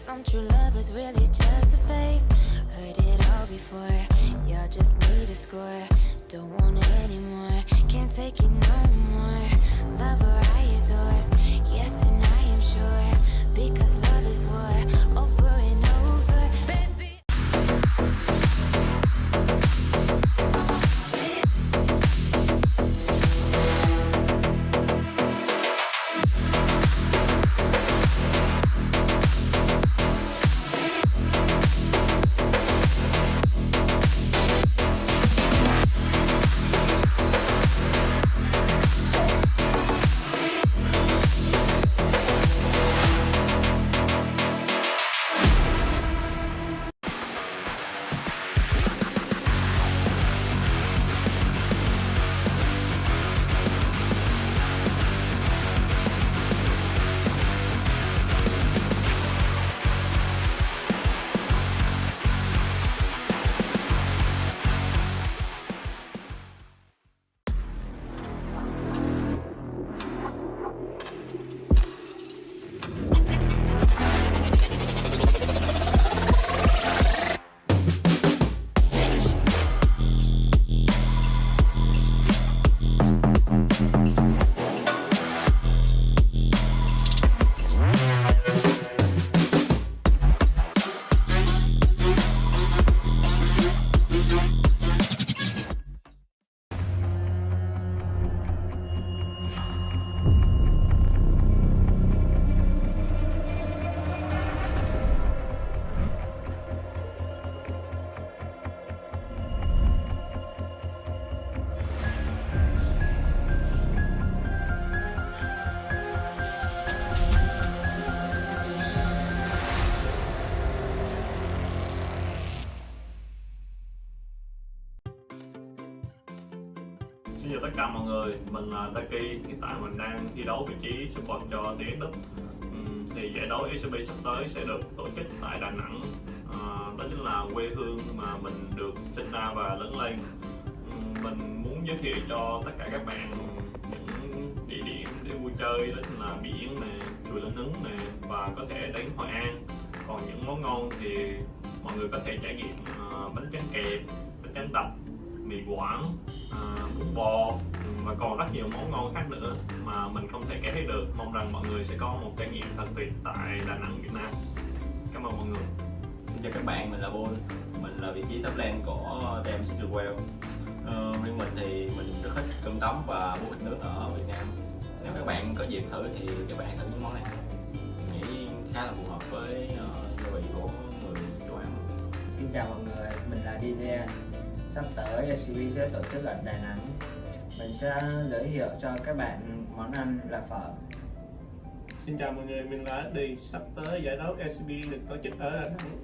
Some true love is really just a phase. Heard it all before. Y'all just need a score. Don't want it anymore. Can't take it no more. Love or I adore. Yes, and I am sure. Because love is war. Over and over, baby. Xin chào tất cả mọi người, mình là Taki. Hiện tại mình đang thi đấu vị trí support cho PSG. Thì giải đấu LCP sắp tới sẽ được tổ chức tại Đà Nẵng. Đó chính là quê hương mà mình được sinh ra và lớn lên. Mình muốn giới thiệu cho tất cả các bạn những địa điểm để vui chơi, đó chính là biển nè, chùa Linh Ứng nè, và có thể đến Hội An. Còn những món ngon thì mọi người có thể trải nghiệm bánh tráng kẹp, bánh tráng đập, mì Quảng, bún bò và còn rất nhiều món ngon khác nữa mà mình không thể kể hết được. Mong rằng mọi người sẽ có một trải nghiệm thật tuyệt tại Đà Nẵng, Việt Nam. Cảm ơn mọi người. Xin chào các bạn, mình là Bull. Mình là vị trí top lane của team Well. Riêng mình thì mình rất thích cơm tấm và bún thịt nước ở Việt Nam. Nếu các bạn có dịp thử thì các bạn hãy thử những món này. Mình nghĩ khá là phù hợp với khẩu vị của người châu Á. Xin chào mọi người, mình là DJ. Sắp tới LCP sẽ tổ chức ở Đà Nẵng. Mình sẽ giới thiệu cho các bạn món ăn là phở. Xin chào mọi người, mình là đi. Sắp tới giải đấu LCP được tổ chức ở Đà Nẵng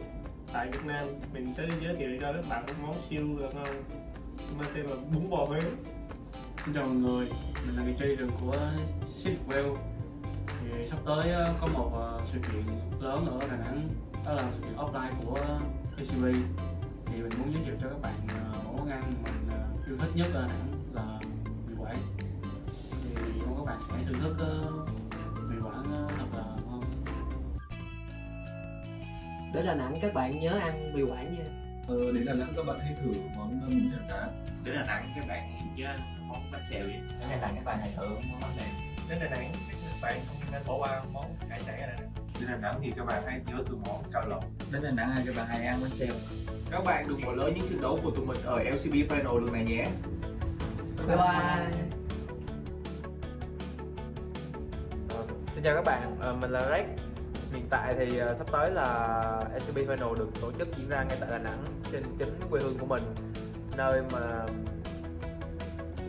tại Việt Nam. Mình sẽ giới thiệu cho các bạn món siêu là ngon mang tên là bún bò Huế. Xin chào mọi người, mình là người chơi đường của CFO. Thì sắp tới có một sự kiện lớn ở Đà Nẵng, đó là sự kiện offline của LCP. Thì mình muốn giới thiệu cho các bạn món ăn mình yêu thích nhất ở Đà Nẵng là mì Quảng. Thì mong các bạn sẽ thưởng thức mì Quảng thật là ngon. Đến Đà Nẵng các bạn nhớ ăn mì Quảng nha. Đến Đà Nẵng các bạn hãy thử món bún chả cá. Đến Đà Nẵng các bạn hãy nhớ ăn món bánh xèo gì. Đến Đà Nẵng các bạn hãy thử món bánh này. Đến Đà Nẵng các bạn không nên bỏ qua món hải sản ở Đà Nẵng. Đến Đà Nẵng thì các bạn hãy nhớ thử món cao lầu. Đến Đà Nẵng các bạn hãy ăn bánh xèo. Các bạn đừng bỏ lỡ những trận đấu của tụi mình ở LCP Final lần này nhé. Bye bye. Xin chào các bạn, mình là Rex. Hiện tại thì sắp tới là LCP Final được tổ chức diễn ra ngay tại Đà Nẵng, trên chính quê hương của mình, nơi mà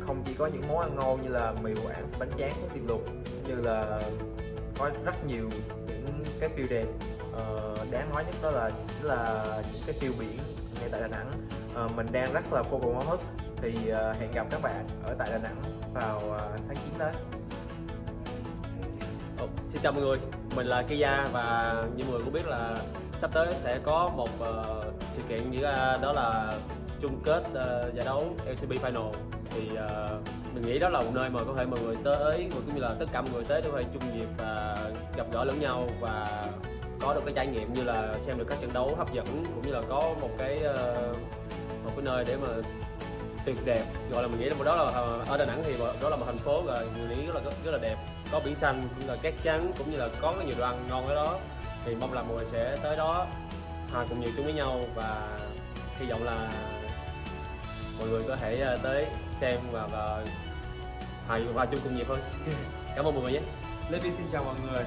không chỉ có những món ăn ngon như là mì Quảng, bánh tráng của Tiên Lục, như là có rất nhiều những cái view đẹp. Đáng nói nhất đó là chính là những cái view biển ngay tại Đà Nẵng. Mình đang rất là vô cùng háo hức, thì hẹn gặp các bạn ở tại Đà Nẵng vào tháng 9 tới. Xin chào mọi người, mình là Kia và như mọi người cũng biết là sắp tới sẽ có một sự kiện diễn ra, đó là chung kết giải đấu LCP Final. Thì mình nghĩ đó là một nơi mà có thể mọi người tới, cũng như là tất cả mọi người tới để có thể chung dịp và gặp gỡ lẫn nhau và có được cái trải nghiệm như là xem được các trận đấu hấp dẫn, cũng như là có một cái nơi để mà tuyệt đẹp, gọi là mình nghĩ là đó là ở Đà Nẵng thì đó là một thành phố rồi người nghĩ rất là đẹp, có biển xanh cũng là cát trắng, cũng như là có nhiều đồ ăn ngon ở đó. Thì mong là mọi người sẽ tới đó hòa cùng nhiệt chung với nhau, và hy vọng là mọi người có thể tới xem và hòa chung cùng nhiệt hơn. Cảm ơn mọi người nhé. Lady xin chào mọi người.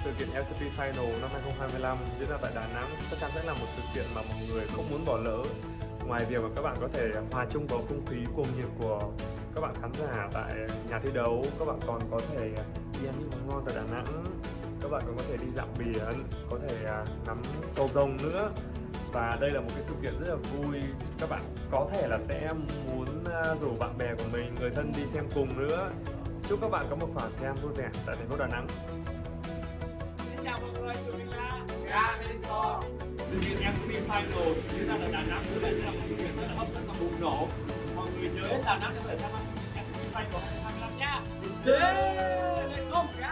Sự kiện LCP Final năm 2025 diễn ra tại Đà Nẵng chắc chắn sẽ là một sự kiện mà mọi người không muốn bỏ lỡ. Ngoài việc mà các bạn có thể hòa chung vào không khí cuồng nhiệt của các bạn khán giả tại nhà thi đấu, các bạn còn có thể đi ăn những món ngon tại Đà Nẵng, các bạn còn có thể đi dạo biển, có thể ngắm cầu rồng nữa. Và đây là một cái sự kiện rất là vui. Các bạn có thể là sẽ muốn rủ bạn bè của mình, người thân đi xem cùng nữa. Chúc các bạn có một khoảng thời gian vui vẻ tại thành phố Đà Nẵng. Xin chào mọi người, tôi là sự kiện LCP Final diễn ra tại Đà Nẵng sẽ là một sự kiện rất là hấp dẫn và bùng nổ. Mọi người nhớ đến Đà Nẵng để có thể tham gia sự kiện LCP Final 2025 nhá. Let's go guys!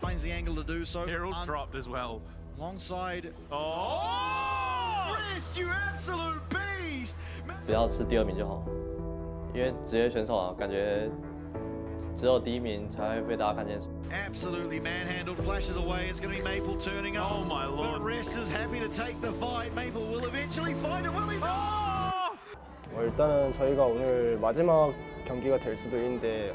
Finds the angle to do so. Herald dropped as well. Alongside. Oh! Chris, you absolute beast! 不要是第2名就好，因为职业选手啊，感觉只有第1名才会被大家看见。 Absolutely manhandled, flashes away. It's going to be Maple turning up. Oh my lord! But Ress is happy to take the fight. Maple will eventually find it. Will he? 일단은 저희가 오늘 마지막 경기가 될 수도 있는데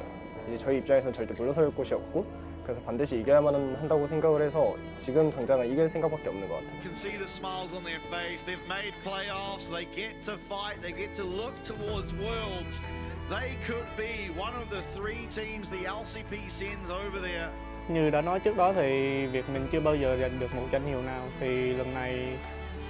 이제 저희 입장에서는 절대 물러설 곳이 없고 그래서 반드시 이겨야만 한다고 생각을 해서 지금 당장은 이길 생각밖에 없는 것 같아요. You can see the smiles on their face. They've made playoffs. They get to fight. They get to look towards Worlds. They could be one of the 3 teams the LCP sends over there. Như đã nói trước đó thì việc mình chưa bao giờ giành được một danh hiệu nào, thì lần này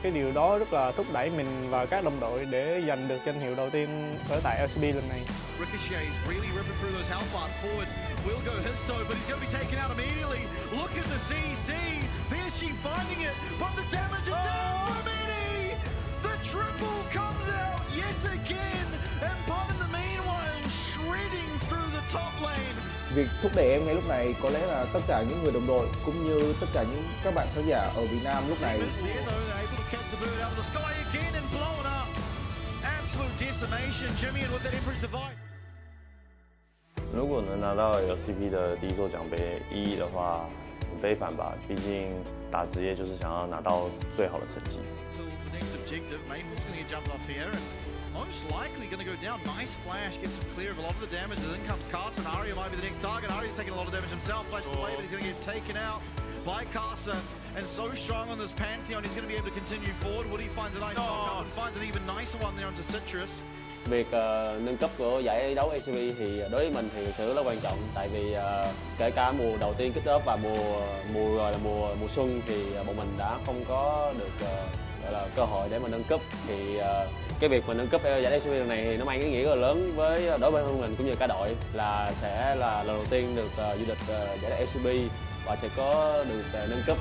cái điều đó rất là thúc đẩy mình và các đồng đội để giành được danh hiệu đầu tiên ở tại LCP lần này. Ricochet is really ripping through those health bars forward. Will go Histo, but he's going to be taken out immediately. Look at the CC. PSG finding it, but the damage is down for Mini. The triple comes out yet again, and Bob in the meanwhile shredding through the top lane. Việc thúc đẩy em ngay lúc này có lẽ là tất cả những người đồng đội cũng như tất cả những các bạn khán giả ở Việt Nam lúc này. Absolute 如果能拿到 LCP 的第1座奖杯，意义的话很非凡吧。毕竟打职业就是想要拿到最好的成绩。 Most likely going to go down. Nice flash, gets him clear of a lot of the damage. Then comes Carson. Arya might be the next target. Arya's taking a lot of damage himself. Flashes away, but he's going to get taken out by Carson. And so strong on this Pantheon, he's going to be able to continue forward. Woody finds a nice knock up and finds an even nicer one there onto Citrus. Việc nâng cấp của giải đấu LCP thì đối với mình thì thực sự rất quan trọng, tại vì kể cả mùa đầu tiên kích off và mùa xuân thì bọn mình đã không có được gọi là cơ hội để mà nâng cấp. Thì cái việc mà nâng cấp giải LCP lần này thì nó mang ý nghĩa rất là lớn đối với mình cũng như cả đội, là sẽ là lần đầu tiên được du lịch giải LCP và sẽ có được nâng cấp.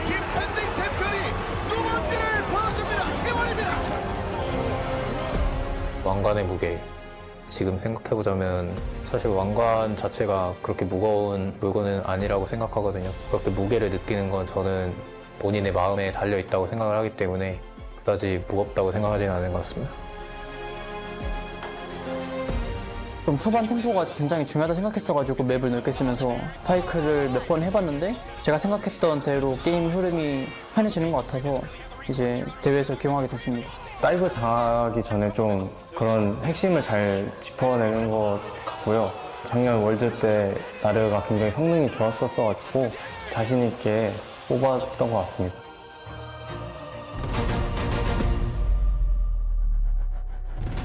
디펜딩 챔피언이 두 번째를 보여줍니다. T1입니다. 왕관의 무게. 지금 생각해보자면 사실 왕관 자체가 그렇게 무거운 물건은 아니라고 생각하거든요. 그렇게 무게를 느끼는 건 저는 본인의 마음에 달려있다고 생각을 하기 때문에 그다지 무겁다고 생각하지는 않은 것 같습니다. 좀 초반 템포가 굉장히 중요하다 생각했어가지고 맵을 넓게 쓰면서 파이크를 몇 번 해봤는데 제가 생각했던 대로 게임 흐름이 편해지는 것 같아서 이제 대회에서 기용하게 됐습니다. 다이브 당하기 전에 좀 그런 핵심을 잘 짚어내는 것 같고요. 작년 월드 때 나르가 굉장히 성능이 좋았었어가지고 자신 있게 뽑았던 것 같습니다.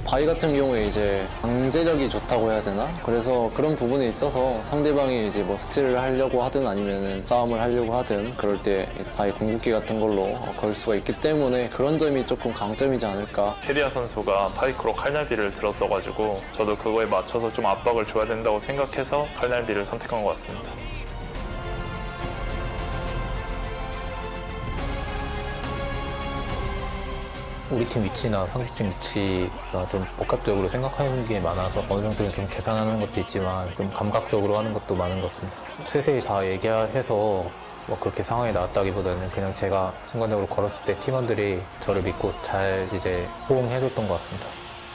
바위 같은 경우에 이제 강제력이 좋다고 해야 되나? 그래서 그런 부분에 있어서 상대방이 이제 뭐 스틸을 하려고 하든 아니면은 싸움을 하려고 하든 그럴 때 바위 궁극기 같은 걸로 걸 수가 있기 때문에 그런 점이 조금 강점이지 않을까. 캐리아 선수가 파이크로 칼날비를 들었어가지고 저도 그거에 맞춰서 좀 압박을 줘야 된다고 생각해서 칼날비를 선택한 것 같습니다. 우리 팀 위치나 상대팀 위치가 좀 복합적으로 생각하는 게 많아서 어느 정도는 좀 계산하는 것도 있지만 좀 감각적으로 하는 것도 많은 것 같습니다. 세세히 다 얘기해서 뭐 그렇게 상황이 나왔다기보다는 그냥 제가 순간적으로 걸었을 때 팀원들이 저를 믿고 잘 이제 호응해줬던 것 같습니다.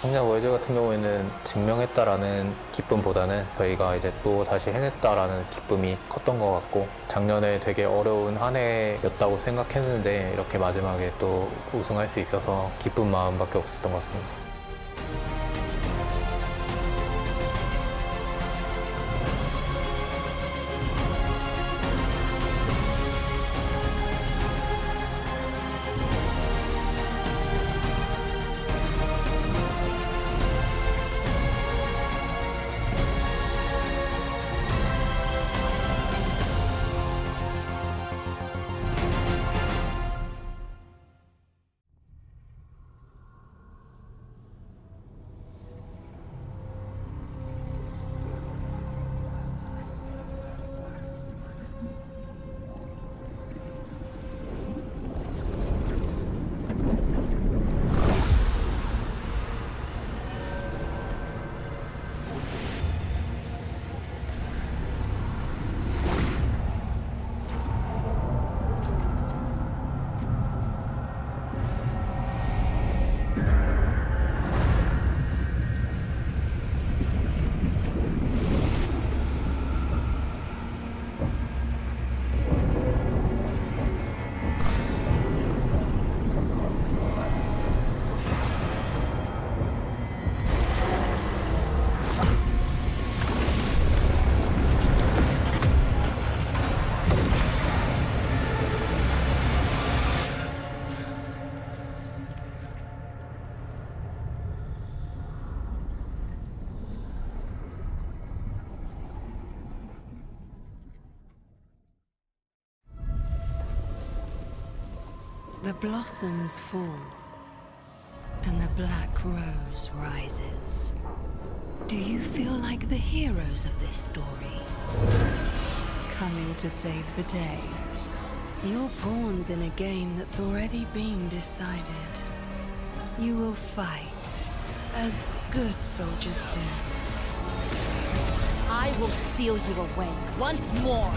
작년 월드 같은 경우에는 증명했다라는 기쁨보다는 저희가 이제 또 다시 해냈다라는 기쁨이 컸던 것 같고 작년에 되게 어려운 한 해였다고 생각했는데 이렇게 마지막에 또 우승할 수 있어서 기쁜 마음밖에 없었던 것 같습니다. The blossoms fall, and the black rose rises. Do you feel like the heroes of this story? Coming to save the day. You're pawns in a game that's already been decided. You will fight, as good soldiers do. I will seal you away once more.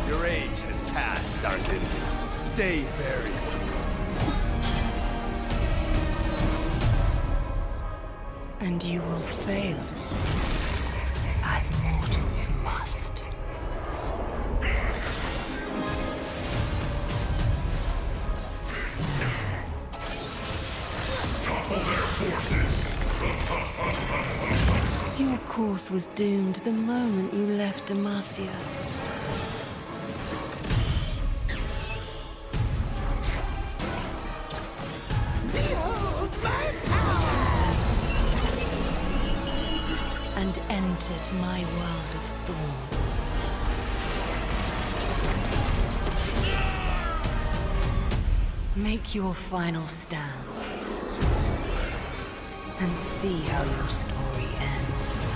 Your age has passed, Duncan. Stay buried. And you will fail, as mortals must. Your course was doomed the moment you left Demacia. And entered my world of thorns. Make your final stand and see how your story ends.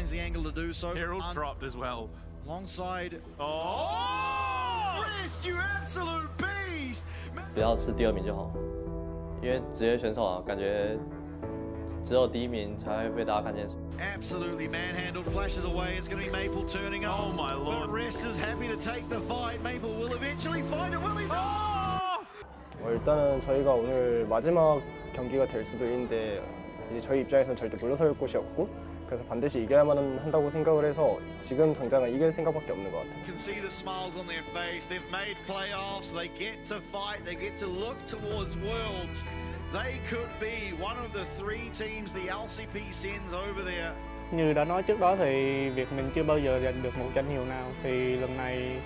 finds the angle to do so. Herald dropped as well. Alongside. Oh! Wrist, you absolute beast! 不要是第2名就好，因为职业选手啊，感觉只有第1名才会被大家看见。 Absolutely manhandled, flashes away. It's going to be Maple turning up. Oh my lord! But Rest is happy to take the fight. Maple will eventually find it. Will he? 일단은 저희가 오늘 마지막 경기가 될 수도 있는데 이제 저희 입장에서는 절대 물러설 곳이 없고 그래서 반드시 이겨야만 한다고 생각을 해서 지금 당장은 이길 생각밖에 없는 것 같아요. You can see the smiles on their face. They've made playoffs. They get to fight. They get to look towards Worlds. They could be one of the 3 teams the LCP sends over there. Như đã nói trước đó thì việc mình chưa bao giờ giành được một danh hiệu nào, thì lần này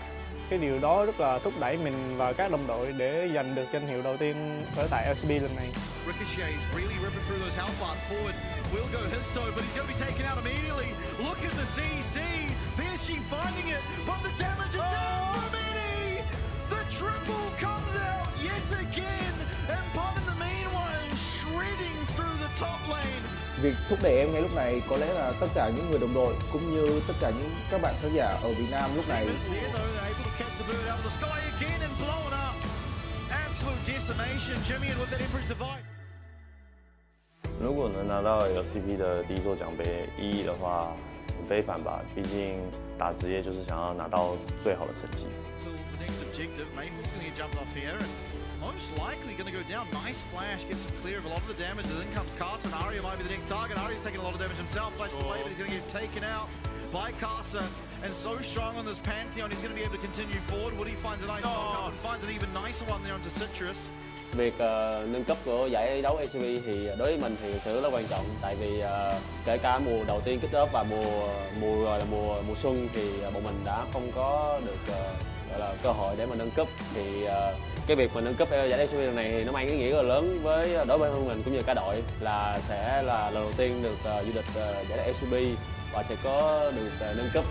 cái điều đó rất là thúc đẩy mình và các đồng đội để giành được danh hiệu đầu tiên ở tại LCP lần này. Ricochet's really ripping through those health bars forward. Will go Histo, but he's going to be taken out immediately. Look at the CC. PSG finding it, but the damage is down for Mini. The triple comes out yet again, and Pop in the meanwhile shredding through the top lane. Việc thúc đẩy em ngay lúc này có lẽ là tất cả những người đồng đội cũng như tất cả những các bạn khán giả ở Việt Nam lúc này. Absolute 如果能拿到 LCP 的第1座奖杯意义的话，很非凡吧。毕竟打职业就是想要拿到最好的成绩。 Most likely going to go down. Nice flash, gets him clear of a lot of the damage. And then comes Carson. Arya might be the next target. Arya's taking a lot of damage himself. Flash away, but he's going to get taken out by Carson. And so strong on this Pantheon, he's going to be able to continue forward. Woody finds a nice knock up and finds an even nicer one there onto Citrus. Việc nâng cấp của giải đấu LCP thì đối với mình thì sự rất là quan trọng, tại vì kể cả mùa đầu tiên kích off và mùa xuân thì bọn mình đã không có được gọi là cơ hội để mà nâng cấp, thì cái việc mà nâng cấp giải LCP lần này thì nó mang ý nghĩa rất là lớn đối với mình cũng như cả đội, là sẽ là lần đầu tiên được du lịch giải đấu LCP và sẽ có được nâng cấp.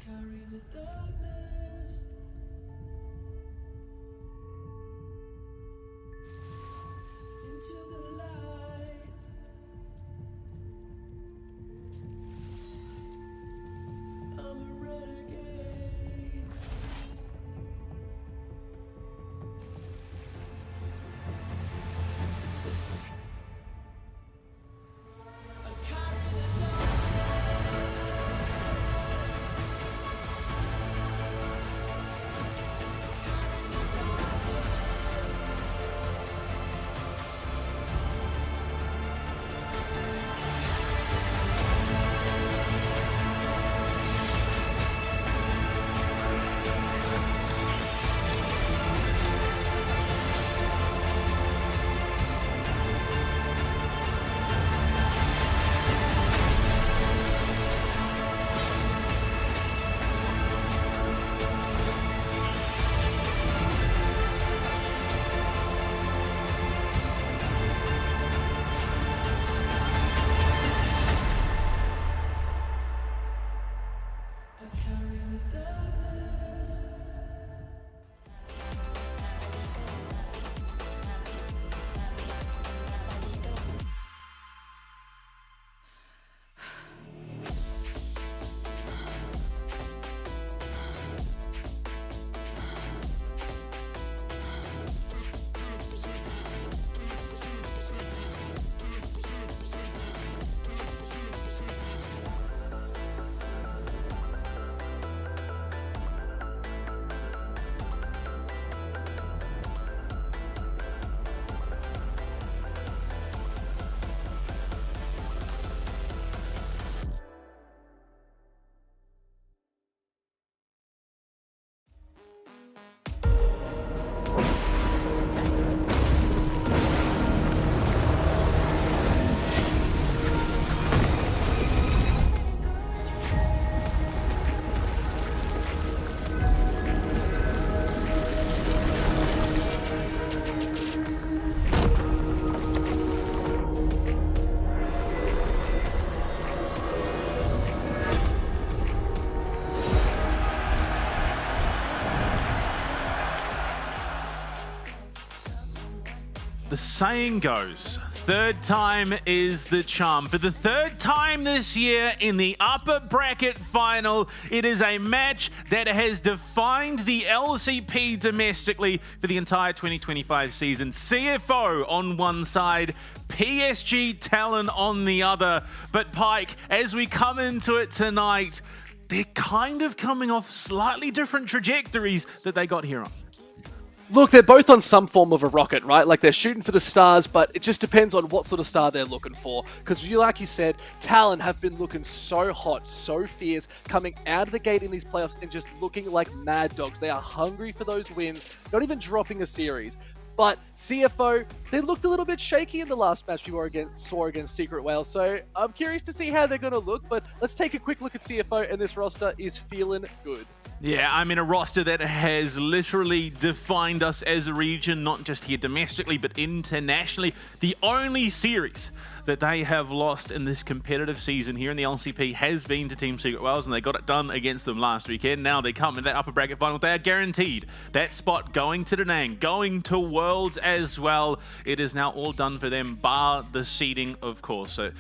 Carry the darkness into the light. I'm a renegade. I carry the darkness. the saying goes, third time is the charm. For the third time this year in the upper bracket final, it is a match that has defined the LCP domestically for the entire 2025 season. CFO on one side, PSG Talon on the other. But Pike, as we come into it tonight, they're kind of coming off slightly different trajectories that they got here on. Look, they're both on some form of a rocket, right? Like, they're shooting for the stars, but it just depends on what sort of star they're looking for. Because, like you said, Talon have been looking so hot, so fierce, coming out of the gate in these playoffs and just looking like mad dogs. They are hungry for those wins, not even dropping a series. But CFO, they looked a little bit shaky in the last match we saw against Secret Whale, so I'm curious to see how they're going to look, but let's take a quick look at CFO, and this roster is feeling good. Yeah, I mean, a roster that has literally defined us as a region, not just here domestically, but internationally. The only series that they have lost in this competitive season here in the LCP has been to Team Secret Whales, and they got it done against them last weekend. Now they come in that upper bracket final. They are guaranteed that spot going to Da Nang, going to Worlds as well. It is now all done for them, bar the seeding, of course. So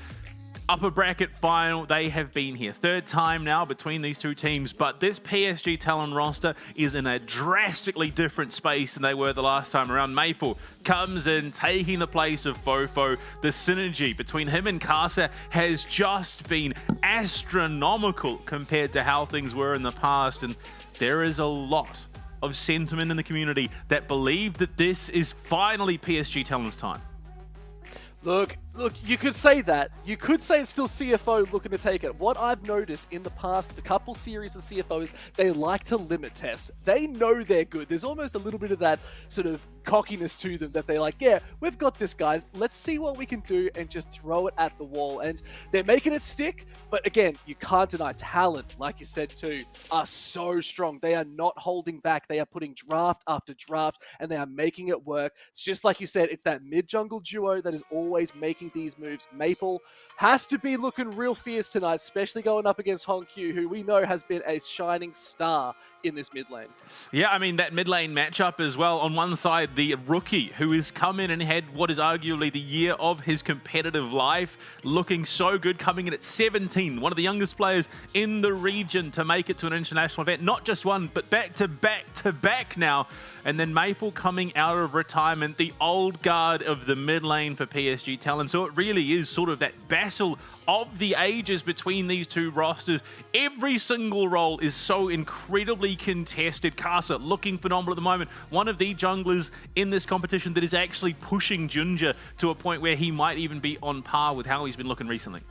upper bracket final, they have been here. Third time now between these two teams, but this PSG Talon roster is in a drastically different space than they were the last time around. Maple comes in, taking the place of Fofo. The synergy between him and Casa has just been astronomical compared to how things were in the past, and there is a lot of sentiment in the community that believe that this is finally PSG Talon's time. Look, you could say that. You could say it's still CFO looking to take it. What I've noticed in the past, the couple series with CFO is they like to limit test. They know they're good. There's almost a little bit of that sort of cockiness to them that they like, yeah, we've got this, guys. Let's see what we can do and just throw it at the wall. And they're making it stick. But again, you can't deny talent, like you said too, are so strong. They are not holding back. They are putting draft after draft and they are making it work. It's just like you said, it's that mid-jungle duo that is always making these moves. Maple has to be looking real fierce tonight, especially going up against Hongq, who we know has been a shining star in this mid lane. Yeah, I mean, that mid lane matchup as well. On one side, the rookie who has come in and had what is arguably the year of his competitive life, looking so good, coming in at 17, one of the youngest players in the region to make it to an international event. Not just one, but back to back now. And then Maple coming out of retirement, the old guard of the mid lane for PSG Talon. So it really is sort of that battle of the ages between these two rosters. Every single role is so incredibly contested. Casa looking phenomenal at the moment. One of the junglers in this competition that is actually pushing Ginger to a point where he might even be on par with how he's been looking recently.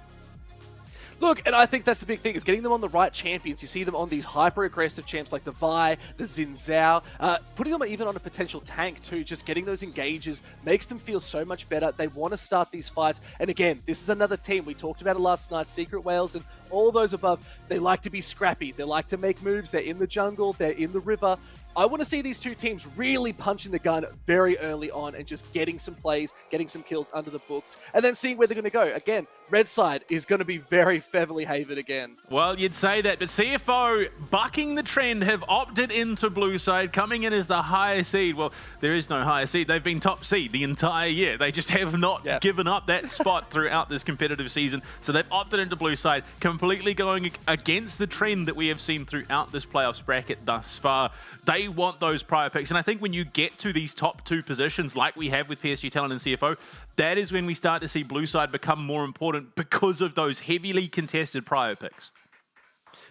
Look, and I think that's the big thing, is getting them on the right champions. You see them on these hyper-aggressive champs like the Vi, the Xin Zhao, putting them even on a potential tank too, just getting those engages makes them feel so much better. They want to start these fights. And again, this is another team. We talked about it last night, Secret Whales and all those above. They like to be scrappy. They like to make moves. They're in the jungle. They're in the river. I want to see these two teams really punching the gun very early on and just getting some plays, getting some kills under the books, and then seeing where they're going to go. Again, red side is going to be very Featherly Haven again. Well, you'd say that, but CFO, bucking the trend, have opted into blue side, coming in as the higher seed. Well, there is no higher seed. They've been top seed the entire year. They just have not given up that spot throughout this competitive season. So they've opted into blue side, completely going against the trend that we have seen throughout this playoffs bracket thus far. They want those prior picks. And I think when you get to these top two positions like we have with PSG Talon and CFO, that is when we start to see blue side become more important because of those heavily contested prior picks.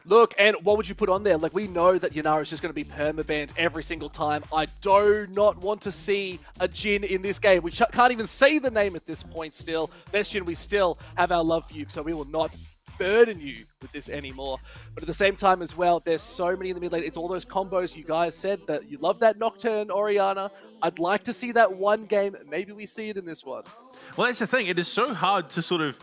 Look, and what would you put on there? Like, we know that Yanara is just going to be permabanned every single time. I do not want to see a Jhin in this game. We can't even say the name at this point still. Bastion, we still have our love for you, so we will not burden you with this anymore. But at the same time as well, there's so many in the mid lane. It's all those combos you guys said that you love that Nocturne Orianna. I'd like to see that one game. Maybe we see it in this one. Well, that's the thing. It is so hard to sort of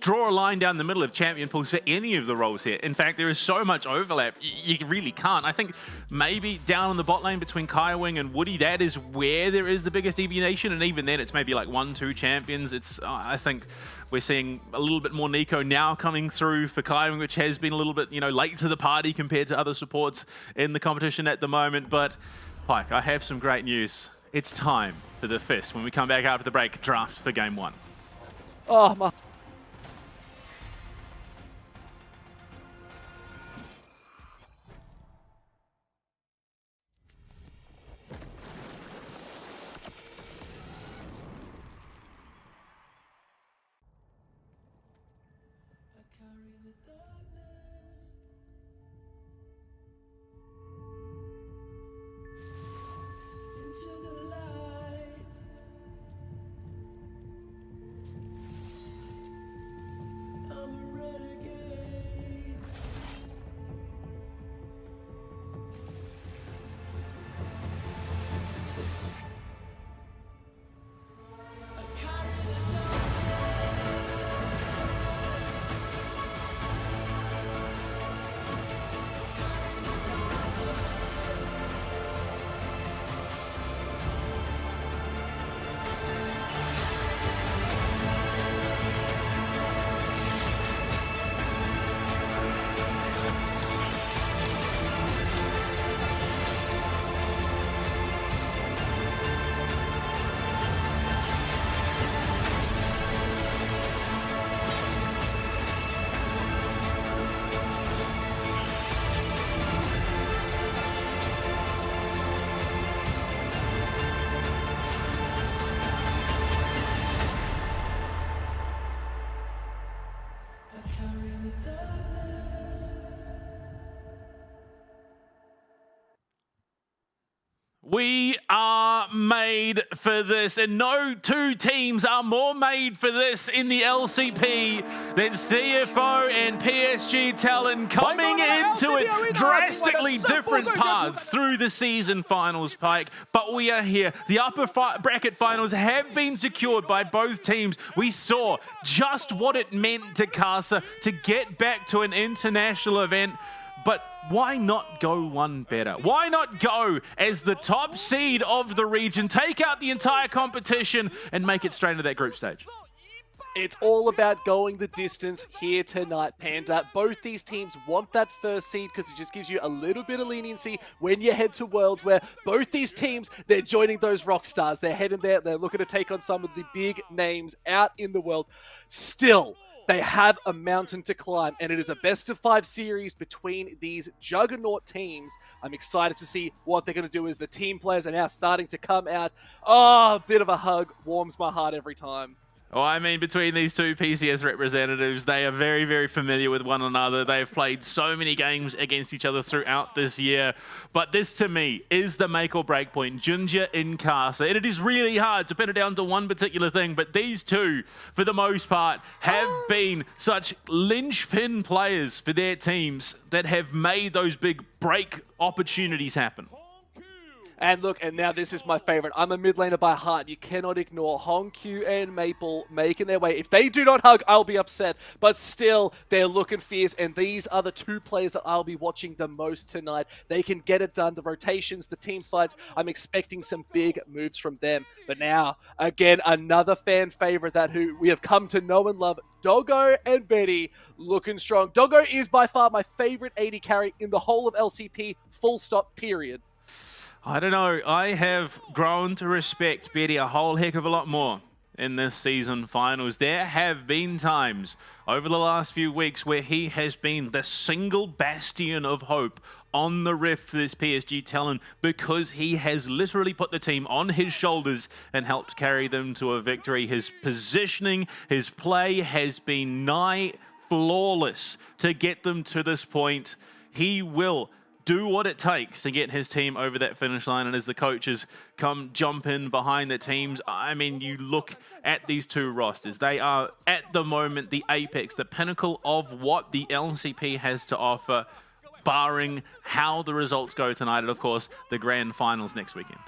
draw a line down the middle of champion pools for any of the roles here. In fact, there is so much overlap, you really can't. I think maybe down on the bot lane between Kaiwing and Woody, that is where there is the biggest deviation, and even then it's maybe like 1-2 champions. It's I think we're seeing a little bit more Nico now coming through for Kaiwing, which has been a little bit, late to the party compared to other supports in the competition at the moment. But Pike, I have some great news. it's time for the fist. When we come back after the break, draft for game 1. Oh, my. Into the light, I'm a renegade. I carry the We are made for this, and no two teams are more made for this in the LCP than CFO and PSG Talon, coming into it drastically different paths through the season finals, Pike. But we are here. The upper bracket finals have been secured by both teams. We saw just what it meant to Casa to get back to an international event. But why not go one better? Why not go as the top seed of the region, take out the entire competition, and make it straight into that group stage? It's all about going the distance here tonight, Panda. Both these teams want that first seed because it just gives you a little bit of leniency when you head to Worlds, where both these teams, they're joining those rock stars. They're heading there. They're looking to take on some of the big names out in the world. Still, they have a mountain to climb, and it is a best-of-5 series between these juggernaut teams. I'm excited to see what they're going to do as the team players are now starting to come out. Oh, a bit of a hug warms my heart every time. Well, I mean, between these two PCS representatives, they are very, very familiar with one another. They have played so many games against each other throughout this year. But this, to me, is the make or break point. Ginger in Casa. And it is really hard to pin it down to one particular thing. But these two, for the most part, have been such linchpin players for their teams that have made those big break opportunities happen. And look, and now this is my favorite. I'm a mid laner by heart. You cannot ignore Hongq and Maple making their way. If they do not hug, I'll be upset. But still, they're looking fierce. And these are the two players that I'll be watching the most tonight. They can get it done. The rotations, the team fights. I'm expecting some big moves from them. But now, again, another fan favorite that who we have come to know and love. Doggo and Betty looking strong. Doggo is by far my favorite AD carry in the whole of LCP. Full stop, period. I don't know. I have grown to respect Betty a whole heck of a lot more in this season finals. There have been times over the last few weeks where he has been the single bastion of hope on the rift for this PSG Talon, because he has literally put the team on his shoulders and helped carry them to a victory. His positioning, his play has been nigh flawless to get them to this point. He will do what it takes to get his team over that finish line, and as the coaches come jump in behind the teams, I mean, you look at these two rosters. They are, at the moment, the apex, the pinnacle of what the LCP has to offer, barring how the results go tonight, and of course, the grand finals next weekend.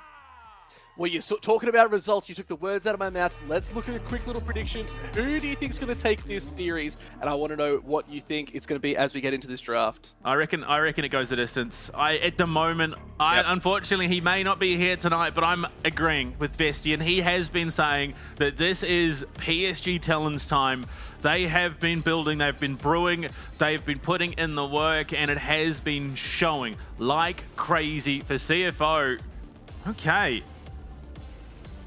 Well, you're talking about results. You took the words out of my mouth. Let's look at a quick little prediction. Who do you think is going to take this series? And I want to know what you think it's going to be as we get into this draft. I reckon it goes the distance. At the moment, unfortunately, he may not be here tonight, but I'm agreeing with Vestian. He has been saying that this is PSG Talon's time. They have been building, they've been brewing, they've been putting in the work, and it has been showing like crazy for CFO. Okay.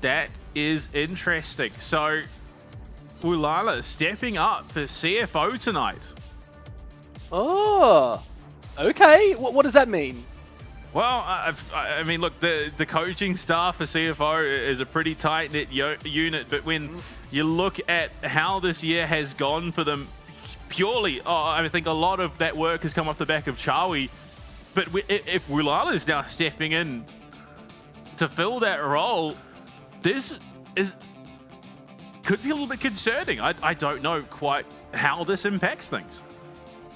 That is interesting. So, Ulala stepping up for CFO tonight. Oh, okay. What does that mean? Well, I mean, look, the coaching staff for CFO is a pretty tight-knit unit, but when you look at how this year has gone for them, purely, I think a lot of that work has come off the back of Chawi, but if Ulala is now stepping in to fill that role, this could be a little bit concerning. I don't know quite how this impacts things.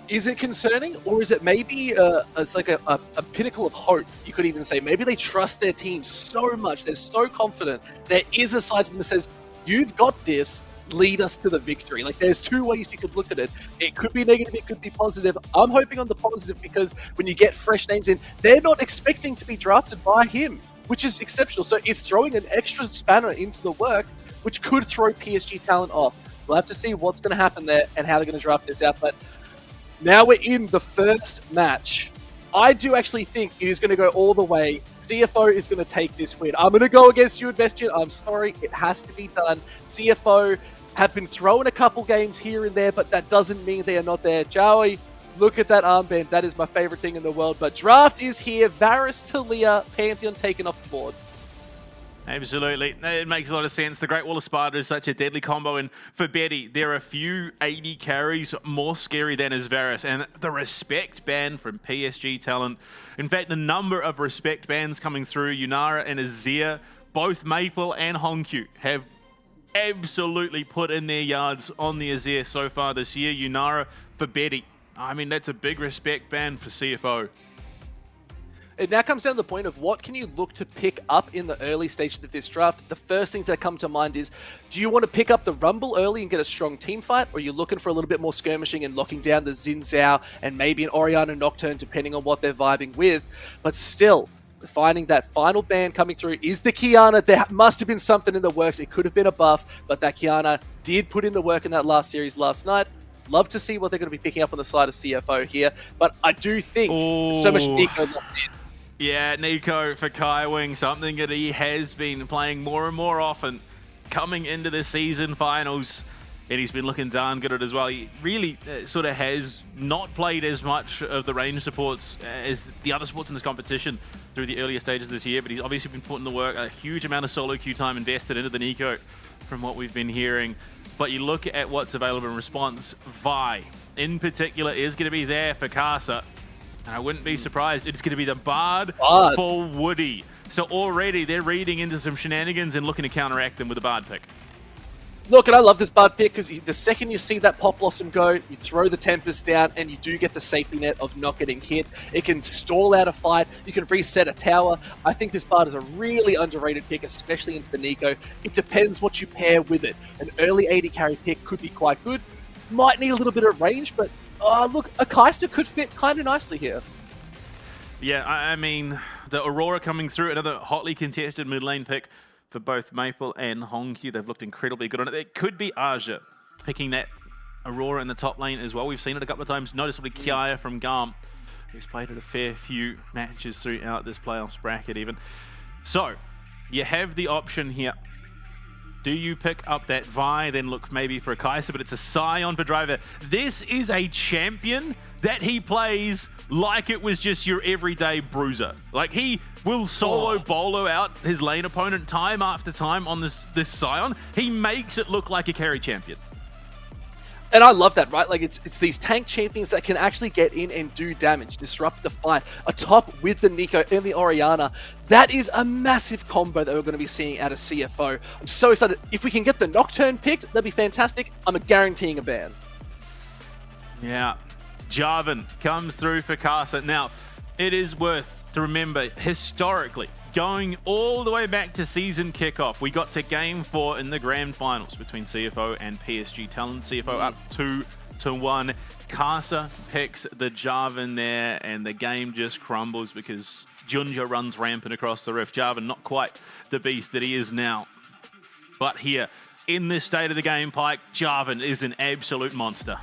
Is it concerning, or is it maybe it's like a pinnacle of hope? You could even say maybe they trust their team so much, they're so confident. There is a side to them that says, "You've got this. Lead us to the victory." Like, there's two ways you could look at it. It could be negative, it could be positive. I'm hoping on the positive because when you get fresh names in, they're not expecting to be drafted by him, which is exceptional. So it's throwing an extra spanner into the work, which could throw PSG talent off. We'll have to see what's going to happen there and how they're going to draft this out. But now we're in the first match. I do actually think it is going to go all the way. CFO is going to take this win. I'm going to go against you, Investian. I'm sorry. It has to be done. CFO have been throwing a couple games here and there, but that doesn't mean they are not there. Joey, look at that armband. That is my favorite thing in the world. But draft is here. Varus to Leah. Pantheon taken off the board. Absolutely. It makes a lot of sense. The Great Wall of Sparta is such a deadly combo, and for Betty, there are a few 80 carries more scary than his Varus, and the respect ban from PSG talent. In fact, the number of respect bans coming through, Yunara and Azir, both Maple and Honkyu, have absolutely put in their yards on the Azir so far this year. Yunara for Betty. I mean, that's a big respect ban for CFO. It now comes down to the point of what can you look to pick up in the early stages of this draft. The first things that come to mind is, do you want to pick up the Rumble early and get a strong team fight, or are you looking for a little bit more skirmishing and locking down the Xin Zhao and maybe an Orianna Nocturne depending on what they're vibing with? But still, finding that final ban coming through is the Kiana. There must have been something in the works. It could have been a buff, but that Kiana did put in the work in that last series last night. Love to see what they're going to be picking up on the side of CFO here, but I do think so much Nico locked in. Yeah, Nico for Kai Wing, something that he has been playing more and more often coming into the season finals, and he's been looking darn good at it as well. He really sort of has not played as much of the range supports as the other supports in this competition through the earlier stages this year, but he's obviously been putting the work, a huge amount of solo queue time invested into the Nico from what we've been hearing. But you look at what's available in response, Vi in particular is going to be there for Casa. And I wouldn't be surprised. It's going to be the Bard for Woody. So already they're reading into some shenanigans and looking to counteract them with a Bard pick. Look, and I love this Bard pick because the second you see that Pop Blossom go, you throw the Tempest down and you do get the safety net of not getting hit. It can stall out a fight. You can reset a tower. I think this Bard is a really underrated pick, especially into the Nico. It depends what you pair with it. An early 80 carry pick could be quite good. Might need a little bit of range, but look, a Kai'Sa could fit kind of nicely here. Yeah, I mean, the Aurora coming through, another hotly contested mid lane pick for both Maple and Honkyu. They've looked incredibly good on it. It could be Aja picking that Aurora in the top lane as well. We've seen it a couple of times, noticeably Kiaya from Garm, who's played at a fair few matches throughout this playoffs bracket even. So, you have the option here. Do you pick up that Vi, then look maybe for a Kai'Sa, but it's a Scion for Driver. This is a champion that he plays like it was just your everyday bruiser. Like, he will solo bolo out his lane opponent time after time on this Scion. He makes it look like a carry champion. And I love that, right? Like, it's these tank champions that can actually get in and do damage, disrupt the fight, atop with the Nico and the Orianna. That is a massive combo that we're going to be seeing out of CFO. I'm so excited. If we can get the Nocturne picked, that'd be fantastic. I'm guaranteeing a ban. Yeah, Jarvan comes through for Casa. Now, it is worth to remember, historically, going all the way back to season kickoff, we got to game 4 in the grand finals between CFO and PSG Talent. CFO up 2-1. Casa picks the Jarvan there, and the game just crumbles because Junja runs rampant across the rift. Jarvan not quite the beast that he is now. But here, in this state of the game, Pike, Jarvan is an absolute monster.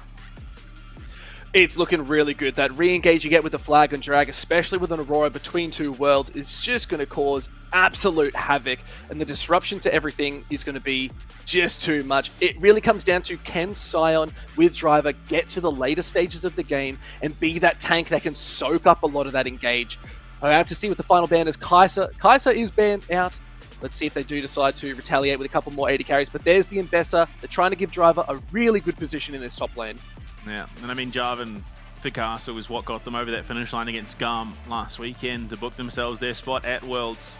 It's looking really good. That re-engage you get with the Flag and Drag, especially with an Aurora between two worlds, is just going to cause absolute havoc, and the disruption to everything is going to be just too much. It really comes down to, can Sion with Driver get to the later stages of the game and be that tank that can soak up a lot of that engage? I have to see what the final ban is. Kai'Sa is banned out. Let's see if they do decide to retaliate with a couple more AD carries. But there's the Mbessa. They're trying to give Driver a really good position in this top lane. Yeah, and I mean, Jarvan Picasso was what got them over that finish line against Garm last weekend to book themselves their spot at Worlds.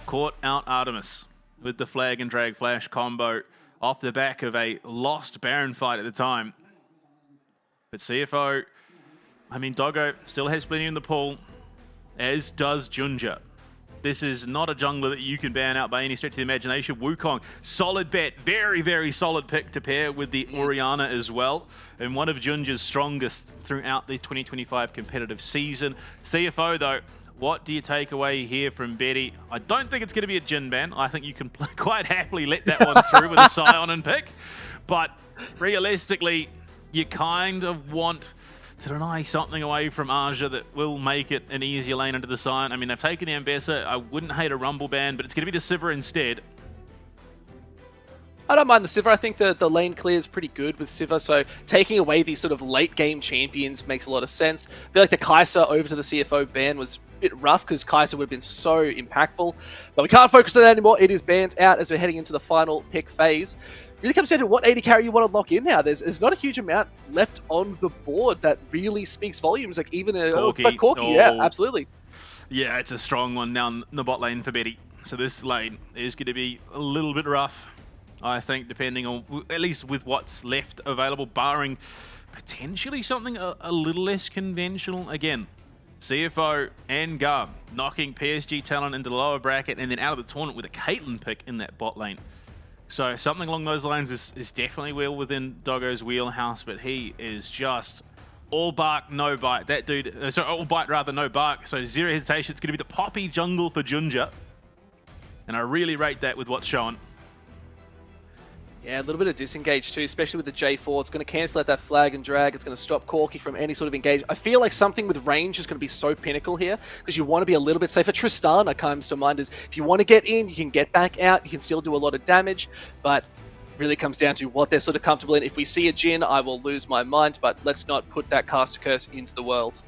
Caught out Artemis with the flag and drag flash combo off the back of a lost Baron fight at the time. But CFO, I mean, Doggo still has plenty in the pool, as does Junja. This is not a jungler that you can ban out by any stretch of the imagination. Wukong, solid bet, very, very solid pick to pair with the Orianna as well, and one of Junja's strongest throughout the 2025 competitive season. CFO though, what do you take away here from Betty? I don't think it's going to be a Jhin ban. I think you can quite happily let that one through with a Sion and pick, but realistically, you kind of want to deny something away from Aja that will make it an easier lane into the Sion. I mean, they've taken the Mbessa. I wouldn't hate a Rumble ban, but it's going to be the Sivir instead. I don't mind the Sivir. I think the lane clear is pretty good with Sivir, so taking away these sort of late game champions makes a lot of sense. I feel like the Kai'Sa over to the CFO ban was a bit rough because Kai'Sa would have been so impactful, but we can't focus on that anymore. It is banned out as we're heading into the final pick phase. Really comes down to what AD carry you want to lock in now. There's not a huge amount left on the board that really speaks volumes. Like even but Corki, yeah, absolutely. Yeah, it's a strong one down the bot lane for Betty. So this lane is going to be a little bit rough, I think, depending on, at least with what's left available, barring potentially something a little less conventional. Again, CFO and Garb knocking PSG talent into the lower bracket and then out of the tournament with a Caitlyn pick in that bot lane. So something along those lines is definitely well within Doggo's wheelhouse, but he is just all bark, no bite. That dude, sorry, all bite rather, no bark. So zero hesitation. It's going to be the Poppy jungle for Junja. And I really rate that with what's shown. Yeah, a little bit of disengage too, especially with the J4. It's going to cancel out that flag and drag. It's going to stop Corki from any sort of engage. I feel like something with range is going to be so pinnacle here because you want to be a little bit safer. Tristana comes to mind as if you want to get in, you can get back out, you can still do a lot of damage, but really comes down to what they're sort of comfortable in. If we see a Jhin, I will lose my mind, but let's not put that caster curse into the world.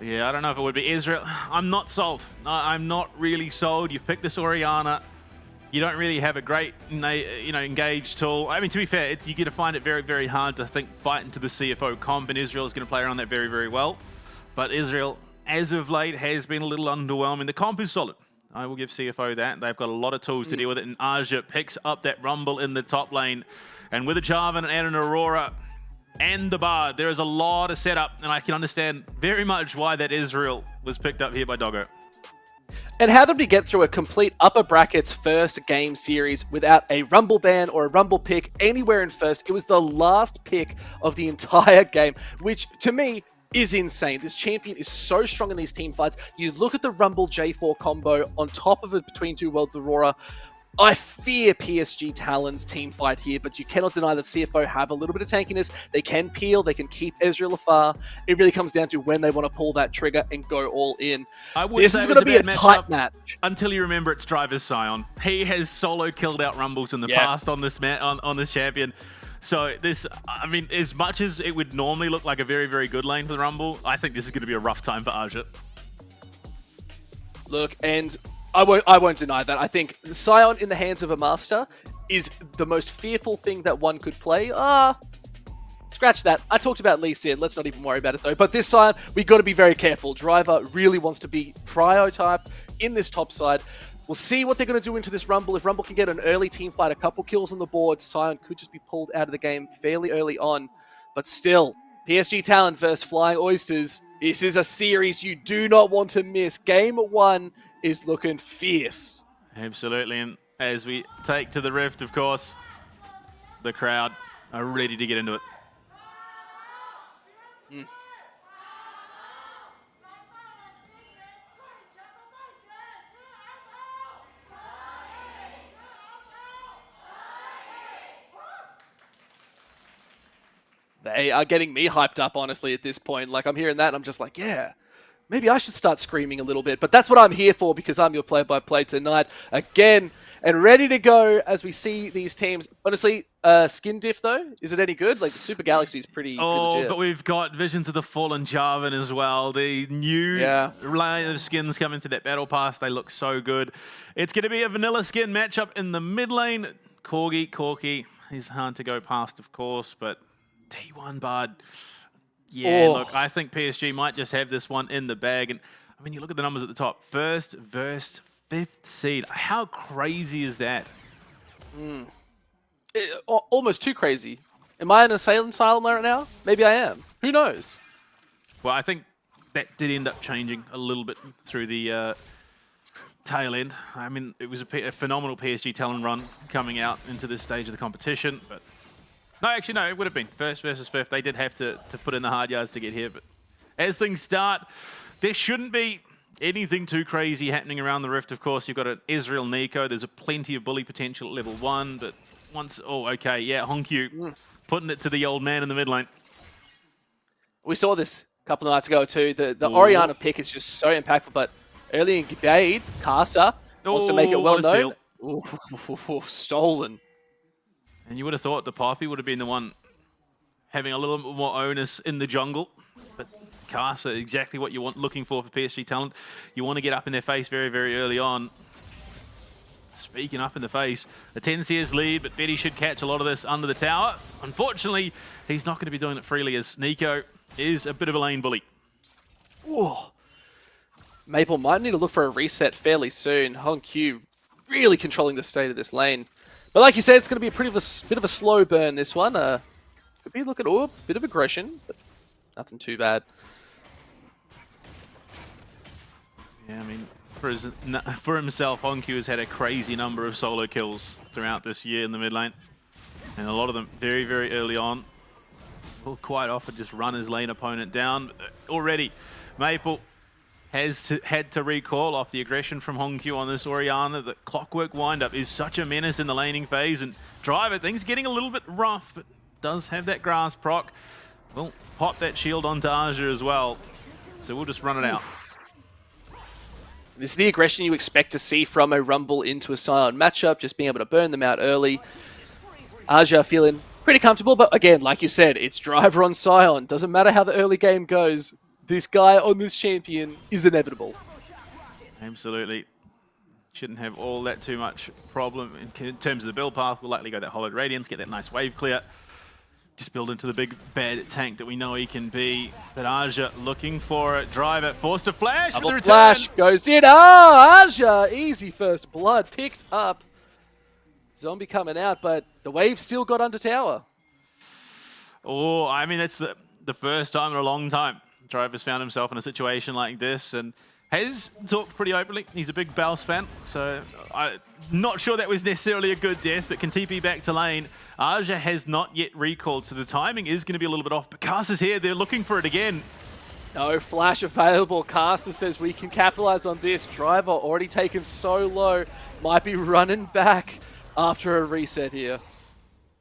Yeah, I don't know if it would be Israel. I'm not sold. I'm not really sold. You've picked this Orianna. You don't really have a great, engage tool. I mean, to be fair, you're going to find it very, very hard to fight into the CFO comp, and Israel is going to play around that very, very well. But Israel, as of late, has been a little underwhelming. The comp is solid. I will give CFO that. They've got a lot of tools to deal with it, and Aja picks up that rumble in the top lane. And with a Jarvan and an Aurora and the Bard, there is a lot of setup, and I can understand very much why that Israel was picked up here by Doggo. And how did we get through a complete upper brackets first game series without a Rumble ban or a Rumble pick anywhere in first? It was the last pick of the entire game, which to me is insane. This champion is so strong in these team fights. You look at the Rumble J4 combo on top of it between two worlds, Aurora. I fear PSG Talon's team fight here, but you cannot deny that CFO have a little bit of tankiness. They can peel, they can keep Ezreal afar. It really comes down to when they want to pull that trigger and go all in. This is going to be a tight match. Until you remember it's Driver's Sion. He has solo killed out Rumbles in the past on this on this champion. So this, I mean, as much as it would normally look like a very, very good lane for the Rumble, I think this is going to be a rough time for Aja. Look, and I won't deny that. I think the Sion in the hands of a master is the most fearful thing that one could play. Scratch that. I talked about Lee Sin. Let's not even worry about it though. But this Sion, we got to be very careful. Driver really wants to be prio type in this top side. We'll see what they're going to do into this Rumble. If Rumble can get an early team fight, a couple kills on the board, Sion could just be pulled out of the game fairly early on. But still, PSG Talon versus Flying Oysters. This is a series you do not want to miss. Game 1 is looking fierce. Absolutely, and as we take to the Rift, of course, the crowd are ready to get into it. They are getting me hyped up, honestly, at this point. Like, I'm hearing that, and I'm just like, yeah, maybe I should start screaming a little bit, but that's what I'm here for because I'm your play-by-play tonight again and ready to go as we see these teams. Honestly, skin diff though, is it any good? Like the Super Galaxy is pretty legit. But we've got Visions of the Fallen Jarvan as well. The new line of skins coming through that battle pass. They look so good. It's going to be a vanilla skin matchup in the mid lane. Corki, he's hard to go past, of course, but T1 Bard. Yeah, look, I think PSG might just have this one in the bag. And I mean, you look at the numbers at the top. First versus 5th seed. How crazy is that? Almost too crazy. Am I in a Salem Asylum right now? Maybe I am. Who knows? Well, I think that did end up changing a little bit through the tail end. I mean, it was a phenomenal PSG talent run coming out into this stage of the competition, but no, actually, no, it would have been first versus 5th. They did have to put in the hard yards to get here, but as things start, there shouldn't be anything too crazy happening around the Rift. Of course, you've got an Ezreal Nico. There's a plenty of bully potential at level 1, but once... Oh, okay, yeah, Honkyu putting it to the old man in the mid lane. We saw this a couple of nights ago too. The Orianna pick is just so impactful, but early in Gade, Casa wants to make it well known. Stolen. And you would have thought the Poppy would have been the one having a little bit more onus in the jungle. But Casa, exactly what you want, looking for PSG talent. You want to get up in their face very, very early on. Speaking up in the face, a 10 CS lead, but Betty should catch a lot of this under the tower. Unfortunately, he's not going to be doing it freely as Nico is a bit of a lane bully. Ooh. Maple might need to look for a reset fairly soon. Honkyu really controlling the state of this lane. But like you said, it's going to be a bit of a slow burn, this one. Could be looking a bit of aggression, but nothing too bad. Yeah, I mean, for himself, Honkyu has had a crazy number of solo kills throughout this year in the mid lane. And a lot of them very, very early on. Will quite often just run his lane opponent down. Already, Maple has had to recall off the aggression from Honkyu on this Orianna. The clockwork windup is such a menace in the laning phase, and Driver, things getting a little bit rough, but does have that grass proc. Will pop that shield onto Aja as well, so we'll just run it out. This is the aggression you expect to see from a Rumble into a Sion matchup, just being able to burn them out early. Aja feeling pretty comfortable, but again, like you said, it's Driver on Sion. Doesn't matter how the early game goes. This guy on this champion is inevitable. Absolutely. Shouldn't have all that too much problem in terms of the build path. We'll likely go that Hollowed Radiance, get that nice wave clear. Just build into the big bad tank that we know he can be. But Aja looking for it. Driver forced to flash. Double with the flash return. goes in. Aja, easy first blood picked up. Zombie coming out, but the wave still got under tower. Oh, I mean, that's the first time in a long time Driver's found himself in a situation like this, and has talked pretty openly. He's a big Baus fan, so I'm not sure that was necessarily a good death, but can TP back to lane. Aja has not yet recalled, so the timing is going to be a little bit off, but Casa's here. They're looking for it again. No flash available. Casa says we can capitalize on this. Driver already taken so low. Might be running back after a reset here.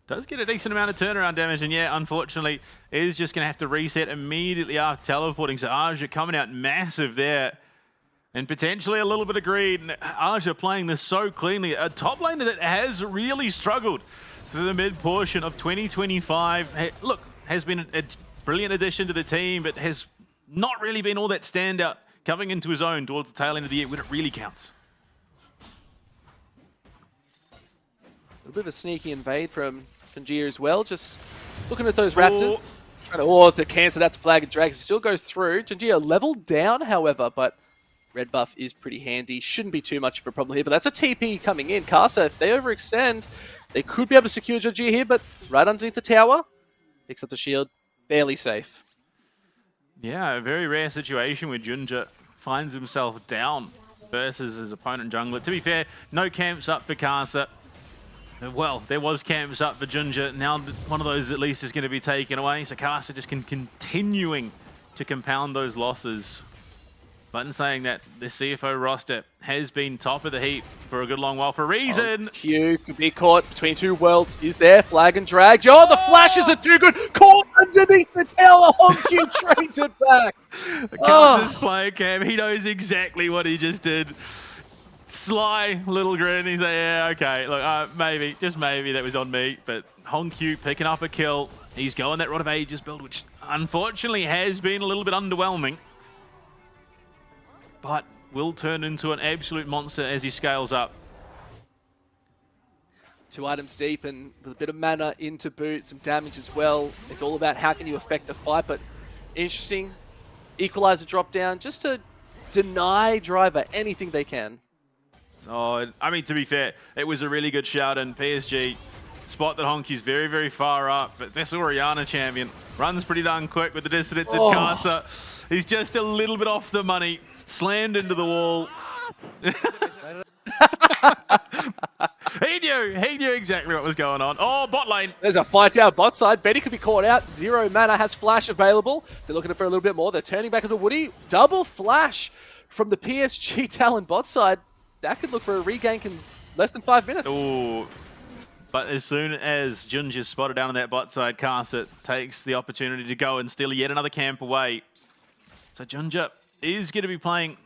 Does get a decent amount of turnaround damage, and yeah, unfortunately, is just going to have to reset immediately after teleporting. So Aja coming out massive there, and potentially a little bit of greed. And Aja playing this so cleanly. A top laner that has really struggled through the mid portion of 2025. Look, has been a brilliant addition to the team, but has not really been all that standout coming into his own towards the tail end of the year when it really counts. A little bit of a sneaky invade from Tangier as well, just looking at those Raptors. Trying to cancel out the flag and drag. Still goes through. Tangier leveled down, however, but red buff is pretty handy. Shouldn't be too much of a problem here, but that's a TP coming in. Casa, if they overextend, they could be able to secure Tangier here, but right underneath the tower, picks up the shield, fairly safe. Yeah, a very rare situation where Junja finds himself down versus his opponent jungler. To be fair, no camps up for Casa. Well, there was camps up for Junja. Now one of those at least is going to be taken away. So Casa just continuing to compound those losses. But in saying that, the CFO roster has been top of the heap for a good long while for a reason. Q could be caught between two worlds. Is there flag and drag? Oh, the flashes are too good. Caught underneath the tower. Hongyu trades it back. Kaza's player cam, he knows exactly what he just did. Sly little grin. He's like, yeah, okay. Look, maybe, just maybe that was on me. But Hongyu picking up a kill. He's going that Rod of Ages build, which unfortunately has been a little bit underwhelming. But will turn into an absolute monster as he scales up. 2 items deep and with a bit of mana into boot, some damage as well. It's all about how can you affect the fight, but interesting. Equalizer drop down just to deny Driver anything they can. Oh, I mean, to be fair, it was a really good shout, and PSG spot that Honky's very, very far up, but this Oriana champion runs pretty darn quick with the dissonance in Casa. He's just a little bit off the money, slammed into the wall. He knew exactly what was going on. Oh, bot lane. There's a fight down bot side. Betty could be caught out. 0 mana, has flash available. They're looking for a little bit more. They're turning back into Woody. Double flash from the PSG Talon bot side. That could look for a regain in less than 5 minutes. Ooh. But as soon as Junj is spotted down on that bot side, Carset takes the opportunity to go and steal yet another camp away. So Junja is going to be playing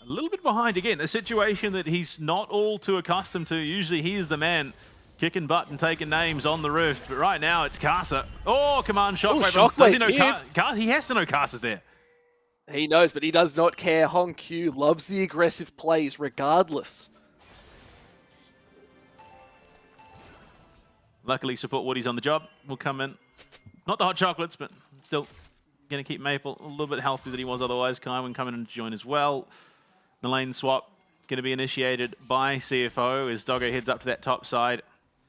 a little bit behind again, a situation that he's not all too accustomed to. Usually he is the man kicking butt and taking names on the rift, but right now it's Casa. Oh, command shockwave. Does he know he has to know Casa's there. He knows, but he does not care. Hongyu loves the aggressive plays regardless. Luckily, support Woody's on the job. Will come in. Not the hot chocolates, but still going to keep Maple a little bit healthier than he was otherwise. Kaiwin coming in to join as well. The lane swap going to be initiated by CFO as Doggo heads up to that top side.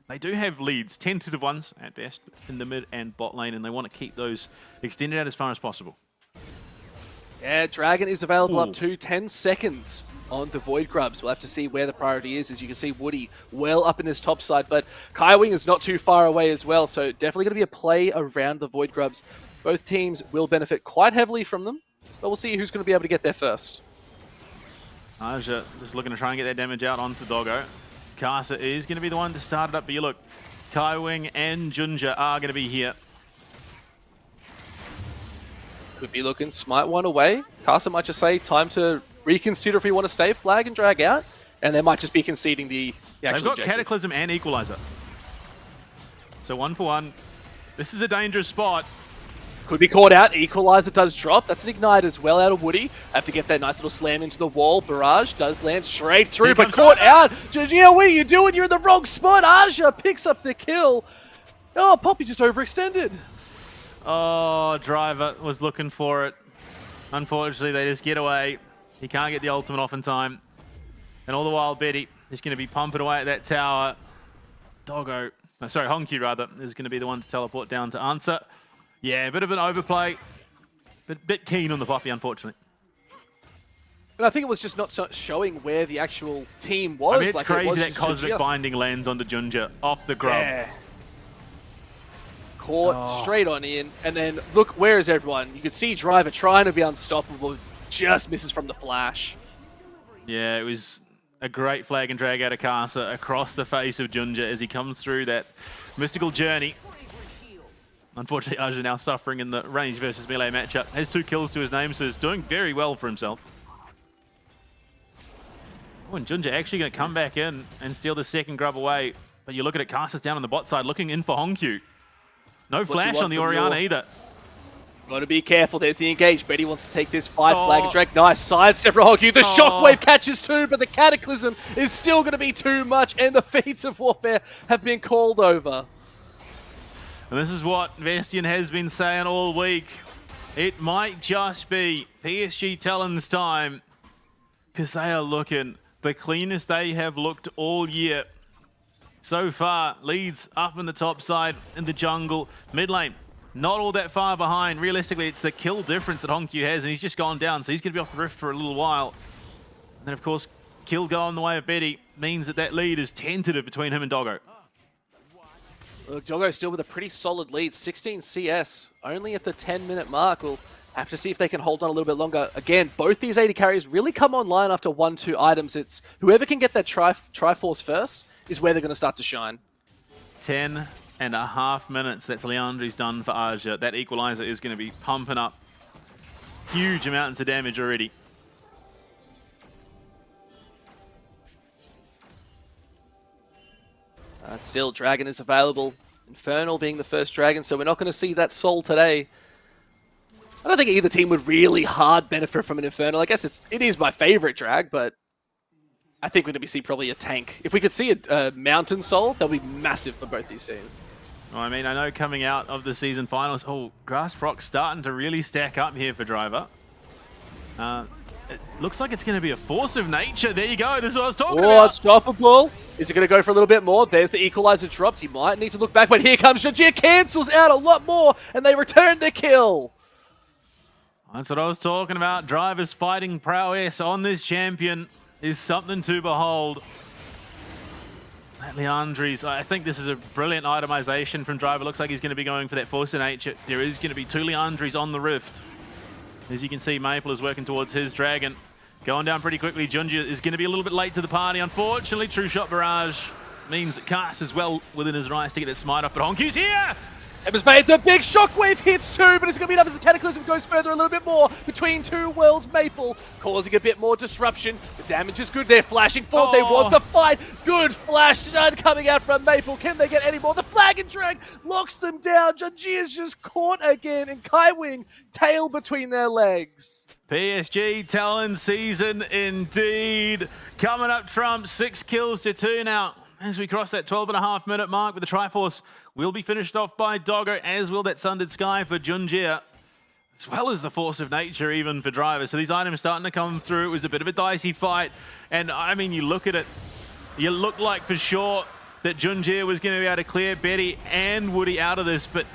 They do have leads, tentative ones at best, in the mid and bot lane, and they want to keep those extended out as far as possible. Yeah, Dragon is available up to 10 seconds on the Void Grubs. We'll have to see where the priority is. As you can see, Woody well up in this top side, but Kaiwing is not too far away as well, so definitely going to be a play around the Void Grubs. Both teams will benefit quite heavily from them, but we'll see who's going to be able to get there first. Aja just looking to try and get that damage out onto Doggo. Casa is going to be the one to start it up, but you look, Kaiwing and Junja are going to be here. Could be looking smite one away. Casa might just say, time to reconsider if we want to stay, flag and drag out, and they might just be conceding the actual They've got objective. Cataclysm and Equalizer. So 1 for 1. This is a dangerous spot. Could be caught out. Equalizer does drop. That's an ignite as well out of Woody. Have to get that nice little slam into the wall. Barrage does land straight through, but caught out. Yeah, what are you doing? You're in the wrong spot. Aja picks up the kill. Oh, Poppy just overextended. Oh, Driver was looking for it. Unfortunately, they just get away. He can't get the ultimate off in time. And all the while, Betty is going to be pumping away at that tower. Doggo, no, sorry, Hongyu rather, is going to be the one to teleport down to answer. Yeah, a bit of an overplay, but bit keen on the Poppy, unfortunately. And I think it was just not showing where the actual team was. I mean, it's like crazy it was that just Cosmic Junja. Binding lands onto Junja off the grub. Yeah. Caught straight on in, and then look, where is everyone? You could see Driver trying to be unstoppable, just misses from the flash. Yeah, it was a great flag and drag out of Casa across the face of Junja as he comes through that mystical journey. Unfortunately, Aja now suffering in the range versus melee matchup. Has 2 kills to his name, so is doing very well for himself. Oh, and Junja actually going to come back in and steal the second grub away. But you look at it, Casa's down on the bot side, looking in for Hongyu. No flash on the Oriana either. Gotta be careful, there's the engage. Betty wants to take this fight, flag and drag. Nice sidestep from Hongyu. The shockwave catches too, but the Cataclysm is still gonna be too much, and the Fates of Warfare have been called over. And this is what Vestian has been saying all week. It might just be PSG Talon's time, because they are looking the cleanest they have looked all year. So far, leads up in the top side in the jungle. Mid lane, not all that far behind. Realistically, it's the kill difference that Hongyu has, and he's just gone down, so he's going to be off the rift for a little while. And then, of course, kill going the way of Betty means that that lead is tentative between him and Doggo. Look, Doggo still with a pretty solid lead, 16 CS, only at the 10-minute mark. We'll have to see if they can hold on a little bit longer. Again, both these 80 carries really come online after 1-2 items. It's whoever can get that Triforce first is where they're going to start to shine. 10 7.5 minutes. That's Leandri's done for Aja. That equalizer is going to be pumping up huge amounts of damage already. Still, Dragon is available. Infernal being the first Dragon, so we're not going to see that Soul today. I don't think either team would really hard benefit from an Infernal. I guess it is my favorite drag, but I think we're going to see probably a tank. If we could see a Mountain Soul, that would be massive for both these teams. Well, I mean, I know coming out of the season finals, Grassproc starting to really stack up here for Driver. It looks like it's going to be a force of nature. There you go. This is what I was talking about. Unstoppable. Is it going to go for a little bit more? There's the equalizer dropped. He might need to look back, but here comes Jajir. Cancels out a lot more, and they return the kill. That's what I was talking about. Driver's fighting prowess on this champion is something to behold. That Leandri's, I think this is a brilliant itemization from Driver. Looks like he's going to be going for that force of nature. There is going to be 2 Leandri's on the Rift. As you can see, Maple is working towards his Dragon. Going down pretty quickly. Junji is going to be a little bit late to the party. Unfortunately, True Shot Barrage means that Cass is well within his rights to get that smite off, but Honkyu's here! Made the big shockwave hits too, but it's going to be enough as the Cataclysm goes further a little bit more between two worlds. Maple causing a bit more disruption. The damage is good. They're flashing forward. They want the fight. Good flash stun coming out from Maple. Can they get any more? The flag and drag locks them down. Janji is just caught again, and Kaiwing tail between their legs. PSG Talon season indeed. Coming up Trump, 6 kills to 2 now. As we cross that 12.5 minute mark with the Triforce, will be finished off by Doggo, as will that Sundered Sky for Junjia, as well as the Force of Nature even for Driver. So these items starting to come through. It was a bit of a dicey fight. And I mean, you look at it, you look like for sure that Junjia was going to be able to clear Betty and Woody out of this, but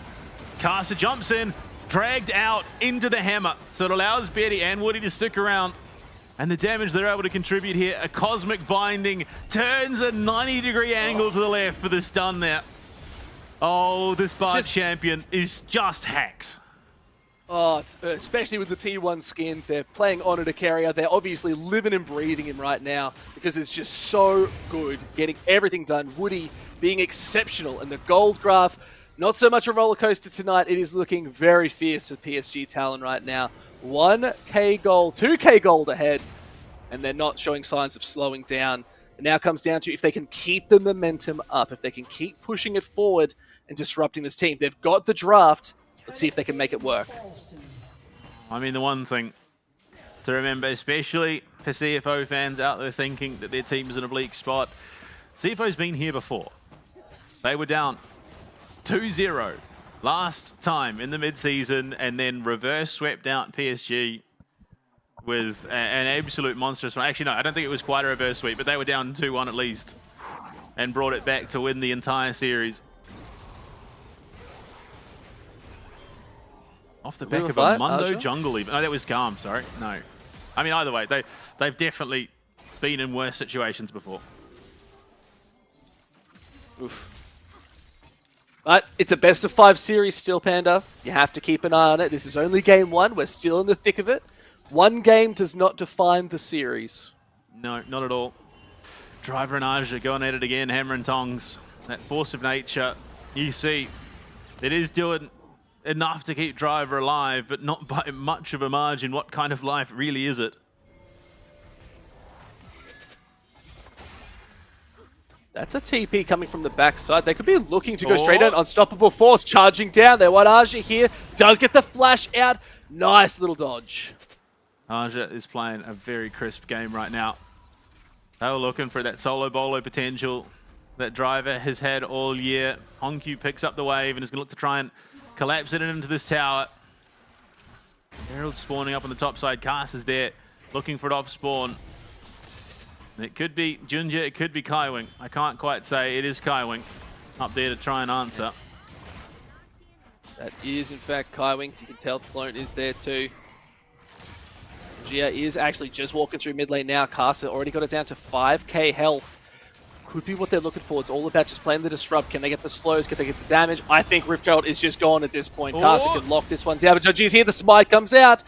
Caster jumps in, dragged out into the hammer. So it allows Betty and Woody to stick around. And the damage they're able to contribute here, a cosmic binding, turns a 90-degree angle to the left for the stun there. Oh, this Bard champion is just hacks. Oh, especially with the T1 skin. They're playing Honor to Carrier. They're obviously living and breathing him right now because it's just so good getting everything done. Woody being exceptional, and the gold graph, not so much a roller coaster tonight. It is looking very fierce for PSG Talon right now. 1k gold, 2k gold ahead, and they're not showing signs of slowing down. It now comes down to if they can keep the momentum up, if they can keep pushing it forward and disrupting this team. They've got the draft. Let's see if they can make it work. I mean, the one thing to remember, especially for CFO fans out there thinking that their team's in a bleak spot, CFO's been here before. They were down 2-0 last time in the mid-season, and then reverse swept out PSG with an absolute monstrous one. Actually, no, I don't think it was quite a reverse sweep, but they were down 2-1 at least and brought it back to win the entire series. Off the back of a Mundo jungle even. No, that was Calm, sorry. No. I mean, either way, they've definitely been in worse situations before. Oof. But it's a best-of-5 series still, Panda. You have to keep an eye on it. This is only game 1. We're still in the thick of it. One game does not define the series. No, not at all. Driver and Aja going at it again, hammer and tongs. That Force of Nature, you see, it is doing enough to keep Driver alive, but not by much of a margin. What kind of life really is it? That's a TP coming from the backside. They could be looking to go straight out. Unstoppable Force charging down there. What Aja here does get the flash out. Nice little dodge. Aja is playing a very crisp game right now. They were looking for that solo bolo potential that Driver has had all year. Honkyu picks up the wave and is going to look to try and collapse it into this tower. Herald spawning up on the top side. Cass is there looking for it off spawn. It could be Junjia, it could be Kaiwing. I can't quite say. It is Kaiwing up there to try and answer. That is, in fact, Kaiwing. You can tell Clone is there too. Junjia is actually just walking through mid lane now. Casa already got it down to 5k health. Could be what they're looking for. It's all about just playing the disrupt. Can they get the slows? Can they get the damage? I think Rift Herald is just gone at this point. Casa can lock this one down. But Junjia's here. The smite comes out.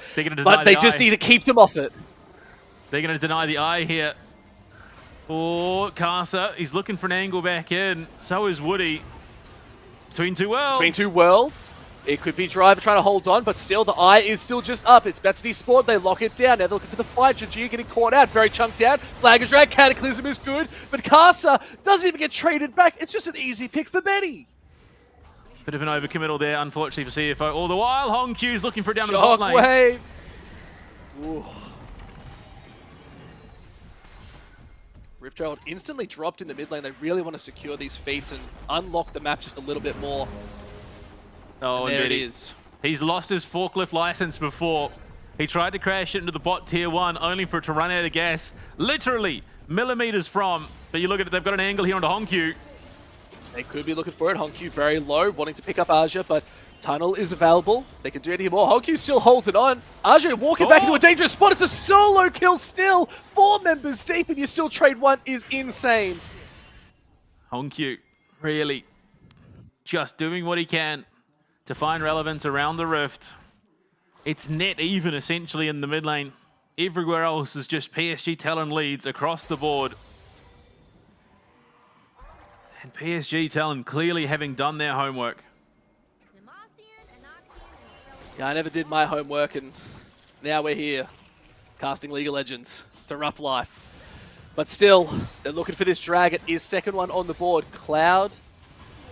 But they just need to keep them off it. They're going to deny the eye here. Oh, Casa, he's looking for an angle back in. So is Woody. Between two worlds. Between two worlds. It could be Driver trying to hold on, but still the eye is still just up. It's Betsy Sport. They lock it down. Now they're looking for the fight. Jajir getting caught out. Very chunked out. Flag is drag. Cataclysm is good. But Casa doesn't even get traded back. It's just an easy pick for Betty. Bit of an overcommittal there, unfortunately, for CFO. All the while, Hong Q's looking for it down to the bot lane. Shockwave. Ooh. Riftchild instantly dropped in the mid lane. They really want to secure these feats and unlock the map just a little bit more. Oh, and there it is. He's lost his forklift license before. He tried to crash it into the bot tier 1, only for it to run out of gas. Literally millimeters from. But you look at it, they've got an angle here onto Hongq. They could be looking for it. Hongq very low, wanting to pick up Aja, but Tunnel is available. They can do anything more. Hongq still holds it on. Aja walking back into a dangerous spot. It's a solo kill still. 4 members deep and you still trade 1 is insane. Hongq really just doing what he can to find relevance around the rift. It's net even essentially in the mid lane. Everywhere else is just PSG Talon leads across the board. And PSG Talon clearly having done their homework. Yeah, I never did my homework and now we're here casting League of Legends. It's a rough life. But still, they're looking for this drag. It is second one on the board. Cloud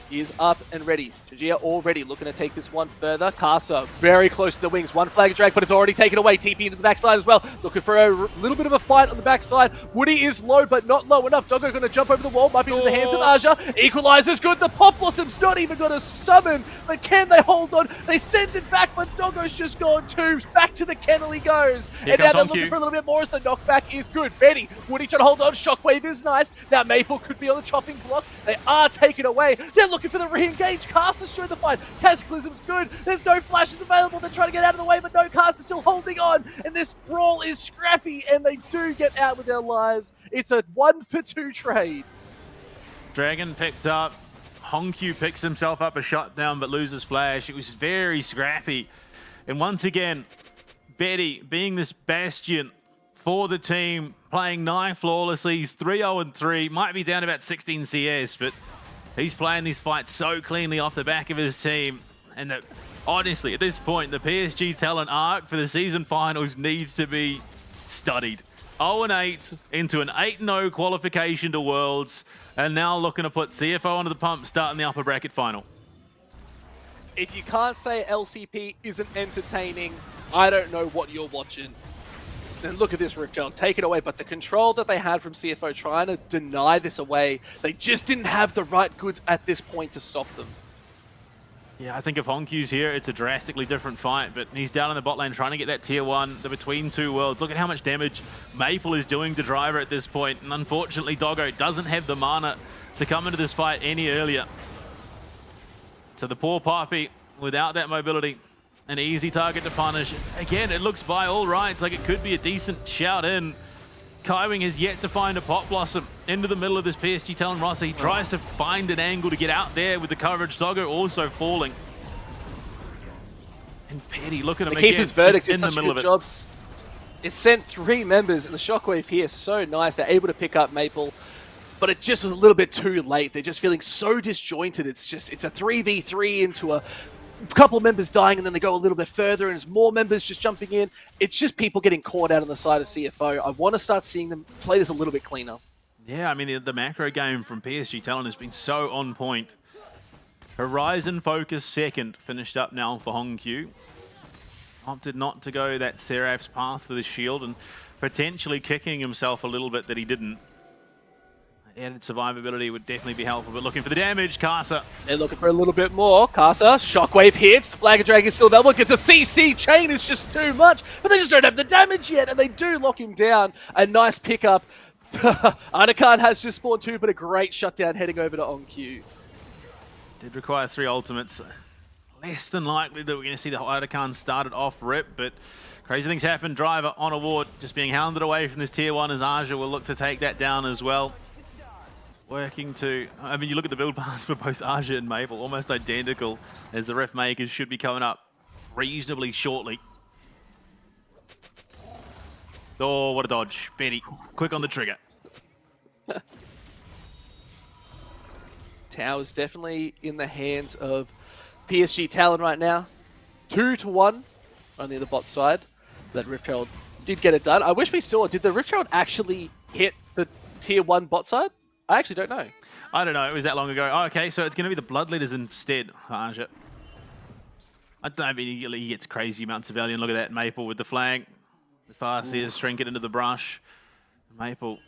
is up and ready. Jajir already looking to take this one further. Casa very close to the wings. One flag drag, but it's already taken away. TP into the backside as well. Looking for a little bit of a fight on the backside. Woody is low, but not low enough. Doggo going to jump over the wall. Might be into the hands of Aja. Equalizer's good. The Pop Blossom's not even going to summon. But can they hold on? They sent it back, but Doggo's just gone too. Back to the kennel he goes. Here and now they're Hongq. looking for a little bit more as the knockback is good. Betty, Woody trying to hold on. Shockwave is nice. Now Maple could be on the chopping block. They are taken away. They're looking for the re-engage. Caster's during the fight. Cataclysm's good. There's no flashes available. They're trying to get out of the way, but no, Caster's still holding on. And this brawl is scrappy, and they do get out with their lives. It's a 1-for-2 trade. Dragon picked up. Hongq picks himself up a shutdown, but loses flash. It was very scrappy. And once again, Betty being this bastion for the team, playing 9 flawlessly. He's 3-0-3. Might be down about 16 CS, but he's playing these fights so cleanly off the back of his team. And that, honestly, at this point, the PSG Talent arc for the season finals needs to be studied. 0-8 into an 8-0 qualification to Worlds, and now looking to put CFO under the pump starting the upper bracket final. If you can't say LCP isn't entertaining, I don't know what you're watching. And look at this Riftchild, take it away, but the control that they had from CFO trying to deny this away, they just didn't have the right goods at this point to stop them. Yeah, I think if Hongq's here, it's a drastically different fight, but he's down in the bot lane trying to get that tier 1, the between two worlds. Look at how much damage Maple is doing to Driver at this point, and unfortunately Doggo doesn't have the mana to come into this fight any earlier. So the poor Poppy, without that mobility, an easy target to punish. Again, it looks by all rights like it could be a decent shout in. Kaiwing has yet to find a Pop Blossom into the middle of this PSG Talon roster. He tries to find an angle to get out there with the coverage. Doggo also falling. And Petty, look at him The again. Keeper's Verdict is in the such a middle of good it. job. It sent 3 members, and the Shockwave here, so nice. They're able to pick up Maple, but it just was a little bit too late. They're just feeling so disjointed. It's a 3v3 into a couple of members dying, and then they go a little bit further, and there's more members just jumping in. It's just people getting caught out on the side of CFO. I want to start seeing them play this a little bit cleaner. Yeah, I mean, the macro game from PSG Talon has been so on point. Horizon Focus second, finished up now for Hongq. Opted not to go that Seraph's path for the shield, and potentially kicking himself a little bit that he didn't. Added survivability would definitely be helpful, but looking for the damage, Casa. They're looking for a little bit more. Casa, Shockwave hits, the Flag of Dragon is still available, gets a CC chain, is just too much, but they just don't have the damage yet, and they do lock him down. A nice pickup. Anakan has just spawned 2, but a great shutdown heading over to Hongq. Did require 3 ultimates. Less than likely that we're going to see the Anakan started off rip, but crazy things happen. Driver on a ward, just being hounded away from this tier 1 as Aja will look to take that down as well. Working to, I mean, you look at the build paths for both Aja and Maple, almost identical, as the ref makers should be coming up reasonably shortly. Oh, what a dodge. Betty, quick on the trigger. Tower's definitely in the hands of PSG Talon right now. 2-1 only the bot side. That Rift Herald did get it done. I wish we saw, did the Rift Herald actually hit the tier 1 bot side? I actually don't know. I don't know. It was that long ago. Oh, okay, so it's going to be the Bloodleaders instead. I don't mean he gets crazy amounts of value. And look at that Maple with the flank. The Farseers trinket into the brush. Maple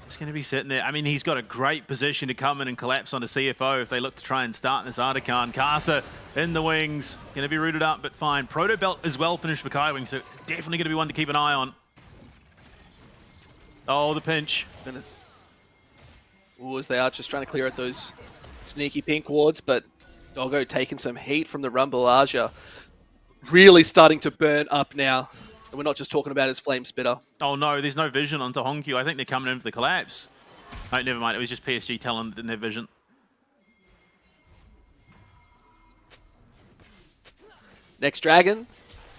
is going to be sitting there. I mean, he's got a great position to come in and collapse onto CFO if they look to try and start this Artican. Casa in the wings. Going to be rooted up, but fine. Proto Belt as well finished for Kaiwing, so definitely going to be one to keep an eye on. Oh, the pinch. Ooh, as they are just trying to clear out those sneaky pink wards, but Doggo taking some heat from the Rumble. Aja really starting to burn up now. And we're not just talking about his flame spitter. Oh no, there's no vision onto Hongkyu. I think they're coming in for the collapse. Oh, never mind. It was just PSG Talon that didn't have vision. Next Dragon,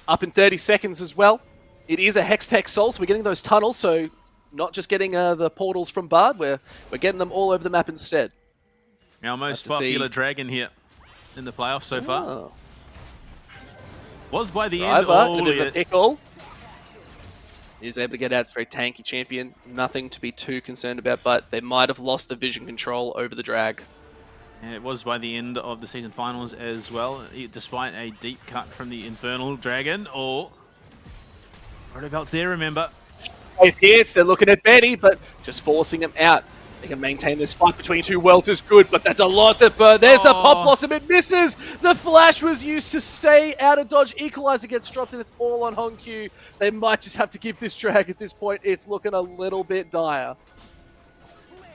up in 30 seconds as well. It is a Hextech Soul, so we're getting those tunnels, so not just getting the portals from Bard, we're getting them all over the map instead. Our most popular Dragon here in the playoffs so far. Was by the end a bit of a pickle. Is able to get out. It's a very tanky champion. Nothing to be too concerned about, but they might have lost the vision control over the drag. And it was by the end of the season finals as well, despite a deep cut from the Infernal Dragon. Or Protobelt's there, remember. Both hits, they're looking at Betty, but just forcing him out. They can maintain this fight between two welters good, but that's a lot to burn. There's the Pop Blossom, it misses! The flash was used to stay out of dodge. Equalizer gets dropped and it's all on Hongkyu. They might just have to give this drag at this point. It's looking a little bit dire.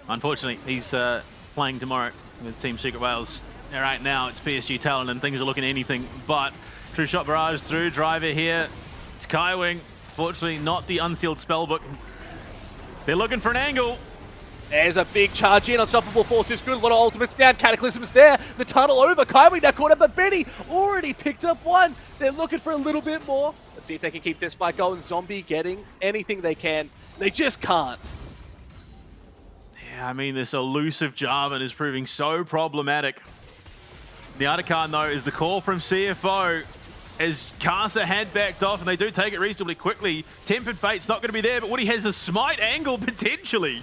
Unfortunately, he's playing tomorrow with Team Secret Wales. Right now, it's PSG Talon and things are looking anything but. True Shot Barrage through, driver here. It's Kaiwing. Fortunately, not the unsealed spellbook. They're looking for an angle. There's a big charge in. Unstoppable Force is good. A lot of ultimates down. Cataclysm's there. The tunnel over. Kaiwing now caught up, but Benny already picked up one. They're looking for a little bit more. Let's see if they can keep this fight going. Zombie getting anything they can. They just can't. Yeah, I mean, this elusive Jarvan is proving so problematic. The Artican, though, is the call from CFO. As Casa had backed off, and they do take it reasonably quickly. Tempered Fate's not going to be there, but Woody has a smite angle, potentially.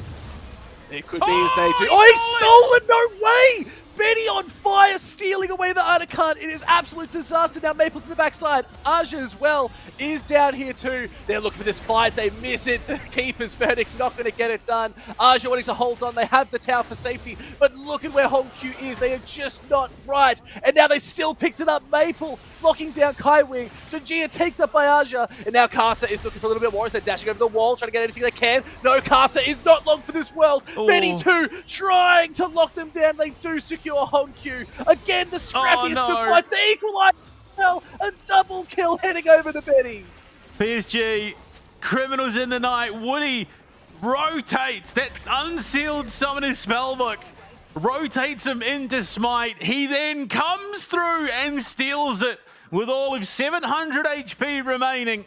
It could be as they do. Oh, he stole it! No way! Betty on fire, stealing away the Artican. It is absolute disaster. Now Maple's in the backside. Aja as well is down here too. They're looking for this fight. They miss it. The Keeper's Verdict not going to get it done. Aja wanting to hold on. They have the tower for safety. But look at where Hongkyu is. They are just not right. And now they still picked it up. Maple locking down Kaiwing. Janjia taken up by Aja. And now Casa is looking for a little bit more as they're dashing over the wall, trying to get anything they can. No, Casa is not long for this world. Benny too, trying to lock them down. They do secure Hongkyu. Again, the scrappiest of fights. The equalizer. A double kill heading over to Betty. PSG, criminals in the night. Woody rotates that unsealed summoner's spellbook. Rotates him into smite. He then comes through and steals it with all of 700 HP remaining.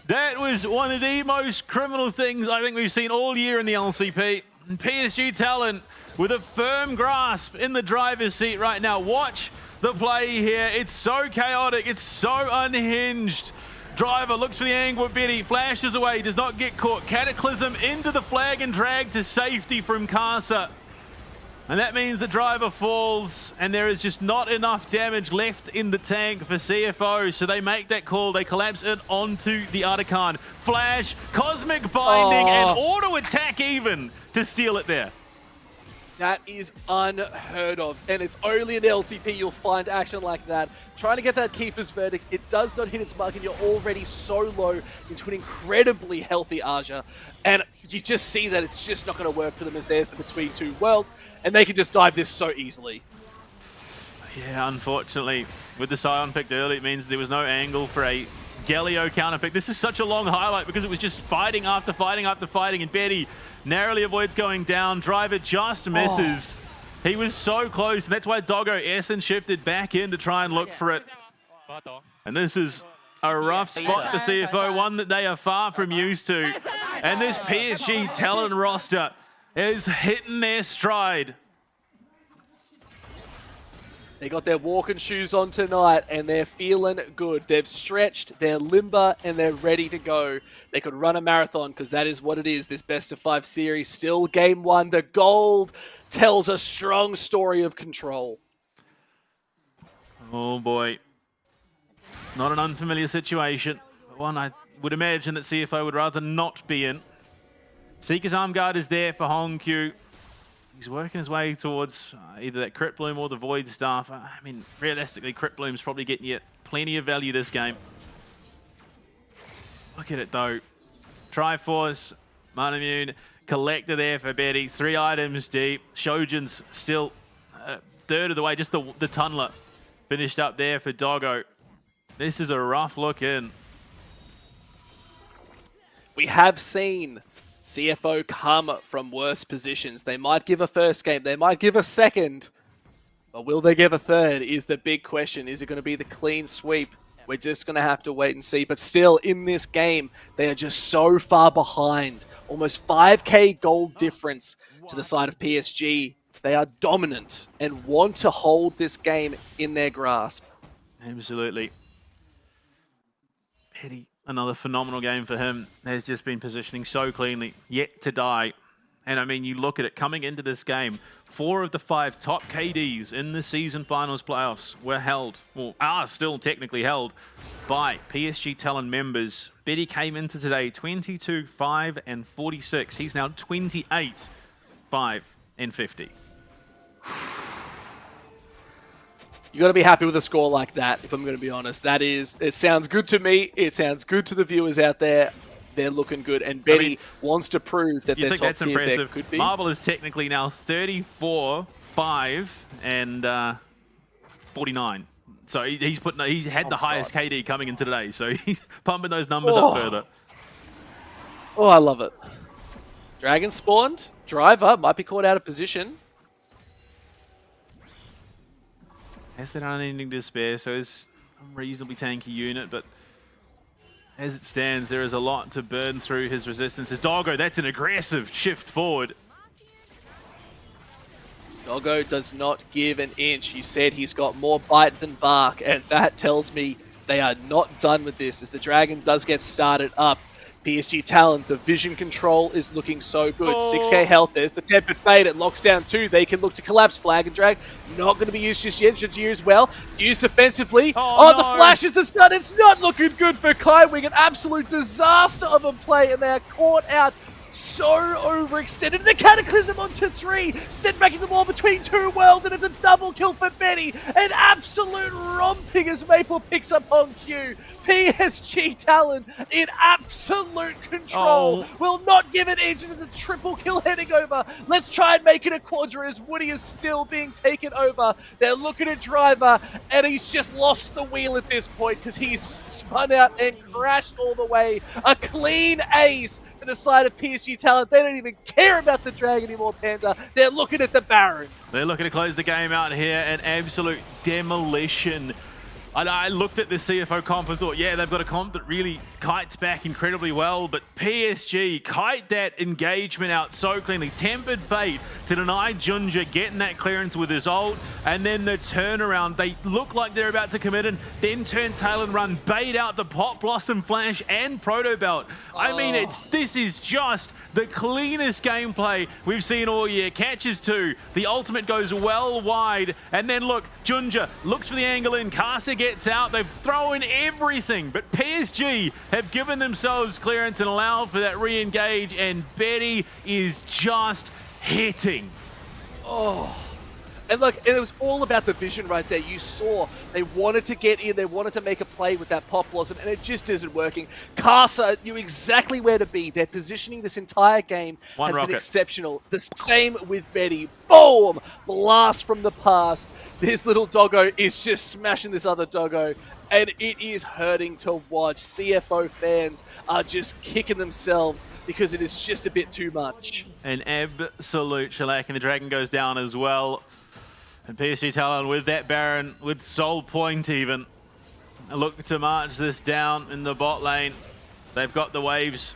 That was one of the most criminal things I think we've seen all year in the LCP. And PSG Talon with a firm grasp in the driver's seat right now. Watch the play here. It's so chaotic. It's so unhinged. Driver looks for the angle with Betty. Flashes away. Does not get caught. Cataclysm into the flag and drag to safety from Casa. And that means the driver falls, and there is just not enough damage left in the tank for CFO, so they make that call. They collapse it onto the Artican. Flash, Cosmic Binding, and auto attack even to steal it there. That is unheard of, and it's only in the LCP you'll find action like that. Trying to get that Keeper's Verdict, it does not hit its mark, and you're already so low into an incredibly healthy Aja. And you just see that it's just not going to work for them as there's the between two worlds, and they can just dive this so easily. Yeah, unfortunately, with the Scion picked early, it means there was no angle for a Galio counterpick. This is such a long highlight because it was just fighting after fighting after fighting, and Betty narrowly avoids going down. Driver just misses. He was so close, and that's why Doggo Essen shifted back in to try and look for it. And this is a rough spot for CFO, one that they are far from used to. And this PSG Talon roster is hitting their stride. They got their walking shoes on tonight and they're feeling good. They've stretched, they're limber, and they're ready to go. They could run a marathon because that is what it is, this best of 5 series. Still game 1. The gold tells a strong story of control. Oh boy. Not an unfamiliar situation. One I would imagine that CFO would rather not be in. Seeker's Arm Guard is there for Hong Kyu. He's working his way towards either that Crit Bloom or the Void Staff. I mean, realistically, Crit Bloom's probably getting you plenty of value this game. Look at it, though. Triforce, Manamune, Collector there for Betty. 3 items deep. Shojin's still a third of the way. Just the Tunneler finished up there for Doggo. This is a rough look in. We have seen CFO come from worse positions. They might give a first game, they might give a second, but will they give a third is the big question. Is it going to be the clean sweep? We're just going to have to wait and see. But still, in this game, they are just so far behind. Almost 5k gold difference to the side of PSG. They are dominant and want to hold this game in their grasp. Absolutely. Eddie, another phenomenal game for him. Has just been positioning so cleanly, yet to die. And I mean, you look at it, coming into this game, 4 of the 5 top KDs in the season finals playoffs were held, or are still technically held, by PSG Talon members. Betty came into today 22, 5, and 46. He's now 28, 5, and 50. You got to be happy with a score like that, if I'm going to be honest. That is, it sounds good to me. It sounds good to the viewers out there. They're looking good, and Betty wants to prove that they're top tiers. There could be. Marvel is technically now 34, 5, and 49. So he had the highest KD coming in today. So he's pumping those numbers up further. Oh, I love it. Dragon spawned. Driver might be caught out of position. Has that unending despair, so it's a reasonably tanky unit, but as it stands, there is a lot to burn through his resistances. Doggo, that's an aggressive shift forward. Doggo does not give an inch. You said he's got more bite than bark, and that tells me they are not done with this as the Dragon does get started up. PSG Talon, the vision control is looking so good. 6k health, there's the Tempered Fate, it locks down 2. They can look to collapse. Flag and Drag, not going to be used just yet, should use well. Used defensively. Oh, the flash is the stun. It's not looking good for Kaiwing. An absolute disaster of a play, and they are caught out. So overextended. The Cataclysm onto 3. Sent back into the wall between 2 worlds, and it's a double kill for Betty. An absolute romping as Maple picks up on Q. PSG Talon in absolute control. Will not give it inches. It's a triple kill heading over. Let's try and make it a quadra as Woody is still being taken over. They're looking at Driver, and he's just lost the wheel at this point because he's spun out and crashed all the way. A clean ace for the side of PSG Talent. They don't even care about the Dragon anymore, Panda. They're looking at the Baron. They're looking to close the game out here. An absolute demolition. And I looked at the CFO comp and thought, yeah, they've got a comp that really kites back incredibly well, but PSG kite that engagement out so cleanly. Tempered Fate to deny Junja getting that clearance with his ult, and then the turnaround. They look like they're about to commit and then turn tail and run, bait out the Pop Blossom Flash and Proto Belt. I mean, this is just the cleanest gameplay we've seen all year. Catches 2, the ultimate goes well wide, and then look, Junja looks for the angle in, Kasa gets out, they've thrown everything, but PSG have given themselves clearance and allowed for that re-engage, and Betty is just hitting. Oh. And look, it was all about the vision right there. You saw they wanted to get in, they wanted to make a play with that Pop Blossom, and it just isn't working. Kasa knew exactly where to be. Their positioning this entire game has been exceptional. The same with Betty. Boom! Blast from the past. This little doggo is just smashing this other doggo, and it is hurting to watch. CFO fans are just kicking themselves because it is just a bit too much. An absolute shellac, and the Dragon goes down as well. And PSG Talon with that Baron, with Soul Point even, look to march this down in the bot lane. They've got the waves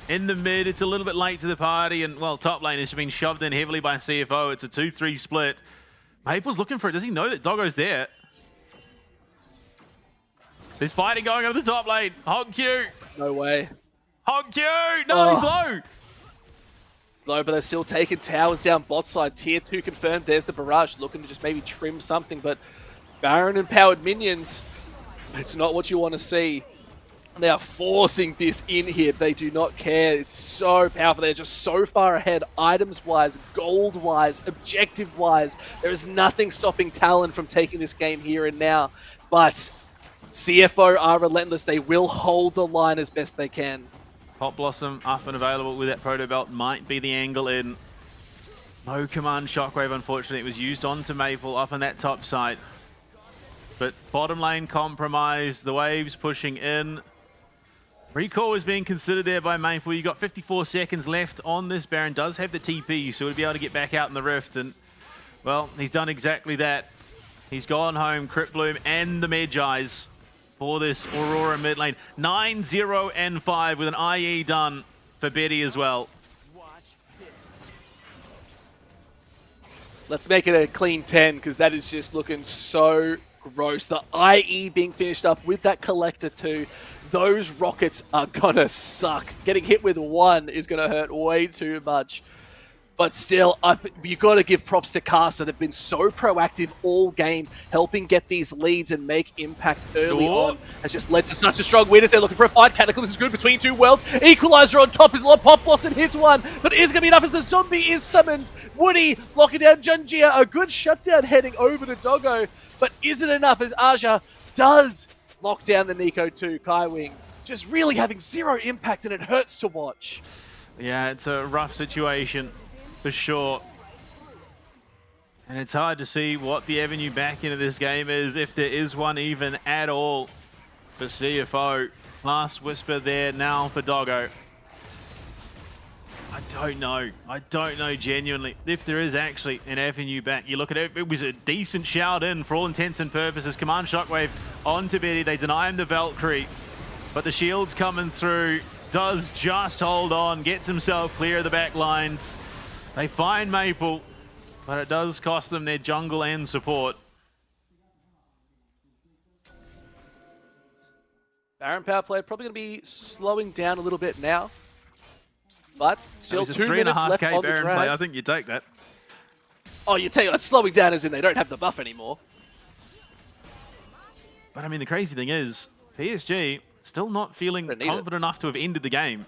in the mid. It's a little bit late to the party, and well, top lane has been shoved in heavily by CFO. It's a 2-3 split. Maple's looking for it. Does he know that Doggo's there? There's fighting going over the top lane. Hog Q. No way. Hog Q. No, he's low. It's low, but they're still taking towers down bot side. Tier 2 confirmed. There's the barrage looking to just maybe trim something, but Baron and powered minions, it's not what you want to see. And they are forcing this in here. They do not care. It's so powerful. They're just so far ahead, items-wise, gold-wise, objective-wise. There is nothing stopping Talon from taking this game here and now. But CFO are relentless. They will hold the line as best they can. Pop Blossom up and available with that Proto Belt might be the angle in. No Command Shockwave, unfortunately. It was used onto Maple up on that top side. But bottom lane compromised. The waves pushing in. Recall is being considered there by Maple. You got 54 seconds left on this. Baron does have the TP, so he'll be able to get back out in the Rift. And, well, he's done exactly that. He's gone home, Crypt Bloom and the Medjais for this Aurora mid lane. 9-0 and 5 with an IE done for Betty as well. Let's make it a clean 10, because that is just looking so gross. The IE being finished up with that Collector too. Those rockets are gonna suck. Getting hit with one is gonna hurt way too much. But still, you got to give props to Caster. They've been so proactive all game, helping get these leads and make impact early on. Has just led to such a strong win as they're looking for a fight. Cataclysm is good between two worlds. Equalizer on top is Pop Blossom hits one, but is going to be enough as the zombie is summoned. Woody locking down Junjia. A good shutdown heading over to Doggo, but isn't enough as Aja does lock down the Nico too. Kai Wing just really having zero impact, and it hurts to watch. Yeah, it's a rough situation for sure. And it's hard to see what the avenue back into this game is, if there is one even at all for CFO. Last whisper there now for Doggo. I don't know. I don't know genuinely if there is actually an avenue back. You look at it, it was a decent shout in for all intents and purposes. Command Shockwave onto Betty. They deny him the Valkyrie, but the shield's coming through. Does just hold on, gets himself clear of the back lines. They find Maple, but it does cost them their jungle and support. Baron power play probably going to be slowing down a little bit now, but still 2 minutes left on the Baron drag. play. I think you take that. Oh, you take that slowing down as in they don't have the buff anymore. But I mean, the crazy thing is, PSG still not feeling confident enough to have ended the game.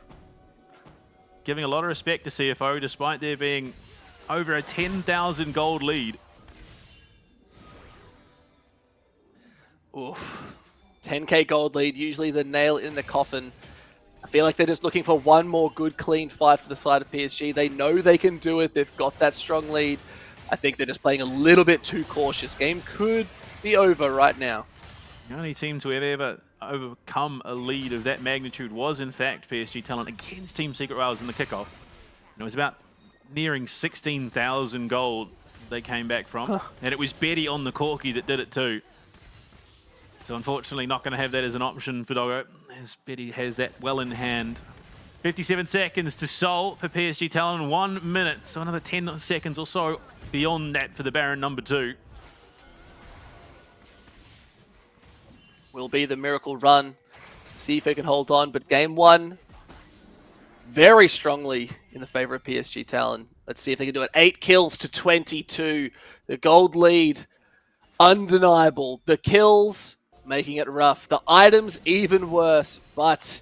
Giving a lot of respect to CFO, despite there being over a 10,000 gold lead. Oof. 10k gold lead, usually the nail in the coffin. I feel like they're just looking for one more good, clean fight for the side of PSG. They know they can do it. They've got that strong lead. I think they're just playing a little bit too cautious. Game could be over right now. The only team to have ever overcome a lead of that magnitude was, in fact, PSG Talent against Team Secret Rivals in the kickoff. And it was about nearing 16,000 gold they came back from. And it was Betty on the Corki that did it too. So unfortunately not going to have that as an option for Doggo, as Betty has that well in hand. 57 seconds to Soul for PSG Talent, 1 minute. So another 10 seconds or so beyond that for the Baron number 2. Will be the miracle run. See if they can hold on. But game 1, very strongly in the favor of PSG Talon. Let's see if they can do it. 8 kills to 22. The gold lead, undeniable. The kills, making it rough. The items, even worse. But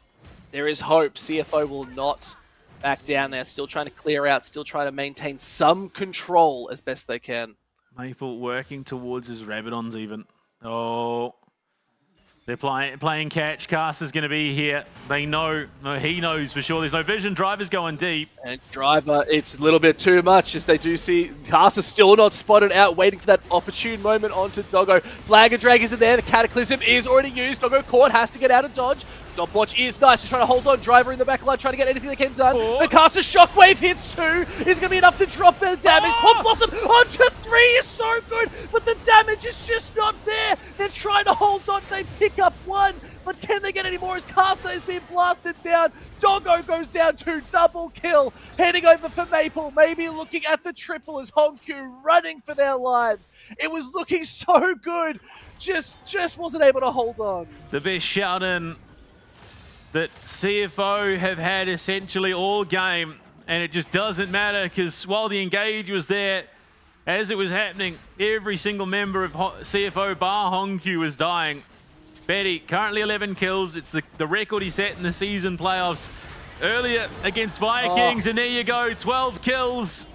there is hope. CFO will not back down there. Still trying to clear out. Still trying to maintain some control as best they can. Maple working towards his Rabadons even. Oh. They're playing catch. Caster's going to be here. They know. No, he knows for sure. There's no vision. Driver's going deep. And Driver, it's a little bit too much as they do see Caster still not spotted out, waiting for that opportune moment onto Doggo. Flag and Drag isn't there. The Cataclysm is already used. Doggo caught, has to get out of dodge. Stopwatch is nice. He's trying to hold on. Driver in the back line, trying to get anything that can done. Mikasa Shockwave hits 2. Is going to be enough to drop their damage. Pop Blossom onto 3 is so good, but the damage is just not there. They're trying to hold on. They pick up 1, but can they get any more as Kasa is being blasted down? Doggo goes down 2, double kill. Heading over for Maple, maybe looking at the triple as Honkyu running for their lives. It was looking so good. Just wasn't able to hold on. The best shout-in that CFO have had essentially all game, and it just doesn't matter because while the engage was there, as it was happening, every single member of CFO bar Honkyu was dying. Betty, currently 11 kills. It's the record he set in the season playoffs earlier against Vikings, and there you go, 12 kills.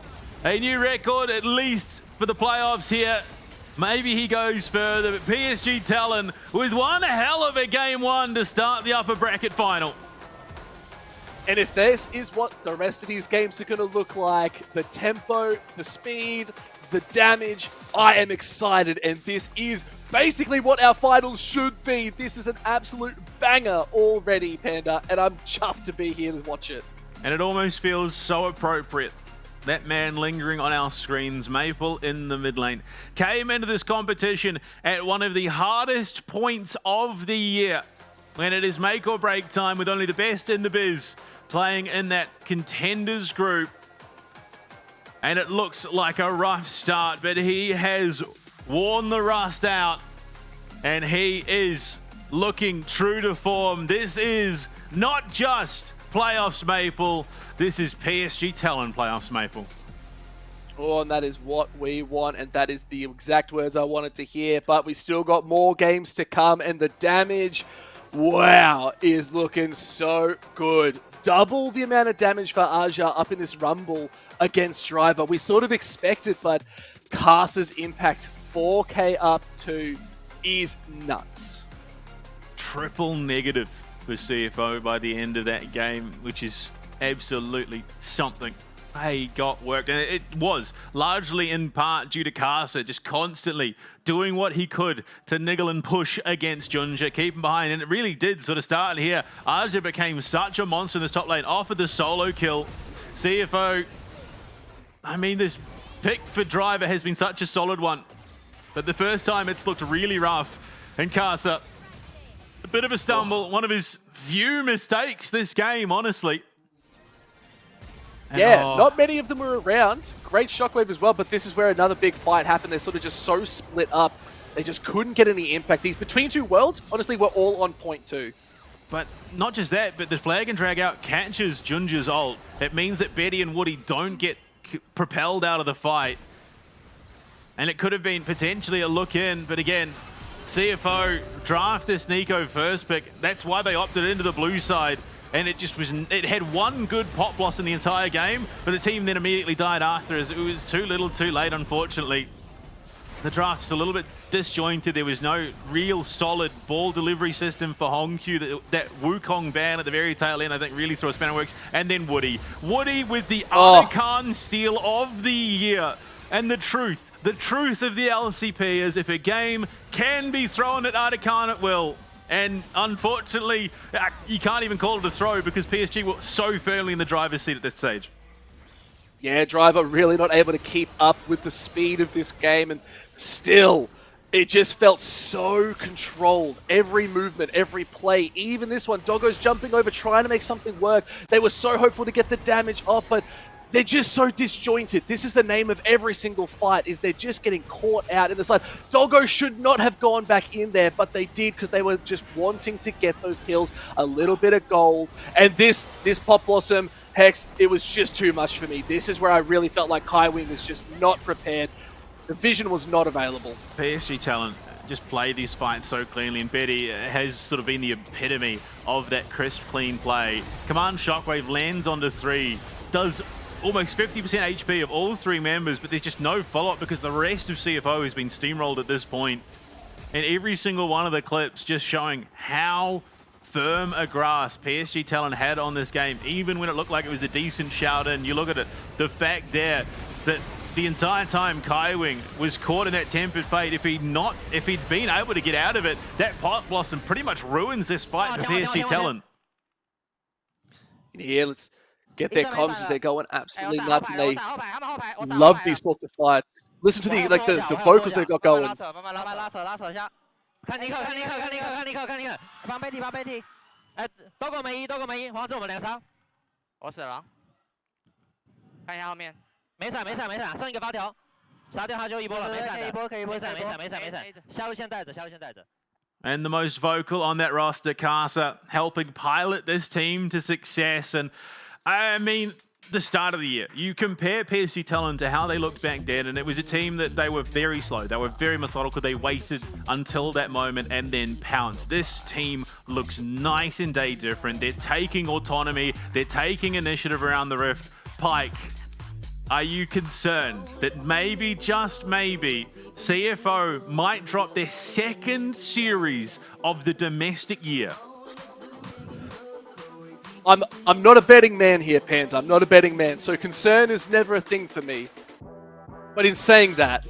A new record, at least for the playoffs here. Maybe he goes further, but PSG Talon with one hell of a game 1 to start the upper bracket final. And if this is what the rest of these games are going to look like, the tempo, the speed, the damage, I am excited. And this is basically what our finals should be. This is an absolute banger already, Panda, and I'm chuffed to be here to watch it. And it almost feels so appropriate. That man lingering on our screens, Maple in the mid lane, came into this competition at one of the hardest points of the year, when it is make or break time with only the best in the biz playing in that contenders group. And it looks like a rough start, but he has worn the rust out and he is looking true to form. This is not just playoffs Maple, this is PSG Talon playoffs Maple. Oh, and that is what we want, and that is the exact words I wanted to hear, but we still got more games to come, and the damage, wow, is looking so good. Double the amount of damage for Aja up in this rumble against Driver. We sort of expected, but Kasa's impact 4k up to is nuts. Triple negative for CFO by the end of that game, which is absolutely something. They got worked, and it was largely in part due to Kasa just constantly doing what he could to niggle and push against Junja, keep him behind, and it really did sort of start here. Aja became such a monster in this top lane, offered the solo kill. CFO, I mean, this pick for Driver has been such a solid one, but the first time it's looked really rough, and Kasa, a bit of a stumble, one of his few mistakes this game, honestly. And not many of them were around. Great Shockwave as well, but this is where another big fight happened. They're sort of just so split up. They just couldn't get any impact. These between two worlds, honestly, were all on point too. But not just that, but the flag and drag out catches Junja's ult. It means that Betty and Woody don't get propelled out of the fight. And it could have been potentially a look in, but again, CFO draft this Nico first pick. That's why they opted into the blue side. And it just was, it had one good pop blossom the entire game, but the team then immediately died after as it was too little too late, unfortunately. The draft is a little bit disjointed. There was no real solid ball delivery system for Honkyu. That Wukong ban at the very tail end, I think, really threw a spanner works. And then Woody. Woody with the Artican steal of the year. And the truth of the LCP is if a game can be thrown at Artican, it will. And unfortunately, you can't even call it a throw because PSG were so firmly in the driver's seat at this stage. Yeah, Driver really not able to keep up with the speed of this game, and still, it just felt so controlled. Every movement, every play, even this one, Doggo's jumping over, trying to make something work. They were so hopeful to get the damage off, but they're just so disjointed. This is the name of every single fight, is they're just getting caught out in the side. Doggo should not have gone back in there, but they did because they were just wanting to get those kills, a little bit of gold. And this Pop Blossom, Hex, it was just too much for me. This is where I really felt like Kaiwing was just not prepared. The vision was not available. PSG Talent just play these fights so cleanly, and Betty has sort of been the epitome of that crisp, clean play. Command Shockwave lands onto 3, does almost 50% HP of all 3 members, but there's just no follow-up because the rest of CFO has been steamrolled at this point. And every single one of the clips just showing how firm a grasp PSG Talent had on this game, even when it looked like it was a decent shout in. You look at it, the fact there that the entire time Kaiwing was caught in that tempered fate. If he'd been able to get out of it, that pot blossom pretty much ruins this fight for PSG Talent. In here, let's get their comms as they're going absolutely nuts, and they love these sorts of fights. Listen to the vocals they've got going. 看尼克，看尼克，看尼克，看尼克，看尼克，帮贝蒂，帮贝蒂，哎，多个没一，多个没一，黄子我们2伤，我死了，看一下后面，没闪，没闪，没闪，剩一个发条，杀掉他就一波了，没闪的，没闪，没闪，没闪，没闪，下路线带着，下路线带着。 And the most vocal on that roster, Casa, helping pilot this team to success. And I mean, the start of the year, you compare PSG Talent to how they looked back then, and it was a team that they were very slow, they were very methodical, they waited until that moment and then pounced. This team looks night and day different. They're taking autonomy, they're taking initiative around the Rift. Pyke, are you concerned that maybe, just maybe, CFO might drop their second series of the domestic year? I'm not a betting man here, Panda. I'm not a betting man, so concern is never a thing for me. But in saying that,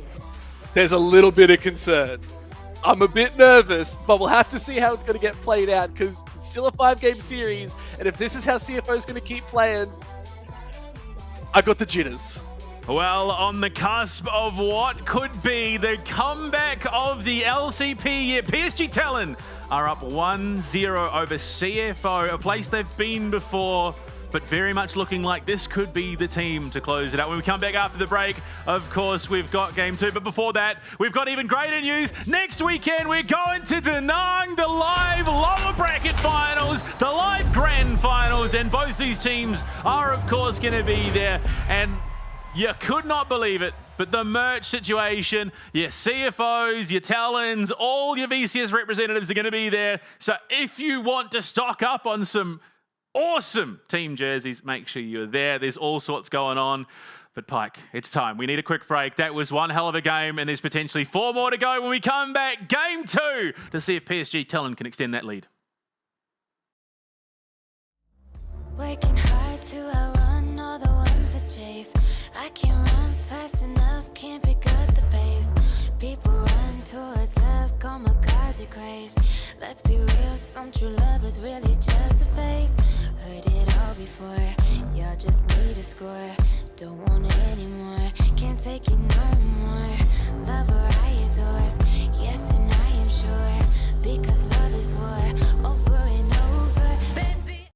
there's a little bit of concern. I'm a bit nervous, but we'll have to see how it's going to get played out, because it's still a 5-game series, and if this is how CFO is going to keep playing, I got the jitters. Well, on the cusp of what could be the comeback of the LCP year, PSG Talent are up 1-0 over CFO, a place they've been before, but very much looking like this could be the team to close it out. When we come back after the break, of course, we've got Game 2, but before that, we've got even greater news. Next weekend, we're going to Da Nang, the live lower bracket finals, the live grand finals, and both these teams are, of course, going to be there. And you could not believe it, but the merch situation, your CFOs, your Talons, all your VCS representatives are going to be there. So if you want to stock up on some awesome team jerseys, make sure you're there. There's all sorts going on. But Pyke, it's time. We need a quick break. That was one hell of a game, and there's potentially 4 more to go when we come back. Game 2 to see if PSG Talon can extend that lead. Working hard to outrun all the ones that chase. I can't run fast enough, can't pick up the pace. People run towards love, kamikaze craze. Let's be real, some true lovers really just a face. Heard it all before, y'all just need a score. Don't want it anymore, can't take it no more. Love her I adore, yes and I am sure. Because love is war, over and over, baby.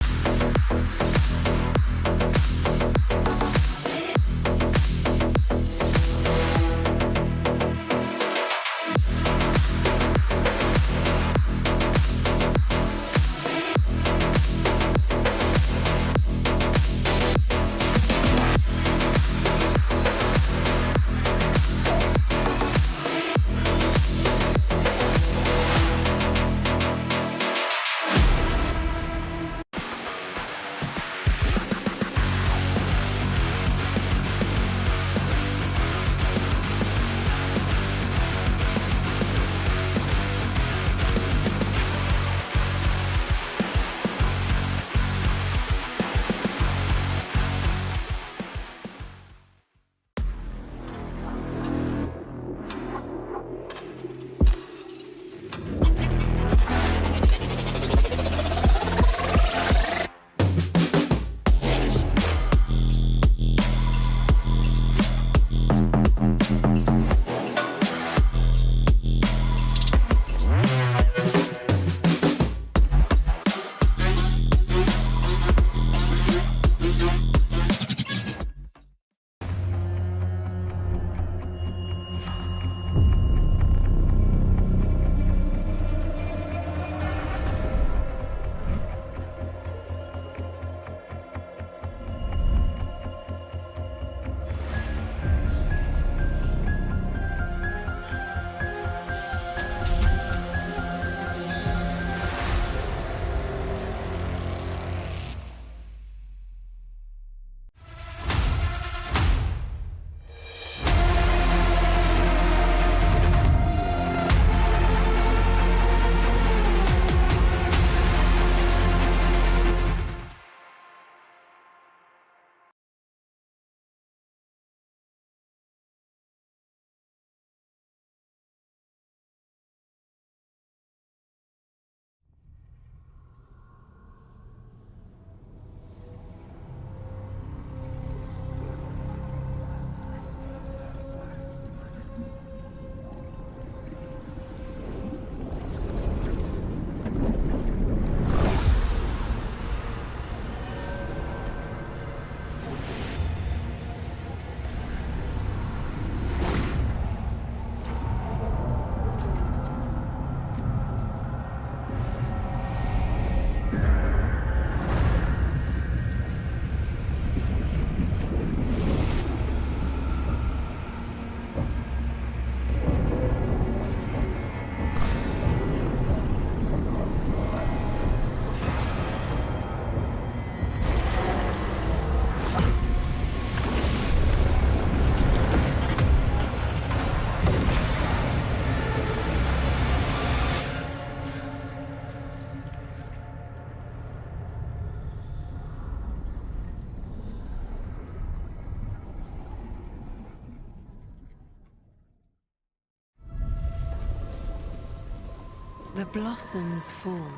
The blossoms fall,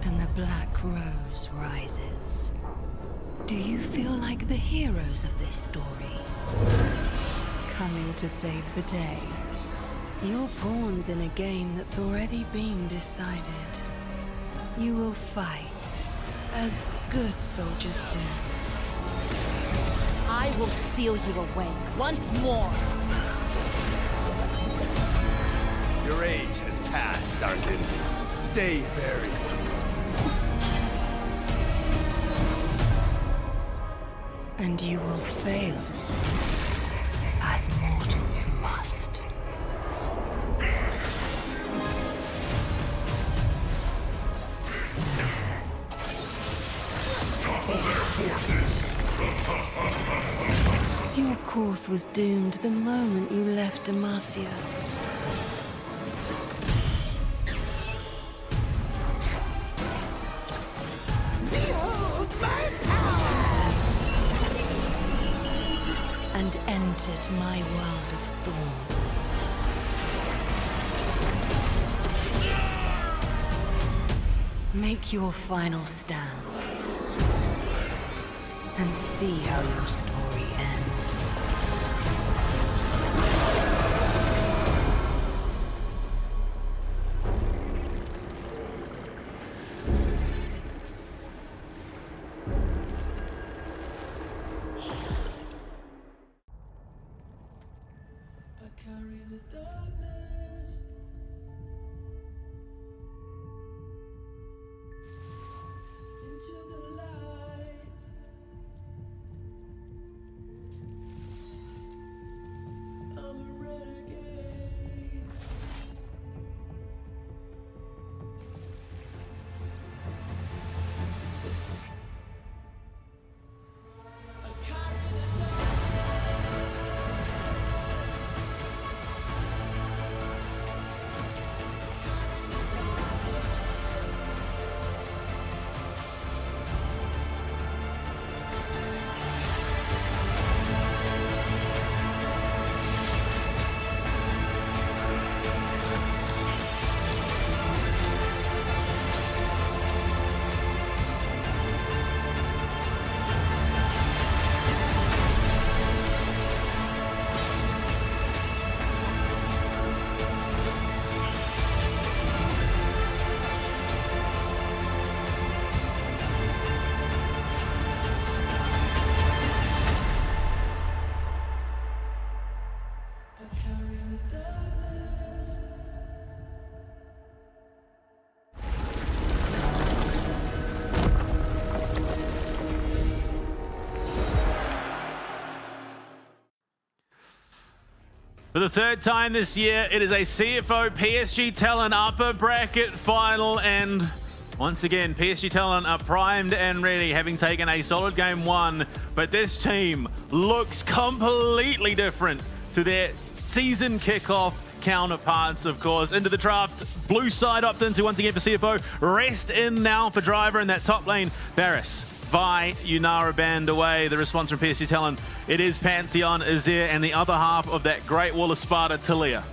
and the black rose rises. Do you feel like the heroes of this story? Coming to save the day. You're pawns in a game that's already been decided. You will fight, as good soldiers do. I will seal you away once more. Your age has passed, Duncan. Stay buried. And you will fail, as mortals must. Your course was doomed the moment you left Demacia. Behold my power! And entered my world of thorns. Make your final stand. And see how your story ends. I carry the darkness. Into the light. I'm a renegade. I carry the For the third time this year, it is a CFO PSG Talent upper bracket final, and once again, PSG Talent are primed and ready, having taken a solid game one, but this team looks completely different to their season kickoff counterparts, of course. Into the draft, blue side opted into once again for CFO. Rest in now for Driver in that top lane. Varus, Vi, Yunara banned away. The response from PSG Talent, it is Pantheon, Azir, and the other half of that Great Wall of Sparta, Talia.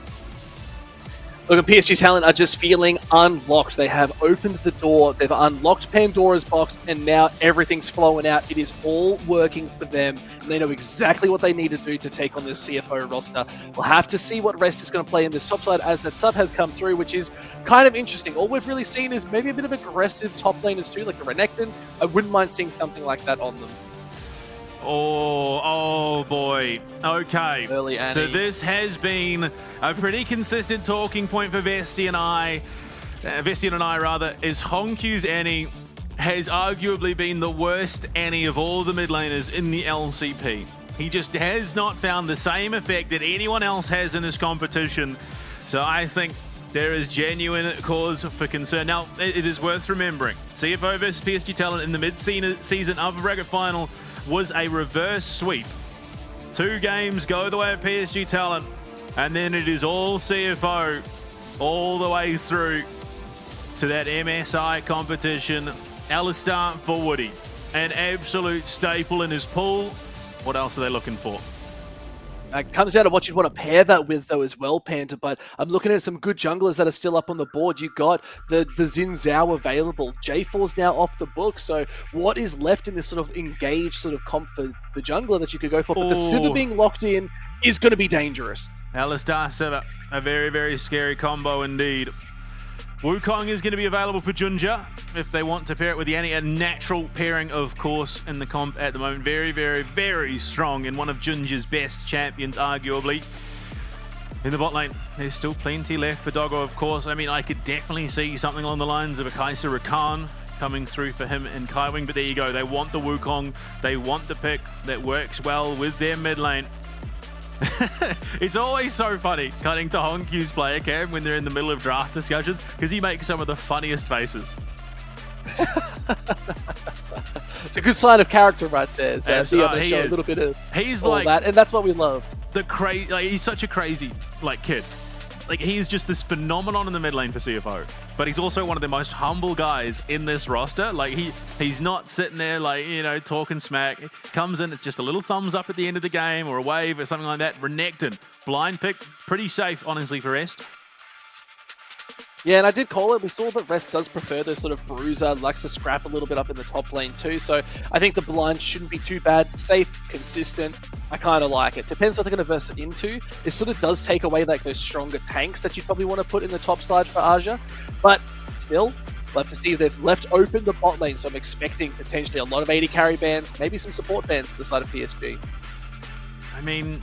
Look, at PSG Talent are just feeling unlocked. They have opened the door, they've unlocked Pandora's box, and now everything's flowing out. It is all working for them, and they know exactly what they need to do to take on this CFO roster. We'll have to see what Rest is going to play in this top side as that sub has come through, which is kind of interesting. All we've really seen is maybe a bit of aggressive top laners too, like a Renekton. I wouldn't mind seeing something like that on them. Oh boy. Okay. Early Annie. So this has been a pretty consistent talking point for Vesti and I. Vestian and I, rather, is Honkyu's Annie has arguably been the worst Annie of all the mid laners in the LCP. He just has not found the same effect that anyone else has in this competition. So I think there is genuine cause for concern. Now, it is worth remembering, CFO versus PSG Talent in the mid-season upper bracket final was a reverse sweep. 2 games go the way of PSG Talent, and then it is all CFO all the way through to that MSI competition. Alistar for Woody, an absolute staple in his pool. What else are they looking for? It comes down to what you'd want to pair that with, though, as well, Panda. But I'm looking at some good junglers that are still up on the board. You got the Xin Zhao available. J4's now off the book. So what is left in this sort of engaged sort of comp for the jungler that you could go for? But the Sivir being locked in is going to be dangerous. Alistar Sivir, a very, very scary combo indeed. Wukong is going to be available for Junja if they want to pair it with Yanni. A natural pairing, of course, in the comp at the moment. Very, very, very strong and one of Junja's best champions, arguably. In the bot lane, there's still plenty left for Doggo, of course. I mean, I could definitely see something along the lines of a Kai'Sa Rakan coming through for him in Kaiwing, but there you go. They want the Wukong. They want the pick that works well with their mid lane. It's always so funny cutting to Honkyu's player cam when they're in the middle of draft discussions because he makes some of the funniest faces. It's a good sign of character right there. So you have to show a little bit of all like that, and that's what we love. He's such a crazy kid. Like, he's just this phenomenon in the mid lane for CFO, but he's also one of the most humble guys in this roster. Like, he's not sitting there, like, you know, talking smack. He comes in, it's just a little thumbs up at the end of the game or a wave or something like that. Renekton, blind pick, pretty safe, honestly, for Rest. Yeah, and I did call it. We saw that Rest does prefer the sort of bruiser, likes to scrap a little bit up in the top lane too. So I think the blind shouldn't be too bad. Safe, consistent. I kind of like it. Depends what they're going to verse it into. It sort of does take away like those stronger tanks that you'd probably want to put in the top side for Aja. But still, we'll have to see if they've left open the bot lane. So I'm expecting potentially a lot of 80 carry bans, maybe some support bans for the side of PSG. I mean,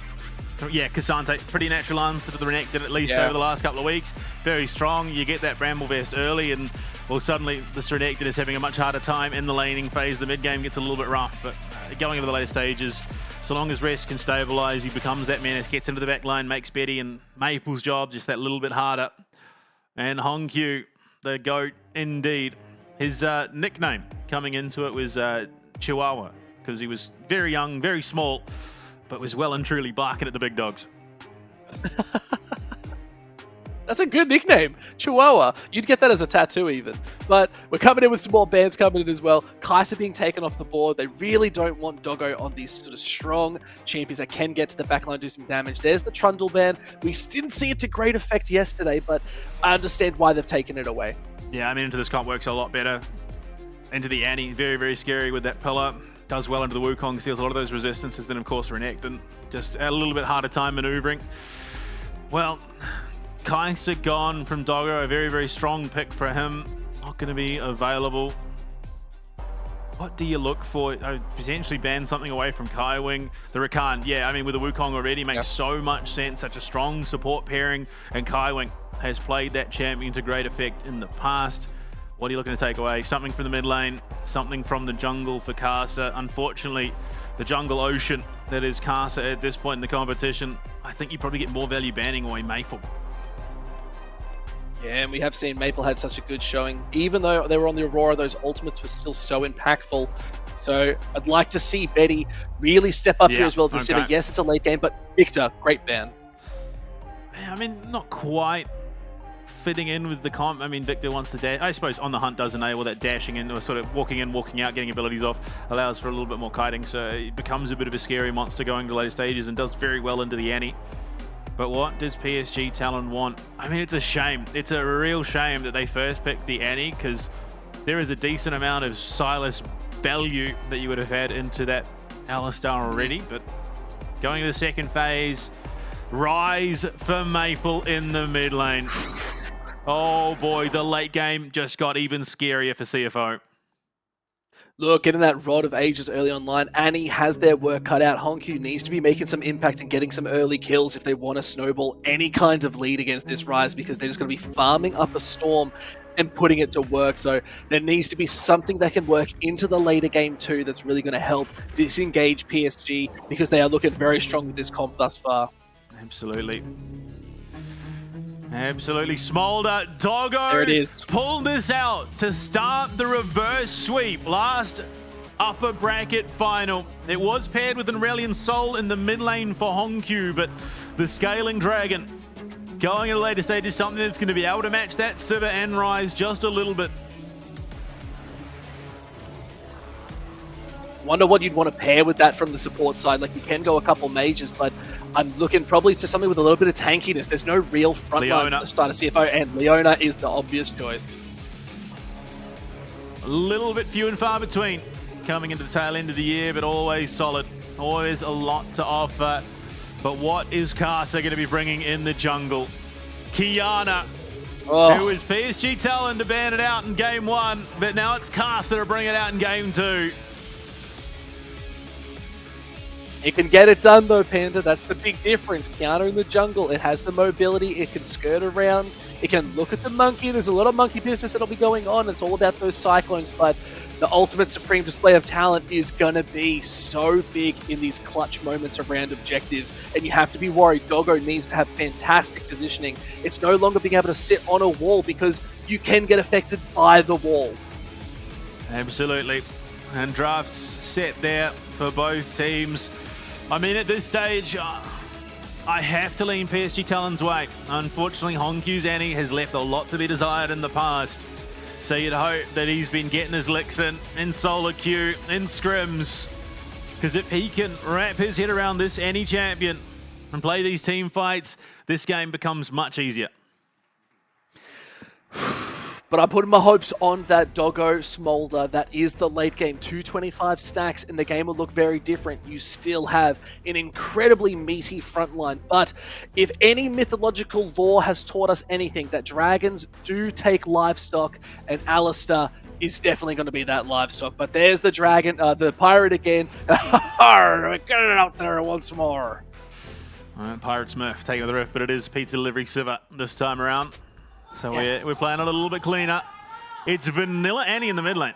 yeah, Cassante, pretty natural answer to the Renekton, at least over the last couple of weeks. Very strong. You get that Bramble Vest early, and well, suddenly this Renekton is having a much harder time in the laning phase. The mid game gets a little bit rough, but going into the later stages, so long as Rest can stabilize, he becomes that menace, gets into the back line, makes Betty and Maple's job just that little bit harder. And Hongkyu, the GOAT indeed. His nickname coming into it was Chihuahua, because he was very young, very small, but was well and truly barking at the big dogs. That's a good nickname, Chihuahua. You'd get that as a tattoo even. But we're coming in with some more bans coming in as well. Kai'Sa being taken off the board. They really don't want Doggo on these sort of strong champions that can get to the backline and do some damage. There's the Trundle ban. We didn't see it to great effect yesterday, but I understand why they've taken it away. Yeah, I mean, into this comp works a lot better. Into the Annie, very, very scary with that pillar. Does well into the Wukong, steals a lot of those resistances. Then, of course, Renekton, just a little bit harder time maneuvering. Well, Kai'Sa gone from Doggo, a very, very strong pick for him. Not going to be available. What do you look for? Potentially ban something away from Kaiwing. The Rakan, yeah, I mean, with the Wukong already makes so much sense. Such a strong support pairing, and Kaiwing has played that champion to great effect in the past. What are you looking to take away? Something from the mid lane, something from the jungle for Kai'Sa. Unfortunately, the jungle ocean that is Kai'Sa at this point in the competition, I think you probably get more value banning away Maple. Yeah, and we have seen Maple had such a good showing. Even though they were on the Aurora, those ultimates were still so impactful. So I'd like to see Betty really step up here as well to consider, yes, it's a late game, but Victor, great ban. I mean, not quite fitting in with the comp. I mean, Victor wants to dash. I suppose On the Hunt does enable that dashing in, or sort of walking in, walking out, getting abilities off, allows for a little bit more kiting, so it becomes a bit of a scary monster going to later stages and does very well into the Annie. But what does PSG Talon want? I mean, it's a shame. It's a real shame that they first picked the Annie, because there is a decent amount of Silas value that you would have had into that Alistar already. But going to the second phase, Rise for Maple in the mid lane. Oh boy, the late game just got even scarier for CFO. Look, getting that Rod of Ages early online, Annie has their work cut out. Hongkyu needs to be making some impact and getting some early kills if they want to snowball any kind of lead against this Rise, because they're just going to be farming up a Storm and putting it to work. So there needs to be something that can work into the later game too that's really going to help disengage PSG, because they are looking very strong with this comp thus far. Absolutely. Absolutely. Smolder, Doggo, there it is. Pulled this out to start the reverse sweep. Last upper bracket final. It was paired with an Aurelion Soul in the mid lane for Hongkyu, but the Scaling Dragon going at a later stage is something that's going to be able to match that Sivir and Rise just a little bit. Wonder what you'd want to pair with that from the support side. Like, you can go a couple mages, but I'm looking probably to something with a little bit of tankiness. There's no real frontline for the start of CFO, and Leona is the obvious choice. A little bit few and far between coming into the tail end of the year, but always solid. Always a lot to offer. But what is Casa going to be bringing in the jungle? Kiana, who was PSG Talon to ban it out in game 1, but now it's Casa to bring it out in game 2. It can get it done though, Panda. That's the big difference. Kiana in the jungle, it has the mobility, it can skirt around, it can look at the monkey. There's a lot of monkey business that'll be going on. It's all about those cyclones, but the ultimate supreme display of talent is going to be so big in these clutch moments around objectives, and you have to be worried. Doggo needs to have fantastic positioning. It's no longer being able to sit on a wall because you can get affected by the wall. Absolutely. And drafts set there for both teams. I mean, at this stage, I have to lean PSG Talon's way. Unfortunately, Honkyu's Annie has left a lot to be desired in the past. So you'd hope that he's been getting his licks in solo queue, in scrims. Because if he can wrap his head around this Annie champion and play these team fights, this game becomes much easier. But I'm putting my hopes on that Doggo Smolder. That is the late game. 225 stacks, and the game will look very different. You still have an incredibly meaty frontline. But if any mythological lore has taught us anything, that dragons do take livestock, and Alistair is definitely going to be that livestock. But there's the dragon, the pirate again. Get it out there once more. Pirate Smurf taking the rift, but it is pizza delivery Siva this time around. So we're playing a little bit cleaner. It's Vanilla Annie in the mid lane,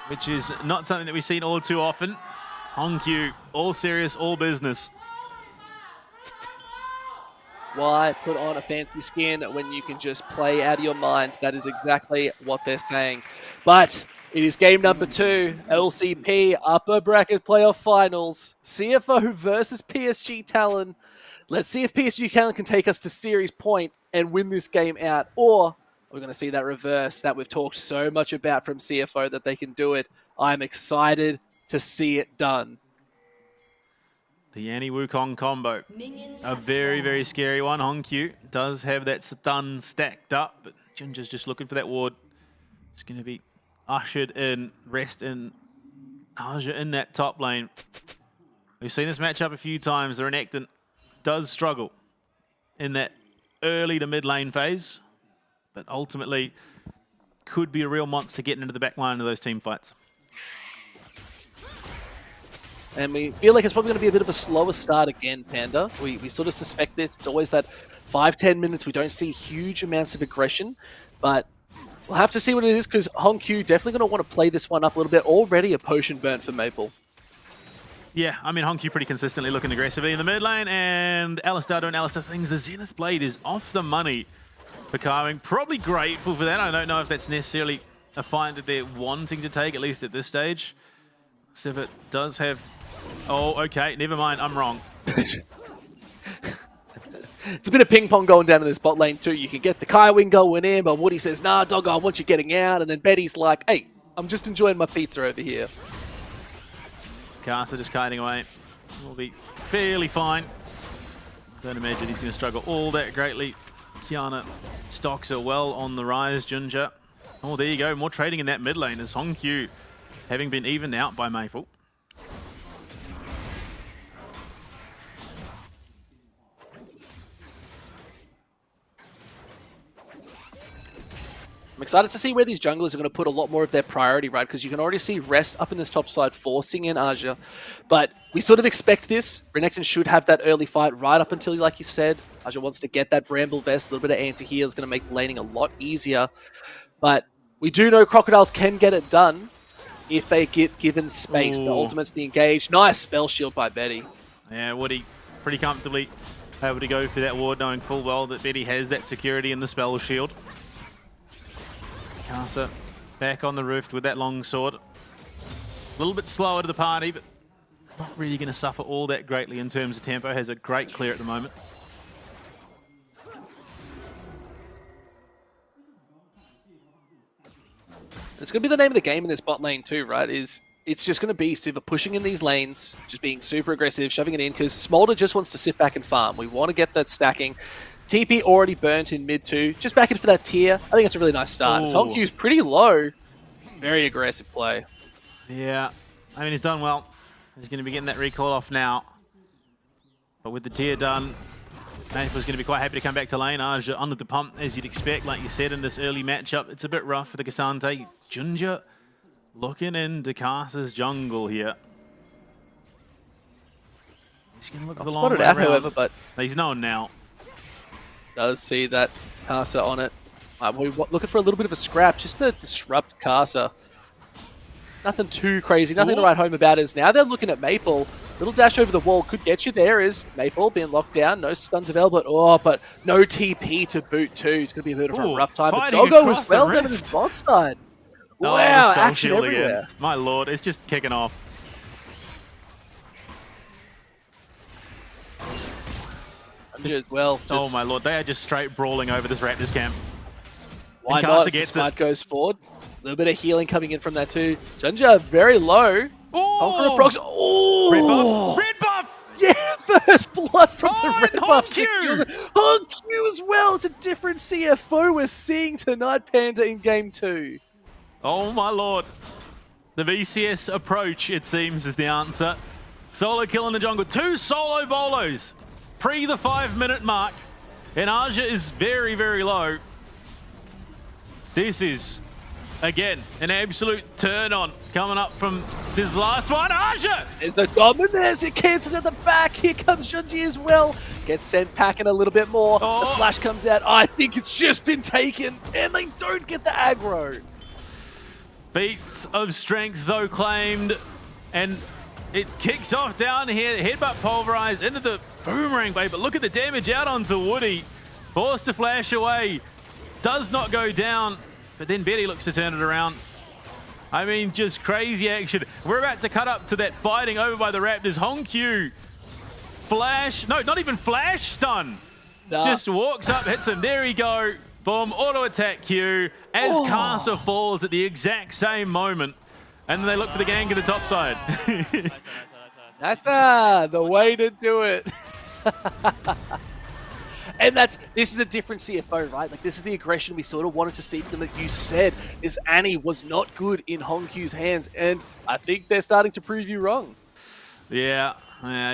which is not something that we've seen all too often. Honkyu, all serious, all business. Why put on a fancy skin when you can just play out of your mind? That is exactly what they're saying. But it is game number 2, LCP Upper Bracket Playoff Finals. CFO versus PSG Talon. Let's see if PSG Talon can take us to series point and win this game out, or we're going to see that reverse that we've talked so much about from CFO that they can do it. I'm excited to see it done. The Annie Wukong combo, a very, very scary one. Honkyu does have that stun stacked up, but Jinja's just looking for that ward. It's going to be ushered in, rest in, Aja in that top lane. We've seen this matchup a few times. The Renekton does struggle in that early to mid lane phase, but ultimately could be a real monster getting into the back line of those team fights. And we feel like it's probably going to be a bit of a slower start again, Panda. We sort of suspect this. It's always that 5-10 minutes. We don't see huge amounts of aggression, but we'll have to see what it is, because Honkyu definitely going to want to play this one up a little bit. Already a potion burnt for Maple. Yeah, I mean, Honkyu pretty consistently looking aggressively in the mid lane, and Alistair doing Alistair things. The Zenith Blade is off the money for Carving. Probably grateful for that. I don't know if that's necessarily a fight that they're wanting to take, at least at this stage. Civet does have... Oh, okay, never mind, I'm wrong. It's a bit of ping pong going down in this bot lane too. You can get the Kai Wing going in, but Woody says, nah, Doggo, I want you getting out. And then Betty's like, hey, I'm just enjoying my pizza over here. Casa just kiting away. Will be fairly fine. Don't imagine he's going to struggle all that greatly. Kiana stocks are well on the rise, Ginger. Oh, there you go. More trading in that mid lane as Honkyu having been evened out by Maple. I'm excited to see where these junglers are going to put a lot more of their priority, right? Because you can already see Rest up in this top side forcing in Aja. But we sort of expect this. Renekton should have that early fight right up until, like you said, Aja wants to get that Bramble Vest. A little bit of anti-heal is going to make laning a lot easier. But we do know Crocodiles can get it done if they get given space. Ooh. The ultimate's the engage. Nice spell shield by Betty. Yeah, Woody pretty comfortably able to go for that ward, knowing full well that Betty has that security in the spell shield. Casa back on the roof with that long sword. A little bit slower to the party, but not really going to suffer all that greatly in terms of tempo. Has a great clear at the moment. It's going to be the name of the game in this bot lane too, right? Is it's just going to be Siva pushing in these lanes, just being super aggressive, shoving it in, because Smolder just wants to sit back and farm. We want to get that stacking. TP already burnt in mid 2, just back in for that tier. I think it's a really nice start. Hongq's pretty low. Very aggressive play. Yeah, I mean, he's done well. He's going to be getting that recall off now. But with the tier done, Maple's going to be quite happy to come back to lane. Aja under the pump, as you'd expect, like you said, in this early matchup. It's a bit rough for the K'Sante. Junja looking into Karsa's jungle here. He's going to look for the long way spotted out, around. however, but he's known now. Does see that Karsa on it. We're looking for a little bit of a scrap, just to disrupt Karsa. Nothing too crazy, nothing to write home about is now they're looking at Maple. Little dash over the wall could get you there is Maple being locked down, no stuns available, but no TP to boot too. It's going to be a bit of a rough time. But Doggo was well done on his bot side. Wow, action everywhere. Again. My lord, it's just kicking off. As well. Oh my lord, they are just straight brawling over this Raptors camp. Why not? Smart goes forward. A little bit of healing coming in from that too. Junja very low. Conqueror procs. Oh! Red buff! Yeah, first blood from the red buff. Hongq as well. It's a different CFO we're seeing tonight, Panda, in game 2. Oh my lord. The VCS approach, it seems, is the answer. Solo kill in the jungle. 2 solo bolos pre the 5-minute mark. And Aja is very, very low. This is, again, an absolute turn-on coming up from this last one. Aja! There's the dominance. It cancels at the back. Here comes Junji as well. Gets sent packing a little bit more. The flash comes out. I think it's just been taken. And they don't get the aggro. Feats of strength, though, claimed. And it kicks off down here. Headbutt pulverized into the boomerang blade. But look at the damage out onto Woody. Forced to flash away. Does not go down. But then Betty looks to turn it around. I mean, just crazy action. We're about to cut up to that fighting over by the Raptors. Hongq. Flash. No, not even flash stun. Nah. Just walks up, hits him. There we go. Boom. Auto attack Q. As Karsa falls at the exact same moment. And then they look for the gank to the top side. That's the way to do it. And this is a different CFO, right? Like, this is the aggression we sort of wanted to see from them. That you said this Annie was not good in Hongq's hands, and I think they're starting to prove you wrong. Yeah,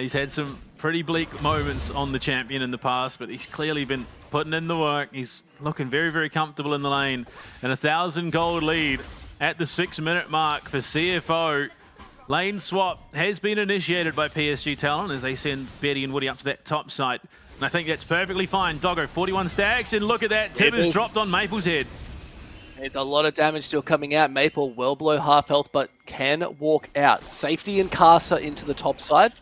he's had some pretty bleak moments on the champion in the past, but he's clearly been putting in the work. He's looking very, very comfortable in the lane. And 1,000 gold lead at the 6-minute mark for CFO. Lane swap has been initiated by PSG Talon as they send Betty and Woody up to that top side. And I think that's perfectly fine. Doggo, 41 stacks, and look at that. Tib has dropped on Maple's head. It's a lot of damage still coming out. Maple well below half health, but can walk out. Safety and Karsa into the top side.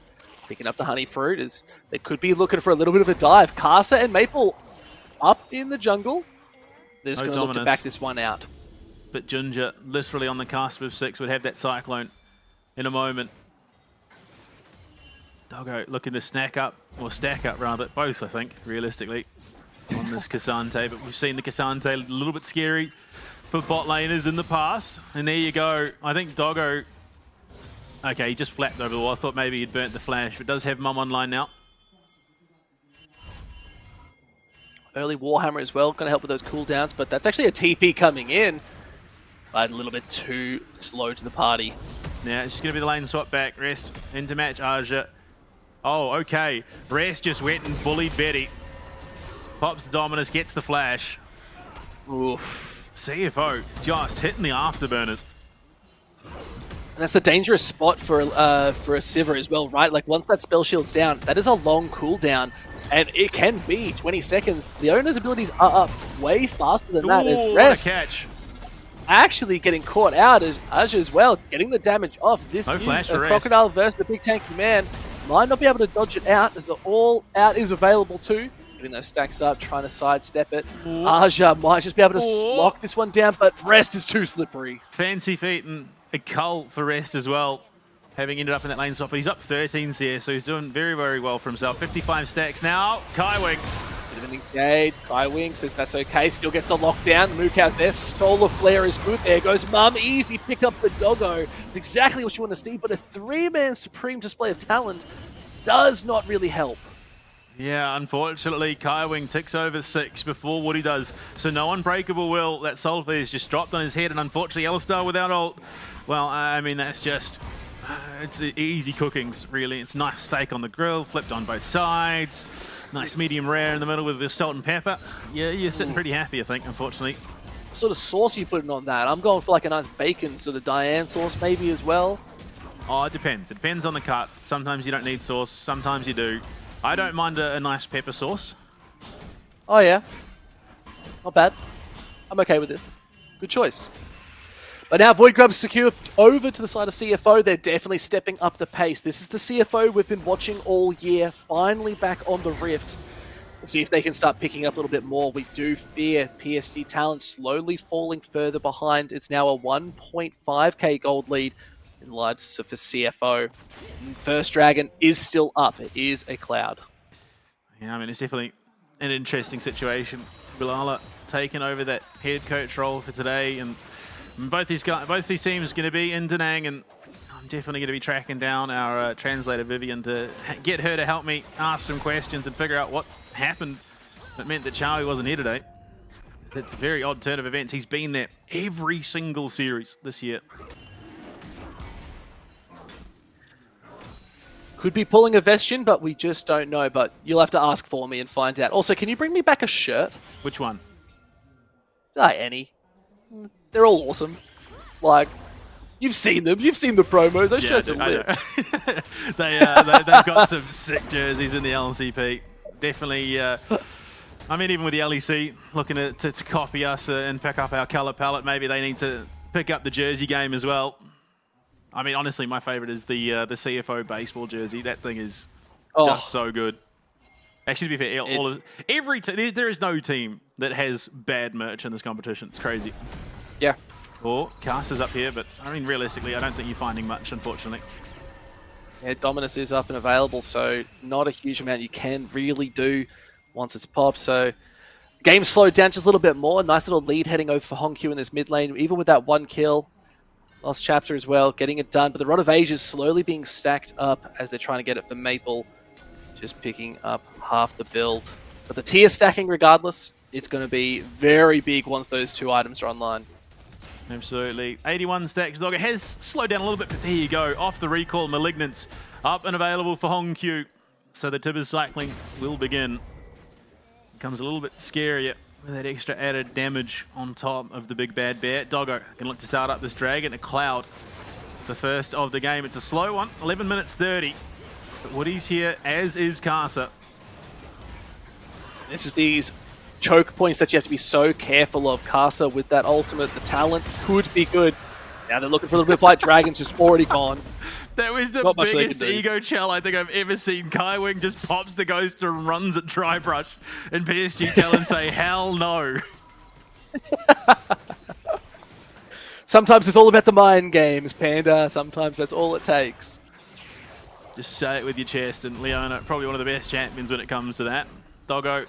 Picking up the honey fruit as they could be looking for a little bit of a dive. Karsa and Maple up in the jungle. They're just going to look to back this one out. But Junja, literally on the cusp of 6, would have that cyclone in a moment. Doggo looking to stack up rather, both I think, realistically, on this K'Sante. But we've seen the K'Sante a little bit scary for bot laners in the past. And there you go. I think Doggo, okay, he just flapped over the wall. I thought maybe he'd burnt the flash, but does have Mum online now. Early Warhammer as well, going to help with those cooldowns, but that's actually a TP coming in. But a little bit too slow to the party. Yeah, it's just going to be the lane swap back. Rest into match Aja. Oh, okay. Rest just went and bullied Betty. Pops the Dominus, gets the flash. Oof. CFO just hitting the afterburners. And that's the dangerous spot for a Sivir as well, right? Like, once that spell shield's down, that is a long cooldown. And it can be 20 seconds. The owner's abilities are up way faster than that. As Rest what a catch. Actually getting caught out as Aja as well, getting the damage off. This is a Crocodile versus the big tanky man. Might not be able to dodge it out as the all out is available too. Getting those stacks up, trying to sidestep it. Aja might just be able to lock this one down, but Rest is too slippery. Fancy feet and a cull for Rest as well, having ended up in that lane swap. But he's up 13 CS, so he's doing very, very well for himself. 55 stacks now. Kaiwing Bit of an engage. Wing says that's okay. Still gets the lockdown. The Mukau's there. Solar Flare is good. There goes Mum. Easy pick up the doggo. It's exactly what you want to see, but a 3-man supreme display of talent does not really help. Yeah, unfortunately, Wing ticks over 6 before Woody does. So no unbreakable will. That Sulfur is just dropped on his head, and unfortunately, Alistar without ult. Well, I mean, that's just... it's easy cookings, really. It's nice steak on the grill, flipped on both sides. Nice medium rare in the middle with the salt and pepper. Yeah, you're sitting pretty happy, I think, unfortunately. What sort of sauce are you putting on that? I'm going for like a nice bacon sort of Diane sauce maybe as well. Oh, it depends. It depends on the cut. Sometimes you don't need sauce, sometimes you do. I don't mind a nice pepper sauce. Oh yeah. Not bad. I'm okay with this. Good choice. But now Void Grub's secure over to the side of CFO. They're definitely stepping up the pace. This is the CFO we've been watching all year, finally back on the Rift. Let's see if they can start picking up a little bit more. We do fear PSG talent slowly falling further behind. It's now a 1.5k gold lead in the lights for CFO. First Dragon is still up. It is a Cloud. Yeah, I mean, it's definitely an interesting situation. Bilala taking over that head coach role for today, and both these teams are going to be in Da Nang, and I'm definitely going to be tracking down our translator Vivian to get her to help me ask some questions and figure out what happened that meant that Chawi wasn't here today. It's a very odd turn of events. He's been there every single series this year. Could be pulling a Vestian, but we just don't know. But you'll have to ask for me and find out. Also, can you bring me back a shirt? Which one? Any. They're all awesome. Like, you've seen them. You've seen the promos. Those shirts are lit. They've got some sick jerseys in the LCP. Definitely, I mean, even with the LEC looking to copy us and pick up our color palette, maybe they need to pick up the jersey game as well. I mean, honestly, my favorite is the CFO baseball jersey. That thing is just so good. Actually, to be fair, there is no team that has bad merch in this competition. It's crazy. Yeah. Or Caster's up here, but I mean, realistically, I don't think you're finding much, unfortunately. Yeah, Dominus is up and available, so not a huge amount you can really do once it's popped. So game slowed down just a little bit more. Nice little lead heading over for Hongq in this mid lane, even with that 1 kill. Last chapter as well, getting it done. But the Rod of Ages slowly being stacked up as they're trying to get it for Maple. Just picking up half the build. But the tier stacking regardless, it's going to be very big once those 2 items are online. Absolutely. 81 stacks. Dog. It has slowed down a little bit, but there you go. Off the recall, Malignant up and available for Hongq. So the Tibbers cycling will begin. Becomes a little bit scarier with that extra added damage on top of the big bad bear. Doggo can look to start up this Dragon. A Cloud, the first of the game. It's a slow one, 11 minutes 30. But Woody's here, as is Casa. This is these choke points that you have to be so careful of. Casa with that ultimate, the talent could be good. Now they're looking for a little bit of Flight Dragon's just already gone. That was the biggest ego chell I think I've ever seen. Wing just pops the ghost and runs at Tribrush, and PSG Talon say, hell no. Sometimes it's all about the mind games, Panda. Sometimes that's all it takes. Just say it with your chest, and Leona, probably one of the best champions when it comes to that. Doggo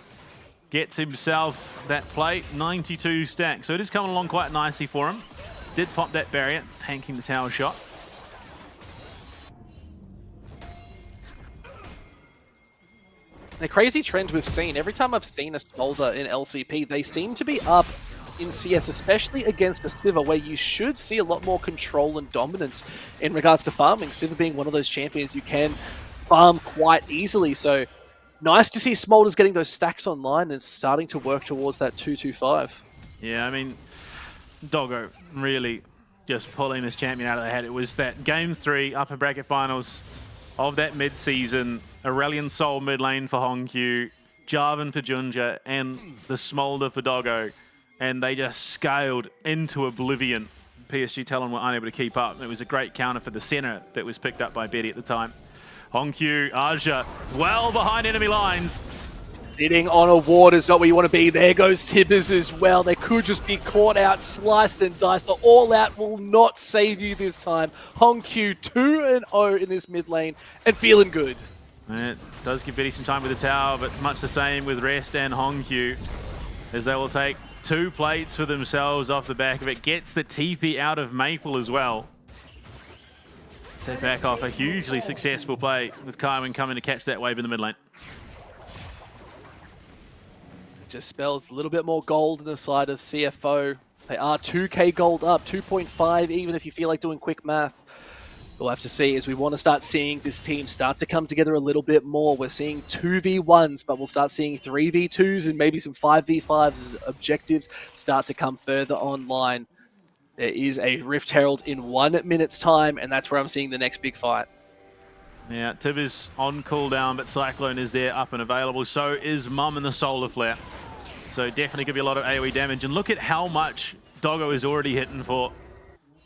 gets himself that plate, 92 stacks. So it is coming along quite nicely for him. Did pop that barrier, tanking the tower shot. The crazy trend we've seen, every time I've seen a Smolder in LCP, they seem to be up in CS, especially against a Sivir, where you should see a lot more control and dominance in regards to farming. Sivir being one of those champions you can farm quite easily, so nice to see Smolders getting those stacks online and starting to work towards that 225. Yeah, I mean, Doggo really just pulling this champion out of the hat. It was that Game 3 upper bracket finals of that mid-season, Aurelion Soul mid lane for Hongq, Jarvan for Junja, and the Smolder for Doggo. And they just scaled into oblivion. PSG Talon were unable to keep up. It was a great counter for the center that was picked up by Betty at the time. Hongq, Aja, well behind enemy lines. Sitting on a ward is not where you want to be. There goes Tibbers as well. They could just be caught out, sliced and diced. The all-out will not save you this time. Hongq 2-0 in this mid lane and feeling good. And it does give Betty some time with the tower, but much the same with Rest and Hongkyu, as they will take 2 plates for themselves off the back of it. Gets the TP out of Maple as well. Step back off a hugely successful play with Kaiwing coming to catch that wave in the mid lane. It just spells a little bit more gold in the side of CFO. They are 2k gold up, 2.5 even if you feel like doing quick math. We'll have to see as we want to start seeing this team start to come together a little bit more. We're seeing 2v1s, but we'll start seeing 3v2s and maybe some 5v5s as objectives start to come further online. There is a Rift Herald in 1 minute's time, and that's where I'm seeing the next big fight. Yeah, Tib is on cooldown, but Cyclone is there up and available. So is Mum and the Solar Flare. So definitely give you a lot of AoE damage. And look at how much Doggo is already hitting for.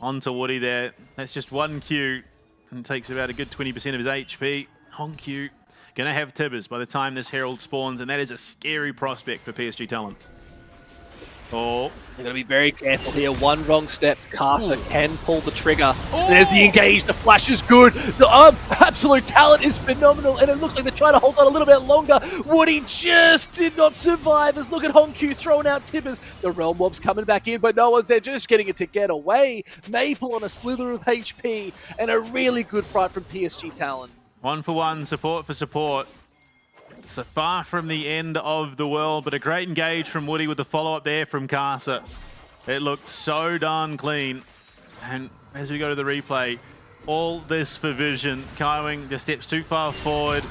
Onto Woody there. That's just 1 Q and takes about a good 20% of his HP. Hongkyu gonna have Tibbers by the time this Herald spawns, and that is a scary prospect for PSG Talent. Oh. They're going to be very careful here. One wrong step, Casa can pull the trigger. There's the engage, the flash is good. The absolute talent is phenomenal, and it looks like they're trying to hold on a little bit longer. Woody just did not survive as look at Hongkyu throwing out Tibbers. The Realm Mob's coming back in, but no one, they're just getting it to get away. Maple on a slither of HP, and a really good fight from PSG Talent. 1 for 1, support for support. So far from the end of the world, but a great engage from Woody with the follow-up there from Casa. It looked so darn clean. And as we go to the replay, all this for Vision. Kaiwing just steps too far forward.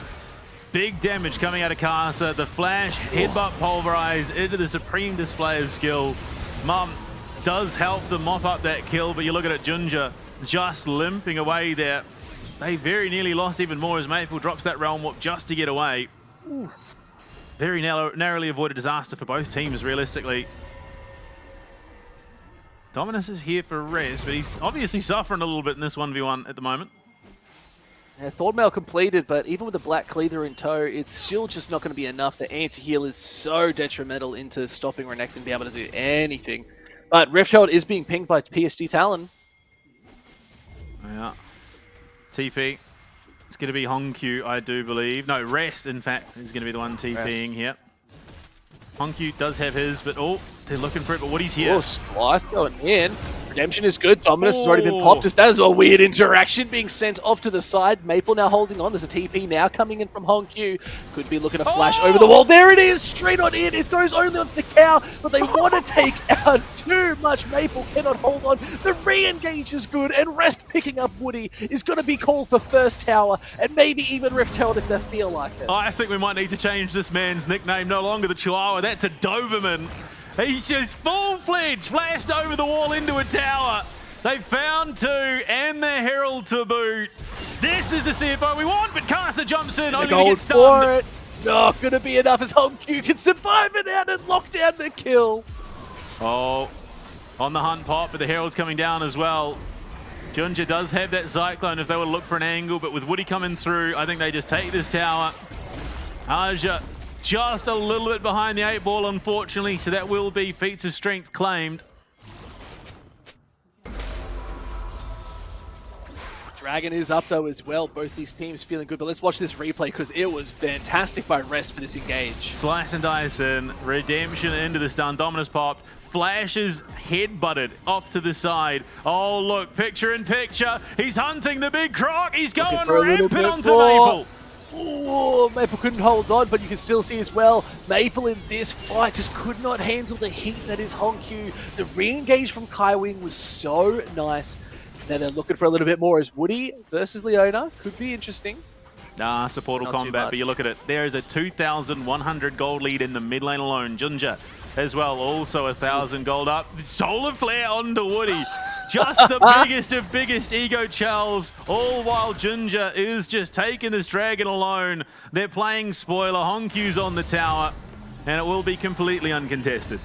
Big damage coming out of Casa. The flash, headbutt pulverize into the supreme display of skill. Mum does help them mop up that kill, but you look at it, Junja just limping away there. They very nearly lost even more as Maple drops that Realm Warp just to get away. Oof. Very narrowly avoided disaster for both teams, realistically. Dominus is here for rest, but he's obviously suffering a little bit in this 1v1 at the moment. Yeah, Thornmail completed, but even with the Black Cleaver in tow, it's still just not going to be enough. The anti-heal is so detrimental into stopping Renekton being able to do anything. But Rift Herald is being pinged by PSG Talon. Yeah. TP. It's going to be Hongkyu, I do believe. No, Rest, in fact, is going to be the one TPing here. Hongkyu does have his, but oh, they're looking for it, but Woody's here. Oh, Slice going in. Redemption is good. Dominus has already been popped. Just that is a weird interaction being sent off to the side. Maple now holding on. There's a TP now coming in from Hongkyu. Could be looking to flash over the wall. There it is, straight on in. It goes only onto the cow, but they want to take out too much. Maple cannot hold on. The re-engage is good, and Rest picking up Woody is going to be called for first tower, and maybe even Rift Herald if they feel like it. I think we might need to change this man's nickname. No longer the Chihuahua. That's a Doberman. He's just full-fledged, flashed over the wall into a tower. They found 2 and the Herald to boot. This is the CFO we want, but Casa jumps in, only to get stunned. For it. Not going to be enough as Hongkyu can survive it out and lock down the kill. Oh, on the hunt pop, but the Herald's coming down as well. Junja does have that Cyclone if they were to look for an angle, but with Woody coming through, I think they just take this tower. Aja just a little bit behind the 8 ball, unfortunately, so that will be feats of strength claimed. Dragon is up though as well. Both these teams feeling good, but let's watch this replay because it was fantastic by Rest for this engage. Slice and dice in, Redemption into the stun, Dominus popped, flashes headbutted off to the side. Oh look, picture in picture, he's hunting the big croc, he's going rampant onto Maple. Oh, Maple couldn't hold on, but you can still see as well, Maple in this fight just could not handle the heat that is Hongkyu. The re-engage from Kaiwing was so nice. Now they're looking for a little bit more as Woody versus Leona. Could be interesting. Nah, supportal combat, but you look at it. There is a 2,100 gold lead in the mid lane alone. Junja as well, also 1,000 gold up. Solar Flare onto Woody. Just the biggest of biggest ego challs, all while Junja is just taking this dragon alone. They're playing spoiler, Honkyu's on the tower, and it will be completely uncontested.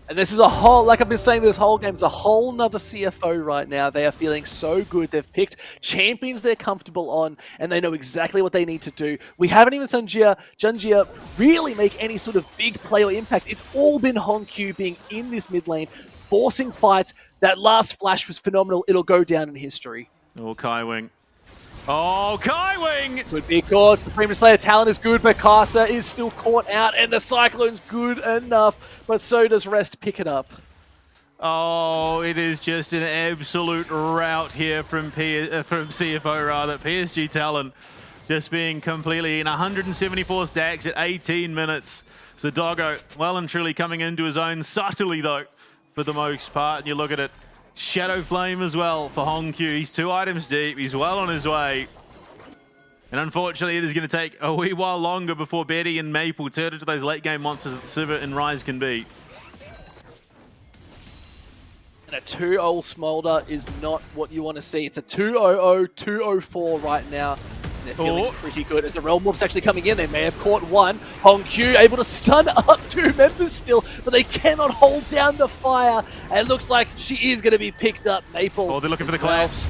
And this is a whole, like I've been saying this whole game, it's a whole nother CFO right now. They are feeling so good. They've picked champions they're comfortable on, and they know exactly what they need to do. We haven't even seen Junjia really make any sort of big play or impact. It's all been Hongkyu being in this mid lane, forcing fights. That last flash was phenomenal. It'll go down in history. Oh, Kaiwing Oh, Kaiwing! Could be caught. Supreme Slayer talent is good, but Casa is still caught out, and the Cyclone's good enough, but so does Rest pick it up. Oh, it is just an absolute rout here from CFO rather. PSG Talon just being completely in 174 stacks at 18 minutes. So Doggo well and truly coming into his own subtly though for the most part. And you look at it, Shadow Flame as well for Hong Q. He's 2 items deep. He's well on his way. And unfortunately, it is going to take a wee while longer before Betty and Maple turn into those late game monsters that Sivir and Rise can be. And a 2-0 Smolder is not what you want to see. It's a 2-0-0, 2-0-4 right now. And they're feeling pretty good as the Realm Warp's actually coming in. They may have caught one. Hong Q able to stun up 2 members still, but they cannot hold down the fire. And it looks like she is going to be picked up. Maple. Oh, they're looking for the collapse.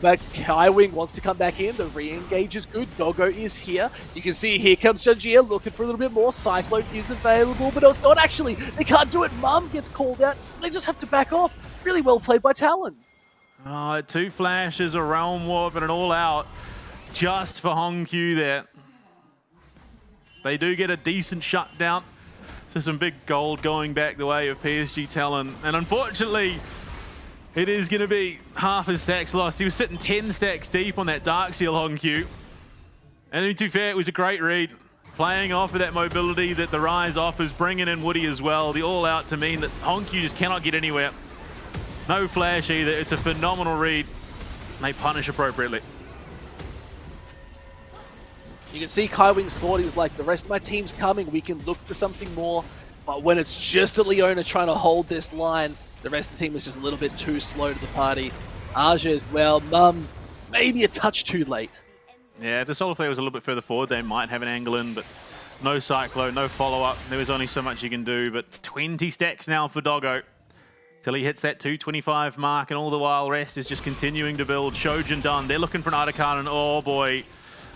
But Kaiwing wants to come back in. The re-engage is good. Doggo is here. You can see here comes Janjia looking for a little bit more. Cyclone is available, but no, it's not actually. They can't do it. Mum gets called out. They just have to back off. Really well played by Talon. Oh, 2 flashes, a Realm Warp, and an all-out just for Hong Q there. They do get a decent shutdown. So some big gold going back the way of PSG Talon. And unfortunately, it is going to be half his stacks lost. He was sitting 10 stacks deep on that Dark Seal Hong Q. And to be fair, it was a great read. Playing off of that mobility that the Rise offers, bringing in Woody as well. The all-out to mean that Hong Q just cannot get anywhere. No flash either. It's a phenomenal read. They punish appropriately. You can see Kaiwing's thought. He's like, the rest of my team's coming. We can look for something more. But when it's just a Leona trying to hold this line, the rest of the team is just a little bit too slow to the party. Aja as well. Mum, maybe a touch too late. Yeah, if the Solar Flare was a little bit further forward, they might have an angle in, but no Cyclone, no follow-up. There was only so much you can do, but 20 stacks now for Doggo. Till he hits that 225 mark, and all the while Rest is just continuing to build. Shojin done. They're looking for an Artican, and oh boy.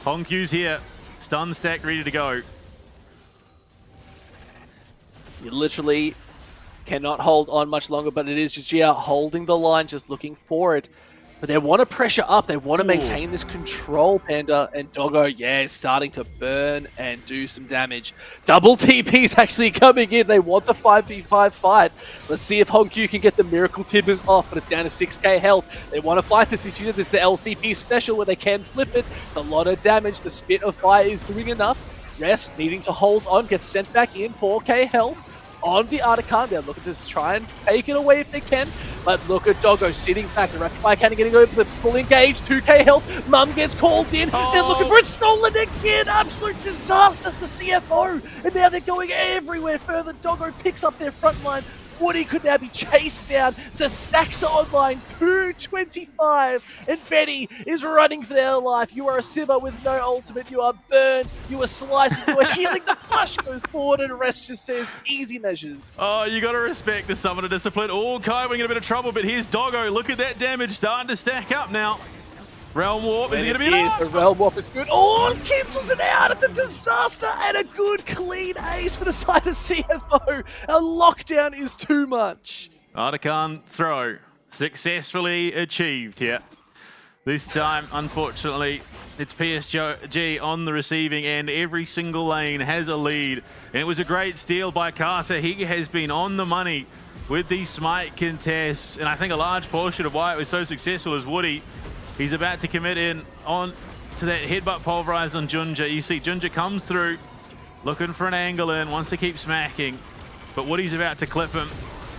Hong Q's here. Stun stack ready to go. You literally cannot hold on much longer, but it is Gia holding the line, just looking for it. But they want to pressure up. They want to maintain this control, Panda. And Doggo, yeah, is starting to burn and do some damage. Double TP's actually coming in. They want the 5v5 fight. Let's see if Hong Q can get the Miracle Timbers off, but it's down to 6k health. They want to fight this. This is the LCP special where they can flip it. It's a lot of damage. The Spit of Fire is doing enough. Rest needing to hold on, gets sent back in, 4k health. On the Artican, they're looking to try and take it away if they can. But look at Doggo sitting back. The Rectify cannon getting over the full engage. 2k health. Mum gets called in. They're looking for it stolen again. Absolute disaster for CFO. And now they're going everywhere further. Doggo picks up their front line. Woody could now be chased down. The stacks are online, 225. And Betty is running for their life. You are a Sivir with no ultimate. You are burned. You are slicing. You are healing. The flush goes forward and Rest just says easy measures. Oh, you got to respect the Summoner Discipline. Oh, Kaiwing in a bit of trouble, but here's Doggo. Look at that damage starting to stack up now. Realm Warp, is it going to be enough? The Realm Warp is good. Oh, cancels it out. It's a disaster and a good clean ace for the side of CFO. A lockdown is too much. Artican throw successfully achieved here. This time, unfortunately, it's PSG on the receiving end. Every single lane has a lead. And it was a great steal by Casa. He has been on the money with these Smite contests. And I think a large portion of why it was so successful is Woody. He's about to commit in on to that headbutt pulverize on Junja. You see Junja comes through, looking for an angle in, wants to keep smacking, but Woody's about to clip him.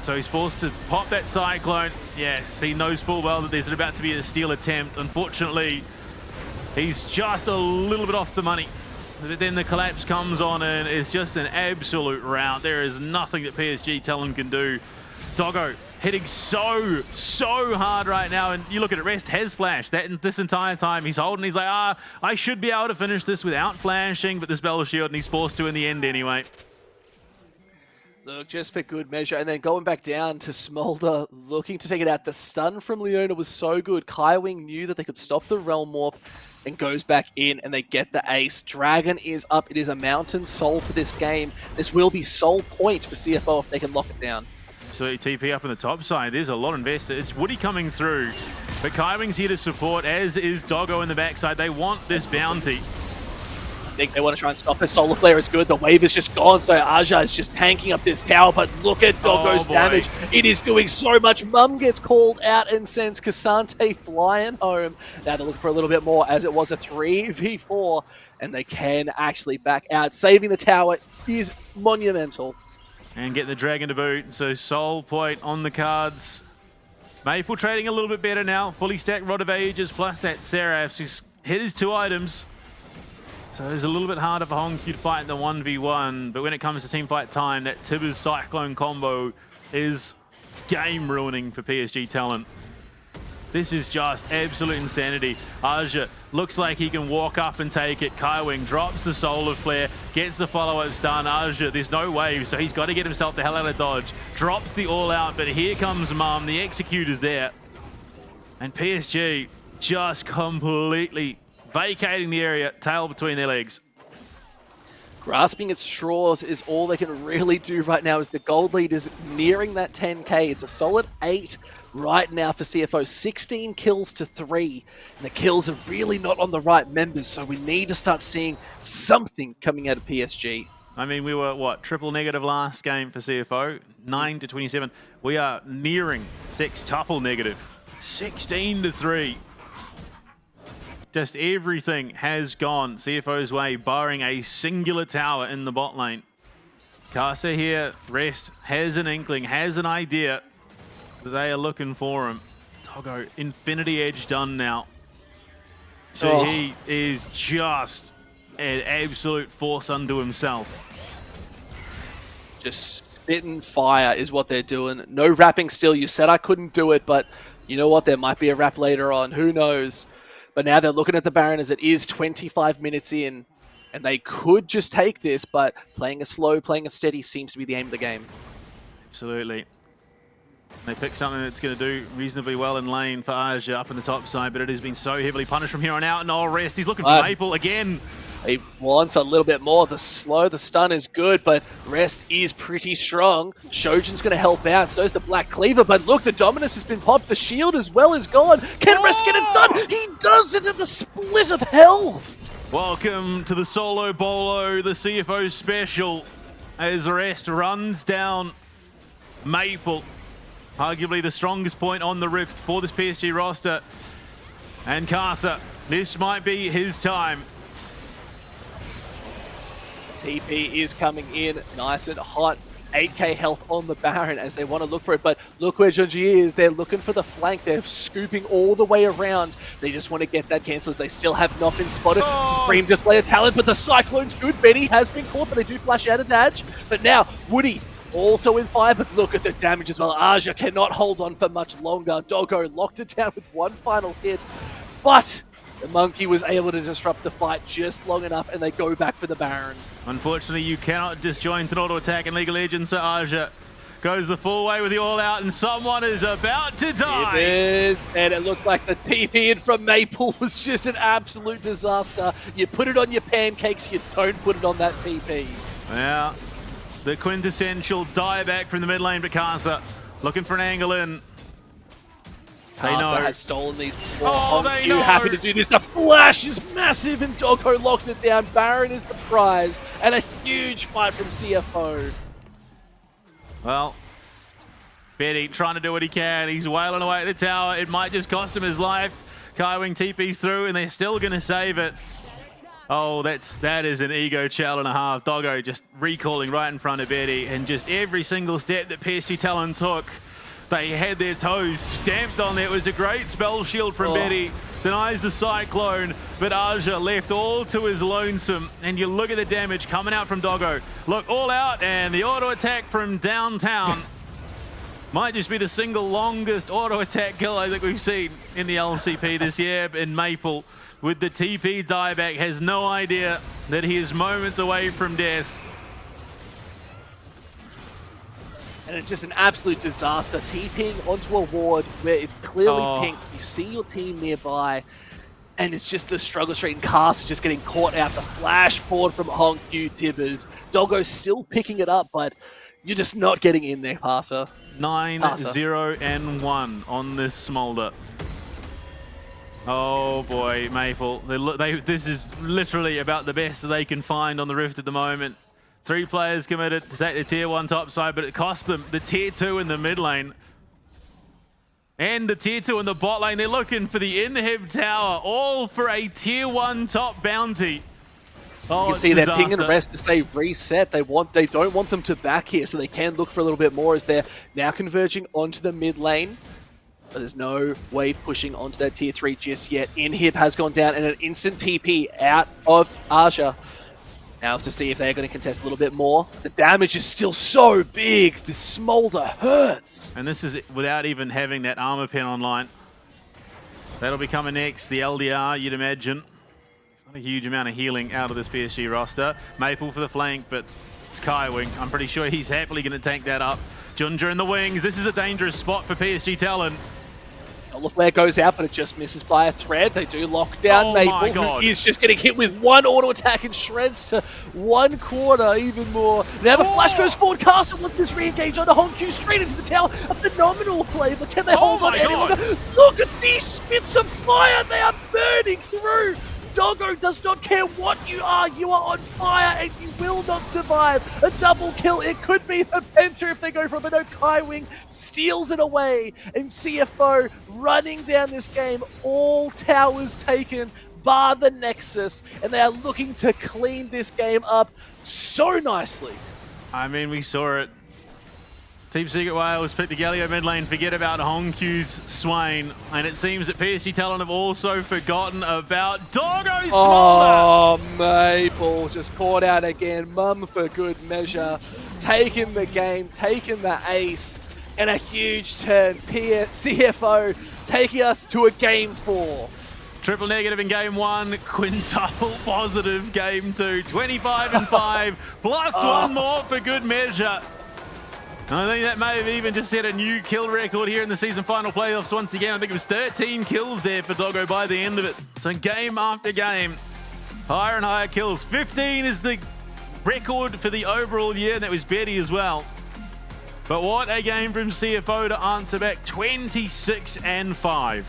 So he's forced to pop that Cyclone. Yes, he knows full well that there's about to be a steal attempt. Unfortunately, he's just a little bit off the money. But then the collapse comes on and it's just an absolute rout. There is nothing that PSG Talon can do. Doggo hitting so hard right now, and you look at it, Rest has flashed this entire time. He's holding, he's like, I should be able to finish this without flashing, but this Bell Shield, and he's forced to in the end anyway. Look, just for good measure, and then going back down to Smolder, looking to take it out. The stun from Leona was so good. Kaiwing knew that they could stop the Realm Warp and goes back in, and they get the ace. Dragon is up. It is a Mountain Soul for this game. This will be soul point for CFO if they can lock it down. Absolutely TP up on the top side. There's a lot invested. It's Woody coming through, but Kaiwing's here to support, as is Doggo in the backside. They want this bounty. I think they want to try and stop it. Solar Flare is good. The wave is just gone, so Aja is just tanking up this tower, but look at Doggo's damage. It is doing so much. Mum gets called out and sends Cassante flying home. Now they look for a little bit more, as it was a 3v4, and they can actually back out. Saving the tower is monumental. And get the Dragon to boot, so Soul Point on the cards. Maple trading a little bit better now. Fully stacked Rod of Ages plus that Seraph. He's hit his 2 items. So it's a little bit harder for Hongq to fight in the 1v1, but when it comes to team fight time, that Tibbers Cyclone combo is game ruining for PSG talent. This is just absolute insanity. Aja looks like he can walk up and take it. Kaiwing drops the Solar Flare, gets the follow-up stun. Aja, there's no wave, so he's got to get himself the hell out of dodge. Drops the all-out, but here comes Mum. The executor's there. And PSG just completely vacating the area, tail between their legs. Grasping at straws is all they can really do right now, as the gold lead is nearing that 10k. It's a solid 8 right now for CFO. 16 kills to 3. And the kills are really not on the right members, so we need to start seeing something coming out of PSG. I mean, we were, what, triple negative last game for CFO? 9-27. We are nearing sextuple negative. 16-3. Just everything has gone CFO's way, barring a singular tower in the bot lane. Casa here, Rest, has an inkling, has an idea that they are looking for him. Doggo, Infinity Edge done now. So he is just an absolute force unto himself. Just spitting fire is what they're doing. No wrapping still. You said I couldn't do it, but you know what? There might be a wrap later on. Who knows? But now they're looking at the Baron as it is 25 minutes in, and they could just take this, but playing a slow, playing a steady seems to be the aim of the game. Absolutely. They pick something that's going to do reasonably well in lane for Aja up in the top side, but it has been so heavily punished from here on out. No Rest. He's looking for Maple again. He wants a little bit more. The stun is good, but Rest is pretty strong. Shojin's going to help out. So is the Black Cleaver, but look, the Dominus has been popped. The shield as well is gone. Can Rest get it done? He does it at the split of health. Welcome to the Solo Bolo, the CFO special, as Rest runs down Maple. Arguably the strongest point on the Rift for this PSG roster. And Casa, this might be his time. TP is coming in nice and hot. 8k health on the Baron as they want to look for it, but look where Junji is. They're looking for the flank. They're scooping all the way around. They just want to get that cancel as they still have not been spotted. Supreme display of talent, but the Cyclone's good. Benny has been caught, but they do flash out a dodge. But now, Woody also in fire, but look at the damage as well. Aja cannot hold on for much longer. Doggo locked it down with one final hit, but the Monkey was able to disrupt the fight just long enough, and they go back for the Baron. Unfortunately, you cannot disjoint an auto attack in League of Legends, so Aja goes the full way with the all-out, and someone is about to die. It is, and it looks like the TP in from Maple was just an absolute disaster. You put it on your pancakes, you don't put it on that TP. Yeah, the quintessential dieback from the mid lane, but Casa looking for an angle in. Casa has stolen these before. Oh, they know. Happy to do this. The flash is massive, and Doggo locks it down. Baron is the prize, and a huge fight from CFO. Well, Betty trying to do what he can. He's wailing away at the tower. It might just cost him his life. Kaiwing TP's through, and they're still going to save it. Oh, that is an ego child and a half. Doggo just recalling right in front of Betty, and just every single step that PSG talent took, they had their toes stamped on there. It was a great spell shield from Betty. Denies the Cyclone, but Aja left all to his lonesome. And you look at the damage coming out from Doggo. Look, all out, and the auto attack from downtown might just be the single longest auto attack kill I think we've seen in the LCP this year. And Maple, with the TP dieback, has no idea that he is moments away from death. And it's just an absolute disaster. TPing onto a ward where it's clearly pink. You see your team nearby, and it's just the struggle straight, and Cast just getting caught out. The flash forward from Hongq Tibbers. Doggo still picking it up, but You're just not getting in there, Passer. 9-0-1 on this Smolder. Oh boy, Maple. This is literally about the best that they can find on the Rift at the moment. 3 players committed to take the tier 1 top side, but it cost them the tier 2 in the mid lane. And the tier 2 in the bot lane. They're looking for the inhib tower, all for a tier 1 top bounty. Oh, You can see their ping and rest to stay reset. They don't want them to back here, so they can look for a little bit more as they're now converging onto the mid lane. But there's no wave pushing onto that tier 3 just yet. Inhib has gone down and an instant TP out of Aja. Now to see if they're going to contest a little bit more. The damage is still so big. The Smolder hurts. And this is without even having that armor pen online. That'll be coming next. The LDR, you'd imagine. Not a huge amount of healing out of this PSG roster. Maple for the flank, but it's Kaiwing. I'm pretty sure he's happily going to tank that up. Junja in the wings. This is a dangerous spot for PSG Talon. Solar Flare goes out, but it just misses by a thread. They do lock down Maple, who is just getting hit with one auto attack and shreds to 1/4, even more. Now the flash goes forward. Castle wants this re-engage on the Hongq straight into the tower. A phenomenal play, but can they hold on any longer? Look at these spits of fire. They are burning through. Doggo does not care what you are on fire and you will not survive. A double kill, it could be the Penta if they go for it, but no, Kaiwing steals it away. And CFO running down this game, all towers taken, bar the Nexus, and they are looking to clean this game up so nicely. I mean, we saw it. Team Secret Wales pick the Galio mid lane, forget about Hongq's Swain, and it seems that PSG Talon have also forgotten about Doggo Smolder! Oh, Maple just caught out again. Mum for good measure. Taking the game, taking the ace, and a huge turn. CFO taking us to a game 4. Triple negative in game 1, quintuple positive game 2, 25-5, plus one more for good measure. I think that may have even just set a new kill record here in the season final playoffs once again. I think it was 13 kills there for Doggo by the end of it. So game after game, higher and higher kills. 15 is the record for the overall year, and that was Betty as well. But what a game from CFO to answer back, 26-5.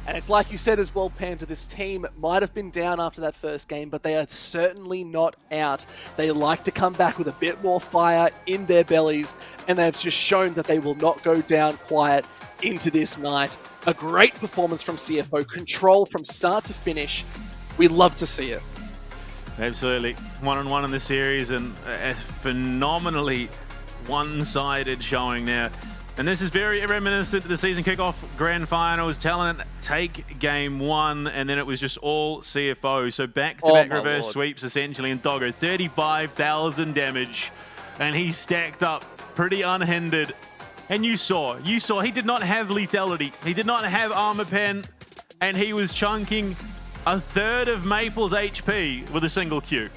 And it's like you said as well, Panda, this team might have been down after that first game, but they are certainly not out. They like to come back with a bit more fire in their bellies, and they've just shown that they will not go down quiet into this night. A great performance from CFO, control from start to finish. We love to see it. Absolutely. 1-on-1 in the series, and a phenomenally one-sided showing now. And this is very reminiscent of the season kickoff grand finals. Talon take game 1, and then it was just all CFO. So back-to-back reverse sweeps, essentially, and Doggo, 35,000 damage. And he stacked up pretty unhindered. And you saw, he did not have lethality. He did not have armor pen, and he was chunking a third of Maple's HP with a single Q.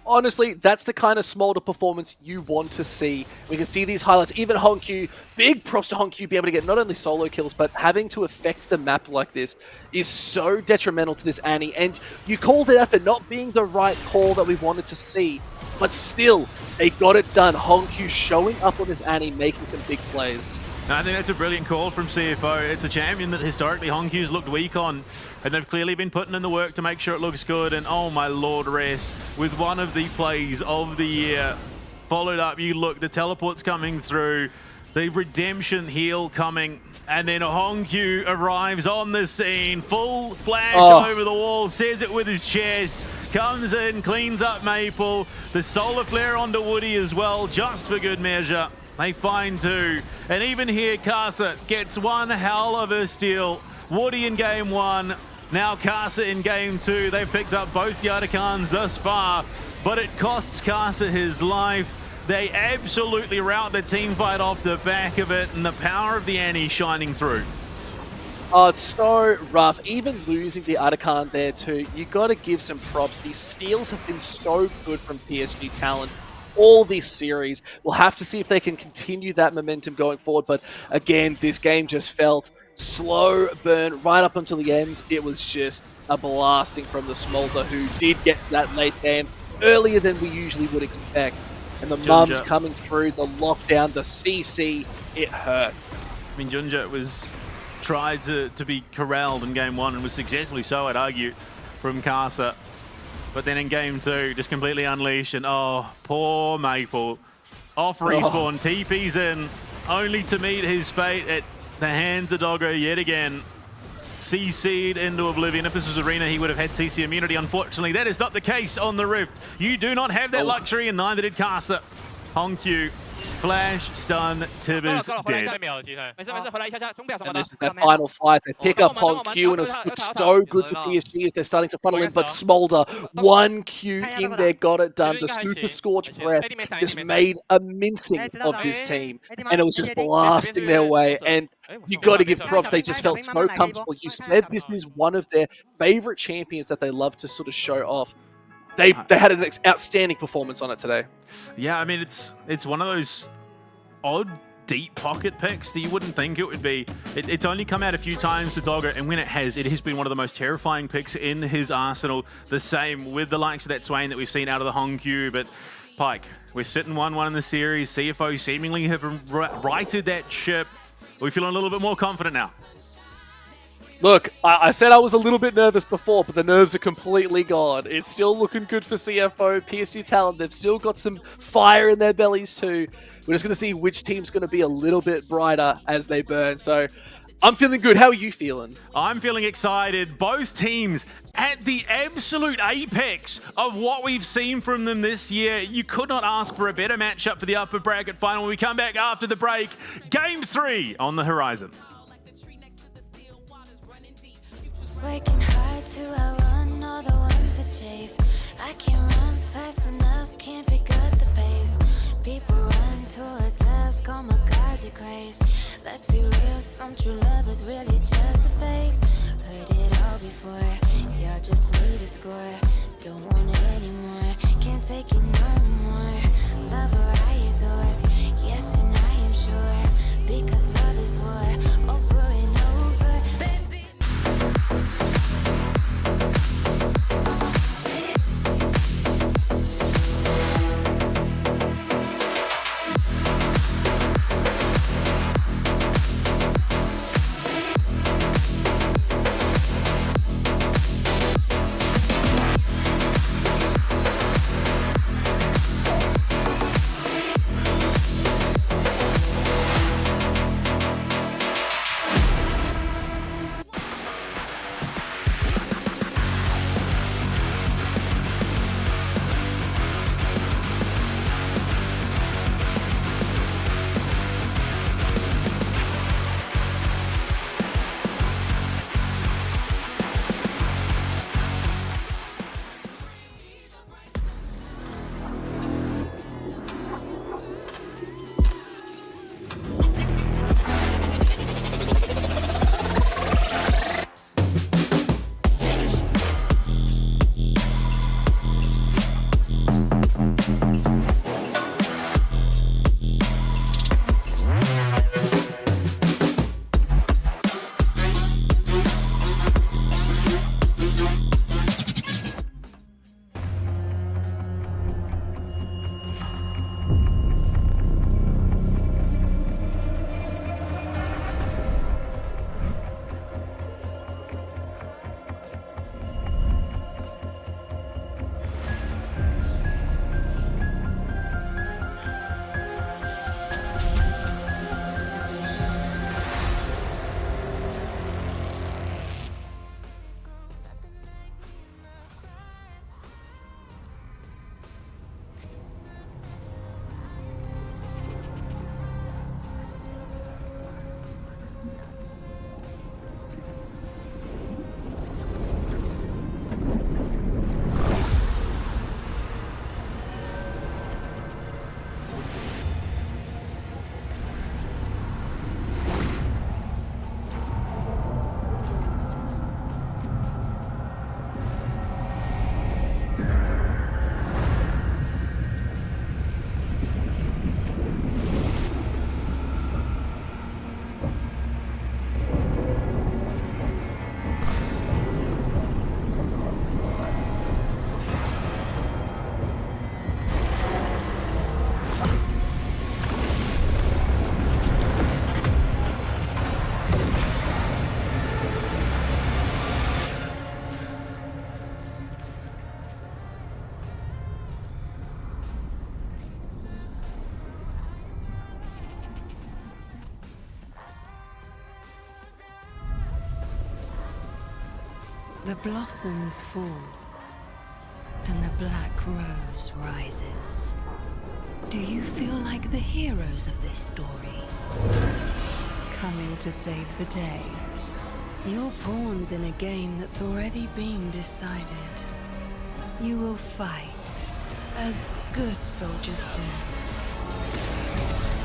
Honestly, that's the kind of Smolder performance you want to see. We can see these highlights. Even Hongq, big props to Hongq, be able to get not only solo kills, but having to affect the map like this is so detrimental to this Annie. And you called it out for not being the right call that we wanted to see. But still, they got it done. Hongq showing up on this Annie, making some big plays. I think that's a brilliant call from CFO. It's a champion that historically Hongq's looked weak on, and they've clearly been putting in the work to make sure it looks good. And oh my lord, rest with one of the plays of the year. Followed up, you look, the teleport's coming through, the redemption heal coming, and then Hongq arrives on the scene, full flash over the wall, says it with his chest, comes in, cleans up Maple, the solar flare onto Woody as well, just for good measure. They find 2. And even here, Casa gets one hell of a steal. Woody in game 1, now Casa in game 2. They've picked up both the Atacans thus far, but it costs Casa his life. They absolutely rout the team fight off the back of it, and the power of the Annie shining through. Oh, it's so rough. Even losing the Atakan there too, you got to give some props. These steals have been so good from PSG Talon all this series. We'll have to see if they can continue that momentum going forward. But again, this game just felt slow burn right up until the end. It was just a blasting from the Smolder, who did get that late game earlier than we usually would expect. And the Junja. mums coming through, the lockdown, the CC, it hurts. I mean, Junja was tried to be corralled in game 1 and was successfully so, I'd argue, from Casa. But then in game 2, just completely unleashed, and oh, poor Maple. Off respawn, TP's in, only to meet his fate at the hands of Doggo yet again. CC'd into oblivion. If this was Arena, he would have had CC immunity. Unfortunately, that is not the case on the Rift. You do not have that luxury, and neither did Casa. Hongq, flash, stun, Tibbers dead. And this is their final fight. They pick up Hongq, and it's looked so good for PSG as they're starting to funnel in, but Smolder, 1 Q in there, got it done. The Super Scorched Breath just made a mincing of this team, and it was just blasting their way. And you got to give props. They just felt so comfortable. You said this is one of their favorite champions that they love to sort of show off. They had an outstanding performance on it today. Yeah, I mean, it's one of those odd deep pocket picks that you wouldn't think it would be. It's only come out a few times with Doggo, and when it has been one of the most terrifying picks in his arsenal. The same with the likes of that Swain that we've seen out of the Hongq. But Pyke, we're sitting 1-1 in the series. CFO seemingly have righted that ship. Are we feeling a little bit more confident now? Look, I said I was a little bit nervous before, but the nerves are completely gone. It's still looking good for CFO, PSG talent. They've still got some fire in their bellies too. We're just going to see which team's going to be a little bit brighter as they burn. So I'm feeling good. How are you feeling? I'm feeling excited. Both teams at the absolute apex of what we've seen from them this year. You could not ask for a better matchup for the upper bracket final when we come back after the break. Game 3 on the horizon. Working hard to outrun all the ones that chase. I can't run fast enough, can't pick up the pace. People run towards love, kamikaze craze. Let's be real, some true love is really just a face. Heard it all before, y'all just need a score. Don't want it anymore, can't take it no more. Love her, I adore, yes and I am sure. Because love is war, over and over, baby. The blossoms fall, and the black rose rises. Do you feel like the heroes of this story? Coming to save the day. You're pawns in a game that's already been decided. You will fight, as good soldiers do.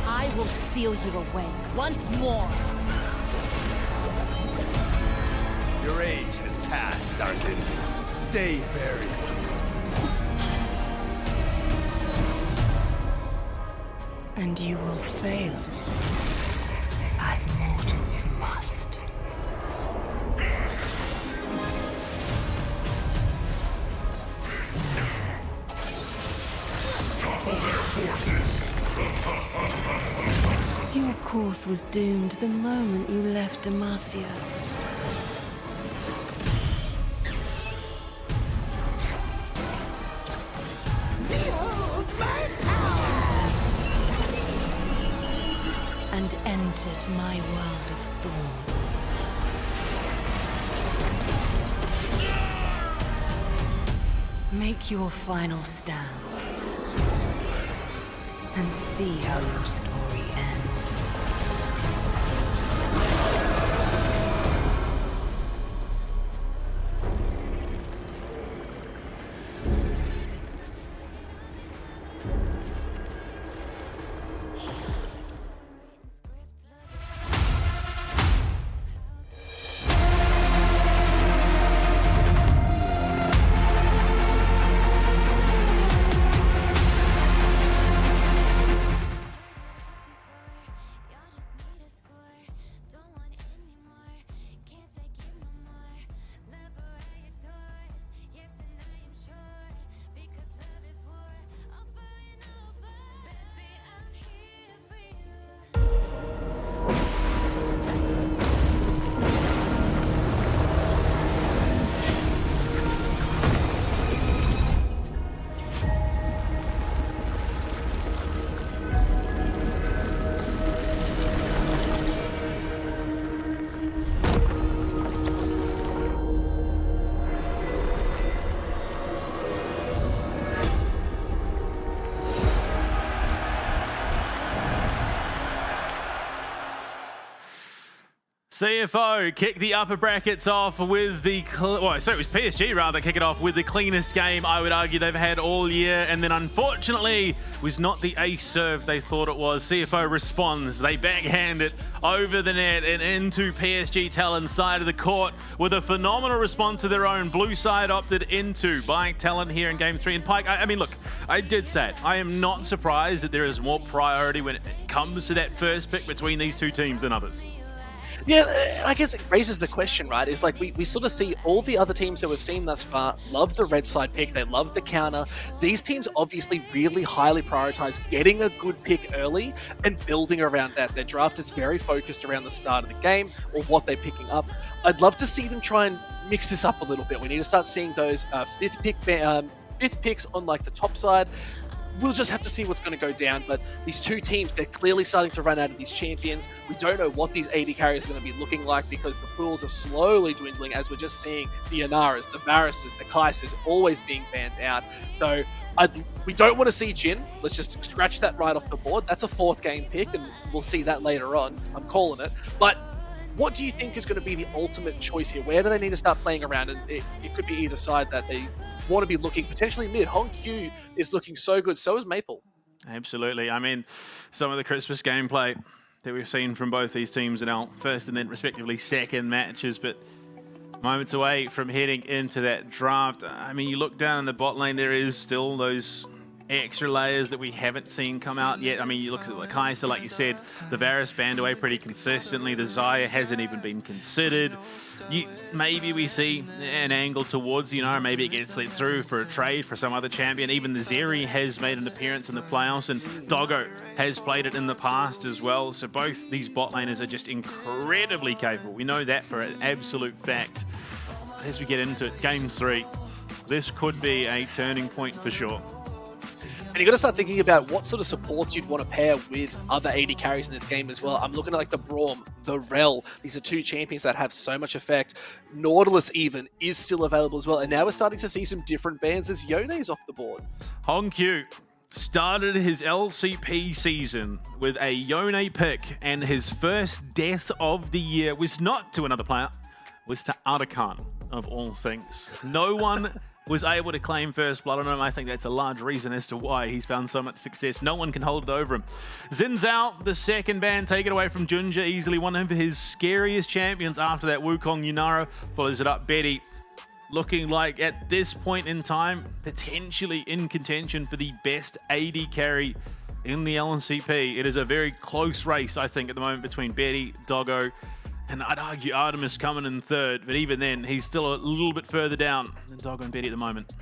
I will seal you away once more. Your age has passed, Duncan. Stay buried. And you will fail, as mortals must. Your course was doomed the moment you left Demacia. And entered my world of thorns. Make your final stand. And see how your story ends. CFO kick the upper brackets off with the, it was PSG rather, kick it off with the cleanest game I would argue they've had all year, and then unfortunately was not the ace serve they thought it was. CFO responds, they backhand it over the net and into PSG Talon's side of the court with a phenomenal response of their own. Blue side opted into by Talon here in game 3. And Pike, I mean, look, I did say it. I am not surprised that there is more priority when it comes to that first pick between these two teams than others. Yeah, I guess it raises the question, right? Is like we sort of see all the other teams that we've seen thus far love the red side pick. They love the counter. These teams obviously really highly prioritize getting a good pick early and building around that. Their draft is very focused around the start of the game or what they're picking up. I'd love to see them try and mix this up a little bit. We need to start seeing those fifth picks on like the top side. We'll just have to see what's going to go down, but these two teams, they're clearly starting to run out of these champions. We don't know what these AD carries are going to be looking like because the pools are slowly dwindling as we're just seeing the Inaras, the Varuses, the Kaisers always being banned out. So we don't want to see Jhin. Let's just scratch that right off the board. That's a 4th game pick, and we'll see that later on. I'm calling it. But what do you think is going to be the ultimate choice here? Where do they need to start playing around? And it could be either side that they want to be looking potentially mid. Hong Q is looking so good. So is Maple. Absolutely. I mean, some of the Christmas gameplay that we've seen from both these teams in our first and then respectively second matches, but moments away from heading into that draft. I mean, you look down in the bot lane, there is still those extra layers that we haven't seen come out yet. I mean, you look at the Kaiser, like you said, the Varus banned away pretty consistently. The Xayah hasn't even been considered. Maybe we see an angle towards, maybe it gets let through for a trade for some other champion. Even the Zeri has made an appearance in the playoffs, and Doggo has played it in the past as well. So both these bot laners are just incredibly capable. We know that for an absolute fact. As we get into it, game 3, this could be a turning point for sure. And you got to start thinking about what sort of supports you'd want to pair with other AD carries in this game as well. I'm looking at like the Braum, the Rel. These are two champions that have so much effect. Nautilus even is still available as well. And now we're starting to see some different bans as Yone's off the board. Hongq started his LCP season with a Yone pick, and his first death of the year was not to another player, was to Artikan, of all things. No one was able to claim first blood on him. I think that's a large reason as to why he's found so much success. No one can hold it over him. Xin Zhao, the second ban, taken away from Junja, easily one of his scariest champions after that Wukong Yunara. Follows it up, Betty, looking like at this point in time, potentially in contention for the best AD carry in the LCP. It is a very close race, I think, at the moment between Betty, Doggo, and I'd argue Artemis coming in third, but even then, he's still a little bit further down than Doggo and Betty at the moment.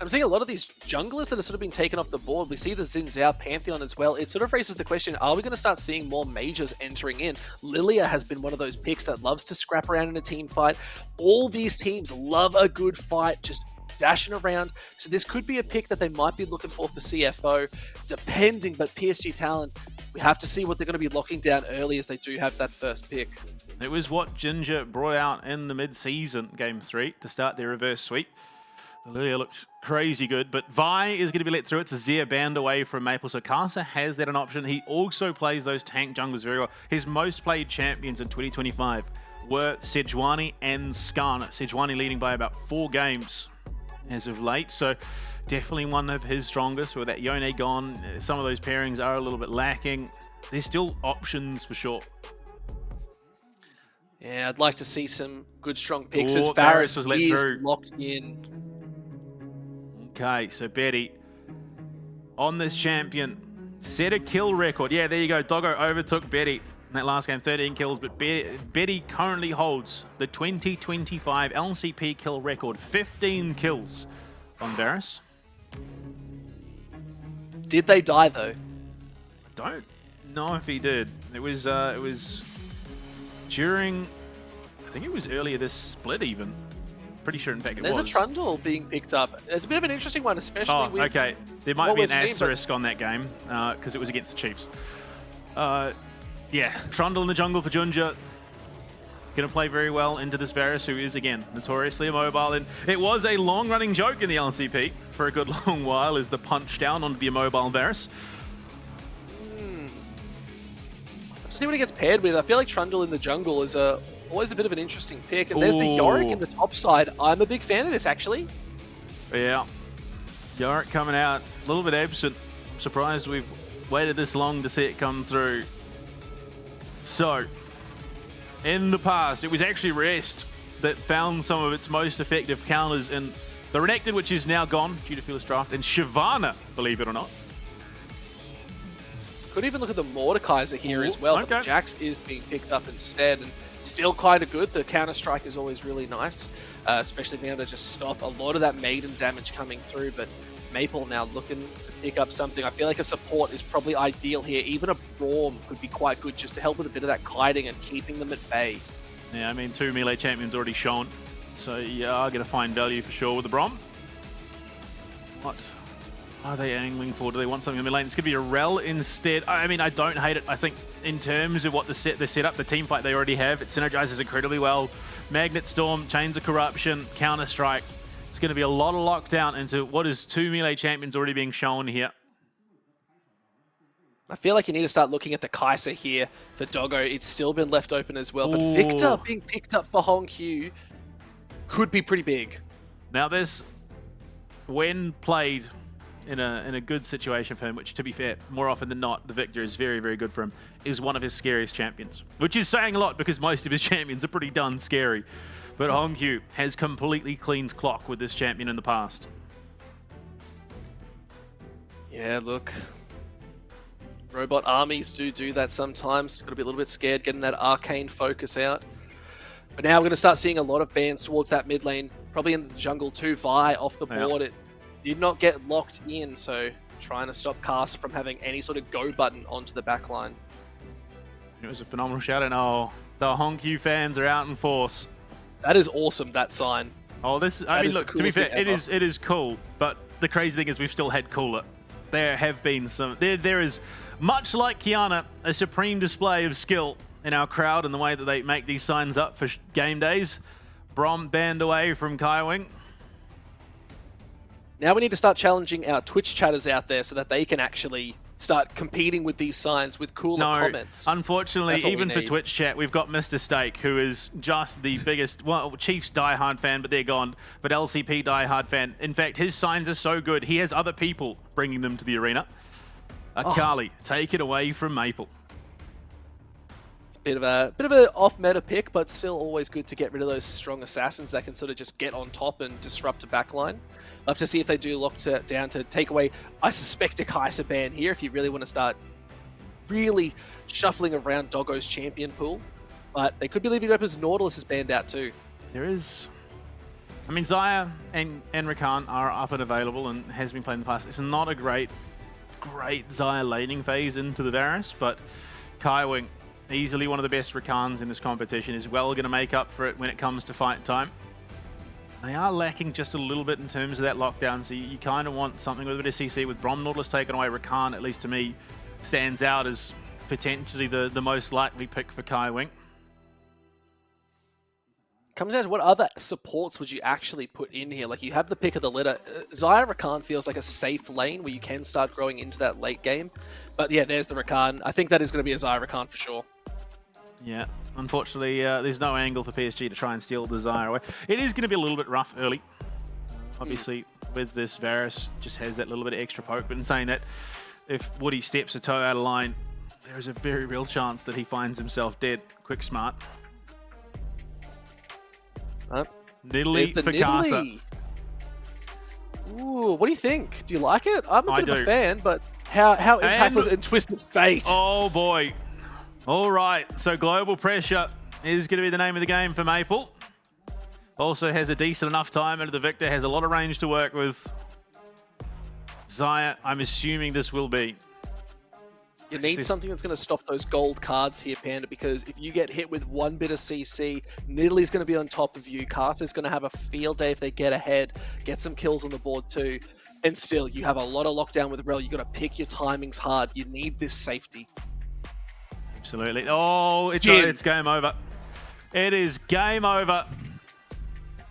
I'm seeing a lot of these junglers that are sort of being taken off the board. We see the Xin Zhao Pantheon as well. It sort of raises the question, are we going to start seeing more majors entering in? Lilia has been one of those picks that loves to scrap around in a team fight. All these teams love a good fight, just dashing around. So this could be a pick that they might be looking for CFO, depending, but PSG talent, we have to see what they're going to be locking down early as they do have that first pick. It was what Ginger brought out in the mid-season Game 3 to start their reverse sweep. Lilia looks crazy good, but Vi is going to be let through. It's a Zia band away from Maple, so Kasa has that an option. He also plays those tank junglers very well. His most played champions in 2025 were Sejuani and Skarner. Sejuani leading by about 4 games as of late, so definitely one of his strongest. With that Yone gone, some of those pairings are a little bit lacking. There's still options for sure. Yeah, I'd like to see some good strong picks Ooh, as Varus was let is through. locked in. Okay, so Betty on this champion set a kill record. Yeah, there you go. Doggo overtook Betty in that last game, 13 kills, but Betty currently holds the 2025 LCP kill record, 15 kills on Varus. Did they die though? Don't know if he did. It was during, I think it was earlier this split even. Pretty sure, in fact, it There's was. a Trundle being picked up. It's a bit of an interesting one, especially with... okay. There might what be an we've seen, but- asterisk on that game because it was against the Chiefs. Yeah, Trundle in the jungle for Junja. Going to play very well into this Varus, who is, again, notoriously immobile. And it was a long-running joke in the LCP for a good long while, is the punch down onto the immobile Varus. See what he gets paired with. I feel like Trundle in the jungle is always a bit of an interesting pick. And there's the Yorick in the top side. I'm a big fan of this, actually. Yeah. Yorick coming out a little bit absent. I'm surprised we've waited this long to see it come through. So, in the past, it was actually Rest that found some of its most effective counters in the Renekton, which is now gone due to Fearless Draft, and Shyvana, believe it or not. Could even look at the Mordekaiser here as well, but the Jax is being picked up instead, and still kind of good. The counter-strike is always really nice, especially being able to just stop a lot of that maiden damage coming through, but Maple now looking to pick up something. I feel like a support is probably ideal here. Even a Braum could be quite good just to help with a bit of that kiting and keeping them at bay. Yeah, I mean, 2 melee champions already shown, so you are going to find value for sure with the Braum. What are they angling for? Do they want something in mid lane? It's going to be a Rel instead. I mean, I don't hate it. I think in terms of what the setup, the team fight they already have, it synergizes incredibly well. Magnet Storm, Chains of Corruption, Counter-Strike. It's going to be a lot of lockdown into what is 2 melee champions already being shown here. I feel like you need to start looking at the Kai'Sa here for Doggo. It's still been left open as well, but Victor being picked up for Hongq could be pretty big. Now this, when played in a good situation for him, which to be fair, more often than not, the Victor is very, very good for him, is one of his scariest champions. Which is saying a lot because most of his champions are pretty darn scary. But Hongq has completely cleaned clock with this champion in the past. Yeah, look. Robot armies do that sometimes. Got to be a little bit scared getting that arcane focus out. But now we're going to start seeing a lot of bans towards that mid lane. Probably in the jungle too. Vi off the board. It did not get locked in, so trying to stop Kasa from having any sort of go button onto the back line. It was a phenomenal shout out. Oh, the Hongq fans are out in force. That is awesome, that sign. Oh, this, I mean, look, to be fair, it is cool, but the crazy thing is we've still had cooler there have been some... There is, much like Kiana, a supreme display of skill in our crowd and the way that they make these signs up for game days. Brom banned away from Kaiwing. Now we need to start challenging our Twitch chatters out there so that they can actually start competing with these signs with cooler comments. Unfortunately, even for Twitch chat, we've got Mr. Steak, who is just the biggest, well, Chiefs diehard fan, but they're gone, but LCP diehard fan. In fact, his signs are so good, he has other people bringing them to the arena. Akali, take it away from Maple. It's a bit of an off-meta pick, but still always good to get rid of those strong assassins that can sort of just get on top and disrupt a backline. Love to see if they do lock down to take away, I suspect, a Kai'Sa ban here if you really want to start really shuffling around Doggo's champion pool. But they could be leaving it up as Nautilus is banned out too. There is... I mean, Xayah and Rakan are up and available and has been played in the past. It's not a great Xayah laning phase into the Varus, but Kaiwing, easily one of the best Rakans in this competition, is well going to make up for it when it comes to fight time. They are lacking just a little bit in terms of that lockdown, so you kind of want something with a bit of CC. With Brom Nautilus taken away, Rakan, at least to me, stands out as potentially the most likely pick for Kaiwing. Comes down to what other supports would you actually put in here? Like, you have the pick of the litter. Xayah Rakan feels like a safe lane where you can start growing into that late game. But yeah, there's the Rakan. I think that is going to be a Xayah Rakan for sure. Yeah, unfortunately, there's no angle for PSG to try and steal the Xayah away. It is going to be a little bit rough early. Obviously, with this Varus, just has that little bit of extra poke. But in saying that, if Woody steps a toe out of line, there is a very real chance that he finds himself dead. Quick smart. Nidalee for Kai'Sa. Ooh, what do you think? Do you like it? I'm a bit of a fan, but how impactful was it in Twisted Fate? Oh boy. All right, so global pressure is going to be the name of the game for Maple. Also has a decent enough time into the Victor, has a lot of range to work with. Xayah, I'm assuming this will be. You need something that's going to stop those gold cards here, Panda, because if you get hit with one bit of CC, Nidalee's going to be on top of you. Kai'Sa's going to have a field day if they get ahead, get some kills on the board too. And still, you have a lot of lockdown with Rel. You got to pick your timings hard. You need this safety. Absolutely. Oh, it's game over. It is game over.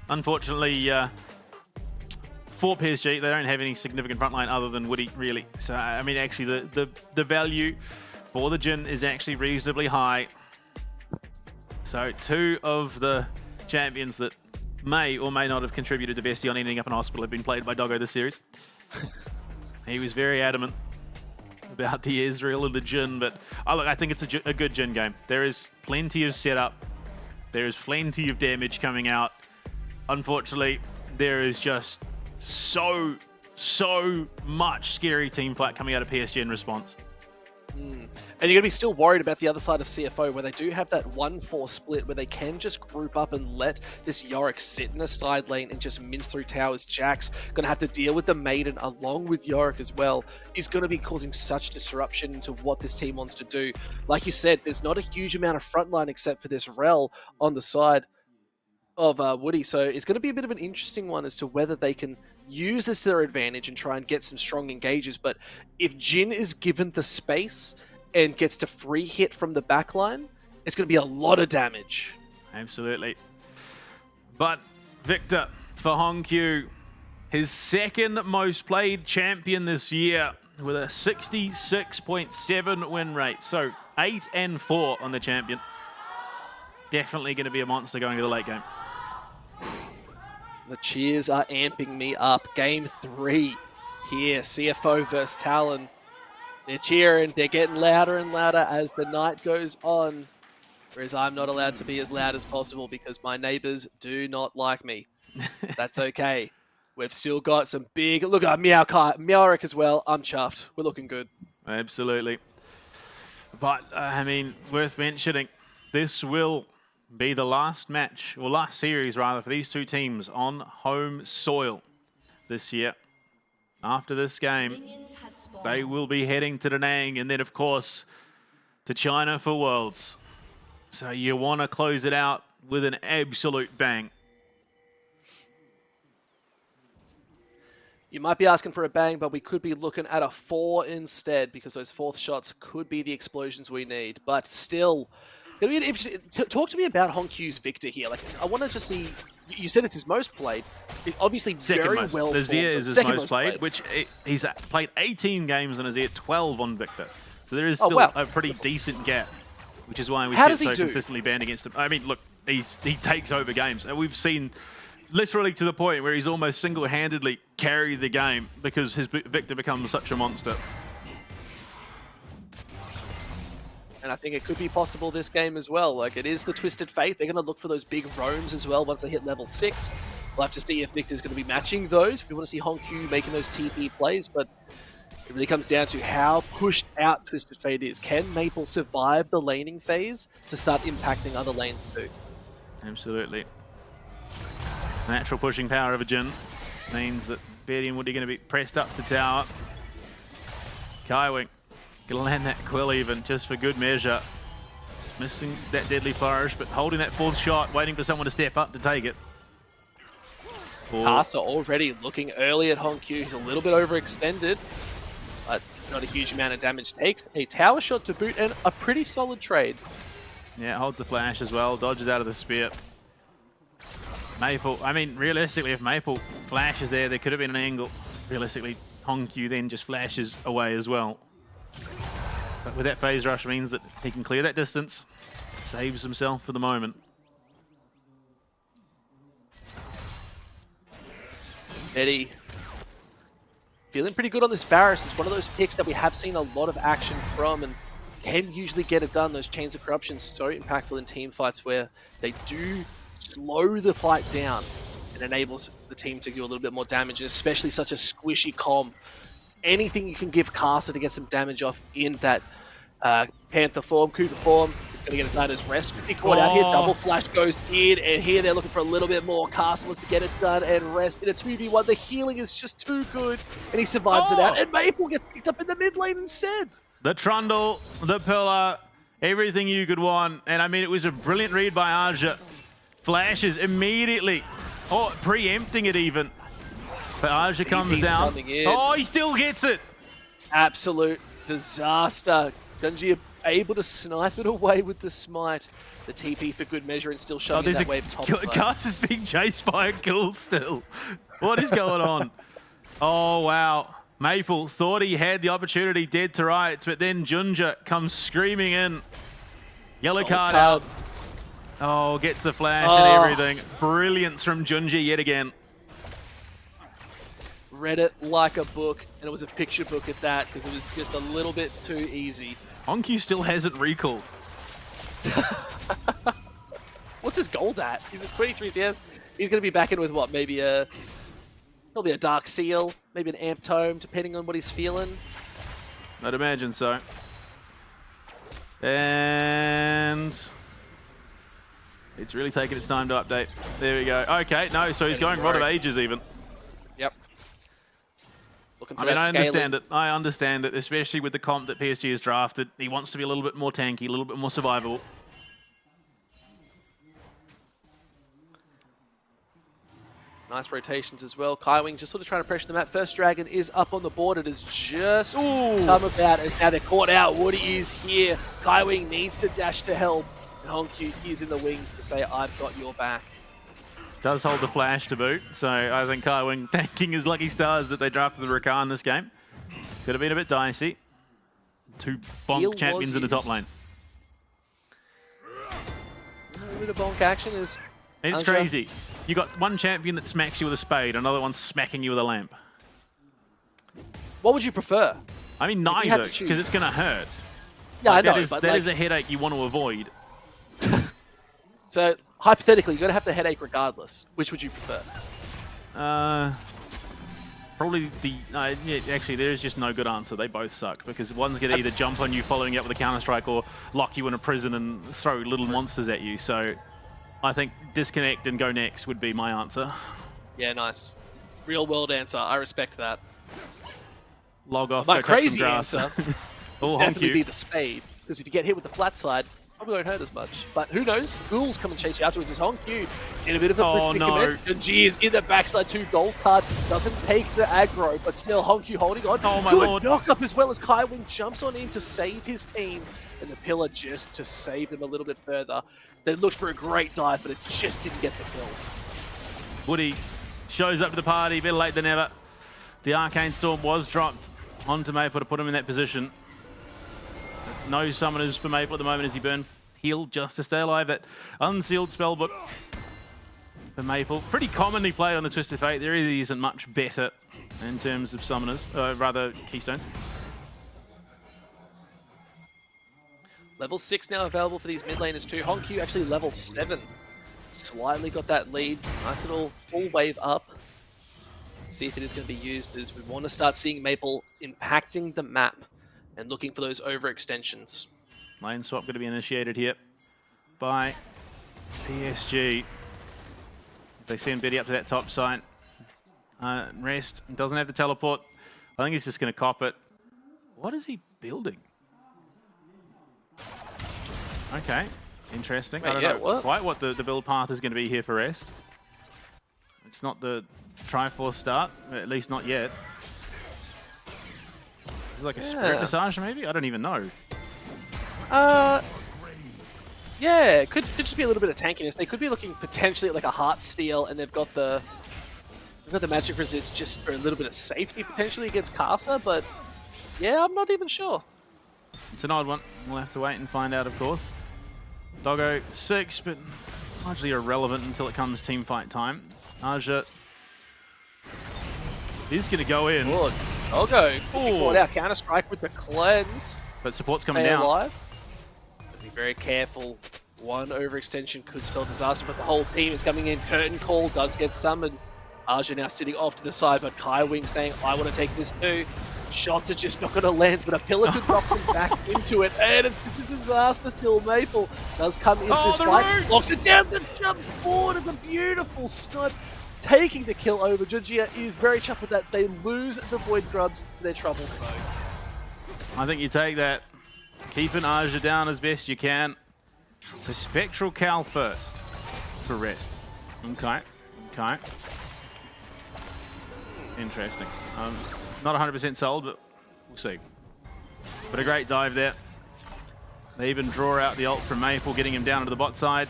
Unfortunately, for PSG, they don't have any significant frontline other than Woody, really. So, I mean, actually, the value for the Jhin is actually reasonably high. So, two of the champions that may or may not have contributed to Vestion ending up in hospital have been played by Doggo this series. He was very adamant about the Ezreal and the Jhin, but look, I think it's a good Jhin game. There is plenty of setup. There is plenty of damage coming out. Unfortunately, there is just so much scary team fight coming out of PSG in response. And you're going to be still worried about the other side of CFO, where they do have that 1-4 split where they can just group up and let this Yorick sit in a side lane and just mince through towers. Jack's going to have to deal with the Maiden along with Yorick as well. Is going to be causing such disruption into what this team wants to do. Like you said, there's not a huge amount of frontline except for this Rel on the side of Woody, so it's going to be a bit of an interesting one as to whether they can use this to their advantage and try and get some strong engages. But if Jhin is given the space and gets to free hit from the backline, it's going to be a lot of damage. Absolutely. But Victor for Hongqiu, his second most played champion this year with a 66.7 win rate. So 8-4 on the champion. Definitely going to be a monster going to the late game. The cheers are amping me up. Game 3 here. CFO versus Talon. They're cheering. They're getting louder and louder as the night goes on. Whereas I'm not allowed to be as loud as possible because my neighbors do not like me. That's okay. We've still got some big... Look at Meowrick as well. I'm chuffed. We're looking good. Absolutely. But, I mean, worth mentioning, this will be the last match, or last series rather, for these two teams on home soil this year. After this game, they will be heading to Da Nang and then, of course, to China for Worlds. So you want to close it out with an absolute bang. You might be asking for a bang, but we could be looking at a 4 instead because those fourth shots could be the explosions we need. But still, talk to me about Honkyu's Victor here. Like, I want to just see. You said it's his most played. Obviously, Second very most. well. Nazir is his most played, which he's played 18 games on Nazir, 12 on Victor. So there is still a pretty decent gap, which is why we see it so consistently banned against him. I mean, look, he takes over games, and we've seen literally to the point where he's almost single-handedly carried the game because his Victor becomes such a monster. And I think it could be possible this game as well. Like, it is the Twisted Fate. They're going to look for those big roams as well once they hit level 6. We'll have to see if Victor's going to be matching those. We want to see Honkyu making those TP plays, but it really comes down to how pushed out Twisted Fate is. Can Maple survive the laning phase to start impacting other lanes too? Absolutely. Natural pushing power of a Jin means that Betty and Woody are going to be pressed up to tower. Kaiwing going to land that quill even, just for good measure. Missing that deadly flourish, but holding that fourth shot, waiting for someone to step up to take it. Kasa already looking early at Honkyu. He's a little bit overextended, but not a huge amount of damage. Takes a tower shot to boot and a pretty solid trade. Yeah, holds the flash as well, dodges out of the spear. Maple, I mean, realistically, if Maple flashes there could have been an angle. Realistically, Honkyu then just flashes away as well. But with that phase rush means that he can clear that distance, saves himself for the moment. Betty feeling pretty good on this Varus. It's one of those picks that we have seen a lot of action from and can usually get it done. Those Chains of Corruption so impactful in team fights where they do slow the fight down and enables the team to do a little bit more damage, and especially such a squishy comp. Anything you can give Kasa to get some damage off in that Panther form, Cooper form, it's going to get it done as rest. Big caught out here, double flash goes in, and here they're looking for a little bit more. Kasa wants to get it done and rest in a 2v1. The healing is just too good, and he survives it out, and Maple gets picked up in the mid lane instead. The Trundle, the Pillar, everything you could want, and I mean, it was a brilliant read by Arja. Flashes immediately, preempting it even. But Arja comes down. Oh, he still gets it. Absolute disaster. Gunji able to snipe it away with the smite. The TP for good measure and still showing that wave top. Gus is being chased by a ghoul still. What is going on? Oh, wow. Maple thought he had the opportunity dead to rights, but then Junja comes screaming in. Yellow card out. Oh, gets the flash and everything. Brilliance from Junji yet again. Read it like a book, and it was a picture book at that because it was just a little bit too easy. Honkyu still hasn't recalled. What's his gold at? He's at 23 CS. He's going to be back in with what? Maybe probably a Dark Seal, maybe an Amp Tome, depending on what he's feeling. I'd imagine so. And it's really taking its time to update. There we go. Okay, no, so he's going Rod of Ages even. Yep. I mean, I understand it. I understand it, especially with the comp that PSG has drafted. He wants to be a little bit more tanky, a little bit more survivable. Nice rotations as well. Kaiwing just sort of trying to pressure them out. First Dragon is up on the board. It has just come about as now they're caught out. Woody is here. Kaiwing needs to dash to help. And Honkyu is in the wings to say, I've got your back. Does hold the flash to boot, so I think Kaiwing thanking his lucky stars that they drafted the Rakan in this game. Could have been a bit dicey. Two bonk champions in the top lane. A little bit of bonk action is... And it's crazy. You got one champion that smacks you with a spade, another one smacking you with a lamp. What would you prefer? I mean, neither, because it's going to hurt. Yeah, like, I know, that is a headache you want to avoid. So, hypothetically, you're going to have the headache regardless. Which would you prefer? Probably the... yeah, actually, there is just no good answer. They both suck, because one's going to either jump on you following you up with a counter-strike or lock you in a prison and throw little monsters at you. So I think disconnect and go next would be my answer. Yeah, nice. Real world answer. I respect that. Log off, My go touch crazy some grass. answer would definitely be the spade. Because if you get hit with the flat side, probably won't hurt as much. But who knows? Ghouls come and chase you afterwards. It's Honku in a bit of a predicament. And G is in the backside too. Gold card doesn't take the aggro, but still Honku holding on. Oh my Good lord. knock up as well as Kaiwing jumps on in to save his team. And the pillar just to save them a little bit further. They looked for a great dive, but it just didn't get the kill. Woody shows up to the party, better late than never. The Arcane Storm was dropped onto Maple to put him in that position. No summoners for Maple at the moment as he burned heal just to stay alive. That unsealed spellbook for Maple. Pretty commonly played on the Twisted Fate. There really isn't much better in terms of summoners, rather keystones. Level 6 now available for these mid laners too. Honku actually level 7. Slightly got that lead. Nice little full wave up. See if it is going to be used as we want to start seeing Maple impacting the map and looking for those overextensions. Lane swap going to be initiated here by PSG. They send Betty up to that top side. Rest doesn't have the teleport. I think he's just going to cop it. What is he building? Okay, interesting. Wait, I don't yeah, know quite what the build path is going to be here for Rest. It's not the Triforce start, at least not yet. Is it like a Spirit Visage maybe? I don't even know. Yeah, it could just be a little bit of tankiness. They could be looking potentially at like a Heart Steel, and they've got the magic resist just for a little bit of safety potentially against Casa, but yeah, I'm not even sure. It's an odd one. We'll have to wait and find out, of course. Doggo 6, but largely irrelevant until it comes team fight time. Aja is going to go in. Good. Doggo caught out Counter-Strike with the cleanse. But support's coming Stay down. alive. Be very careful. One overextension could spell disaster, but the whole team is coming in. Curtain Call does get summoned. Aja now sitting off to the side, but Kaiwing saying, I want to take this too. Shots are just not going to land, but a pillar could drop him back into it, and it's just a disaster still. Maple does come in this fight, locks it down, then jumps forward. It's a beautiful snipe, taking the kill over. Junjia is very chuffed with that. They lose the Void Grubs to their troubles, though. I think you take that. Keeping Aja down as best you can. So Spectral Cal first for Rest. Okay, okay. Interesting. Not 100% sold, but we'll see. But a great dive there. They even draw out the ult from Maple, getting him down to the bot side.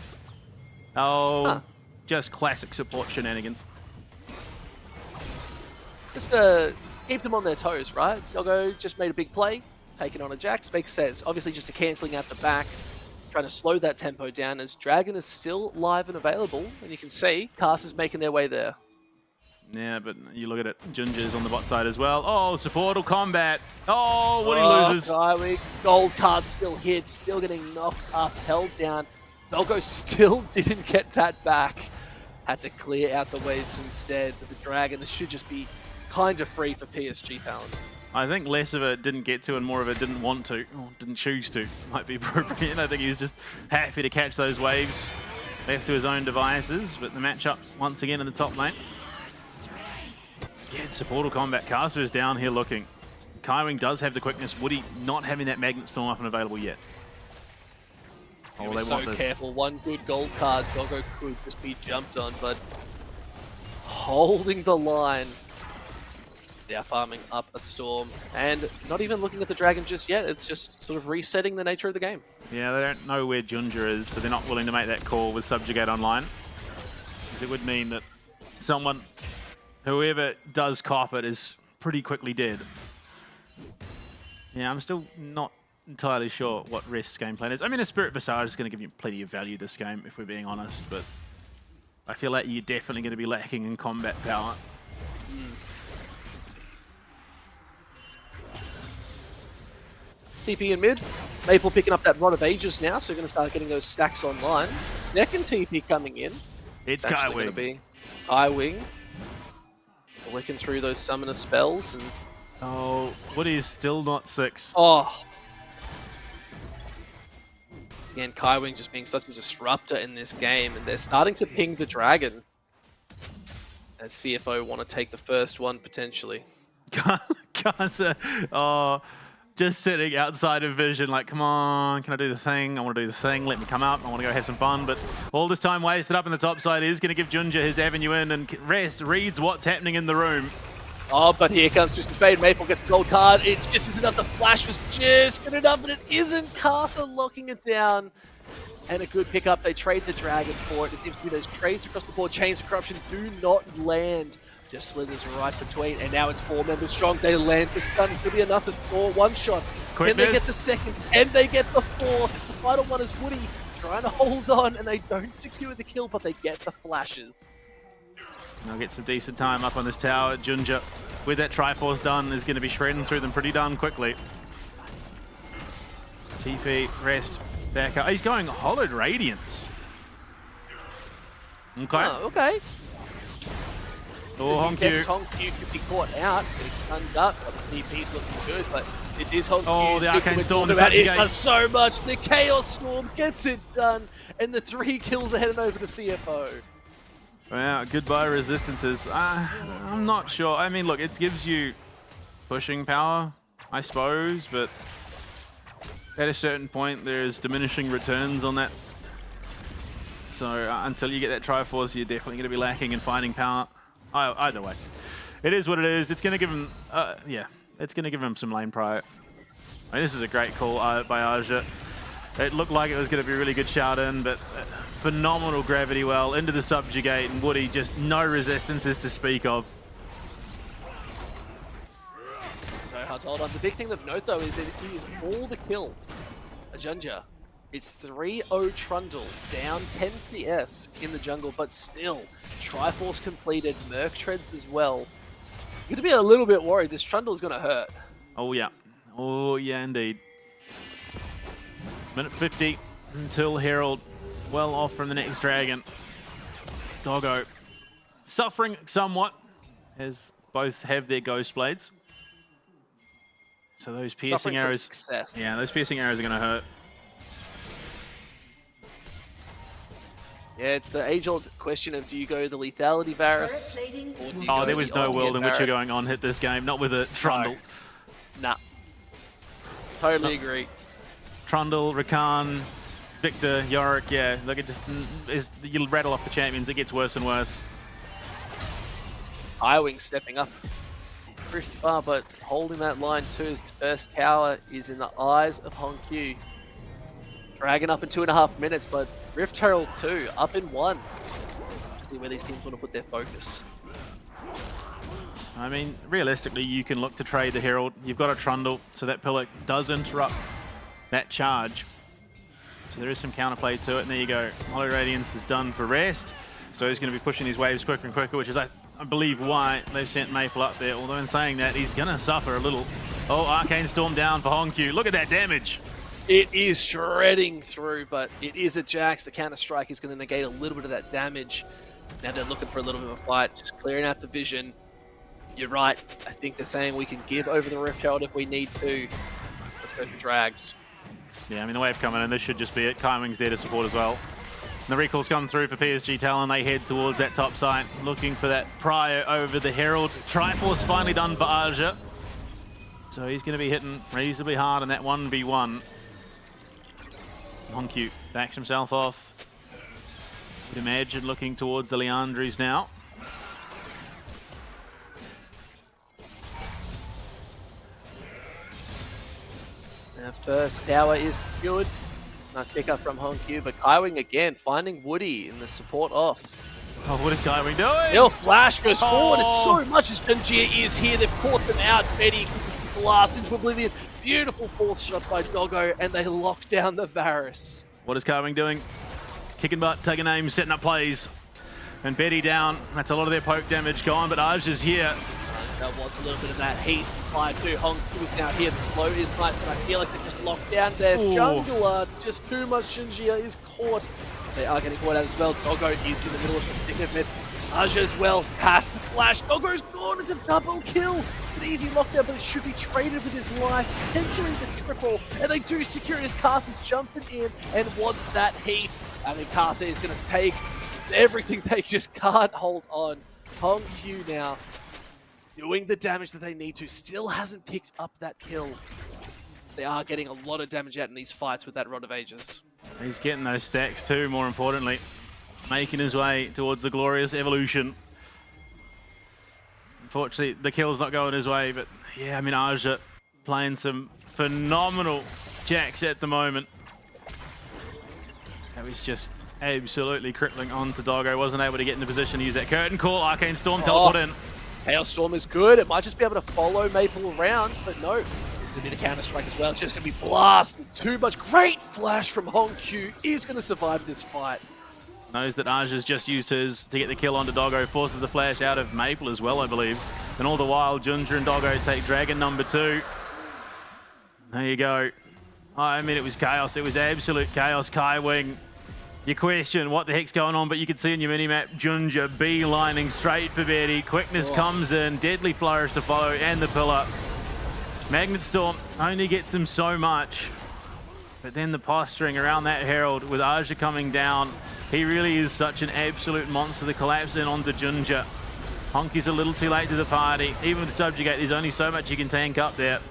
Oh, just classic support shenanigans. Just keep them on their toes, right? Doggo just made a big play, taking on a Jax. Makes sense. Obviously just a cancelling out the back, trying to slow that tempo down as Dragon is still live and available. And you can see Cast is making their way there. Yeah, but you look at it, Junja's on the bot side as well. Oh, supportal combat. Oh, Woody loses. Kaiwing, gold card still hit, still getting knocked up, held down. Doggo still didn't get that back. Had to clear out the waves instead. But the Dragon, this should just be kind of free for PSG Talon. I think less of it didn't get to and more of it didn't want to, or didn't choose to, might be appropriate. I think he was just happy to catch those waves, left to his own devices. But the matchup, once again, in the top lane. Yeah, it's supportal combat. Caster is down here looking. Kaiwing does have the quickness. Woody not having that Magnet Storm up and available yet. Oh, they so careful. One good gold card. Doggo could just be jumped on, but holding the line. They are farming up a Storm and not even looking at the Dragon just yet. It's just sort of resetting the nature of the game. Yeah, they don't know where Junja is, so they're not willing to make that call with Subjugate online. Because it would mean that someone, whoever does cop it, is pretty quickly dead. Yeah, I'm still not entirely sure what Rest's game plan is. I mean, a Spirit Visage is going to give you plenty of value this game, if we're being honest, but I feel like you're definitely going to be lacking in combat power. TP in mid. Maple picking up that Rod of Ages now, so we're going to start getting those stacks online. Second TP coming in. It's actually going to be Kaiwing. Flicking through those summoner spells. And oh, Woody's still not 6. Oh. Again, Kaiwing just being such a disruptor in this game, and they're starting to ping the Dragon. As CFO want to take the first one, potentially. Gaza, oh, just sitting outside of vision like, come on, can I do the thing? I want to do the thing. Let me come up. I want to go have some fun. But all this time wasted up in the top side is going to give Junja his avenue in, and Rest reads what's happening in the room. Oh, but here comes Twisted Fate. Maple gets the gold card. It just isn't enough. The flash was just good enough, but it isn't. Casa locking it down. And a good pickup. They trade the Dragon for it. It seems to be those trades across the board. Chains of Corruption do not land. Just slithers right between. And now it's 4 members strong. They land this gun. It's going to be enough to score one shot. Can they get the second? Can they get the fourth? It's the final one as Woody trying to hold on. And they don't secure the kill, but they get the flashes. They'll get some decent time up on this tower. Junja, with that Triforce done, is going to be shredding through them pretty darn quickly. TP, Rest, back up. He's going Hollowed Radiance. Okay. Oh, okay. Oh, Honkyu. Honkyu could be caught out, getting stunned up. The DP's looking good, but this is Honkyu. Oh, the Arcane Storm is it does so much. The Chaos Storm gets it done, and the 3 kills are headed over to CFO. Wow, goodbye resistances. I'm not sure. I mean, look, it gives you pushing power, I suppose, but at a certain point, there's diminishing returns on that. So until you get that Triforce, you're definitely going to be lacking in finding power. Either way, it is what it is. It's going to give him, it's going to give him some lane pride. I mean, this is a great call by Aja. It looked like it was going to be a really good shout in, but phenomenal gravity well into the subjugate, and Woody just no resistances to speak of. So hard to hold on. The big thing of note though is it is all the kills. Junja. It's 3-0 Trundle, down 10 CS in the jungle, but still, Triforce completed, Merc treads as well. You're going to be a little bit worried. This Trundle's going to hurt. Oh yeah. Oh yeah, indeed. Minute 50 until Herald well off from the next dragon. Doggo suffering somewhat as both have their ghost blades. So those piercing arrows, yeah, those piercing arrows are going to hurt. Yeah, it's the age-old question of do you go the lethality Varus? Oh, there was no world in which you're going on hit this game, not with a Trundle. Nah. Totally agree. Trundle, Rakan, Victor, Yorick, yeah, look, it just is, you rattle off the champions, it gets worse and worse. Iwing stepping up pretty far, but holding that line too as the first tower is in the eyes of Honkyu. Dragon up in 2.5 minutes, but Rift Herald 2 up in 1. See where these teams want to put their focus. I mean, realistically, you can look to trade the Herald. You've got a Trundle, so that pillar does interrupt that charge. So there is some counterplay to it, and there you go. Hollow Radiance is done for Rest. So he's going to be pushing these waves quicker and quicker, which is, I believe, why they've sent Maple up there. Although in saying that, he's going to suffer a little. Oh, Arcane Storm down for Honkyu. Look at that damage. It is shredding through, but it is a Jax. The counter-strike is going to negate a little bit of that damage. Now they're looking for a little bit of a fight, just clearing out the vision. You're right. I think they're saying we can give over the Rift Herald if we need to. Let's go for drags. Yeah, I mean, the wave coming in, this should just be it. Kaiwing's there to support as well. And the recalls come through for PSG Talon. They head towards that top side, looking for that prior over the Herald. Triforce finally done for Aja. So he's going to be hitting reasonably hard in that 1v1. Honkyu backs himself off. You'd imagine looking towards the Leandries now. Our first tower is good. Nice pickup from Honkyu, but Kaiwing again finding Woody in the support off. Oh, what is Kaiwing doing? Your flash goes forward. It's so much as Tangier is here. They've caught them out. Betty blast into oblivion. Beautiful fourth shot by Doggo, and they lock down the Varus. What is Kaiwing doing? Kicking butt, taking aim, setting up plays. And Betty down. That's a lot of their poke damage gone, but Aja's here. That wants a little bit of that heat. 5-2. Honkyu is now here. The slow is nice, but I feel like they're just locked down there. Jungler, just too much. Shinjia is caught. They are getting caught out as well. Doggo is in the middle of the thick of it. Aja as well. Cast the flash. Doggo's gone. It's a double kill. It's an easy lockdown, but it should be traded with his life. Potentially the triple. And they do secure it as Cast is jumping in and wants that heat. I think Cast is going to take everything. They just can't hold on. Honkyu now doing the damage that they need to. Still hasn't picked up that kill. They are getting a lot of damage out in these fights with that Rod of Ages. He's getting those stacks too, more importantly. Making his way towards the glorious evolution. Unfortunately, the kill's not going his way, but yeah, I mean, Aja playing some phenomenal jacks at the moment. That was just absolutely crippling onto Doggo. Wasn't able to get in the position to use that curtain call. Arcane Storm teleport in. Chaos Storm is good. It might just be able to follow Maple around, but no. There's going to be the counter-strike as well. It's just going to be blasted too much. Great flash from Hongq. Is going to survive this fight. Knows that Aja's just used his to get the kill onto Doggo. Forces the flash out of Maple as well, I believe. And all the while, Junja and Doggo take Dragon number 2. There you go. I mean, it was chaos. It was absolute chaos. Kai Wing. You question what the heck's going on, but you can see in your minimap, Junja beelining straight for Betty. Quickness comes in, deadly flourish to follow, and the pillar. Magnet Storm only gets them so much, but then the posturing around that Herald with Aja coming down. He really is such an absolute monster. The collapse in onto Junja. Honky's a little too late to the party. Even with Subjugate, there's only so much you can tank up there.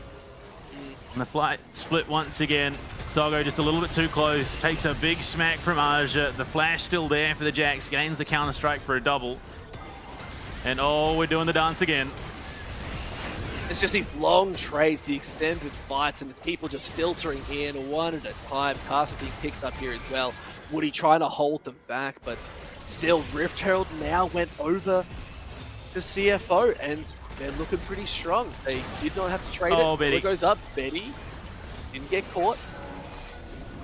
And the flight split once again. Doggo just a little bit too close, takes a big smack from Aja. The flash still there for the Jacks, gains the counter strike for a double. And oh, we're doing the dance again. It's just these long trades, the extended fights, and it's people just filtering in one at a time. Castle being picked up here as well. Woody trying to hold them back, but still Rift Herald now went over to CFO, and they're looking pretty strong. They did not have to trade it. Betty. It goes up. Betty didn't get caught.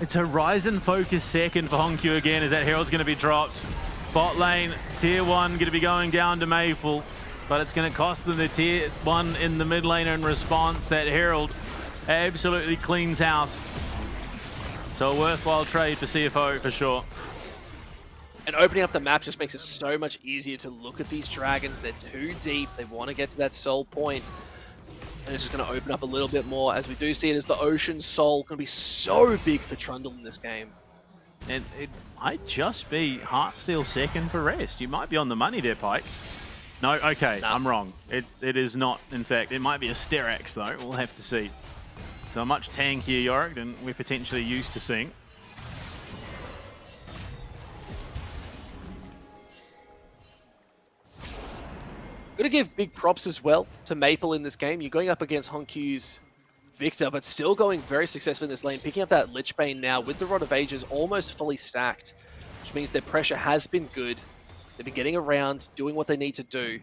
It's Horizon focus second for Hongq again as that Herald's going to be dropped. Bot lane, tier 1 going to be going down to Maple, but it's going to cost them the tier 1 in the mid laner in response. That Herald absolutely cleans house. So a worthwhile trade for CFO for sure. And opening up the map just makes it so much easier to look at these dragons. They're too deep. They want to get to that soul point. And it's just going to open up a little bit more as we do see it as the Ocean Soul going to be so big for Trundle in this game. And it might just be Heartsteel second for rest. You might be on the money there, Pike. No, okay, I'm wrong. It is not, in fact. It might be a Sterax, though. We'll have to see. So a much tankier Yorick than we're potentially used to seeing. Going to give big props as well to Maple in this game. You're going up against Hongq's Victor, but still going very successful in this lane. Picking up that Lichbane now with the Rod of Ages almost fully stacked, which means their pressure has been good. They've been getting around, doing what they need to do.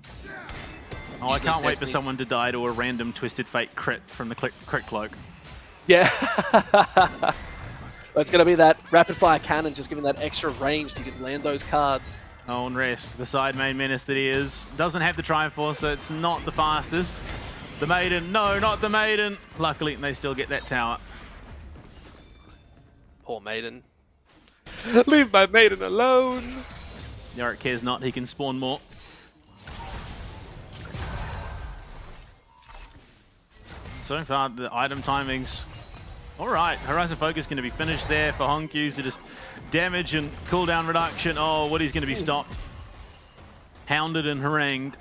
Oh, I can't wait for someone to die to a random Twisted Fate crit from the crit cloak. Yeah. That's going to be that rapid fire cannon, just giving that extra range to can land those cards. Oh, and rest, the side main menace that he is. Doesn't have the Triforce, so it's not the fastest. The Maiden, no, not the Maiden. Luckily, they still get that tower. Poor Maiden. Leave my Maiden alone. Yorick cares not, he can spawn more. So far, the item timings. All right, Horizon Focus going to be finished there for Hongq, so just damage and cooldown reduction. Oh, Woody's going to be stopped. Hounded and harangued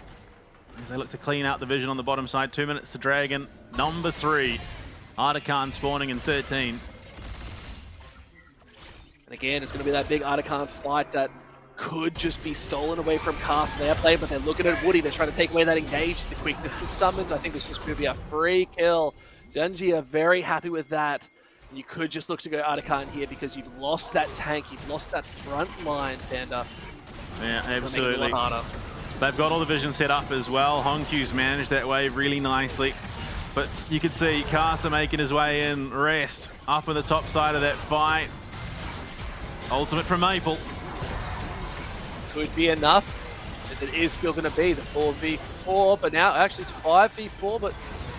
as they look to clean out the vision on the bottom side. 2 minutes to Dragon. Number 3. Artican spawning in 13. And again, it's going to be that big Artican fight that could just be stolen away from Cast their play, but they're looking at Woody. They're trying to take away that engage. The quickness is summoned. I think this was going to be a free kill. Genji are very happy with that. And you could just look to go Artican here because you've lost that tank. You've lost that front line, Panda. Yeah, absolutely. They've got all the vision set up as well. Hongq's managed that wave really nicely. But you can see Casa making his way in. Rest up on the top side of that fight. Ultimate from Maple. Could be enough, as it is still going to be the 4v4, but now actually it's 5v4, but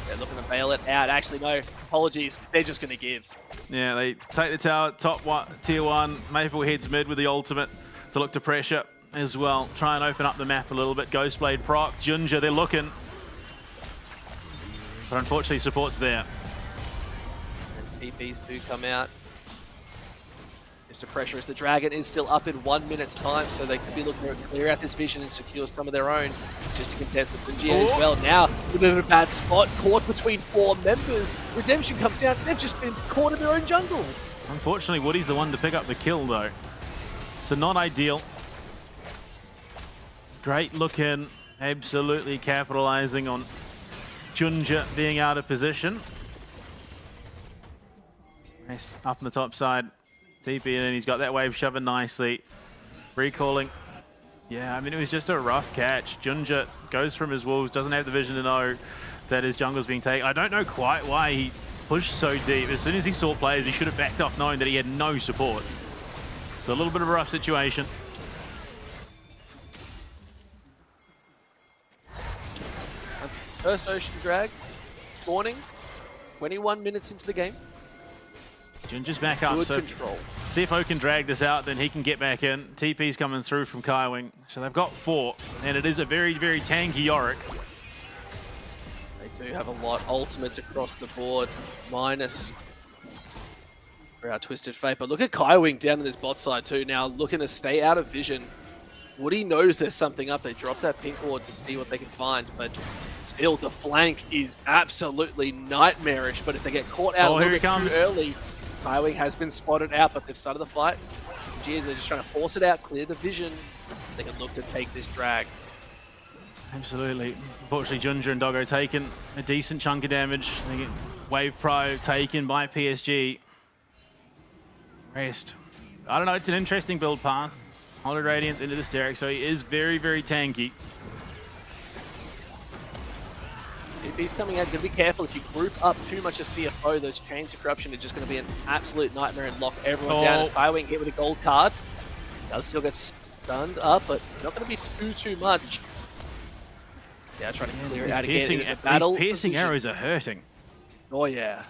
they're looking to bail it out. Actually, no, apologies, they're just going to give. Yeah, they take the tower, top one, tier 1. Maple heads mid with the ultimate to look to pressure as well. Try and open up the map a little bit. Ghostblade proc, Junja, they're looking. But unfortunately, support's there. And TPs do come out. to pressure as the Dragon is still up in 1 minute's time, so they could be looking to clear out this vision and secure some of their own just to contest with Tunji as well. Now, a bit of a bad spot, caught between 4 members. Redemption comes down, they've just been caught in their own jungle. Unfortunately, Woody's the one to pick up the kill, though. So not ideal. Great look in, absolutely capitalizing on Junja being out of position. Nice, up on the top side. TP in, and he's got that wave shoving nicely. Recalling. Yeah, I mean, it was just a rough catch. Junja goes from his wolves, doesn't have the vision to know that his jungle's being taken. I don't know quite why he pushed so deep. As soon as he saw players, he should have backed off knowing that he had no support. So a little bit of a rough situation. First Ocean Drag, spawning, 21 minutes into the game. Junja's back up, Good so control. CFO can drag this out, then he can get back in. TP's coming through from Kaiwing, so they've got 4, and it is a very, very tanky Yorick. They do have a lot. Ultimates across the board, minus for our Twisted Fate. But look at Kaiwing down in this bot side too now, looking to stay out of vision. Woody knows there's something up. They drop that pink ward to see what they can find, but still the flank is absolutely nightmarish. But if they get caught out a little bit too early, Kaiwing has been spotted out, but they've started the fight. They're just trying to force it out, clear the vision. They can look to take this drag. Absolutely. Unfortunately, Junja and Doggo taken a decent chunk of damage. They get Wave Pro taken by PSG. Rest. I don't know, it's an interesting build path. Hollowed Radiance into the Steric, so he is very, very tanky. If he's coming out, you gotta be careful. If you group up too much as CFO, those chains of corruption are just going to be an absolute nightmare and lock everyone down. As Kaiwing hit with a gold card, does still get stunned up, but not going to be too much. Yeah, trying to clear it out again. It's a battle. These piercing arrows are hurting. Oh yeah.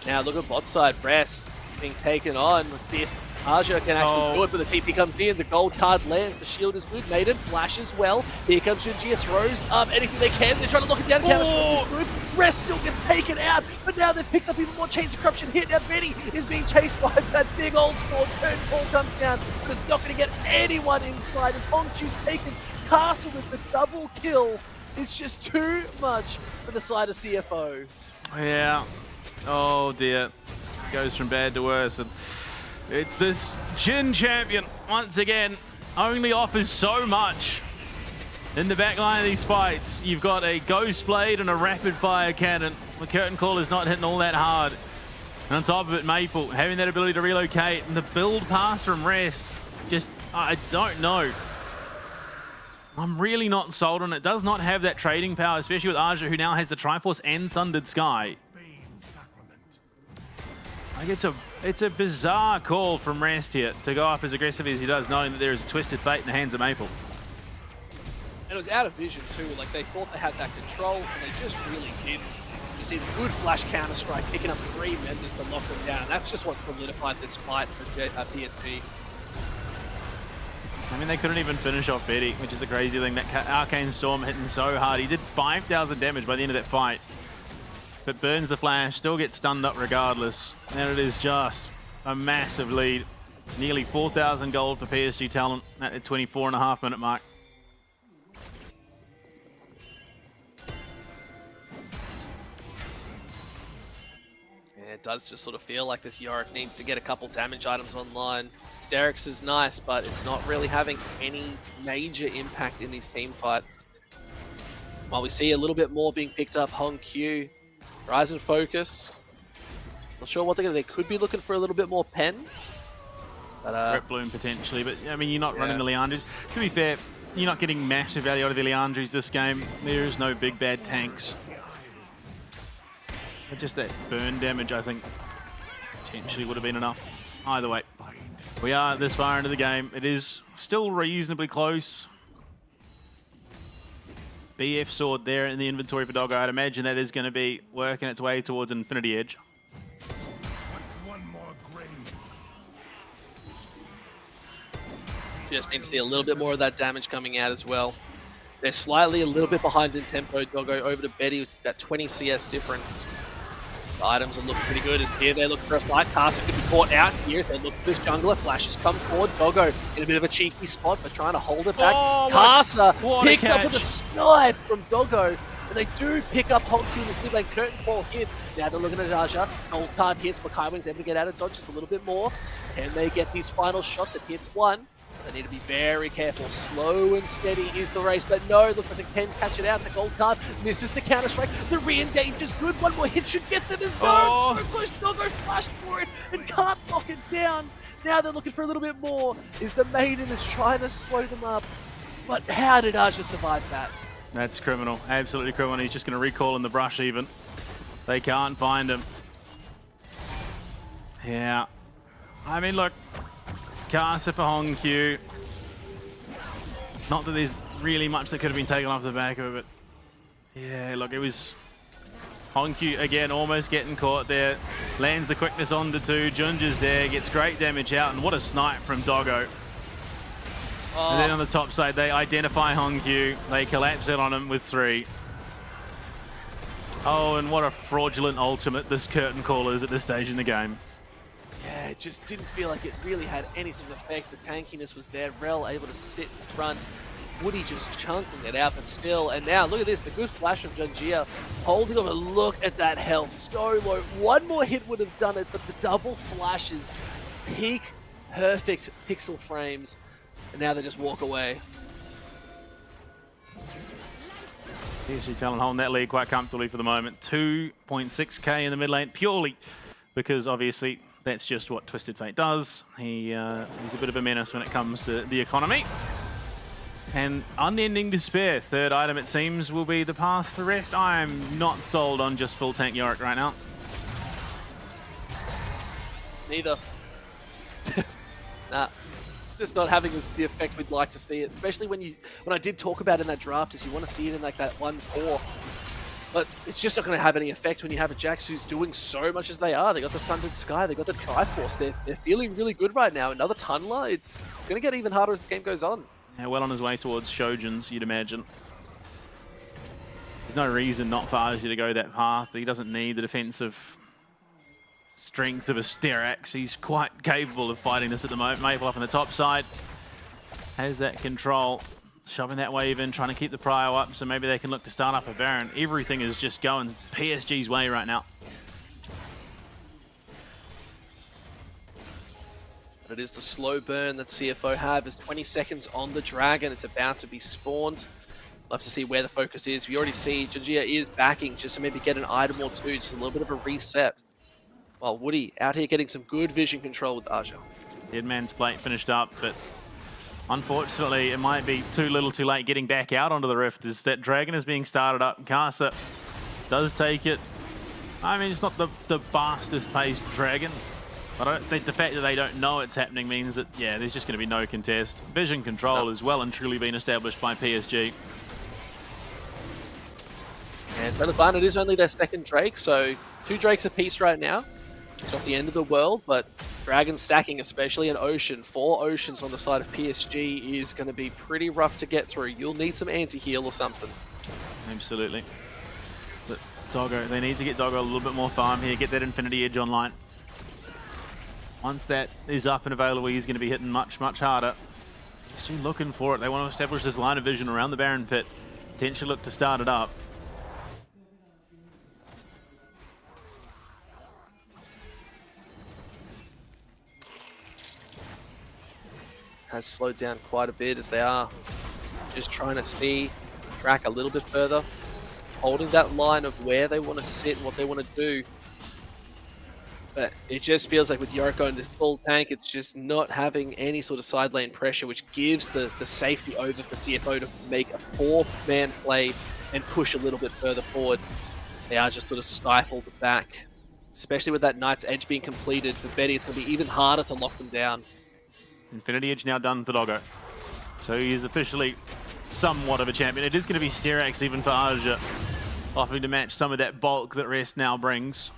Now look at bot side, Breast being taken on. Let's see if Aja can actually do it, but the TP comes in, the gold card lands, the shield is good, Maiden flashes well. Here comes Junjia, throws up anything they can, they're trying to lock it down, counter strike is good. Rest still get taken out, but now they've picked up even more chains of corruption hit. Now Betty is being chased by that big old spawn, turn ball comes down, but it's not going to get anyone inside as Hongqiu's taken. Castle with the double kill is just too much for the side of CFO. Yeah. Oh dear. Goes from bad to worse. And it's this Jin champion, once again, only offers so much in the back line of these fights. You've got a Ghost Blade and a Rapid Fire Cannon. The Curtain Call is not hitting all that hard. And on top of it, Maple having that ability to relocate. And the build pass from Rest, just, I don't know. I'm really not sold on it. It does not have that trading power, especially with Aja, who now has the Triforce and Sundered Sky. Like it's a bizarre call from Rest here to go up as aggressively as he does, knowing that there is a Twisted Fate in the hands of Maple. And it was out of vision too, like they thought they had that control, and they just really didn't. You see the good flash counter-strike, picking up 3 members to lock them down. That's just what solidified this fight for PSG. I mean, they couldn't even finish off Betty, which is a crazy thing. That Arcane Storm hitting so hard. He did 5,000 damage by the end of that fight. But burns the flash, still gets stunned up regardless. And it is just a massive lead. Nearly 4,000 gold for PSG Talent at the 24.5-minute mark. Yeah, it does just sort of feel like this Yorick needs to get a couple damage items online. Sterix is nice, but it's not really having any major impact in these team fights. While we see a little bit more being picked up, Hongqiu, Rise and Focus. Not sure what they could be looking for a little bit more pen. But Rip Bloom potentially, but I mean, you're not running the Leandries. To be fair, you're not getting massive value out of the Leandries this game. There is no big bad tanks. But just that burn damage, I think, potentially would have been enough. Either way, we are this far into the game. It is still reasonably close. BF sword there in the inventory for Doggo. I'd imagine that is going to be working its way towards Infinity Edge. Just need to see a little bit more of that damage coming out as well. They're slightly a little bit behind in tempo, Doggo over to Betty, with that 20 CS difference. The items are looking pretty good as here they look for a fight. Carson could be caught out here. They look for this jungler. Flashes come forward. Doggo in a bit of a cheeky spot, but trying to hold it back. Karsa picks up with a snipe from Doggo. And they do pick up Honky in this mid lane. Curtain Ball hits. Now they're looking at Aja. Gold card hits, but Kaiwing's able to get out of dodge just a little bit more. And they get these final shots. It hits one. They need to be very careful. Slow and steady is the race, but no, it looks like they can catch it out. The gold card misses the counter strike. The re-engage is good. One more hit should get them as no. So close. Doggo flashed for it and can't lock it down. Now they're looking for a little bit more. Is the Maiden is trying to slow them up. But how did Aja survive that? That's criminal. Absolutely criminal. He's just going to recall in the brush even. They can't find him. Yeah. I mean, look. Karsa for Hongq. Not that there's really much that could have been taken off the back of it, but yeah, look, it was Hongq again almost getting caught there. Lands the quickness onto two. Junja's there, gets great damage out, and what a snipe from Doggo. And then on the top side, they identify Hongq. They collapse it on him with 3. Oh, and what a fraudulent ultimate this curtain call is at this stage in the game. Yeah, it just didn't feel like it really had any sort of effect. The tankiness was there. Rel able to sit in front. Woody just chunking it out, but still. And now, look at this. The good flash from Junjia holding on. Look at that health. So low. One more hit would have done it, but the double flashes. Peak perfect pixel frames. And now they just walk away. PSG Talon holding that lead quite comfortably for the moment. 2.6k in the mid lane, purely because obviously that's just what Twisted Fate does. He's a bit of a menace when it comes to the economy. And Unending Despair, third item it seems, will be the path for rest. I'm not sold on just full tank Yorick right now. Neither. Nah. Just not having the effect we'd like to see it, especially when I did talk about in that draft, is you want to see it in like that 1-4. But it's just not going to have any effect when you have a Jax who's doing so much as they are. They got the Sundered Sky, they got the Triforce. They're feeling really good right now. Another Tunneler, it's going to get even harder as the game goes on. Yeah, well on his way towards Shojin's, you'd imagine. There's no reason not for Aja to go that path. He doesn't need the defensive strength of a Styrax. He's quite capable of fighting this at the moment. Maple up on the top side. Has that control. Shoving that wave in, trying to keep the prio up, so maybe they can look to start up a Baron. Everything is just going PSG's way right now. But it is the slow burn that CFO have. There's 20 seconds on the Dragon. It's about to be spawned. Love to see where the focus is. We already see Junjia is backing just to maybe get an item or two, just a little bit of a reset. While Woody out here getting some good vision control with Aja. Deadman's Plate finished up, but unfortunately, it might be too little too late getting back out onto the Rift as that Dragon is being started up. Karsa does take it. I mean, it's not the fastest paced Dragon, but I don't think the fact that they don't know it's happening means that, yeah, there's just going to be no contest. Vision control has well and truly been established by PSG. And Taliban, it is only their second Drake, so 2 Drakes apiece right now. It's not the end of the world, but Dragon stacking, especially an Ocean, 4 Oceans on the side of PSG is going to be pretty rough to get through. You'll need some anti-heal or something. Absolutely. But Doggo, they need to get Doggo a little bit more farm here, get that Infinity Edge online. Once that is up and available, he's going to be hitting much, much harder. PSG looking for it. They want to establish this line of vision around the Baron Pit. Potentially look to start it up. Has slowed down quite a bit as they are just trying to see track a little bit further, holding that line of where they want to sit and what they want to do. But it just feels like with Yoriko and this full tank, it's just not having any sort of side lane pressure, which gives the safety over for CFO to make a 4-man play and push a little bit further forward. They are just sort of stifled back, especially with that Knight's Edge being completed. For Betty, it's going to be even harder to lock them down. Infinity Edge now done for Doggo. So he is officially somewhat of a champion. It is going to be Styrax even for Aja, offering to match some of that bulk that Rest now brings.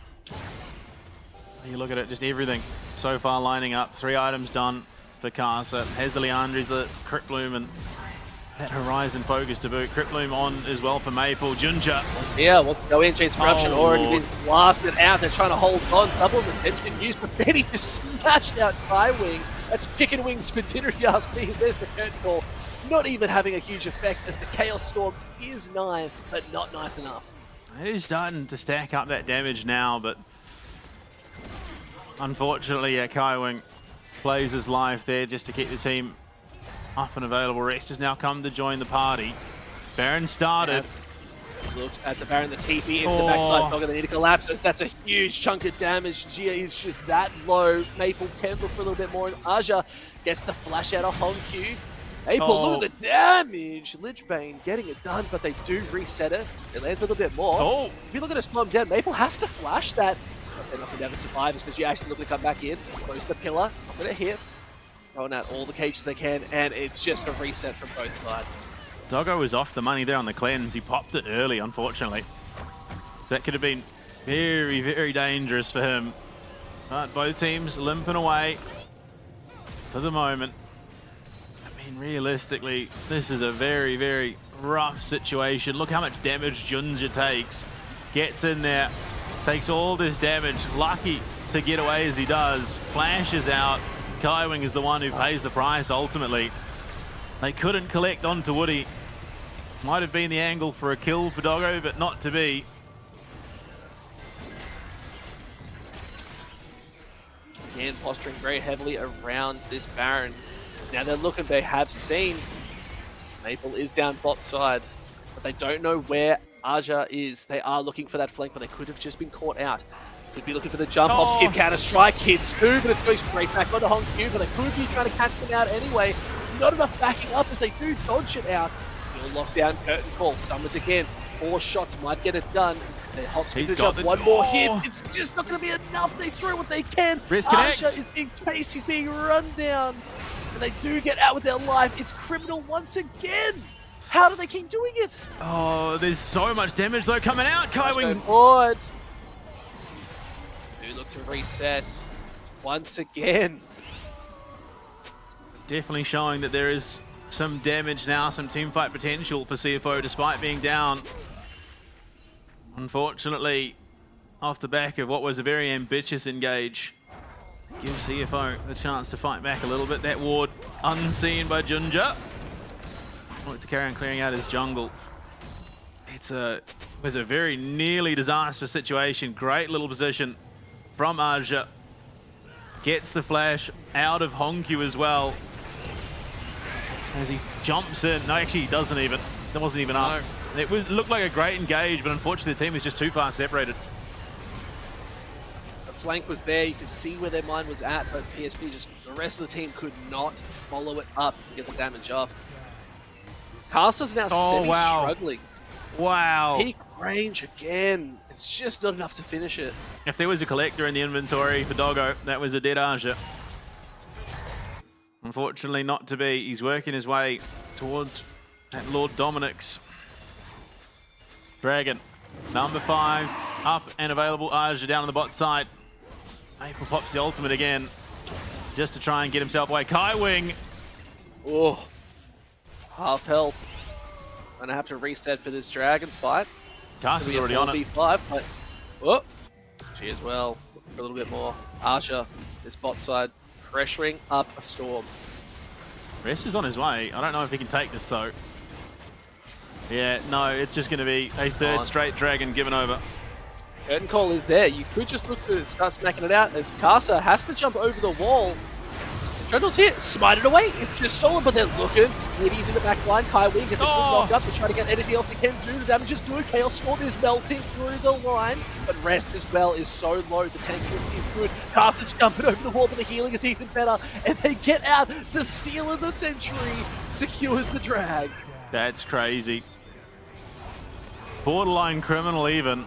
You look at it, just everything so far lining up. 3 items done for Karsa. Has the Leandries, the Crypt Bloom, and That Horizon focus to boot. Cryptloom on as well for Maple. Junja. Yeah, well, go in, Chains Corruption already Lord. been blasted out. They're trying to hold on. Double retention used, but Benny just smashed out Skywing. That's chicken wings for dinner, if you ask me. There's the curtain call. Not even having a huge effect, as the Chaos Storm is nice, but not nice enough. It is starting to stack up that damage now, but unfortunately, Skywing plays his life there just to keep the team up and available. Rest has now come to join the party. Baron started. Looked at the Baron, the TP into the backside pocket. They need to collapse as that's a huge chunk of damage. Gia is just that low. Maple can look for a little bit more, and Aja gets the flash out of Hongq. Maple, look at the damage. Lichbane getting it done, but they do reset it. It lands a little bit more. If you look at a slow him down, Maple has to flash that. Because they're not going to ever survive, because you actually look to come back in. Close the pillar, not going to hit. Throwing out all the cages they can, and it's just a reset from both sides. Doggo was off the money there on the cleanse. He popped it early, unfortunately. So that could have been very, very dangerous for him. But both teams limping away for the moment. I mean, realistically, this is a very, very rough situation. Look how much damage Junja takes. Gets in there, takes all this damage. Lucky to get away as he does. Flashes out. Skywing is the one who pays the price ultimately. They couldn't collect onto Woody. Might have been the angle for a kill for Doggo, but not to be. Again, posturing very heavily around this Baron. Now they're looking, they have seen Maple is down bot side, but they don't know where Aja is. They are looking for that flank, but they could have just been caught out. Could be looking for the jump hop, skip, counter strike, hits two, but it's going straight back onto Hongq, but they could be trying to catch them out anyway. It's not enough backing up as they do dodge it out. Still lockdown, curtain call, summons again. 4 shots might get it done. They hop, skip, the jump, one more hit. It's just not going to be enough. They threw what they can. Aja is being chased, he's being run down. And they do get out with their life. It's criminal once again. How do they keep doing it? Oh, there's so much damage though coming out. Skywing. Do look to reset once again. Definitely showing that there is some damage now, some teamfight potential for CFO despite being down. Unfortunately, off the back of what was a very ambitious engage, gives CFO the chance to fight back a little bit. That ward unseen by Junja. Look to carry on clearing out his jungle. It was a very nearly disastrous situation. Great little position from Aja. Gets the flash out of Hongq as well. As he jumps in. No, actually he doesn't even. That wasn't even up. It looked like a great engage, but unfortunately the team is just too far separated. The flank was there, you could see where their mind was at, but PSG just, the rest of the team could not follow it up and get the damage off. Caster's now semi-struggling. Wow. Peak range again. It's just not enough to finish it. If there was a collector in the inventory for Doggo, that was a dead Aja. Unfortunately not to be. He's working his way towards that Lord Dominic's Dragon. Number 5, up and available. Aja down on the bot side. Maple pops the ultimate again, just to try and get himself away. Skywing. Oh, half health. Gonna have to reset for this Dragon fight. Caster's already on it. 4v5, but oh, she as well. Looking for a little bit more. Aja, this bot side, pressuring up a storm. Rest is on his way. I don't know if he can take this though. Yeah, no, it's just going to be a third straight Dragon given over. Curtain call is there. You could just look to start smacking it out as Casa has to jump over the wall. Trundle's here, smite it away. It's just solid, but they're looking. Woody's in the back line. Kaiwing gets a good lock up. They're trying to get anything else they can do. The damage is good. Chaos Storm is melting through the line, but Rest as well is so low. The tankiness is good. Caster's jumping over the wall, but the healing is even better. And they get out. The steal of the century secures the drag. That's crazy. Borderline criminal even.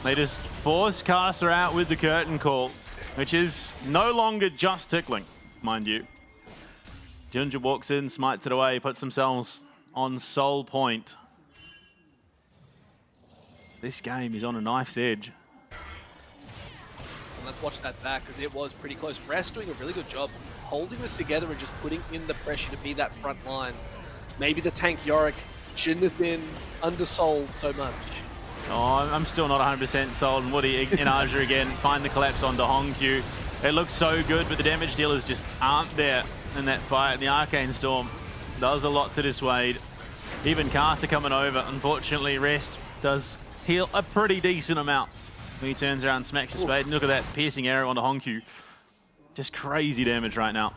They just force Caster out with the curtain call, which is no longer just tickling, mind you. Junja walks in, smites it away, puts themselves on soul point. This game is on a knife's edge. And let's watch that back, because it was pretty close. Rest doing a really good job holding this together and just putting in the pressure to be that front line. maybe the tank Yorick shouldn't have been undersold so much. Oh, I'm still not 100% sold. And Woody in Aja again, find the collapse onto Hongkyu. It looks so good, but the damage dealers just aren't there in that fight. And the Arcane Storm does a lot to dissuade. Even Casa coming over. Unfortunately, Rest does heal a pretty decent amount when he turns around and smacks his spade. And look at that piercing arrow onto Hongkyu. Just crazy damage right now.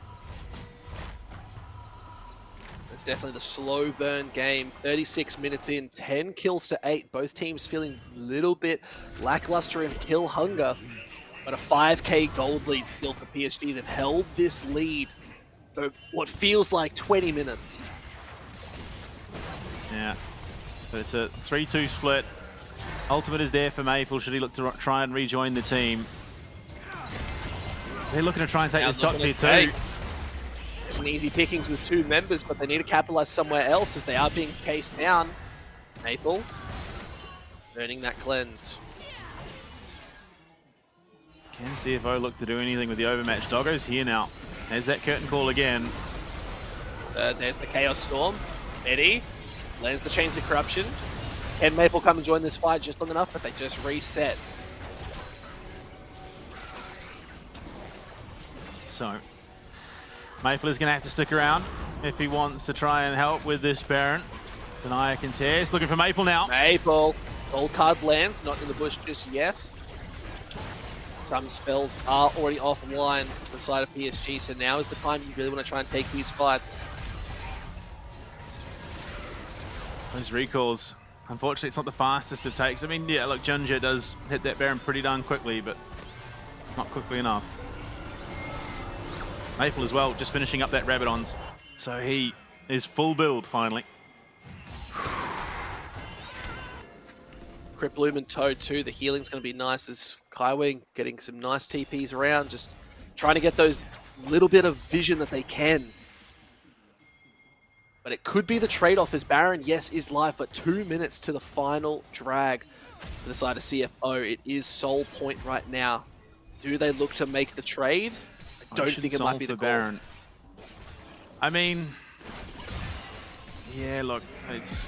It's definitely the slow burn game. 36 minutes in, 10 kills to 8. Both teams feeling a little bit lackluster in kill hunger. But a 5k gold lead still for PSG. They've held this lead for what feels like 20 minutes. Yeah, but it's a 3-2 split. Ultimate is there for Maple should he look to try and rejoin the team. They're looking to try and take this top tier too. Some easy pickings with 2 members, but they need to capitalize somewhere else as they are being chased down. Maple earning that cleanse. Can CFO look to do anything with the overmatch? Doggo's here now. There's that curtain call again. There's the Chaos Storm. Eddie lands the Chains of Corruption. Can Maple come and join this fight just long enough, but they just reset. So, Maple is going to have to stick around if he wants to try and help with this Baron. Denia contest, looking for Maple now. Maple, gold card lands, not in the bush just yet. Some spells are already offline for the side of PSG, so now is the time you really want to try and take these fights. Those recalls, unfortunately it's not the fastest of takes. I mean, yeah, look, Junja does hit that Baron pretty darn quickly, but not quickly enough. Maple as well, just finishing up that Rabadons. So he is full build finally. Crypt Bloom and Toad too, the healing's going to be nice as Kaiwing getting some nice TPs around, just trying to get those little bit of vision that they can. But it could be the trade-off as Baron, yes, is live, but 2 minutes to the final drag for the side of CFO. It is Soul Point right now. Do they look to make the trade? I don't think it might be the Baron. I mean, yeah, look, it's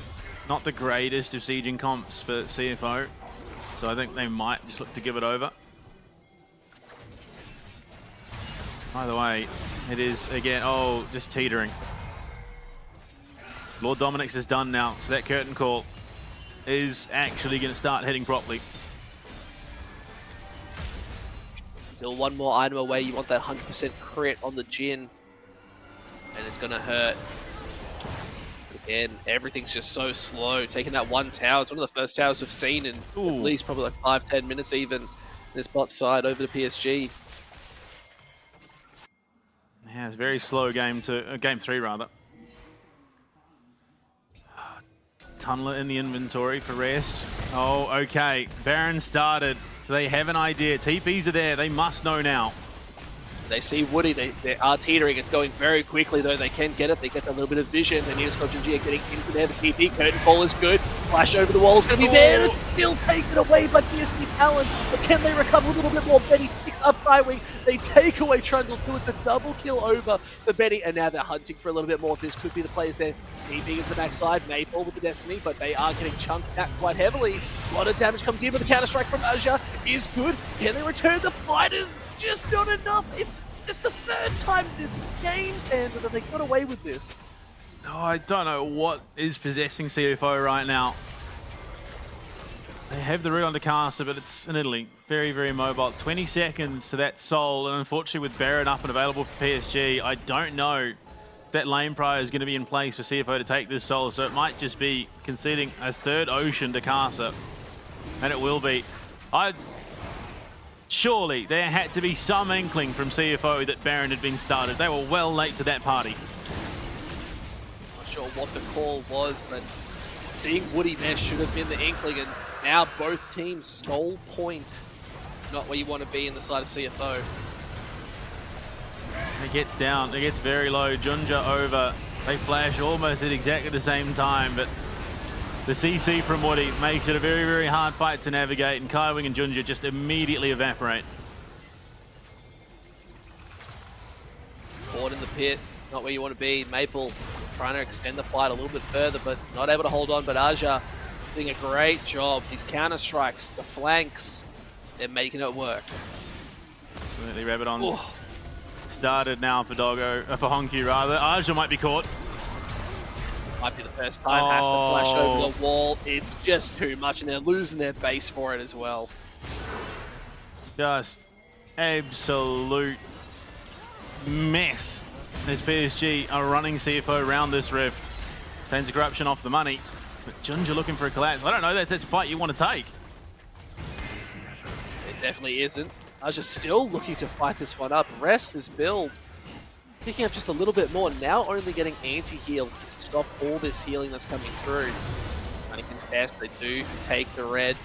not the greatest of sieging comps for CFO, so I think they might just look to give it over. By the way, it is again, just teetering. Lord Dominic's is done now, so that curtain call is actually going to start hitting properly. Still one more item away. You want that 100% crit on the Jhin, and it's going to hurt. Again, everything's just so slow. Taking that one tower is one of the first towers we've seen in at least probably like 5-10 minutes even. This bot side over to PSG. Yeah, it's a very slow game game 3 rather. Tunneler in the inventory for Rest. Oh, okay. Baron started. Do they have an idea? TPs are there. They must know now. They see Woody. They are teetering. It's going very quickly, though. They can get it. They get a little bit of vision. They need a Scotch and Gia getting into there. The TP curtain call is good. Flash over the wall is going to be there. It's still taken away by PSG Talon. But can they recover a little bit more? Benny picks up Kaiwing. They take away Trundle too. It's a double kill over for Benny. And now they're hunting for a little bit more. This could be the plays there. TP is the backside. Maple with the Destiny, but they are getting chunked at quite heavily. A lot of damage comes in, but the counter-strike from Aja is good. Can they return the fighters? Just not enough. It's the 3rd time this game ended that they got away with this. Oh, I don't know what is possessing CFO right now. They have the root onto Casa, but it's in Italy. Very, very mobile. 20 seconds to that Soul, and unfortunately with Baron up and available for PSG, I don't know if that lane prior is going to be in place for CFO to take this Soul, so it might just be conceding a 3rd Ocean to Casa, and it will be. Surely there had to be some inkling from CFO that Baron had been started. They were well late to that party. Not sure what the call was, but seeing Woody there should have been the inkling, and now both teams Soul Point. Not where you want to be in the side of CFO. It gets down, it gets very low. Junja over. They flash almost at exactly the same time, but the CC from Woody makes it a very, very hard fight to navigate, and Kaiwing and Junja just immediately evaporate. Caught in the pit, not where you want to be. Maple trying to extend the fight a little bit further, but not able to hold on. But Aja doing a great job. These counter strikes, the flanks, they're making it work. Absolutely, Rabadon's started now for Doggo, for Honku rather. Aja might be caught. Might be the first time, has to flash over the wall. It's just too much, and they're losing their base for it as well. Just absolute mess as PSG are running CFO around this rift. Chains of Corruption off the money, but Junja looking for a collapse. I don't know, that's a fight you want to take. It definitely isn't. Aja still looking to fight this one up. Rest is build. Picking up just a little bit more, now only getting anti-heal to stop all this healing that's coming through. Trying to contest, they do take the red.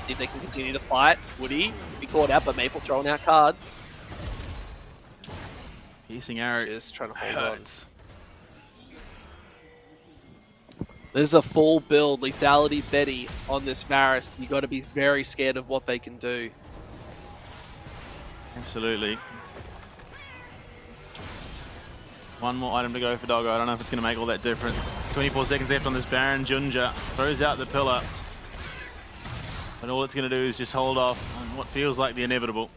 See if they can continue to fight. Woody be caught out, but Maple throwing out cards. Piercing arrow. Just trying to hold on. There's a full build, lethality Betty on this Varus. You got to be very scared of what they can do. Absolutely. One more item to go for Doggo. I don't know if it's going to make all that difference. 24 seconds left on this Baron. Junja throws out the pillar. And all it's going to do is just hold off on what feels like the inevitable.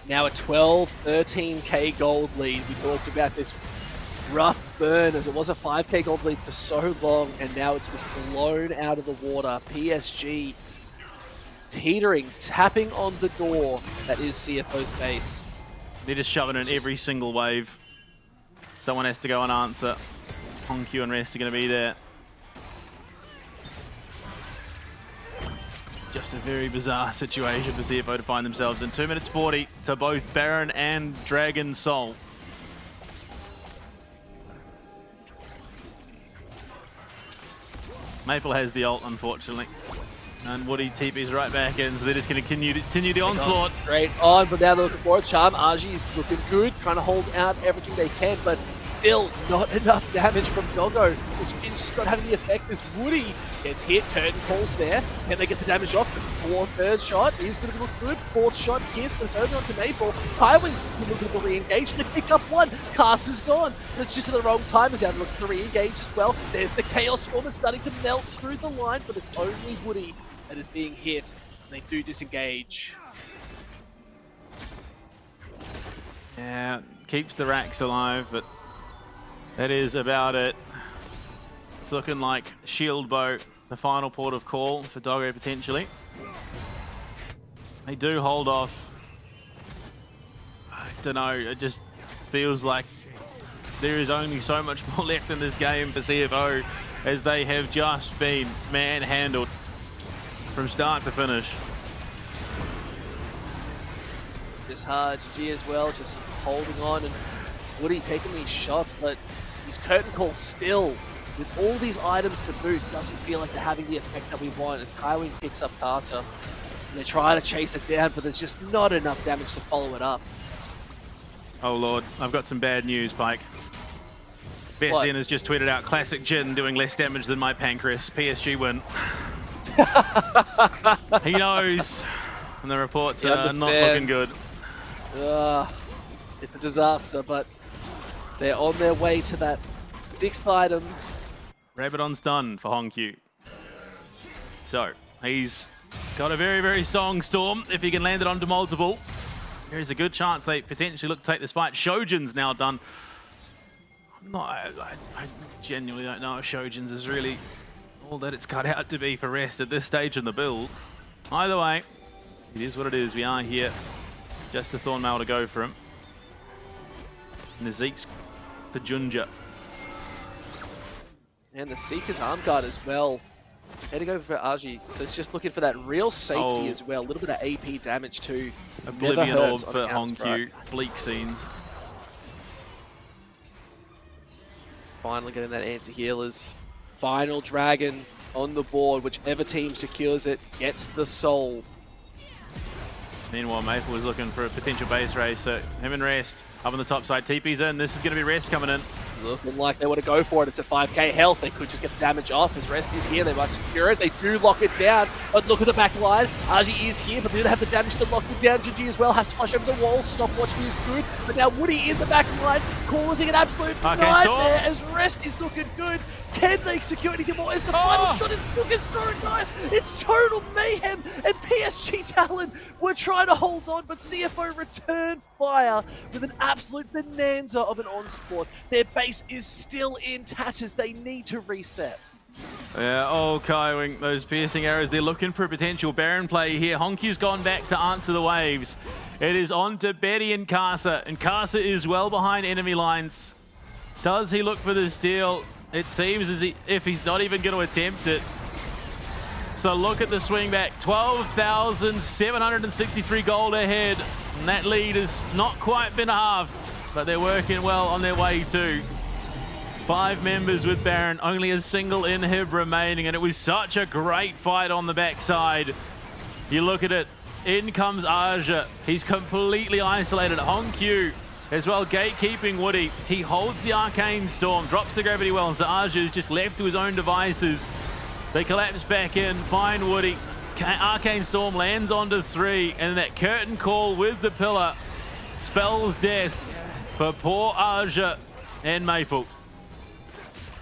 Now a 12, 13k gold lead. We talked about this rough burn as it was a 5k gold lead for so long, and now it's just blown out of the water. PSG teetering, tapping on the door that is CFO's base. They're just shoving in every single wave. Someone has to go and answer. Honku and Rest are going to be there. Just a very bizarre situation for CFO to find themselves in. 2 minutes 40 to both Baron and Dragon Soul. Maple has the ult, unfortunately. And Woody TP's right back in, so they're just going to continue the onslaught. Great on, but now they're looking for a charm. Aji's looking good, trying to hold out everything they can, but still not enough damage from Doggo. The spin's just not having the effect as Woody gets hit. Curtain calls there. Can they get the damage off? Third shot is going to look good. Fourth shot hits, but it's only on to Maple. Highway's looking to re-engage. They pick up one. Cast is gone. But it's just at the wrong time as they're looking to re-engage as well. There's the Chaos Storm that's starting to melt through the line, but it's only Woody that is being hit. And they do disengage. Yeah, keeps the racks alive, but that is about it. It's looking like Shield Bow, the final port of call for Doggo potentially. They do hold off. I don't know, it just feels like there is only so much more left in this game for CFO as they have just been manhandled from start to finish. Just hard, GG as well, just holding on, and Woody taking these shots, but his curtain call still, with all these items to boot, doesn't feel like they're having the effect that we want as Kaiwing picks up Casa. And they try to chase it down, but there's just not enough damage to follow it up. Oh lord, I've got some bad news, Pike. Bessian has just tweeted out, classic Jin doing less damage than my pancreas. PSG win. He knows, and the reports are not looking good. It's a disaster, but they're on their way to that 6th item. Rabadon's done for Honku. So, he's got a very, very strong Storm. If he can land it onto multiple, there's a good chance they potentially look to take this fight. Shojin's now done. I genuinely don't know if Shojin's is really all that it's cut out to be for Rest at this stage in the build. Either way, it is what it is. We are here. Just the Thornmail to go for him. And the Zeke's for Junja. And the Seeker's arm guard as well. Heading over for Aji. So it's just looking for that real safety as well. A little bit of AP damage too. Oblivion Orb for Honku. Bleak scenes. Finally getting that anti-healers. Final Dragon on the board. Whichever team secures it gets the soul. Meanwhile, Maple was looking for a potential base race, so him and Rest up on the top side. TP's in. This is going to be Rest coming in. Looking like they want to go for it. It's at 5k health. They could just get the damage off as Rest is here. They must secure it. They do lock it down. But look at the back line. RG is here, but they don't have the damage to lock it down. GG as well has to flush over the wall. Stopwatch is good. But now Woody in the back line causing an absolute nightmare as Rest is looking good. Can they secure anything more? As the final shot is looking so nice. It's total mayhem. And PSG Talon were trying to hold on, but CFO returned fire with an absolute bonanza of an onslaught. Their base is still in tatters. They need to reset. Yeah, Kaiwing, those piercing arrows. They're looking for a potential Baron play here. Honky's gone back to answer the waves. It is on to Betty and Casa is well behind enemy lines. Does he look for the steal? It seems as if he's not even going to attempt it. So look at the swing back. 12,763 gold ahead. And that lead has not quite been halved, but they're working well on their way too. 5 members with Baron, only a single inhib remaining, and it was such a great fight on the backside. You look at it, in comes Aja. He's completely isolated. Honkyu as well, gatekeeping Woody. He holds the Arcane Storm, drops the Gravity Well, and so Aja is just left to his own devices. They collapse back in, find Woody. Arcane Storm lands onto 3, and that curtain call with the pillar spells death for poor Aja and Maple.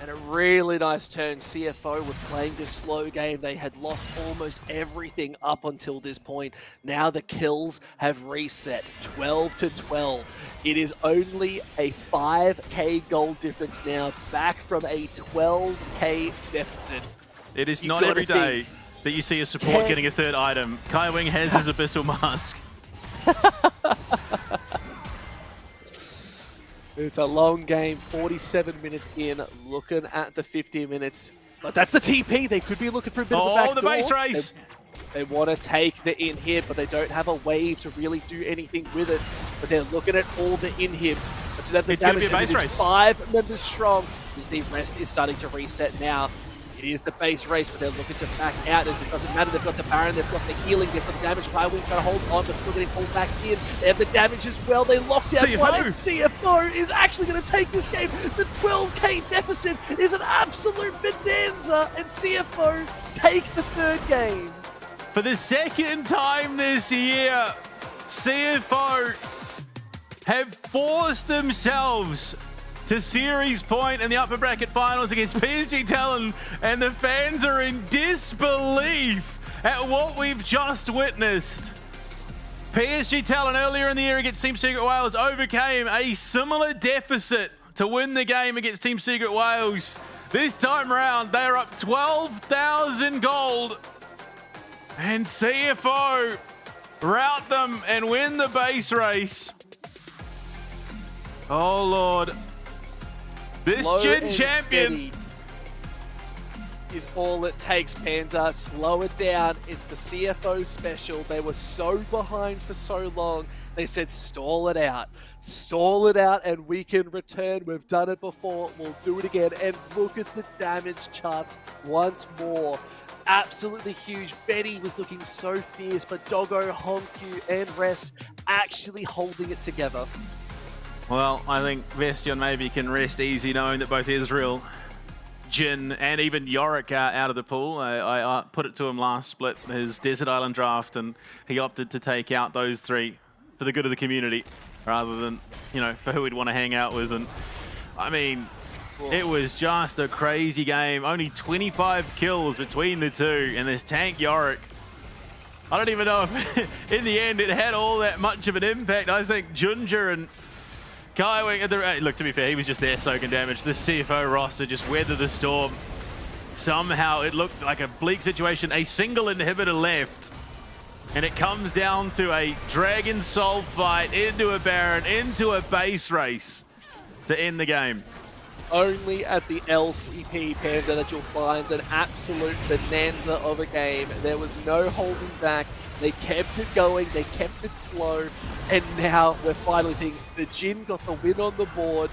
And a really nice turn. CFO were playing this slow game. They had lost almost everything up until this point. Now the kills have reset, 12 to 12. It is only a 5k gold difference now, back from a 12k deficit. It is not every day that you see a support getting a 3rd item. Kaiwing has his Abyssal Mask. It's a long game, 47 minutes in, looking at the 50 minutes. But that's the TP. They could be looking for a bit of a backdoor. The base race. They want to take the inhib, but they don't have a wave to really do anything with it. But they're looking at all the inhibs. But to them, the damage is 5 members strong. You see Rest is starting to reset now. It is the base race, but they're looking to back out as it doesn't matter. They've got the Baron, they've got the healing, they've got the damage. Kaiwing trying to hold on, but still getting pulled back in. They have the damage as well. They locked down one, and CFO is actually going to take this game. The 12k deficit is an absolute bonanza, and CFO take the 3rd game. For the 2nd time this year, CFO have forced themselves to series point in the upper bracket finals against PSG Talon, and the fans are in disbelief at what we've just witnessed. PSG Talon earlier in the year against Team Secret Wales overcame a similar deficit to win the game against Team Secret Wales. This time around, they are up 12,000 gold, and CFO rout them and win the base race. Oh Lord. This Jin champion is all it takes, Panda. Slow it down. It's the CFO special. They were so behind for so long. They said, stall it out. Stall it out and we can return. We've done it before. We'll do it again. And look at the damage charts once more. Absolutely huge. Betty was looking so fierce, but Doggo, Honkyu, and Rest actually holding it together. Well, I think Vestion maybe can rest easy knowing that both Israel, Jin, and even Yorick are out of the pool. I put it to him last split, his Desert Island draft, and he opted to take out those 3 for the good of the community rather than, you know, for who he'd want to hang out with. And I mean, it was just a crazy game. Only 25 kills between the 2, and this tank Yorick, I don't even know if in the end it had all that much of an impact. I think Junja and Kaiwing, look, to be fair, he was just there soaking damage. This CFO roster just weathered the storm. Somehow it looked like a bleak situation. A single inhibitor left. And it comes down to a Dragon Soul fight into a Baron, into a base race to end the game. Only at the LCP, Panda, that you'll find an absolute bonanza of a game. There was no holding back. They kept it going, they kept it slow, and now we're finally seeing the Jin got the win on the board.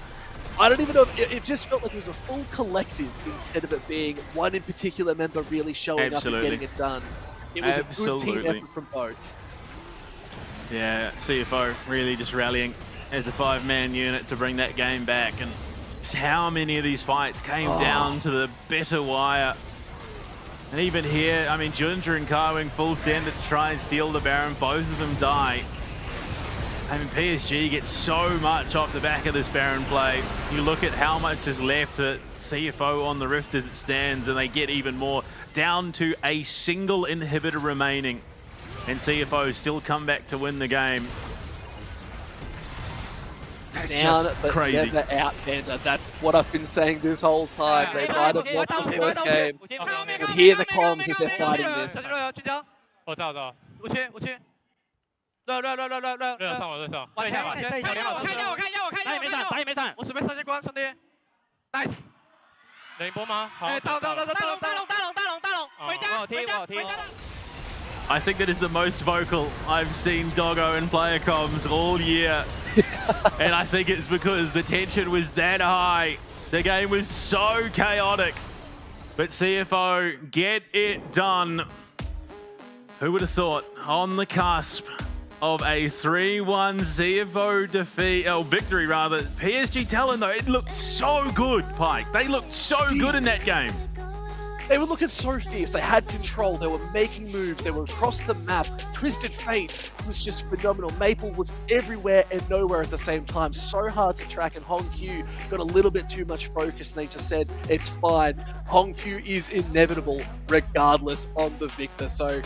I don't even know, it just felt like it was a full collective instead of it being one in particular member really showing up and getting it done. It was a good team effort from both. Yeah, CFO really just rallying as a 5-man unit to bring that game back, and how many of these fights came down to the bitter wire. And even here, I mean, Junta and Carwing full send to try and steal the Baron. Both of them die. I mean, PSG gets so much off the back of this Baron play. You look at how much is left at CFO on the Rift as it stands, and they get even more, down to a single inhibitor remaining. And CFO still come back to win the game. That's Down, just but crazy. never out, Panda. That's what I've been saying this whole time. They might have lost the first game, but hear the comms as they're fighting this. 我知道，我去，热，上我，对一下吧，先我看一下，打野没闪，我准备上线光，兄弟 ，nice， 冷一波吗？好，大龙，回家，我踢。 I think that is the most vocal I've seen Doggo in player comms all year. And I think it's because the tension was that high. The game was so chaotic. But CFO get it done. Who would have thought on the cusp of a 3-1 CFO defeat, victory rather. PSG Talon though, it looked so good, Pike. They looked so good in that game. They were looking so fierce. They had control. They were making moves. They were across the map. Twisted Fate was just phenomenal. Maple was everywhere and nowhere at the same time. So hard to track, and Hong Q got a little bit too much focus, and they just said, it's fine. Hong Q is inevitable regardless on the victor. So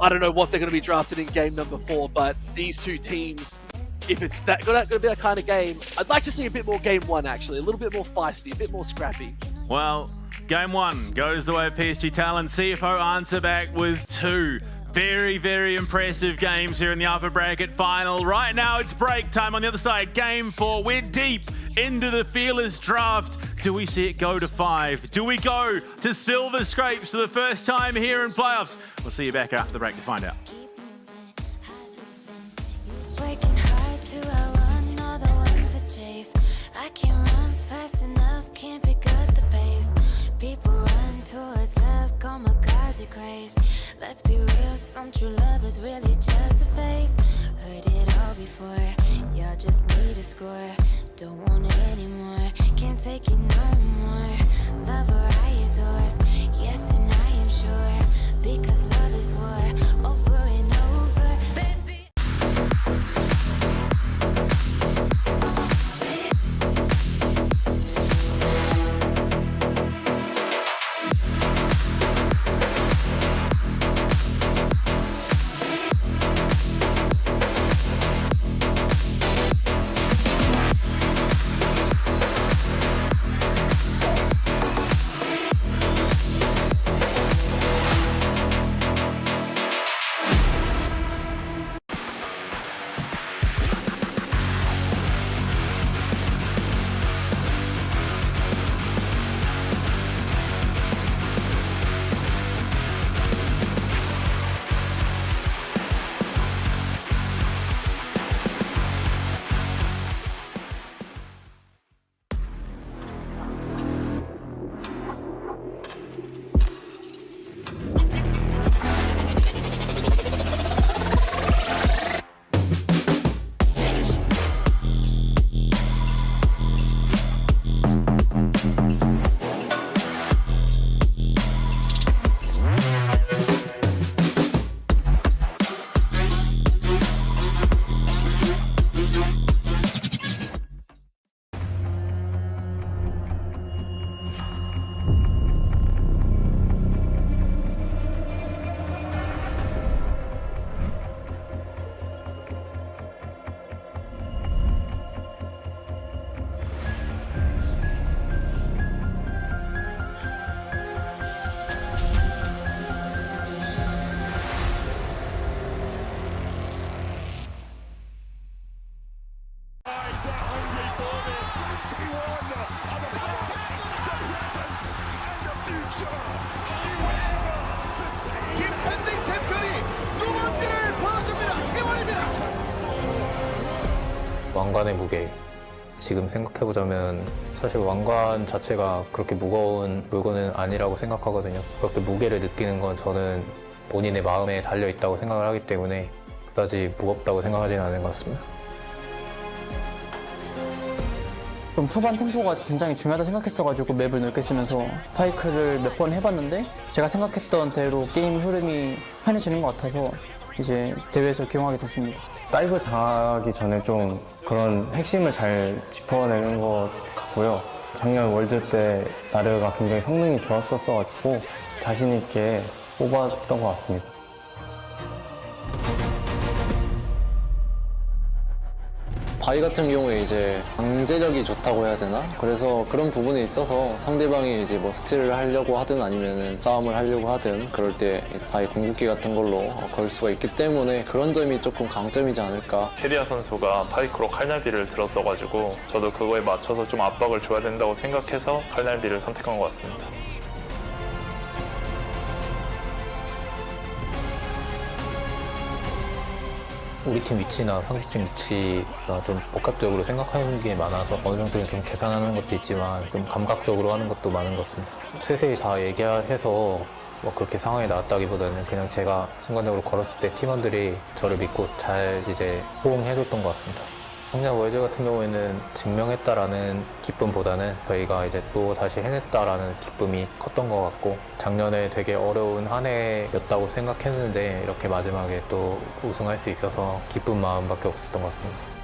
I don't know what they're going to be drafted in game number 4, but these two teams, if it's that going to be that kind of game, I'd like to see a bit more game 1 actually. A little bit more feisty, a bit more scrappy. Well, game 1 goes the way of PSG Talon. CFO answer back with 2 very, very impressive games here in the upper bracket final. Right now it's break time on the other side. Game 4, we're deep into the Fearless draft. Do we see it go to 5? Do we go to Silver Scrapes for the first time here in playoffs? We'll see you back after the break to find out. Working hard to outrun all the ones that chase. I can't run fast enough, can't pick up the pace. People run towards love, kamikaze craze. Let's be real, some true love is really just a face. Heard it all before, y'all just need a score. Don't want it anymore, can't take it no more. Love or I adore, yes and I am sure. Because love is war, over and over, baby. 왕관의 무게. 지금 생각해보자면 사실 왕관 자체가 그렇게 무거운 물건은 아니라고 생각하거든요. 그렇게 무게를 느끼는 건 저는 본인의 마음에 달려있다고 생각을 하기 때문에 그다지 무겁다고 생각하지는 않은 것 같습니다. 좀 초반 템포가 굉장히 중요하다 생각했어가지고 맵을 넓게 쓰면서 파이크를 몇 번 해봤는데 제가 생각했던 대로 게임 흐름이 편해지는 것 같아서 이제 대회에서 기용하게 됐습니다. 다이브 당하기 전에 좀 그런 핵심을 잘 짚어내는 것 같고요. 작년 월드 때 나르가 굉장히 성능이 좋았었어가지고 자신 있게 뽑았던 것 같습니다. 바이 같은 경우에 이제 강제력이 좋다고 해야 되나? 그래서 그런 부분에 있어서 상대방이 이제 뭐 스틸을 하려고 하든 아니면은 싸움을 하려고 하든 그럴 때 바이 궁극기 같은 걸로 걸 수가 있기 때문에 그런 점이 조금 강점이지 않을까. 캐리아 선수가 파이크로 칼날비를 들었어가지고 저도 그거에 맞춰서 좀 압박을 줘야 된다고 생각해서 칼날비를 선택한 것 같습니다. 우리 팀 위치나 상대팀 위치가 좀 복합적으로 생각하는 게 많아서 어느 정도는 좀 계산하는 것도 있지만 좀 감각적으로 하는 것도 많은 것 같습니다. 세세히 다 얘기해서 뭐 그렇게 상황이 나왔다기보다는 그냥 제가 순간적으로 걸었을 때 팀원들이 저를 믿고 잘 이제 호응해줬던 것 같습니다. 작년 월드 같은 경우에는 증명했다라는 기쁨보다는 저희가 이제 또 다시 해냈다라는 기쁨이 컸던 것 같고 작년에 되게 어려운 한 해였다고 생각했는데 이렇게 마지막에 또 우승할 수 있어서 기쁜 마음밖에 없었던 것 같습니다.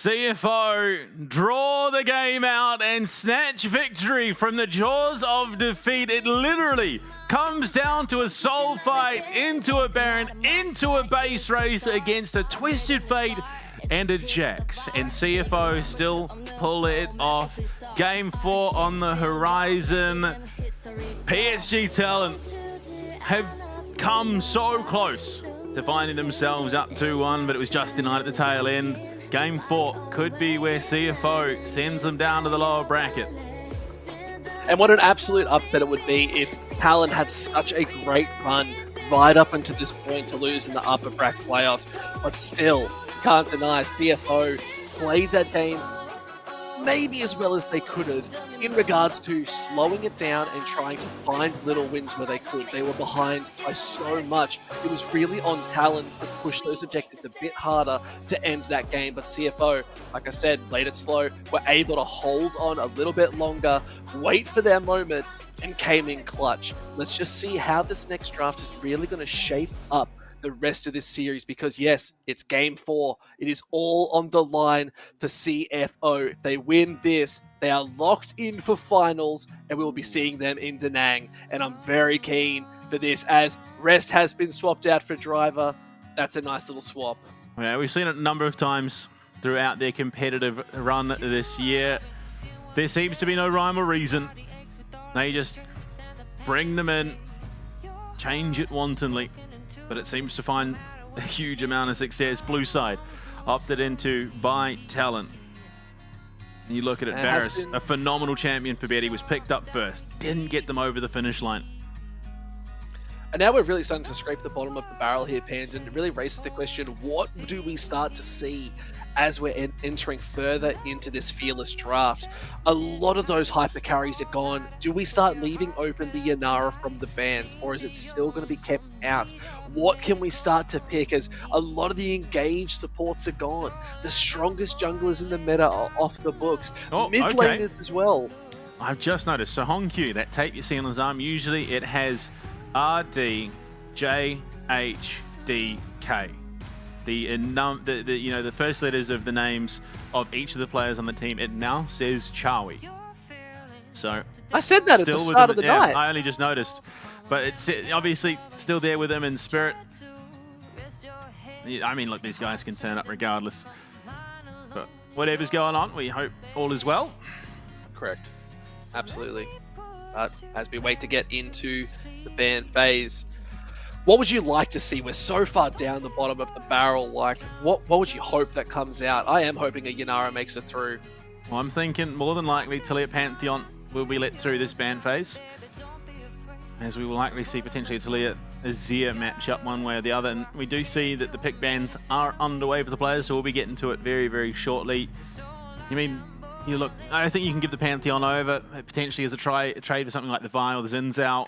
CFO draw the game out and snatch victory from the jaws of defeat. It literally comes down to a soul fight, into a Baron, into a base race against a Twisted Fate and a Jax. And CFO still pull it off. Game 4 on the horizon. PSG Talent have come so close to finding themselves up 2-1, but it was just denied at the tail end. Game 4 could be where CFO sends them down to the lower bracket. And what an absolute upset it would be if Talon had such a great run right up until this point to lose in the upper bracket playoffs. But still, can't deny CFO played that game maybe as well as they could have in regards to slowing it down and trying to find little wins where they could. They were behind by so much. It was really on Talon to push those objectives a bit harder to end that game. But CFO, like I said, played it slow, were able to hold on a little bit longer, wait for their moment, and came in clutch. Let's just see how this next draft is really going to shape up the rest of this series, because yes, it's game 4. It is all on the line for CFO. If they win this, they are locked in for finals, and we will be seeing them in Da Nang. And I'm very keen for this, as Rest has been swapped out for Driver. That's a nice little swap. Yeah, we've seen it a number of times throughout their competitive run this year. There seems to be no rhyme or reason. They just bring them in, change it wantonly, but it seems to find a huge amount of success. Blue side opted into by Talent. And you look at it, Varus, a phenomenal champion for Betty, was picked up first, didn't get them over the finish line. And now we're really starting to scrape the bottom of the barrel here, Pand, and it really raises the question, what do we start to see as we're entering further into this fearless draft, a lot of those hyper carries are gone. Do we start leaving open the Yanara from the bans, or is it still going to be kept out? What can we start to pick, as a lot of the engaged supports are gone? The strongest junglers in the meta are off the books. Mid laners as well. I've just noticed, so Hongq, that tape you see on his arm, usually it has RD, J, H, D, K. The first letters of the names of each of the players on the team. It now says Chawi. So I said that at the start of the night. I only just noticed, but it's obviously still there with him in spirit. I mean, look, these guys can turn up regardless. But whatever's going on, we hope all is well. Correct. Absolutely. But as we wait to get into the ban phase, what would you like to see? We're so far down the bottom of the barrel. Like, what would you hope that comes out? I am hoping a Yanara makes it through. Well, I'm thinking more than likely Taliyah Pantheon will be let through this ban phase, as we will likely see potentially a Taliyah Azir matchup one way or the other. And we do see that the pick bans are underway for the players, so we'll be getting to it very, very shortly. I mean, look, I think you can give the Pantheon over potentially as a trade for something like the Vi or the Xin Zhao.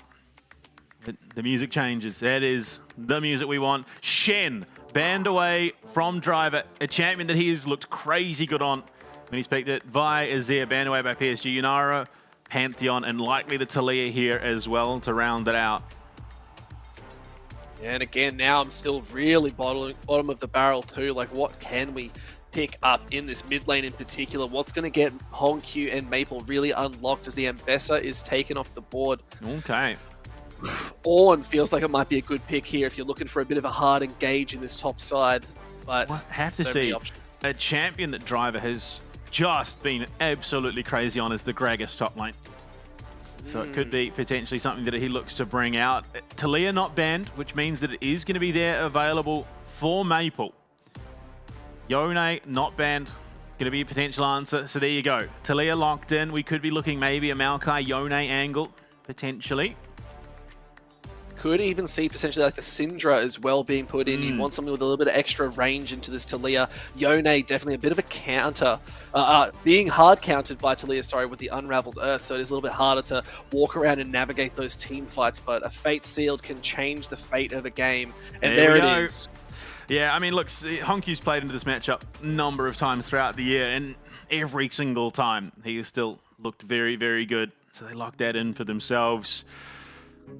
The music changes. That is the music we want. Shen banned away from Driver, a champion that he has looked crazy good on when he's picked it. Vi, Azir banned away by PSG, Yanara, Pantheon, and likely the Taliyah here as well to round it out. And again, now I'm still really bottom of the barrel too. Like, what can we pick up in this mid lane in particular? What's going to get Hongq and Maple really unlocked as the Ambessa is taken off the board? Okay. Ornn feels like it might be a good pick here if you're looking for a bit of a hard engage in this top side. But I have to see a champion that Driver has just been absolutely crazy on is the Gragas top lane. So it could be potentially something that he looks to bring out. Taliyah not banned, which means that it is going to be there available for Maple. Yone not banned, going to be a potential answer. So there you go. Taliyah locked in. We could be looking maybe a Maokai Yone angle, potentially. Could even see potentially like the Syndra as well being put in. You want something with a little bit of extra range into this Taliyah. Yone, definitely a bit of a counter. Being hard countered by Taliyah, sorry, with the Unraveled Earth, so it is a little bit harder to walk around and navigate those team fights, but a Fate Sealed can change the fate of a game. And there it is. Yeah, I mean, look, Hongq's played into this matchup a number of times throughout the year, and every single time he has still looked very, very good. So they locked that in for themselves.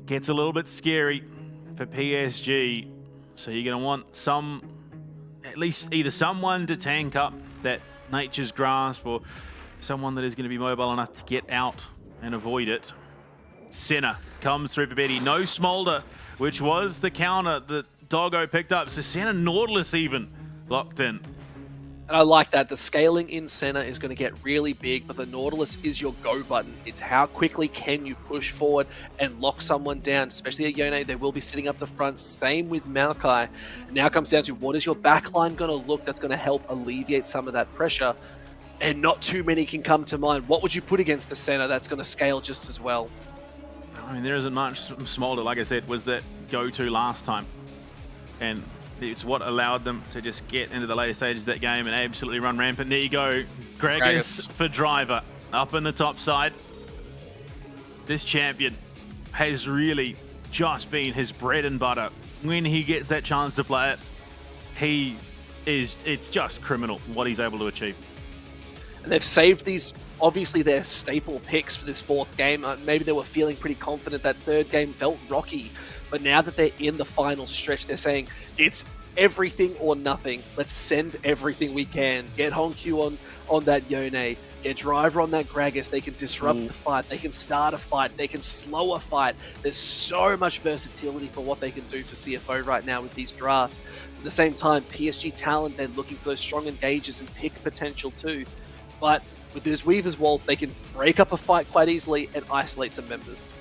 Gets a little bit scary for PSG. So you're going to want at least either someone to tank up that Nature's Grasp, or someone that is going to be mobile enough to get out and avoid it. Senna comes through for Betty. No Smolder, which was the counter that Doggo picked up. So Senna Nautilus even locked in. And I like that. The scaling in Senna is going to get really big, but the Nautilus is your go button. It's how quickly can you push forward and lock someone down, especially at Yone. They will be sitting up the front. Same with Maokai. Now it comes down to what is your backline going to look that's going to help alleviate some of that pressure. And not too many can come to mind. What would you put against a Senna that's going to scale just as well? I mean, there isn't much. Smolder, like I said, was that go-to last time. And it's what allowed them to just get into the later stages of that game and absolutely run rampant. There you go. Gragas for Driver up in the top side. This champion has really just been his bread and butter. When he gets that chance to play it, it's just criminal what he's able to achieve. And they've saved these, obviously their staple picks for this fourth game. Maybe they were feeling pretty confident. That third game felt rocky. But now that they're in the final stretch, they're saying it's everything or nothing. Let's send everything we can. Get Hongq on that Yone. Get Driver on that Gragas. They can disrupt the fight. They can start a fight. They can slow a fight. There's so much versatility for what they can do for CFO right now with these drafts. At the same time, PSG talent, they're looking for those strong engages and pick potential too. But with those Weaver's Walls, they can break up a fight quite easily and isolate some members.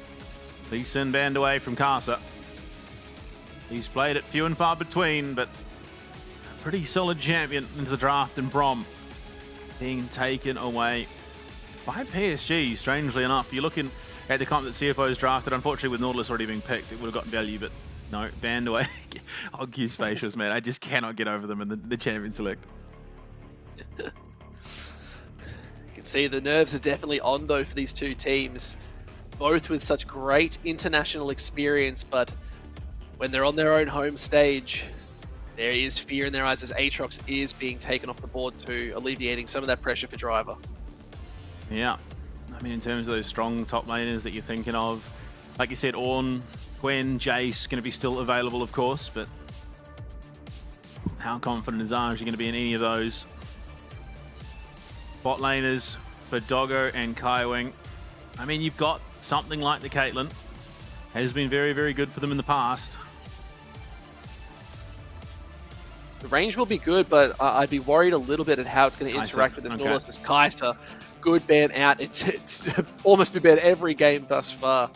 Lee Sin banned away from Casa. He's played it few and far between, but a pretty solid champion into the draft, and Brom being taken away by PSG, strangely enough. You're looking at the comp that CFO's drafted. Unfortunately, with Nautilus already being picked, it would have gotten value, but no, banned away. Hongq's facials, man. I just cannot get over them in the champion select. You can see the nerves are definitely on though for these two teams, both with such great international experience, but when they're on their own home stage, there is fear in their eyes as Aatrox is being taken off the board too, alleviating some of that pressure for Driver. Yeah, I mean, in terms of those strong top laners that you're thinking of, like you said, Ornn, Gwen, Jace going to be still available, of course, but how confident is Arj going to be in any of those? Bot laners for Doggo and Kaiwing. I mean, you've got something like the Caitlyn. Has been very, very good for them in the past. The range will be good, but I'd be worried a little bit at how it's going to interact with this Nautilus. As Kai'Sa, good ban out. It's almost been banned every game thus far.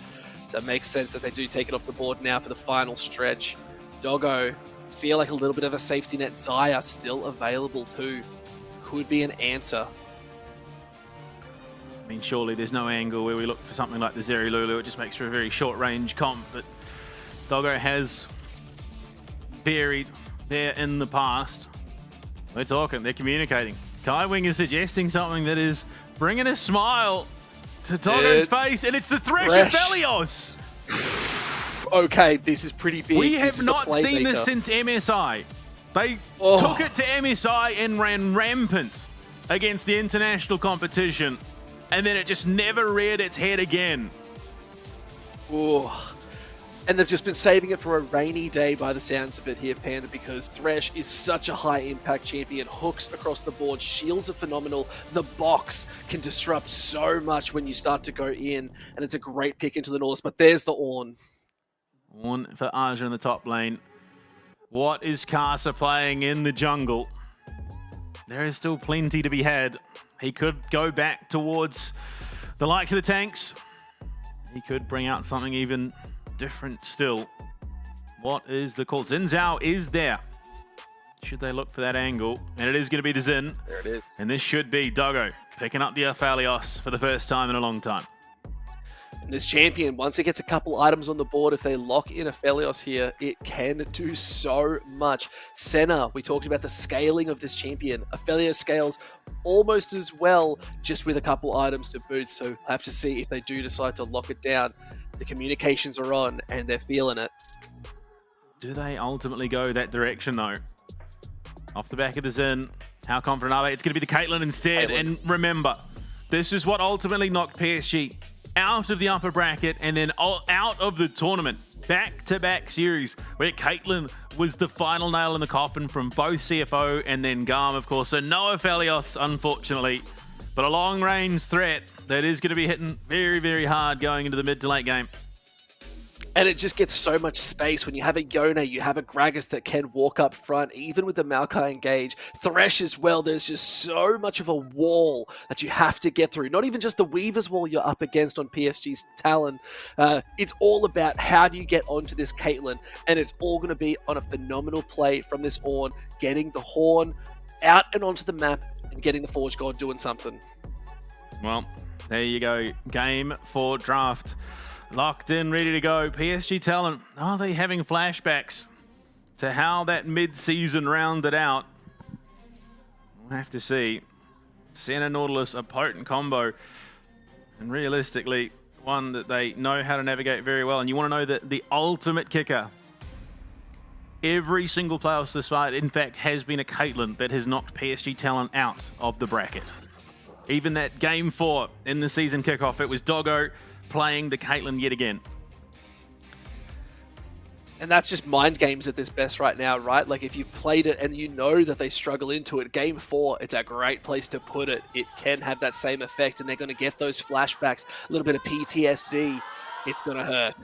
So it makes sense that they do take it off the board now for the final stretch. Doggo, feel like a little bit of a safety net. Xayah still available too. Could be an answer. I mean, surely there's no angle where we look for something like the Zeri Lulu. It just makes for a very short-range comp, but Doggo has varied there in the past. We're talking, they're communicating. Kaiwing is suggesting something that is bringing a smile to Doggo's face, and it's the Thresh of Felios. Okay, this is pretty big. We have not seen this since MSI. They took it to MSI and ran rampant against the international competition, and then it just never reared its head again. Oh, and they've just been saving it for a rainy day by the sounds of it here, Panda, because Thresh is such a high-impact champion. Hooks across the board, shields are phenomenal. The box can disrupt so much when you start to go in, and it's a great pick into the Nautilus, but there's the Ornn. Ornn for Aja in the top lane. What is Kai'Sa playing in the jungle? There is still plenty to be had. He could go back towards the likes of the tanks. He could bring out something even different still. What is the call? Xin Zhao is there. Should they look for that angle? And it is going to be the Xin. There it is. And this should be Doggo picking up the Aphelios for the first time in a long time. And this champion, once it gets a couple items on the board, if they lock in Aphelios here, it can do so much. Senna, we talked about the scaling of this champion. Aphelios scales almost as well, just with a couple items to boot. So we'll have to see if they do decide to lock it down. The communications are on and they're feeling it. Do they ultimately go that direction though? Off the back of the Xin, how confident are they? It's going to be the Caitlyn instead. And remember, this is what ultimately knocked PSG out of the upper bracket and then out of the tournament. Back-to-back series where Caitlyn was the final nail in the coffin from both CFO and then Garm, of course. So no Aphelios, unfortunately, but a long-range threat that is going to be hitting very, very hard going into the mid to late game. And it just gets so much space when you have a Yone, you have a Gragas that can walk up front, even with the Maokai engage. Thresh as well, there's just so much of a wall that you have to get through. Not even just the Weaver's wall you're up against on PSG's Talon. It's all about how do you get onto this Caitlyn, and it's all going to be on a phenomenal play from this Ornn, getting the Horn out and onto the map and getting the Forge God doing something. Well, there you go. Game 4 draft. Locked in, ready to go. PSG Talent, are they having flashbacks to how that mid-season rounded out? We'll have to see. Senna Nautilus, a potent combo. And realistically, one that they know how to navigate very well. And you want to know that the ultimate kicker, every single playoffs this far, in fact, has been a Caitlyn that has knocked PSG Talent out of the bracket. Even that game 4 in the season kickoff, it was Doggo playing the Caitlyn yet again. And that's just mind games at this best right now, right? Like if you've played it and you know that they struggle into it, game 4, it's a great place to put it. It can have that same effect and they're going to get those flashbacks, a little bit of PTSD. It's going to hurt.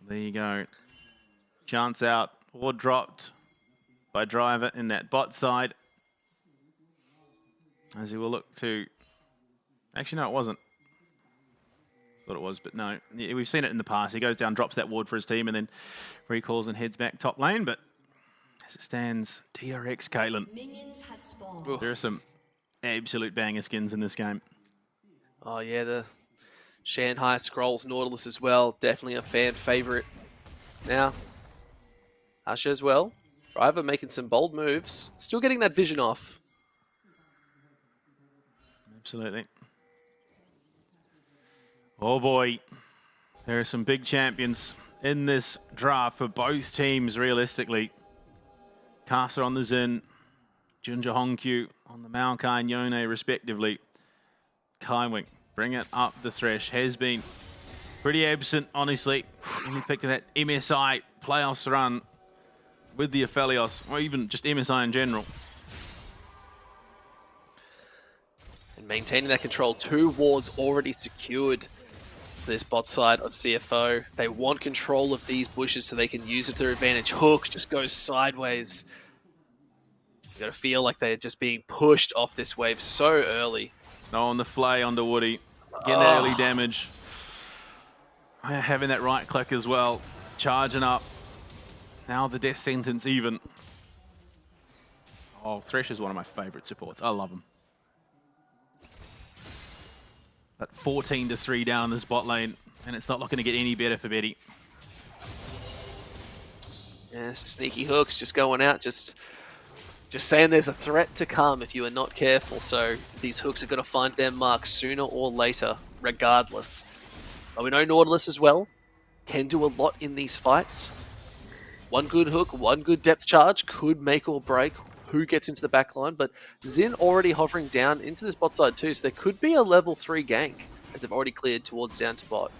There you go. Chance out or dropped by Driver in that bot side. As he will look to... Actually, no, it wasn't. Thought it was, but no. Yeah, we've seen it in the past. He goes down, drops that ward for his team, and then recalls and heads back top lane. But as it stands, TRX Caitlyn. There are some absolute banger skins in this game. Oh yeah, the Shanghai Scrolls Nautilus as well. Definitely a fan favorite. Now, Asha as well. Driver making some bold moves. Still getting that vision off. Absolutely. Oh boy. There are some big champions in this draft for both teams, realistically. Kasa on the Xin, Junja Hongkyu on the Maokai and Yone, respectively. Kaiwing, bring it up the thresh, has been pretty absent, honestly. When he picked that MSI playoffs run with the Aphelios, or even just MSI in general. And maintaining that control. 2 wards already secured for this bot side of CFO. They want control of these bushes so they can use it to their advantage. Hook just goes sideways. You gotta feel like they're just being pushed off this wave so early. No, on the flay onto Woody. Getting that early damage. Having that right click as well. Charging up. Now the death sentence even. Oh, Thresh is one of my favorite supports. I love him. But 14-3 down in this bot lane, and it's not looking to get any better for Betty. Yeah, sneaky hooks just going out, just saying there's a threat to come if you are not careful. So these hooks are going to find their mark sooner or later, regardless. But we know Nautilus as well can do a lot in these fights. One good hook, one good depth charge could make or break who gets into the back line. But Xin already hovering down into this bot side too, so there could be a level 3 gank as they've already cleared towards down to bot.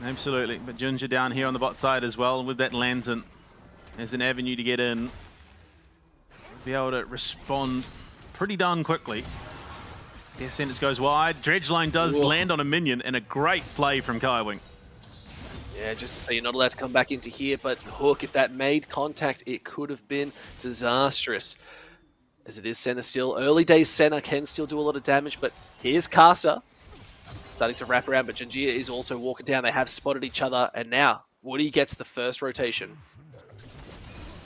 Absolutely, but Junja down here on the bot side as well with that lantern. There's an avenue to get in. Be able to respond pretty darn quickly. Death sentence goes wide. Dredge line does land on a minion, and a great play from Kaiwing. Yeah, just to say you're not allowed to come back into here, but Hook, if that made contact, it could have been disastrous. As it is Senna still. Early days Senna can still do a lot of damage, but here's Kasa. Starting to wrap around, but Janjia is also walking down. They have spotted each other, and now Woody gets the first rotation.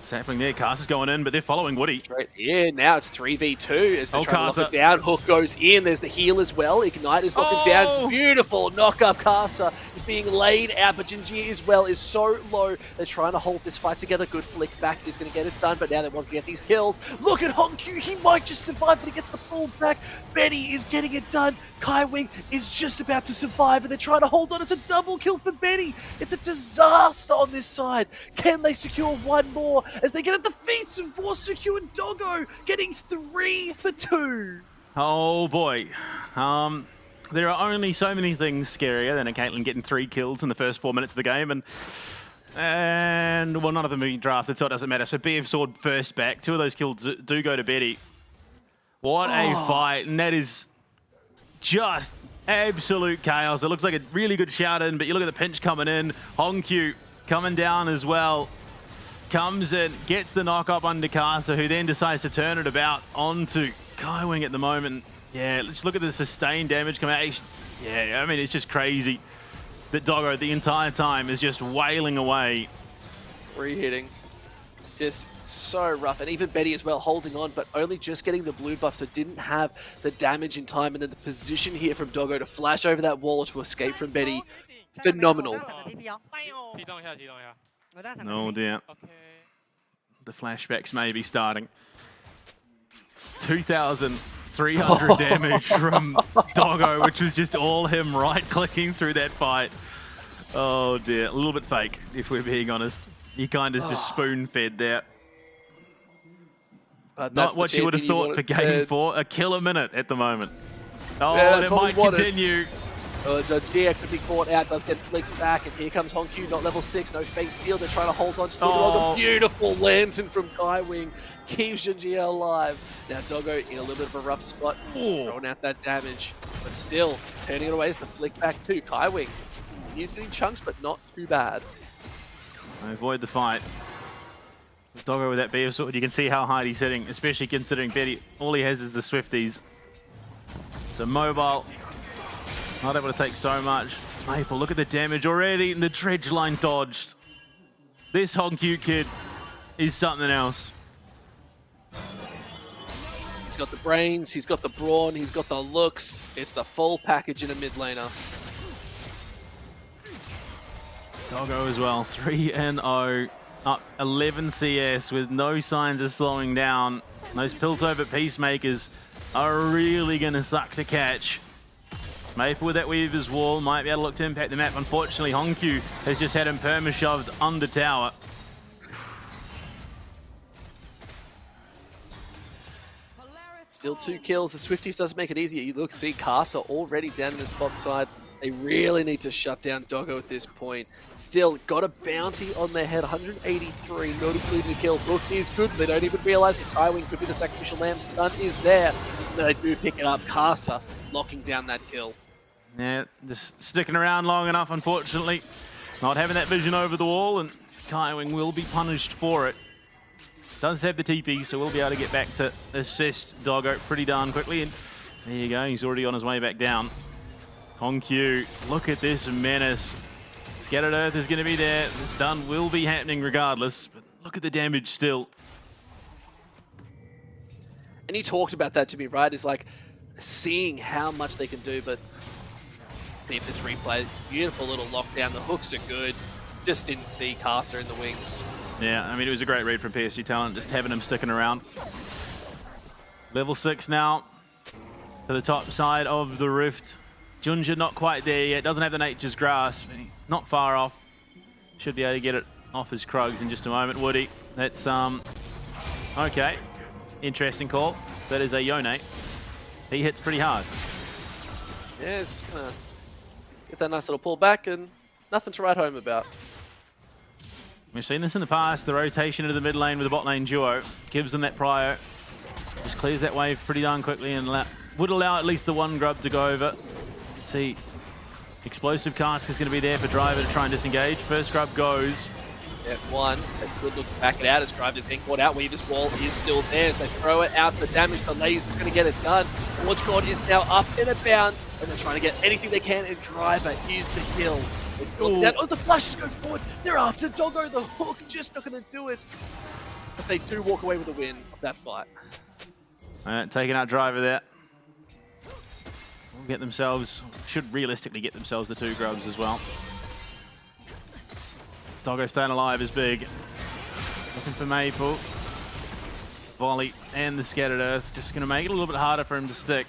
Sampling there, Kasa's going in, but they're following Woody. Right here, now it's 3v2 as they're trying to Kasa. lock it down. Hook goes in, there's the heal as well. Ignite is locking down. Beautiful knock up. Kasa is being laid out, but Jinjia as well is so low. They're trying to hold this fight together. Good flick back is going to get it done, but now they want to get these kills. Look at Hongkyu, he might just survive, but he gets the pull back. Betty is getting it done. Kaiwing is just about to survive, and they're trying to hold on. It's a double kill for Betty. It's a disaster on this side. Can they secure one more as they get at the feet of Vorsuku and Doggo, getting 3 for 2. Oh boy. There are only so many things scarier than a Caitlyn getting 3 kills in the first 4 minutes of the game, and well, none of them being drafted, so it doesn't matter. So BF sword first back. 2 of those kills do go to Betty. What a fight, and that is just absolute chaos. It looks like a really good shout in, but you look at the pinch coming in. Hongkyu coming down as well. Comes in, gets the knock up under Kasa, who then decides to turn it about onto Kaiwing at the moment. Yeah, let's look at the sustained damage come out. Yeah, I mean, it's just crazy that Doggo the entire time is just wailing away. 3 hitting. Just so rough. And even Betty as well holding on, but only just getting the blue buff, so didn't have the damage in time. And then the position here from Doggo to flash over that wall to escape from Betty. Phenomenal. No doubt. The flashbacks may be starting. 2,300 damage from Doggo, which was just all him right-clicking through that fight. Oh dear, a little bit fake, if we're being honest. He kind of just spoon-fed there. Not what you would have thought for game 4. A kill a minute at the moment. Oh, yeah, and it might continue. Gia could be caught out, does get flicked back, and here comes Hongkyu, not level 6, no fake field. They're trying to hold on to the beautiful lantern from Kaiwing. Keeps Gia alive. Now Doggo in a little bit of a rough spot, throwing out that damage, but still turning it away as the flick back to Kaiwing. He's getting chunks, but not too bad. Avoid the fight. Doggo with that BF sword, you can see how hard he's hitting, especially considering Betty, all he has is the Swifties. So mobile. Not able to take so much. Maple, look at the damage already, and the dredge line dodged. This Hongkyu kid is something else. He's got the brains, he's got the brawn, he's got the looks. It's the full package in a mid laner. Doggo as well, 3-0, up 11 CS with no signs of slowing down. Those Piltover Peacemakers are really going to suck to catch. Maple with that Weaver's Wall might be able to look to impact the map. Unfortunately, Honkyu has just had him perma-shoved under tower. Still 2 kills. The Swifties does make it easier. You look, see Casa already down in this bot side. They really need to shut down Doggo at this point. Still got a bounty on their head, 183, not including a kill. Book is good. They don't even realize his Skywing could be the sacrificial lamb. Stun is there. They do pick it up. Casa locking down that kill. Yeah, just sticking around long enough, unfortunately. Not having that vision over the wall, and Skywing will be punished for it. Does have the TP, so we'll be able to get back to assist Doggo pretty darn quickly. And there you go, he's already on his way back down. Honkyu, look at this menace. Scattered Earth is going to be there. The stun will be happening regardless, but look at the damage still. And he talked about that to me, right? Is like seeing how much they can do, but see if this replay. Beautiful little lockdown. The hooks are good. Just didn't see Caster in the wings. Yeah, I mean, it was a great read from PSG Talent, just having him sticking around. Level 6 now to the top side of the Rift. Junja not quite there yet, doesn't have the Nature's Grasp, but he's not far off. Should be able to get it off his Krugs in just a moment. Woody, that's, okay. Interesting call. That is a Yone. He hits pretty hard. Yeah, he's just gonna get that nice little pull back and nothing to write home about. We've seen this in the past, the rotation into the mid lane with the bot lane duo. Gives them that prio. Just clears that wave pretty darn quickly and would allow at least the one grub to go over. Let's see. Explosive Cask is going to be there for Driver to try and disengage. First grub goes. Yeah, one. They could look back it out as Driver's getting caught out. Weaver's Wall is still there as they throw it out. The damage, the laser is going to get it done. Forge God is now up and about, and they're trying to get anything they can, and Driver is the kill. It's still down. Oh, the flashes go forward. They're after Doggo. The hook just not going to do it. But they do walk away with a win of that fight. Taking out Driver there. Will get themselves, should realistically get themselves the 2 grubs as well. Doggo staying alive is big. Looking for Maple. Volley and the Scattered Earth. Just going to make it a little bit harder for him to stick.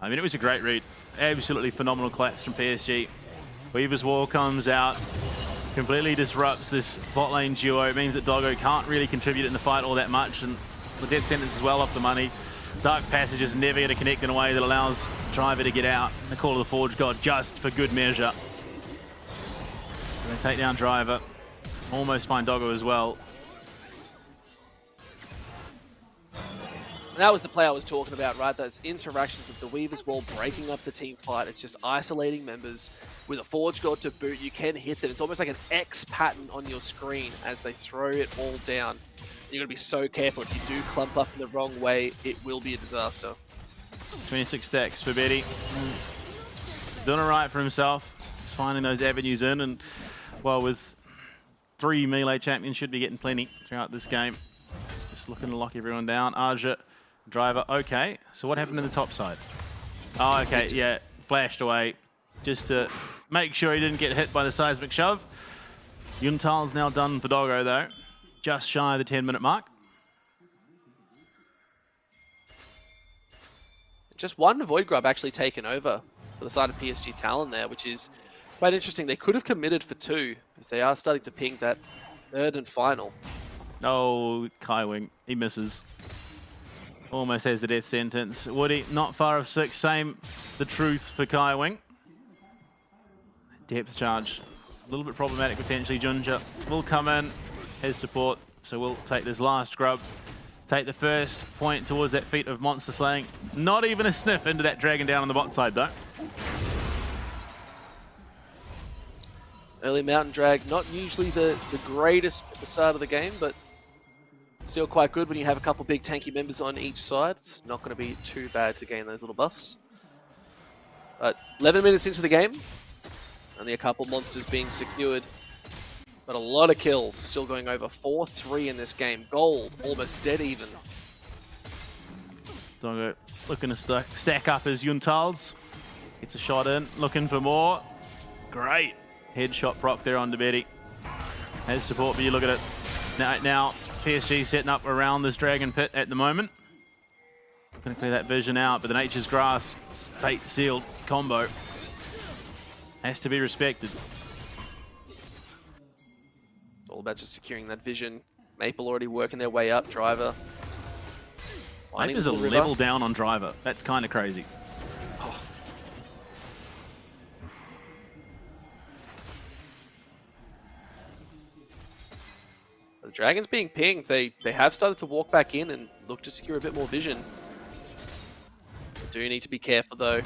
I mean, it was a great read. Absolutely phenomenal collapse from PSG. Weaver's Wall comes out, completely disrupts this bot lane duo. It means that Doggo can't really contribute in the fight all that much, and the death sentence is well off the money. Dark Passage is never going to connect in a way that allows Driver to get out. The call of the Forge God just for good measure. So they take down Driver. Almost find Doggo as well. And that was the play I was talking about, right? Those interactions of the Weaver's Wall breaking up the team fight. It's just isolating members. With a Forge God to boot, you can hit them. It's almost like an X pattern on your screen as they throw it all down. You're going to be so careful. If you do clump up in the wrong way, it will be a disaster. 26 stacks for Betty. He's doing it right for himself. He's finding those avenues in, and well, with 3 melee champions, should be getting plenty throughout this game. Just looking to lock everyone down. Aja, Driver, okay. So what happened in the top side? Oh, okay, yeah, flashed away. Just to make sure he didn't get hit by the seismic shove. Yuntal's now done for Doggo though. Just shy of the 10-minute mark. Just one Void Grub actually taken over for the side of PSG Talon there, which is quite interesting. They could have committed for 2, as they are starting to ping that 3rd and final. Oh, Kaiwing, he misses. Almost has the death sentence. Woody, not far of 6, same the truth for Kaiwing. Depth charge, a little bit problematic potentially. Junja will come in, has support, so we'll take this last grub. Take the first point towards that feat of monster slaying. Not even a sniff into that dragon down on the bot side though. Early Mountain Drag, not usually the greatest at the start of the game, but still quite good when you have a couple big tanky members on each side. It's not going to be too bad to gain those little buffs. But 11 minutes into the game, only a couple monsters being secured, but a lot of kills. Still going over 4-3 in this game. Gold almost dead even Doggo looking to stack up his Yuntals. Gets a shot in, looking for more. Great headshot proc there on Thematic. Has support, but you look at it. Now PSG setting up around this Dragon Pit at the moment. Gonna clear that vision out, but the Nature's Grass fate sealed combo has to be respected. It's all about just securing that vision. Maple already working their way up. Driver. Maple a level down on Driver. That's kind of crazy. Oh. The Dragon's being pinged. They have started to walk back in and look to secure a bit more vision. They do need to be careful though.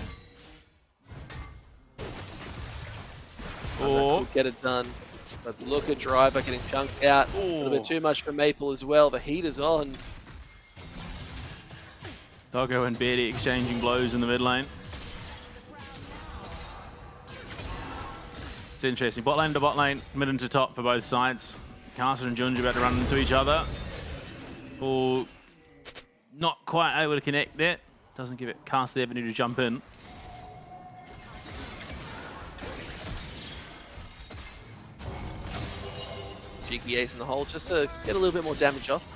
Oh. Could get it done. But look at Driver getting chunked out. A little bit too much for Maple as well. The heat is on. Doggo and Betty exchanging blows in the mid lane. It's interesting. Bot lane to bot lane, mid into top for both sides. Carson and Junja about to run into each other. Oh, not quite able to connect there. Doesn't give it Cast the avenue to jump in. Cheeky ace in the hole just to get a little bit more damage off.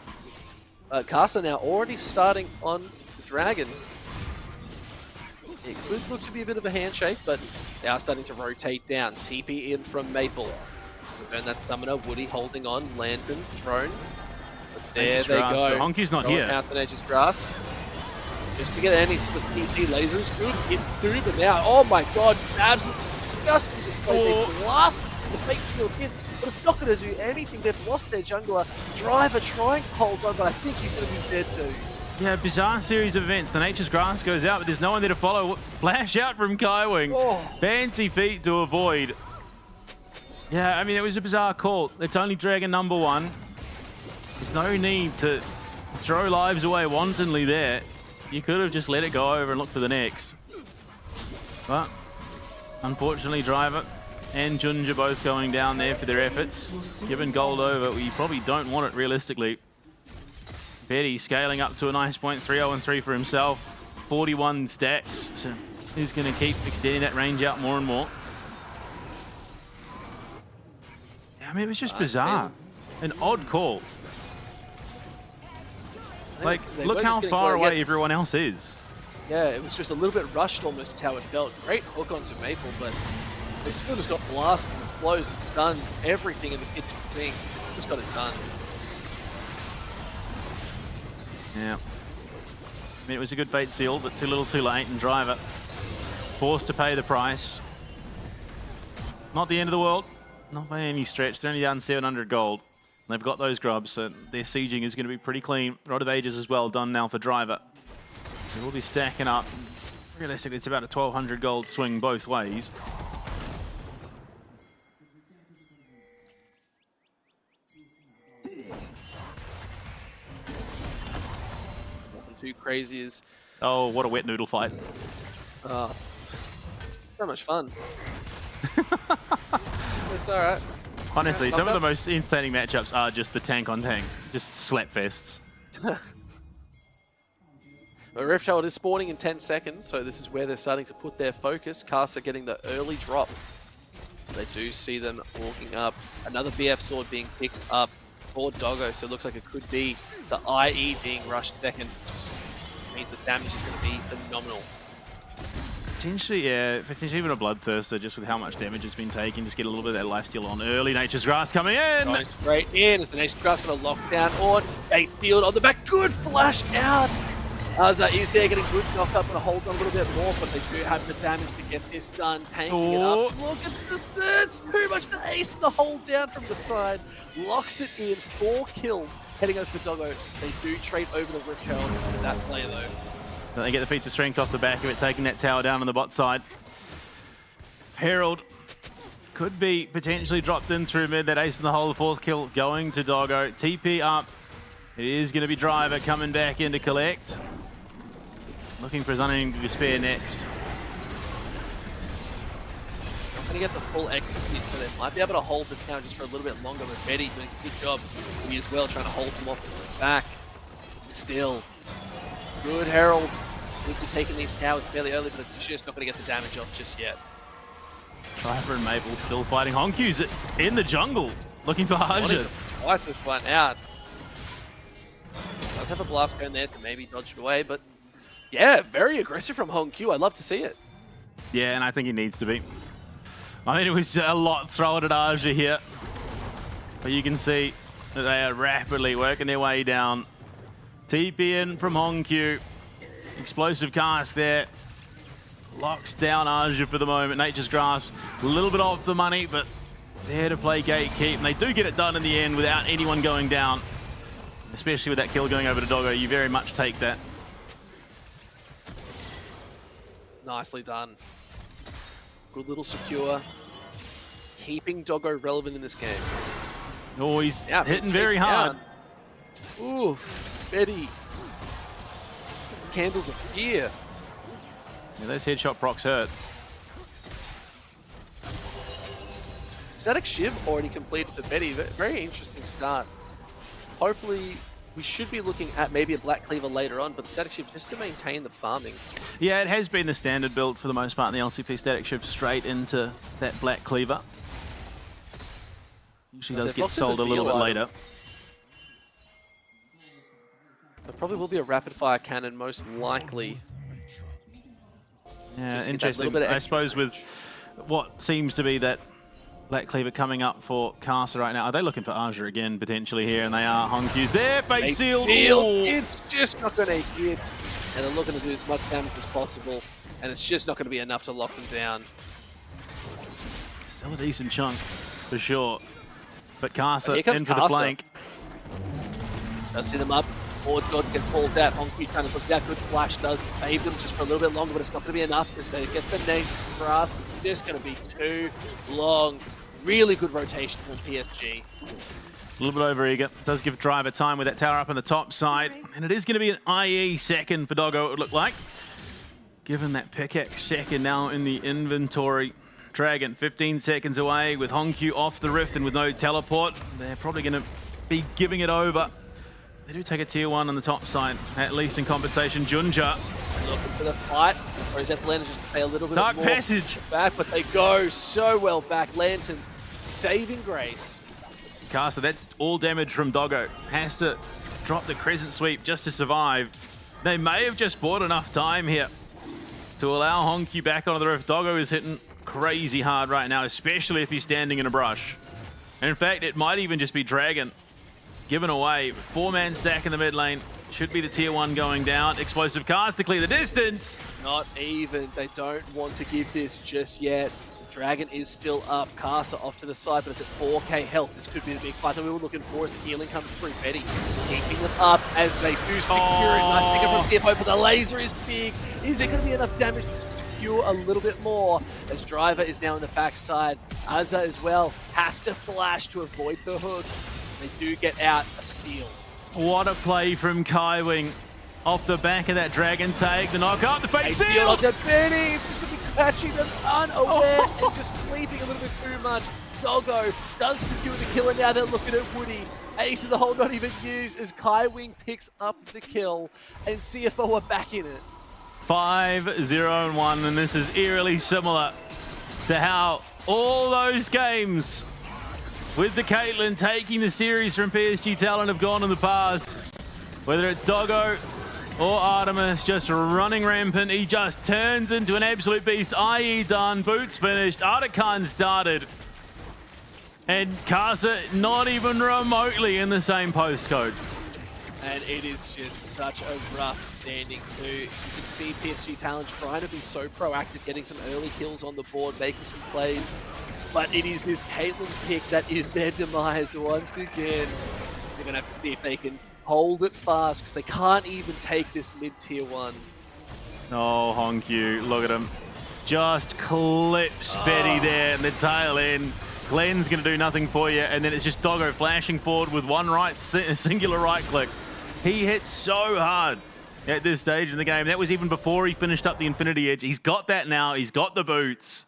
Carson now already starting on the Dragon. It could look to be a bit of a handshake, but they are starting to rotate down. TP in from Maple. Burn that summoner. Woody holding on. Lantern thrown. But there they go. Honky's not here. Out the Nature's Grasp. Just to get any sort of PC lasers. Good hit through, but now, oh my god, Babs are disgusting. Just played their blast. The fake steel hits, but it's not going to do anything. They've lost their jungler. Driver trying to hold on, but I think he's going to be dead too. Yeah, bizarre series of events. The Nature's Grass goes out, but there's no one there to follow. Flash out from Kaiwing. Oh. Fancy feet to avoid. Yeah, I mean, it was a bizarre call. It's only Dragon number one. There's no need to throw lives away wantonly there. You could have just let it go over and looked for the next. But unfortunately, Driver and Junja both going down there for their efforts. Given gold over, you probably don't want it realistically. Betty scaling up to a nice point, 3-0-3 for himself. 41 stacks, so he's going to keep extending that range out more and more. Yeah, I mean, it was just bizarre. An odd call. Like, look how far away everyone else is. Yeah, it was just a little bit rushed almost is how it felt. Great hook onto Maple, but they still just got blasted with flows, stuns, everything in the kitchen sink. Just got it done. Yeah. I mean, it was a good fate seal, but too little too late, and Driver forced to pay the price. Not the end of the world, not by any stretch. They're only down 700 gold. They've got those grubs, so their sieging is going to be pretty clean. Rod of Ages as well done now for Driver. So we'll be stacking up. Realistically, it's about a 1200 gold swing both ways. Too crazy is. Oh, what a wet noodle fight. So much fun. It's alright. Honestly, some of the most entertaining matchups are just the tank on tank. Just slap fests. The Rift Herald is spawning in 10 seconds, so this is where they're starting to put their focus. Casts are getting the early drop. They do see them walking up. Another BF sword being picked up for Doggo, so it looks like it could be the IE being rushed second. Which means the damage is going to be phenomenal. Potentially, yeah, potentially even a Bloodthirster, just with how much damage has been taken. Just get a little bit of that lifesteal on early. Nature's Grass coming in! Going straight in as the Nature's Grass going to lock down on a steal on the back. Good flash out! Azza is there getting good knock up and hold on a little bit more, but they do have the damage to get this done. Tanking it up. Look at this, it's too much. The ace, the hold down from the side. Locks it in, 4 kills. Heading over for Doggo. They do trade over the Rift Herald for that play though. They get the feats of strength off the back of it, taking that tower down on the bot side. Herald could be potentially dropped in through mid. That ace in the hole, the 4th kill going to Doggo. TP up. It is going to be Driver coming back in to collect. Looking for his unending despair next. Not going to get the full execute, so they might be able to hold this now just for a little bit longer. But Betty doing a good job. He as well, trying to hold them off the back. Still, Good Herald. We'll be taking these towers fairly early, but it's just not going to get the damage off just yet. Driver and Maple still fighting. Honkyu's in the jungle, looking for Wanting Haja. to fight this one out. Does have a blast going there to maybe dodge it away, but yeah, very aggressive from Hongkyu. I'd love to see it. Yeah, and I think he needs to be. I mean, it was a lot thrown at Aja here. But you can see that they are rapidly working their way down. TP in from Hongkyu. Explosive cast there. Locks down Aja for the moment. Nature's Grasp, a little bit off the money, but there to play gatekeep. And they do get it done in the end without anyone going down. Especially with that kill going over to Doggo, you very much take that. Nicely done. Good little secure. Keeping Doggo relevant in this game. Oh, he's Yeah, hitting very hard. Down. Ooh, Betty. Candles of fear. Yeah, those headshot procs hurt. Static Shiv already completed for Betty. Very interesting start. Hopefully, we should be looking at maybe a Black Cleaver later on, but the Static Shiv just to maintain the farming. Yeah, it has been the standard build for the most part in the LCP. Static Shift straight into that Black Cleaver. Usually does get sold a little bit later. There probably will be a rapid fire cannon, most likely. Yeah, interesting. I suppose with what seems to be that Black Cleaver coming up for Casa right now. Are they looking for Aja again, potentially here? And they are. Honkyu's there. Fate sealed. It's just not going to hit. And they're looking to do as much damage as possible. And it's just not going to be enough to lock them down. Still a decent chunk, for sure. But Casa in for Casa. the flank. Does see them up. Forward gods get pulled out. Honky trying to look that good flash does save them just for a little bit longer, but it's not going to be enough as they get the name grasp. It's just going to be too long. Really good rotation from PSG. A little bit over eager. Does give Driver time with that tower up on the top side. And it is going to be an IE second for Doggo, it would look like. Given that pickaxe second now in the inventory. Dragon 15 seconds away with Hongkyu off the rift and with no teleport. They're probably going to be giving it over. They do take a tier 1 on the top side, at least in compensation. Junja. Looking for the fight, or is that Lantern just to pay a little bit Dark more Passage back, but they go so well back. Lantern saving grace. Caster, that's all damage from Doggo. Has to drop the Crescent Sweep just to survive. They may have just bought enough time here to allow Hongkyu back onto the rift. Doggo is hitting crazy hard right now, especially if he's standing in a brush. In fact, it might even just be Dragon given away. 4-man stack in the mid lane. Should be the tier 1 going down. Explosive cast to clear the distance. Not even. They don't want to give this just yet. Dragon is still up. Casa off to the side, but it's at 4k health. This could be the big fight that we were looking for as the healing comes through. Betty keeping them up as they do secure. Nice pick up from CFO, but the laser is big. Is it going to be enough damage to secure a little bit more? As Driver is now on the backside. Azza as well has to flash to avoid the hook. They do get out a steal. What a play from Kaiwing off the back of that Dragon take. The knock up, the fate seal. Onto Benny. Just going to be catching them unaware and just sleeping a little bit too much. Doggo does secure the kill, and now they're looking at Woody. Ace of the hole not even used as Kaiwing picks up the kill, and CFO are back in it. 5-0-1, and this is eerily similar to how all those games with the Caitlyn taking the series from PSG Talent have gone in the past. Whether it's Doggo or Artemis just running rampant, he just turns into an absolute beast. IE done, boots finished, Artikan started. And Casa not even remotely in the same postcode. And it is just such a rough standing too. You can see PSG Talent trying to be so proactive, getting some early kills on the board, making some plays. But it is this Caitlyn pick that is their demise once again. They're going to have to see if they can hold it fast because they can't even take this mid-tier 1. Oh, Hongkyu, look at him. Just clips Betty there in the tail end. Glenn's going to do nothing for you, and then it's just Doggo flashing forward with one singular right click. He hit so hard at this stage in the game. That was even before he finished up the Infinity Edge. He's got that now. He's got the boots.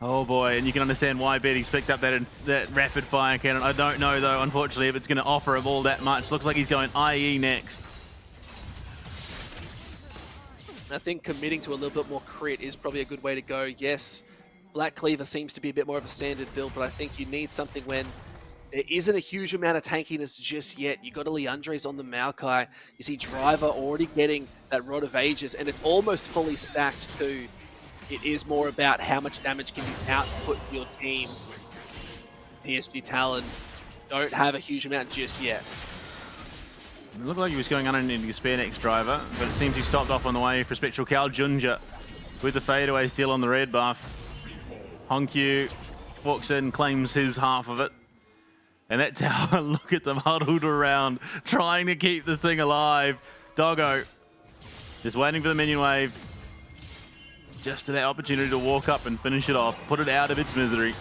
Oh boy, and you can understand why Betty's picked up that rapid fire cannon. I don't know though, unfortunately, if it's going to offer him all that much. Looks like he's going IE next. I think committing to a little bit more crit is probably a good way to go. Yes, Black Cleaver seems to be a bit more of a standard build, but I think you need something when there isn't a huge amount of tankiness just yet. You got a Leandre's on the Maokai. You see Driver already getting that Rod of Ages, and it's almost fully stacked too. It is more about how much damage can you output your team. PSG Talon don't have a huge amount just yet. It looked like he was going underneath his Spear next Driver, but it seems he stopped off on the way for Spectral Cal. Junja with the fadeaway steal on the red buff. Honkyu walks in, claims his half of it. And that tower, look at them huddled around, trying to keep the thing alive. Doggo just waiting for the minion wave. Just to that opportunity to walk up and finish it off, put it out of its misery.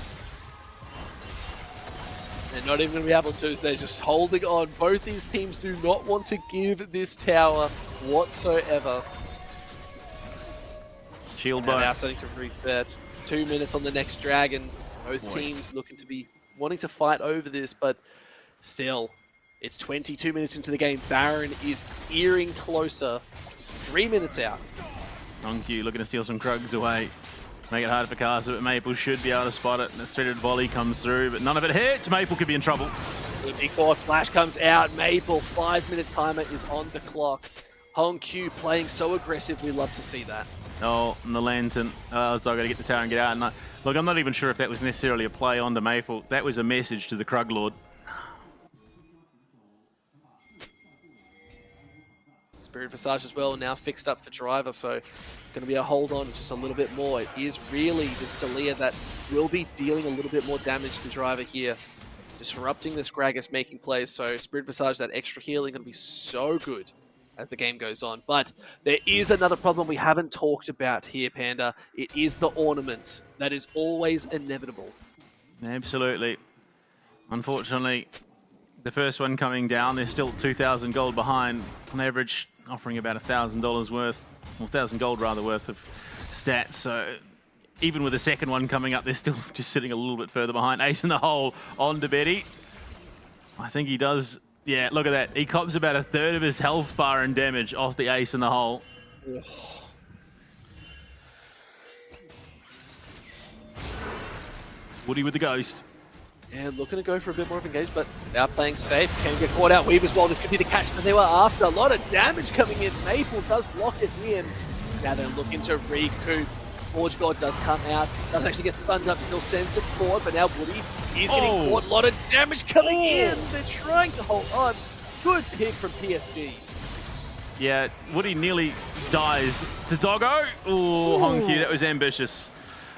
They're not even going to be able to, so they're just holding on. Both these teams do not want to give this tower whatsoever. Shield bow. bow. Now starting to reset. 2 minutes on the next dragon. Both teams looking to be wanting to fight over this, but still, it's 22 minutes into the game. Baron is earing closer. 3 minutes out. Honkyu looking to steal some Krugs away. Make it harder for Casa, but Maple should be able to spot it. And the threaded volley comes through, but none of it hits. Maple could be in trouble. The big fourth flash comes out. Maple, 5-minute timer is on the clock. Honkyu playing so aggressive. We love to see that. Oh, and the Lantern. I was got to get the tower and get out. And look, I'm not even sure if that was necessarily a play onto Maple. That was a message to the Krug Lord. Spirit Visage as well, now fixed up for Driver, so going to be a hold on just a little bit more. It is really this Talia that will be dealing a little bit more damage to Driver here. Disrupting this Gragas making plays, so Spirit Visage, that extra healing, going to be so good as the game goes on. But there is another problem we haven't talked about here, Panda. It is the ornaments. That is always inevitable. Absolutely. Unfortunately, the first one coming down, they're still 2,000 gold behind. On average, offering about $1,000 worth, or 1,000 gold rather worth of stats. So even with the second one coming up, they're still just sitting a little bit further behind. Ace in the hole on to Betty. I think he does. Yeah, look at that. He cops about a third of his health bar and damage off the ace in the hole. Ugh. Woody with the ghost. And looking to go for a bit more of engage, but now playing safe. Can get caught out. Weavers, well, this could be the catch that they were after. A lot of damage coming in. Maple does lock it in. Now they're looking to recoup. Forge God does come out. Does actually get stunned up, still sends it forward, but now Woody is getting caught. A lot of damage coming in. They're trying to hold on. Good pick from PSG. Yeah, Woody nearly dies to Doggo. Oh, Honkyu, that was ambitious.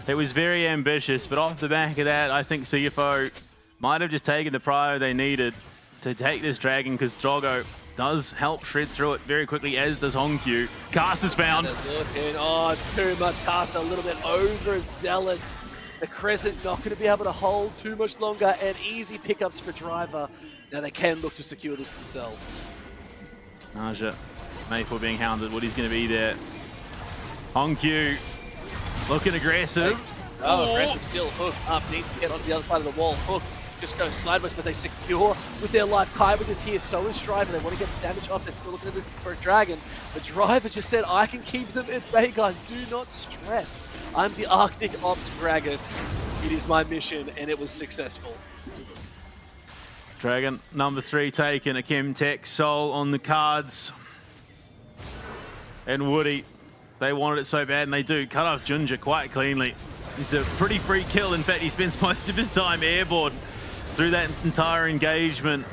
It was very ambitious, but off the back of that, I think CFO might have just taken the prio they needed to take this dragon, because Doggo does help shred through it very quickly, as does Honkyu. Casa's found. Oh, it's too much. Casa a little bit overzealous. The Crescent not going to be able to hold too much longer, and easy pickups for Driver. Now they can look to secure this themselves. Naja, Maple being hounded. Woody's going to be there. Honkyu looking aggressive. Oh, aggressive still. Hook up, needs to get onto the other side of the wall. Hook just goes sideways, but they secure with their life. Kaiwing is here, so is Driver. They want to get the damage off. They're still looking at this for a dragon. The Driver just said, I can keep them at bay, guys. Do not stress. I'm the Arctic Ops Gragas. It is my mission, and it was successful. Dragon number 3 taken. A Chemtech Soul on the cards. And Woody, they wanted it so bad, and they do. Cut off Junja quite cleanly. It's a pretty free kill. In fact, he spends most of his time airborne through that entire engagement.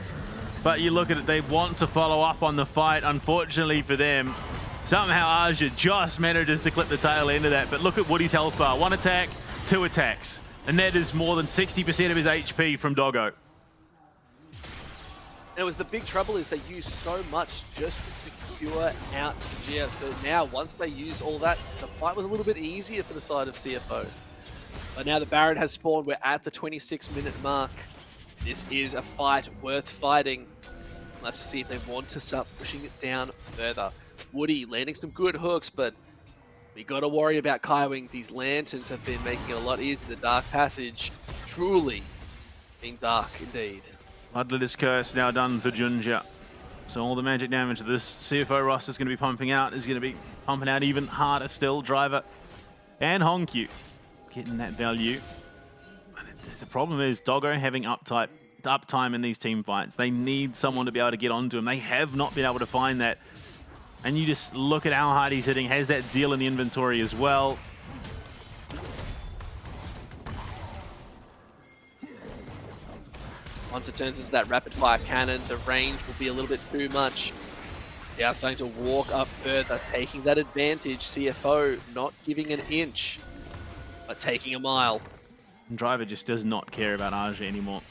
But you look at it, they want to follow up on the fight. Unfortunately for them, somehow Aja just manages to clip the tail end of that. But look at Woody's health bar. 1 attack, 2 attacks. And that is more than 60% of his HP from Doggo. And it was the big trouble is they used so much just to secure out Gia. So now, once they use all that, the fight was a little bit easier for the side of CFO. But now the Baron has spawned. We're at the 26-minute mark. This is a fight worth fighting. We'll have to see if they want to start pushing it down further. Woody landing some good hooks, but we got to worry about Kaiwing. These lanterns have been making it a lot easier. The Dark Passage truly being dark indeed. Bloodletter's Curse now done for Junja. So all the magic damage that this CFO roster is going to be pumping out is going to be pumping out even harder still. Driver and Honkyu getting that value. The problem is Doggo having uptime in these team fights. They need someone to be able to get onto him. They have not been able to find that. And you just look at how hard he's hitting. Has that Zeal in the inventory as well. Once it turns into that rapid fire cannon, the range will be a little bit too much. They are starting to walk up further, taking that advantage. CFO not giving an inch, but taking a mile. And Driver just does not care about Aja anymore.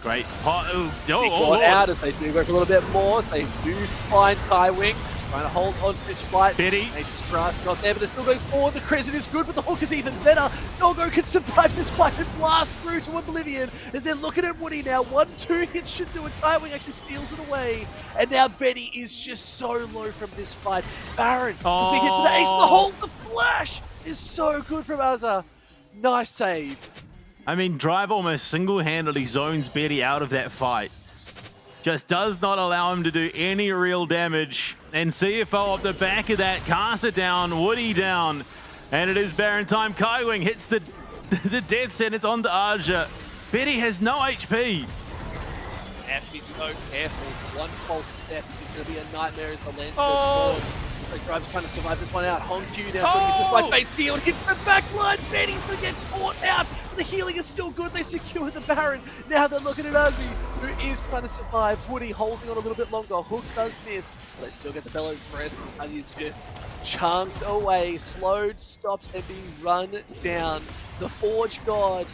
Great pot. Out as they do go for a little bit more. So they do find Kaiwing. Trying to hold on to this fight. Betty. Nature's Grasp not there, but they're still going forward. The crescent is good, but the hook is even better. Doggo can survive this fight and blast through to Oblivion as they're looking at Woody now. 1-2 hits should do it. Kaiwing actually steals it away. And now Betty is just so low from this fight. Baron has been hit with the ace in the hole. The flash is so good from Azza. Nice save. I mean, Drive almost single-handedly zones Betty out of that fight. Just does not allow him to do any real damage. And CFO off the back of that, Casa down, Woody down. And it is Baron time. Kaiwing hits the death sentence onto Aja. Betty has no HP. Have to be so careful. One false step is going to be a nightmare as the lens goes forward. The Driver's trying to survive this one out. Honkyu now trying to use this by Fate Steel. Hits the back line. Betty's going to get caught out. The healing is still good. They secure the Baron. Now they're looking at Ozzy, who is trying to survive. Woody holding on a little bit longer. Hook does miss. But they still get the Bellows breaths. Ozzy's just chunked away, slowed, stopped, and being run down. The Forge God,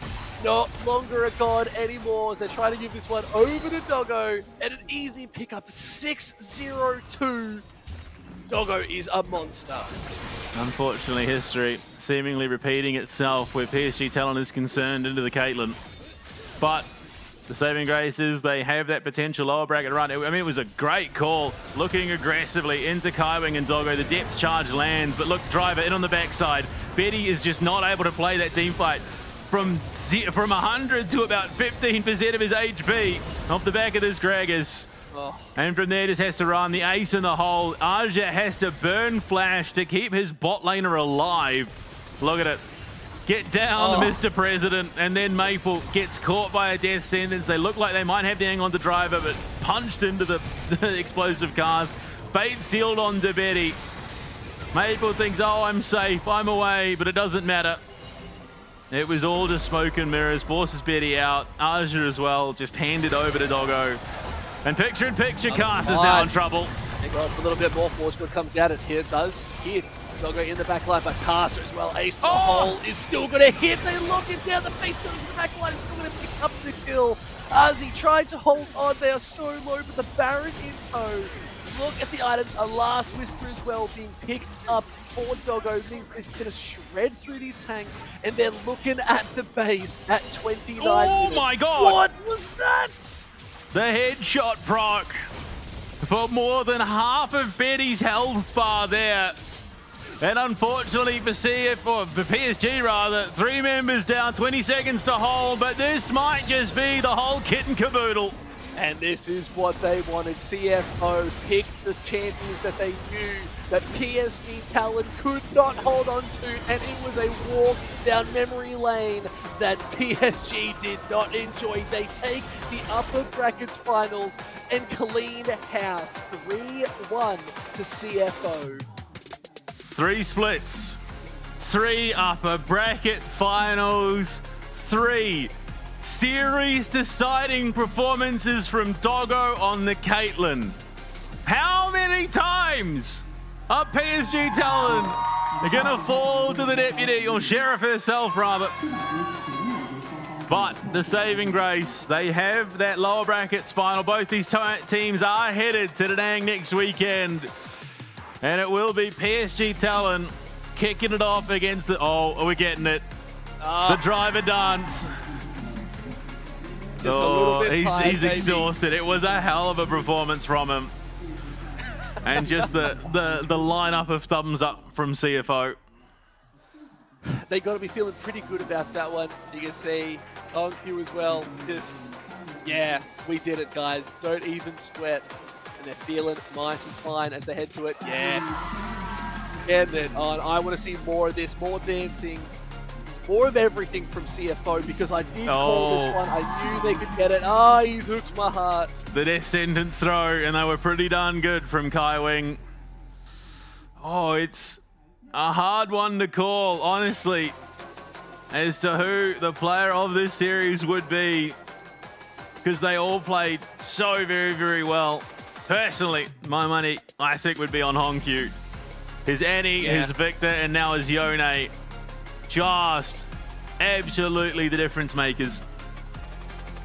not longer a god anymore, as they're trying to give this one over to Doggo. And an easy pickup, 6-0-2. Doggo is a monster. Unfortunately, history seemingly repeating itself where PSG Talon is concerned into the Caitlyn. But the saving grace is they have that potential lower bracket run. I mean, it was a great call, looking aggressively into Kaiwing and Doggo. The depth charge lands, but look, Driver in on the backside. Betty is just not able to play that team fight. From 100 to about 15% of his HP off the back of this Gragas. And from there just has to run the ace in the hole. Aja has to burn Flash to keep his bot laner alive. Look at it. Get down, Mr. President. And then Maple gets caught by a death sentence. They look like they might have to hang on to Driver, but punched into the explosive cars. Fate sealed on to Betty. Maple thinks, oh, I'm safe, I'm away, but it doesn't matter. It was all just smoke and mirrors. Forces Betty out. Aja as well, just handed over to Doggo. And picture-in-picture, Cast is now in trouble. They go up a little bit more. Forgegood comes out, and here it does. Hit. Doggo in the back line, but Caster as well. Ace in the hole is still going to hit. They lock it down. The face goes to the back line. Is still going to pick up the kill. Ozzy tried to hold on. They are so low, but the Baron info. Look at the items. A last Whisper as well being picked up for Doggo. Means this is going to shred through these tanks, and they're looking at the base at 29 minutes. Oh my god! What was that? The headshot proc for more than half of Betty's health bar there. And unfortunately for PSG rather, 3 members down, 20 seconds to hold, but this might just be the whole kit and caboodle. And this is what they wanted. CFO picked the champions that they knew that PSG Talon could not hold on to, and it was a walk down memory lane that PSG did not enjoy. They take the upper brackets finals and clean house 3-1 to CFO. 3 splits, 3 upper bracket finals, 3 series deciding performances from Doggo on the Caitlyn. How many times are PSG Talon gonna fall to the deputy, or sheriff herself rather? But the saving grace, they have that lower brackets final. Both these teams are headed to Da Nang next weekend. And it will be PSG Talon kicking it off against the... Oh, we're getting it. The Driver dance. Just a little bit tired, he's exhausted. It was a hell of a performance from him. And just the lineup of thumbs up from CFO. They got to be feeling pretty good about that one. You can see Honkyu as well. Just, yeah, we did it, guys. Don't even sweat. and they're feeling nice and fine as they head to it. Yes. Getting it on. I want to see more of this, more dancing, more of everything from CFO, because I did call this one. I knew they could get it. He's hooked my heart. The death sentence throw, and they were pretty darn good from Kai Wing. Oh, it's a hard one to call, honestly, as to who the player of this series would be, because they all played so very, very well. Personally, my money, I think, would be on Hongkyu. His Annie, his Victor, and now his Yone. Just absolutely the difference makers.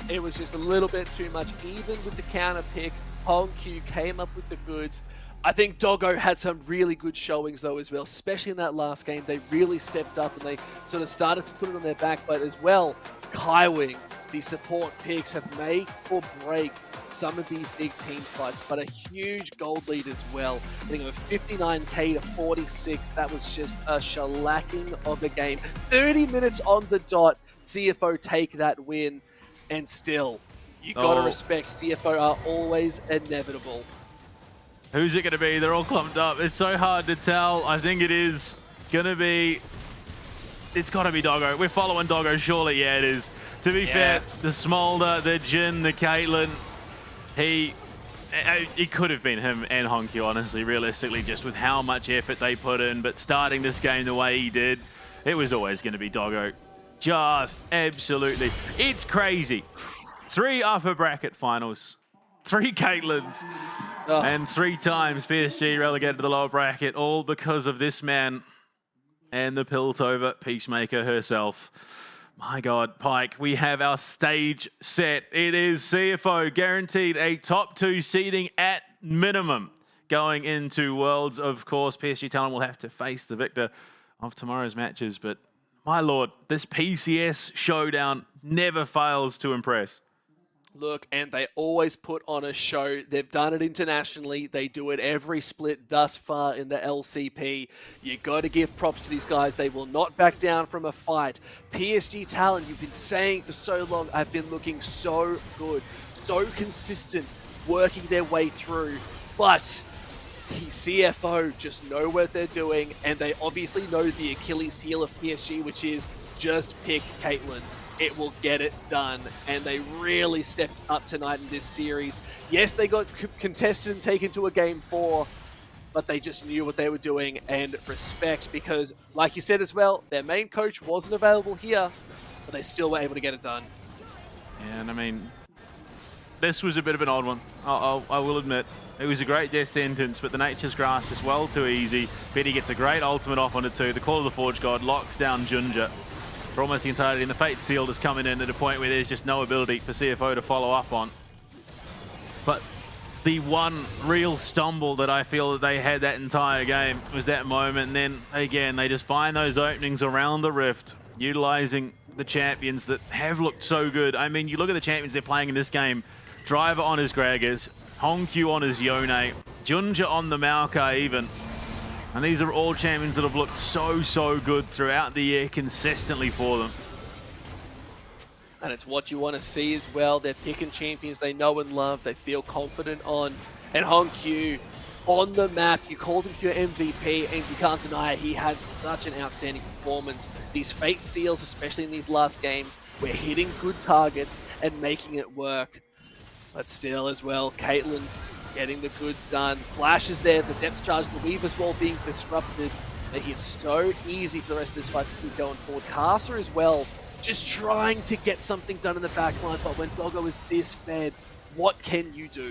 It was just a little bit too much. Even with the counter pick, Hongkyu came up with the goods. I think Doggo had some really good showings though as well, especially in that last game. They really stepped up and they sort of started to put it on their back, but as well, Kai Wing, the support picks have made or break some of these big team fights, but a huge gold lead as well. I think of 59k to 46, that was just a shellacking of a game. 30 minutes on the dot, CFO take that win, and still, you gotta respect CFO are always inevitable. Who's it going to be? They're all clumped up. It's so hard to tell. I think it is going to be... It's got to be Doggo. We're following Doggo, surely. Yeah, it is. To be fair, the Smolder, the Jin, the Caitlyn, it could have been him and Hongkyu, honestly, realistically, just with how much effort they put in. But starting this game the way he did, it was always going to be Doggo. Just absolutely. It's crazy. 3 upper bracket finals. 3 Caitlyns. And 3 times PSG relegated to the lower bracket, all because of this man and the Piltover Peacemaker herself. My God, Pike, we have our stage set. It is CFO guaranteed a top 2 seeding at minimum going into Worlds. Of course, PSG Talent will have to face the victor of tomorrow's matches, but my Lord, this PCS showdown never fails to impress. Look, and they always put on a show. They've done it internationally. They do it every split thus far in the LCP. You got to give props to these guys. They will not back down from a fight. PSG Talent, you've been saying for so long, have been looking so good, so consistent, working their way through. But CFO just know what they're doing, and they obviously know the Achilles heel of PSG, which is just pick Caitlyn. It will get it done, and they really stepped up tonight in this series. Yes, they got contested and taken to a game 4, but they just knew what they were doing, and respect, because like you said as well, their main coach wasn't available here, but they still were able to get it done. Yeah, and I mean, this was a bit of an odd one, I will admit. It was a great death sentence, but the Nature's Grasp is well too easy. Betty gets a great ultimate off onto 2. The Call of the Forge God locks down Junja for almost the entirety, and the Fate Sealed is coming in at a point where there's just no ability for CFO to follow up on. But the one real stumble that I feel that they had that entire game was that moment, and then again they just find those openings around the Rift, utilizing the champions that have looked so good. I mean, you look at the champions they're playing in this game. Driver on his Gragas, Hongkyu on his Yone, Junja on the Maokai even. And these are all champions that have looked so good throughout the year consistently for them. And it's what you want to see as well. They're picking champions they know and love, they feel confident on. And Hongkyu on the map, you called him for your MVP, and you can't deny it. He had such an outstanding performance. These Fate Seals, especially in these last games, we're hitting good targets and making it work. But still as well, Caitlyn getting the goods done. Flash is there, the depth charge, the Weaver's Wall being disrupted. Making it so easy for the rest of this fight to keep going forward. Casa as well, just trying to get something done in the backline, but when Doggo is this fed, what can you do?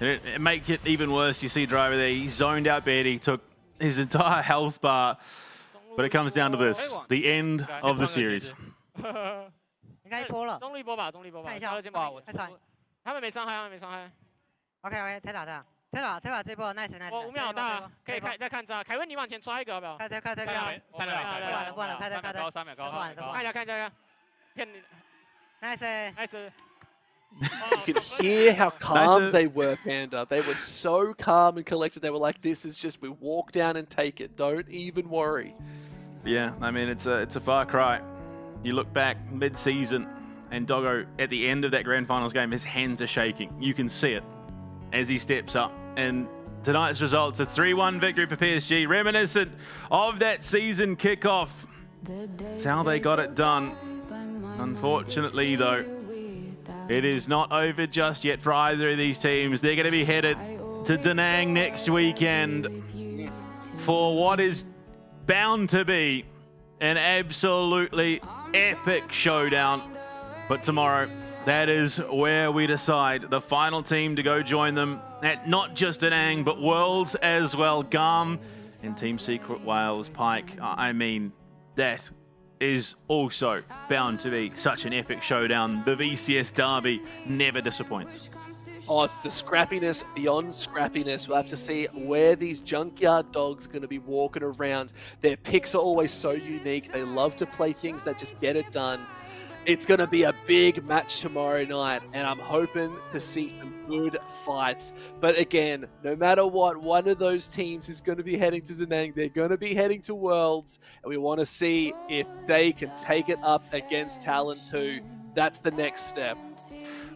It makes it even worse. You see Driver there, he zoned out Betty, took his entire health bar, but it comes down to this, the end of the series. 应该一波了。中路一波吧，中路一波吧。看一下，不好，我他们没伤害，他们没伤害。OK， 推打这波 nice。我5秒大，可以看再看这。凯文，你往前抓一个，要不要？开，3秒高，不完了，开。3秒高，看一下，骗你。nice。 You can hear how calm they were, Panda. They were so calm and collected. They were like, this is just, we walk down and take it. Don't even worry. Yeah, I mean, it's a far cry. You look back mid-season, and Doggo, at the end of that Grand Finals game, his hands are shaking. You can see it as he steps up And tonight's results, a 3-1 victory for PSG, reminiscent of that season kickoff. It's how they got it done. Unfortunately, though, it is not over just yet for either of these teams. They're going to be headed to Da Nang next weekend for what is bound to be an absolutely epic showdown. But tomorrow, that is where we decide the final team to go join them at not just Da Nang, but Worlds as well. Garm and Team Secret Wales Pike. I mean, that is also bound to be such an epic showdown. The VCS derby never disappoints. Oh, it's the scrappiness beyond scrappiness. We'll have to see where these junkyard dogs are going to be walking around. Their picks are always so unique. They love to play things that just get it done. It's going to be a big match tomorrow night, and I'm hoping to see some good fights. But again, no matter what, one of those teams is going to be heading to Da Nang. They're going to be heading to Worlds, and we want to see if they can take it up against Talon 2. That's the next step.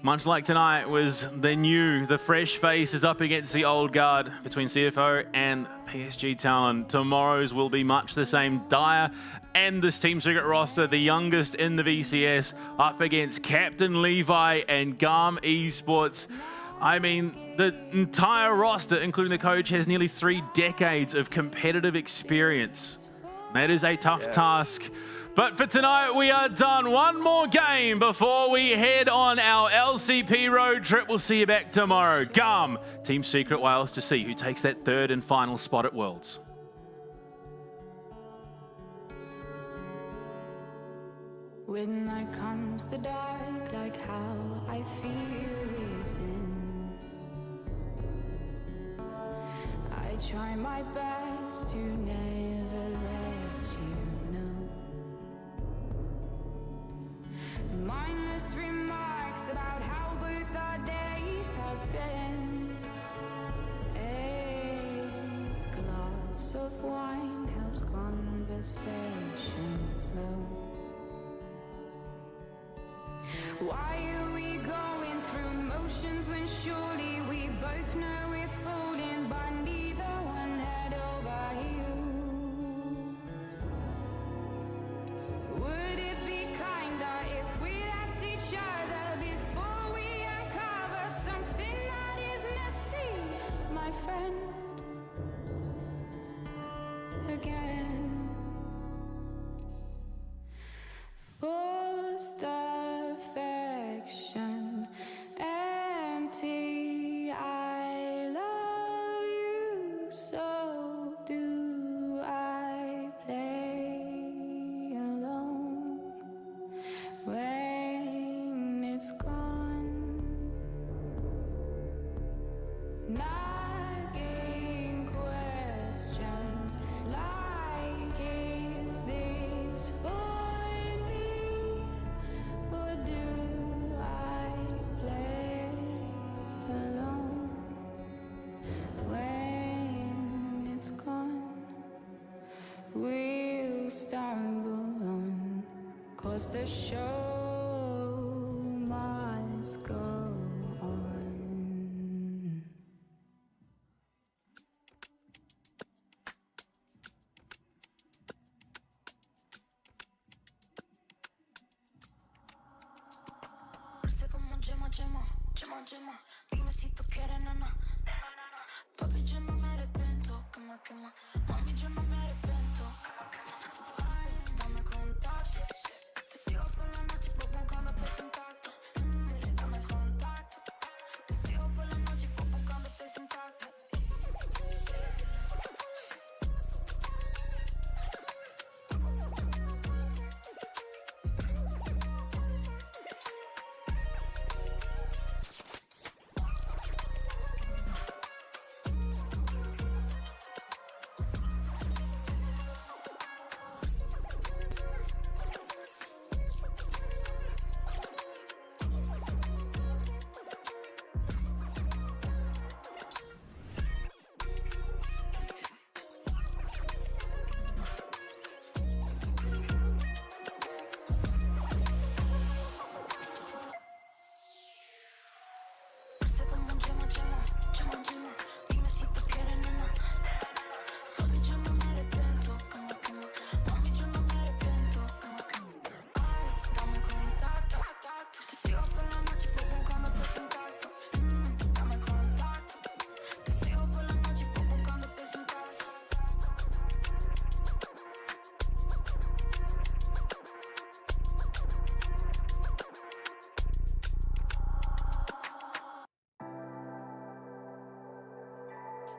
Much like tonight was the fresh faces up against the old guard between CFO and PSG Talon. Tomorrow's will be much the same. Dyer and this Team Secret roster, the youngest in the VCS, up against Captain Levi and Garm Esports. I mean, the entire roster, including the coach, has nearly 3 decades of competitive experience. That is a tough task. But for tonight, we are done. One more game before we head on our LCP road trip. We'll see you back tomorrow. Garm, Team Secret Wales, to see who takes that 3rd and final spot at Worlds. When night comes the dark, like how I feel within, I try my best to never let you know. Mindless remarks about how both our days have been. A glass of wine helps conversation flow. Why are we going through motions when surely we both know we're falling, but neither one head over heels? Would it be kinder if we left each other before we uncover something that is messy, my friend? Again, forced affection, empty. I love you, so do I play alone when it's gone. Nagging questions like, is this for me, or do I play alone when it's gone? We'll stumble on, 'cause the show must go on. Dime si tú quieres, nena. Papi, yo no me arrepiento. Quema, quema. Mami, yo no me arrepiento. Ay, dame contacto. Te sigo por la noche, voy buscándote sin tacto. Dame contacto. Te sigo por la noche, voy buscándote sin tacto.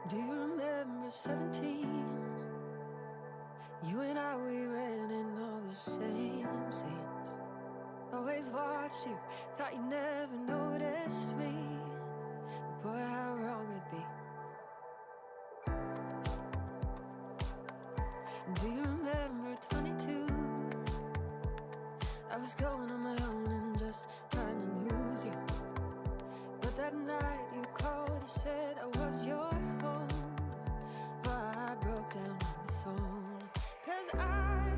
Do you remember 17? You and I, we ran in all the same scenes. Always watched you, thought you never noticed me. Boy, how wrong it'd be. Do you remember 22? I was going on my own and just trying to lose you. But that night you called, you said I was your home. Well, I broke down on the phone. 'Cause I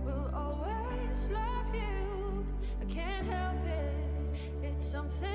will always love you. I can't help it, it's something